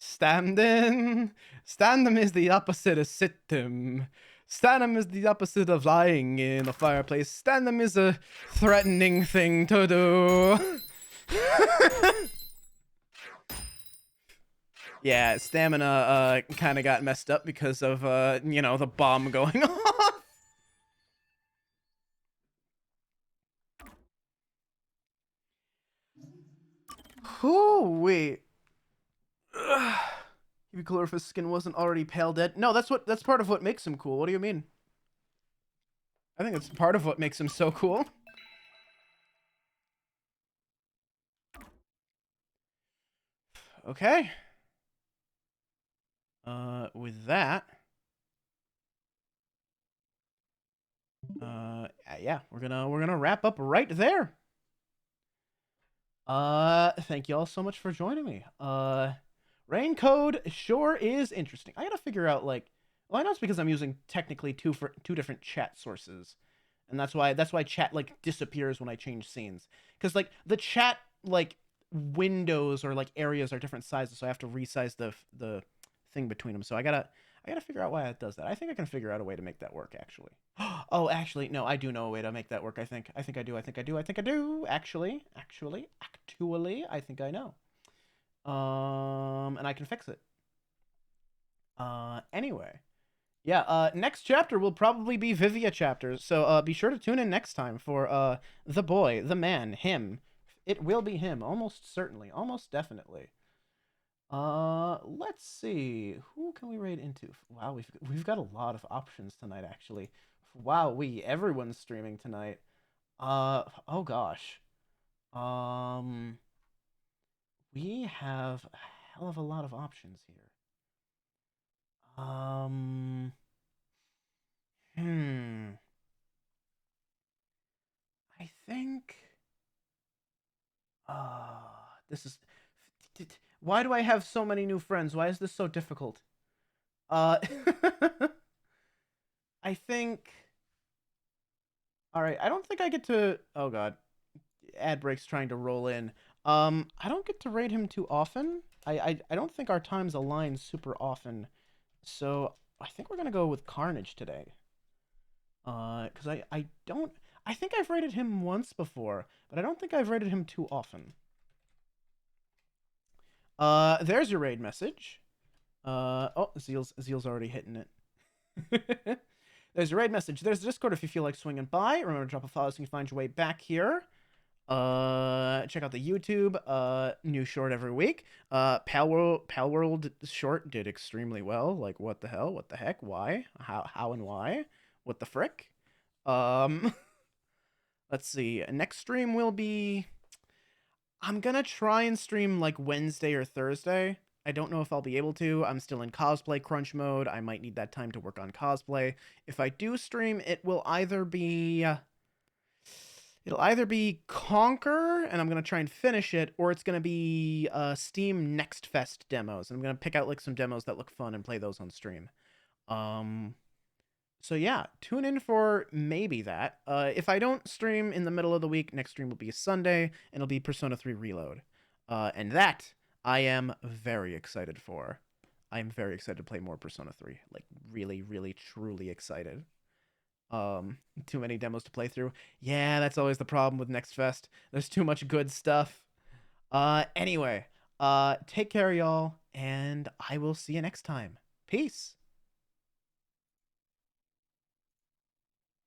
Standem is the opposite of sittem. Standem is the opposite of lying in a fireplace. Standem is a threatening thing to do. Yeah, stamina kind of got messed up because of you know, the bomb going off. Oh wait. He'd be cooler if his skin wasn't already pale dead. No, that's part of what makes him cool. What do you mean? I think it's part of what makes him so cool. Okay. With that, yeah, we're gonna wrap up right there. Thank you all so much for joining me. Rain code sure is interesting. I gotta figure out, like, well, I know it's because I'm using technically two different chat sources, and that's why chat like disappears when I change scenes. Because like the chat like windows or like areas are different sizes, so I have to resize the thing between them. So I gotta figure out why it does that. I think I can figure out a way to make that work, actually. Oh, actually, no, I do know a way to make that work. I think I do. Actually, I think I know. And I can fix it. Anyway, yeah. Next chapter will probably be Vivia chapters. So be sure to tune in next time for the boy, the man, him. It will be him, almost certainly, almost definitely. Let's see. Who can we raid into? Wow, we've got a lot of options tonight, actually. Wow, everyone's streaming tonight. Oh gosh. We have a hell of a lot of options here. I think this is why do I have so many new friends? Why is this so difficult? I think all right, I don't think I get to oh god. Ad breaks trying to roll in. I don't get to raid him too often. I don't think our times align super often. So I think we're gonna go with Carnage today. Because I think I've rated him once before, but I don't think I've rated him too often. There's your raid message. Oh, Zeal's already hitting it. There's your raid message. There's the Discord if you feel like swinging by. Remember to drop a follow so you can find your way back here. Check out the YouTube. New short every week. Pal World short did extremely well. Like, what the hell? What the heck? Why? How and why? What the frick? Let's see. Next stream will be... I'm gonna try and stream like Wednesday or Thursday. I don't know if I'll be able to. I'm still in cosplay crunch mode. I might need that time to work on cosplay. If I do stream, it will either be... It'll either be Conquer, and I'm going to try and finish it, or it's going to be Steam Next Fest demos. And I'm going to pick out like some demos that look fun and play those on stream. So yeah, tune in for maybe that. If I don't stream in the middle of the week, next stream will be a Sunday, and it'll be Persona 3 Reload. And that I am very excited for. I am very excited to play more Persona 3. Like, really, really, truly excited. Too many demos to play through. Yeah, that's always the problem with Next Fest. There's too much good stuff. Anyway, take care, y'all, and I will see you next time. Peace.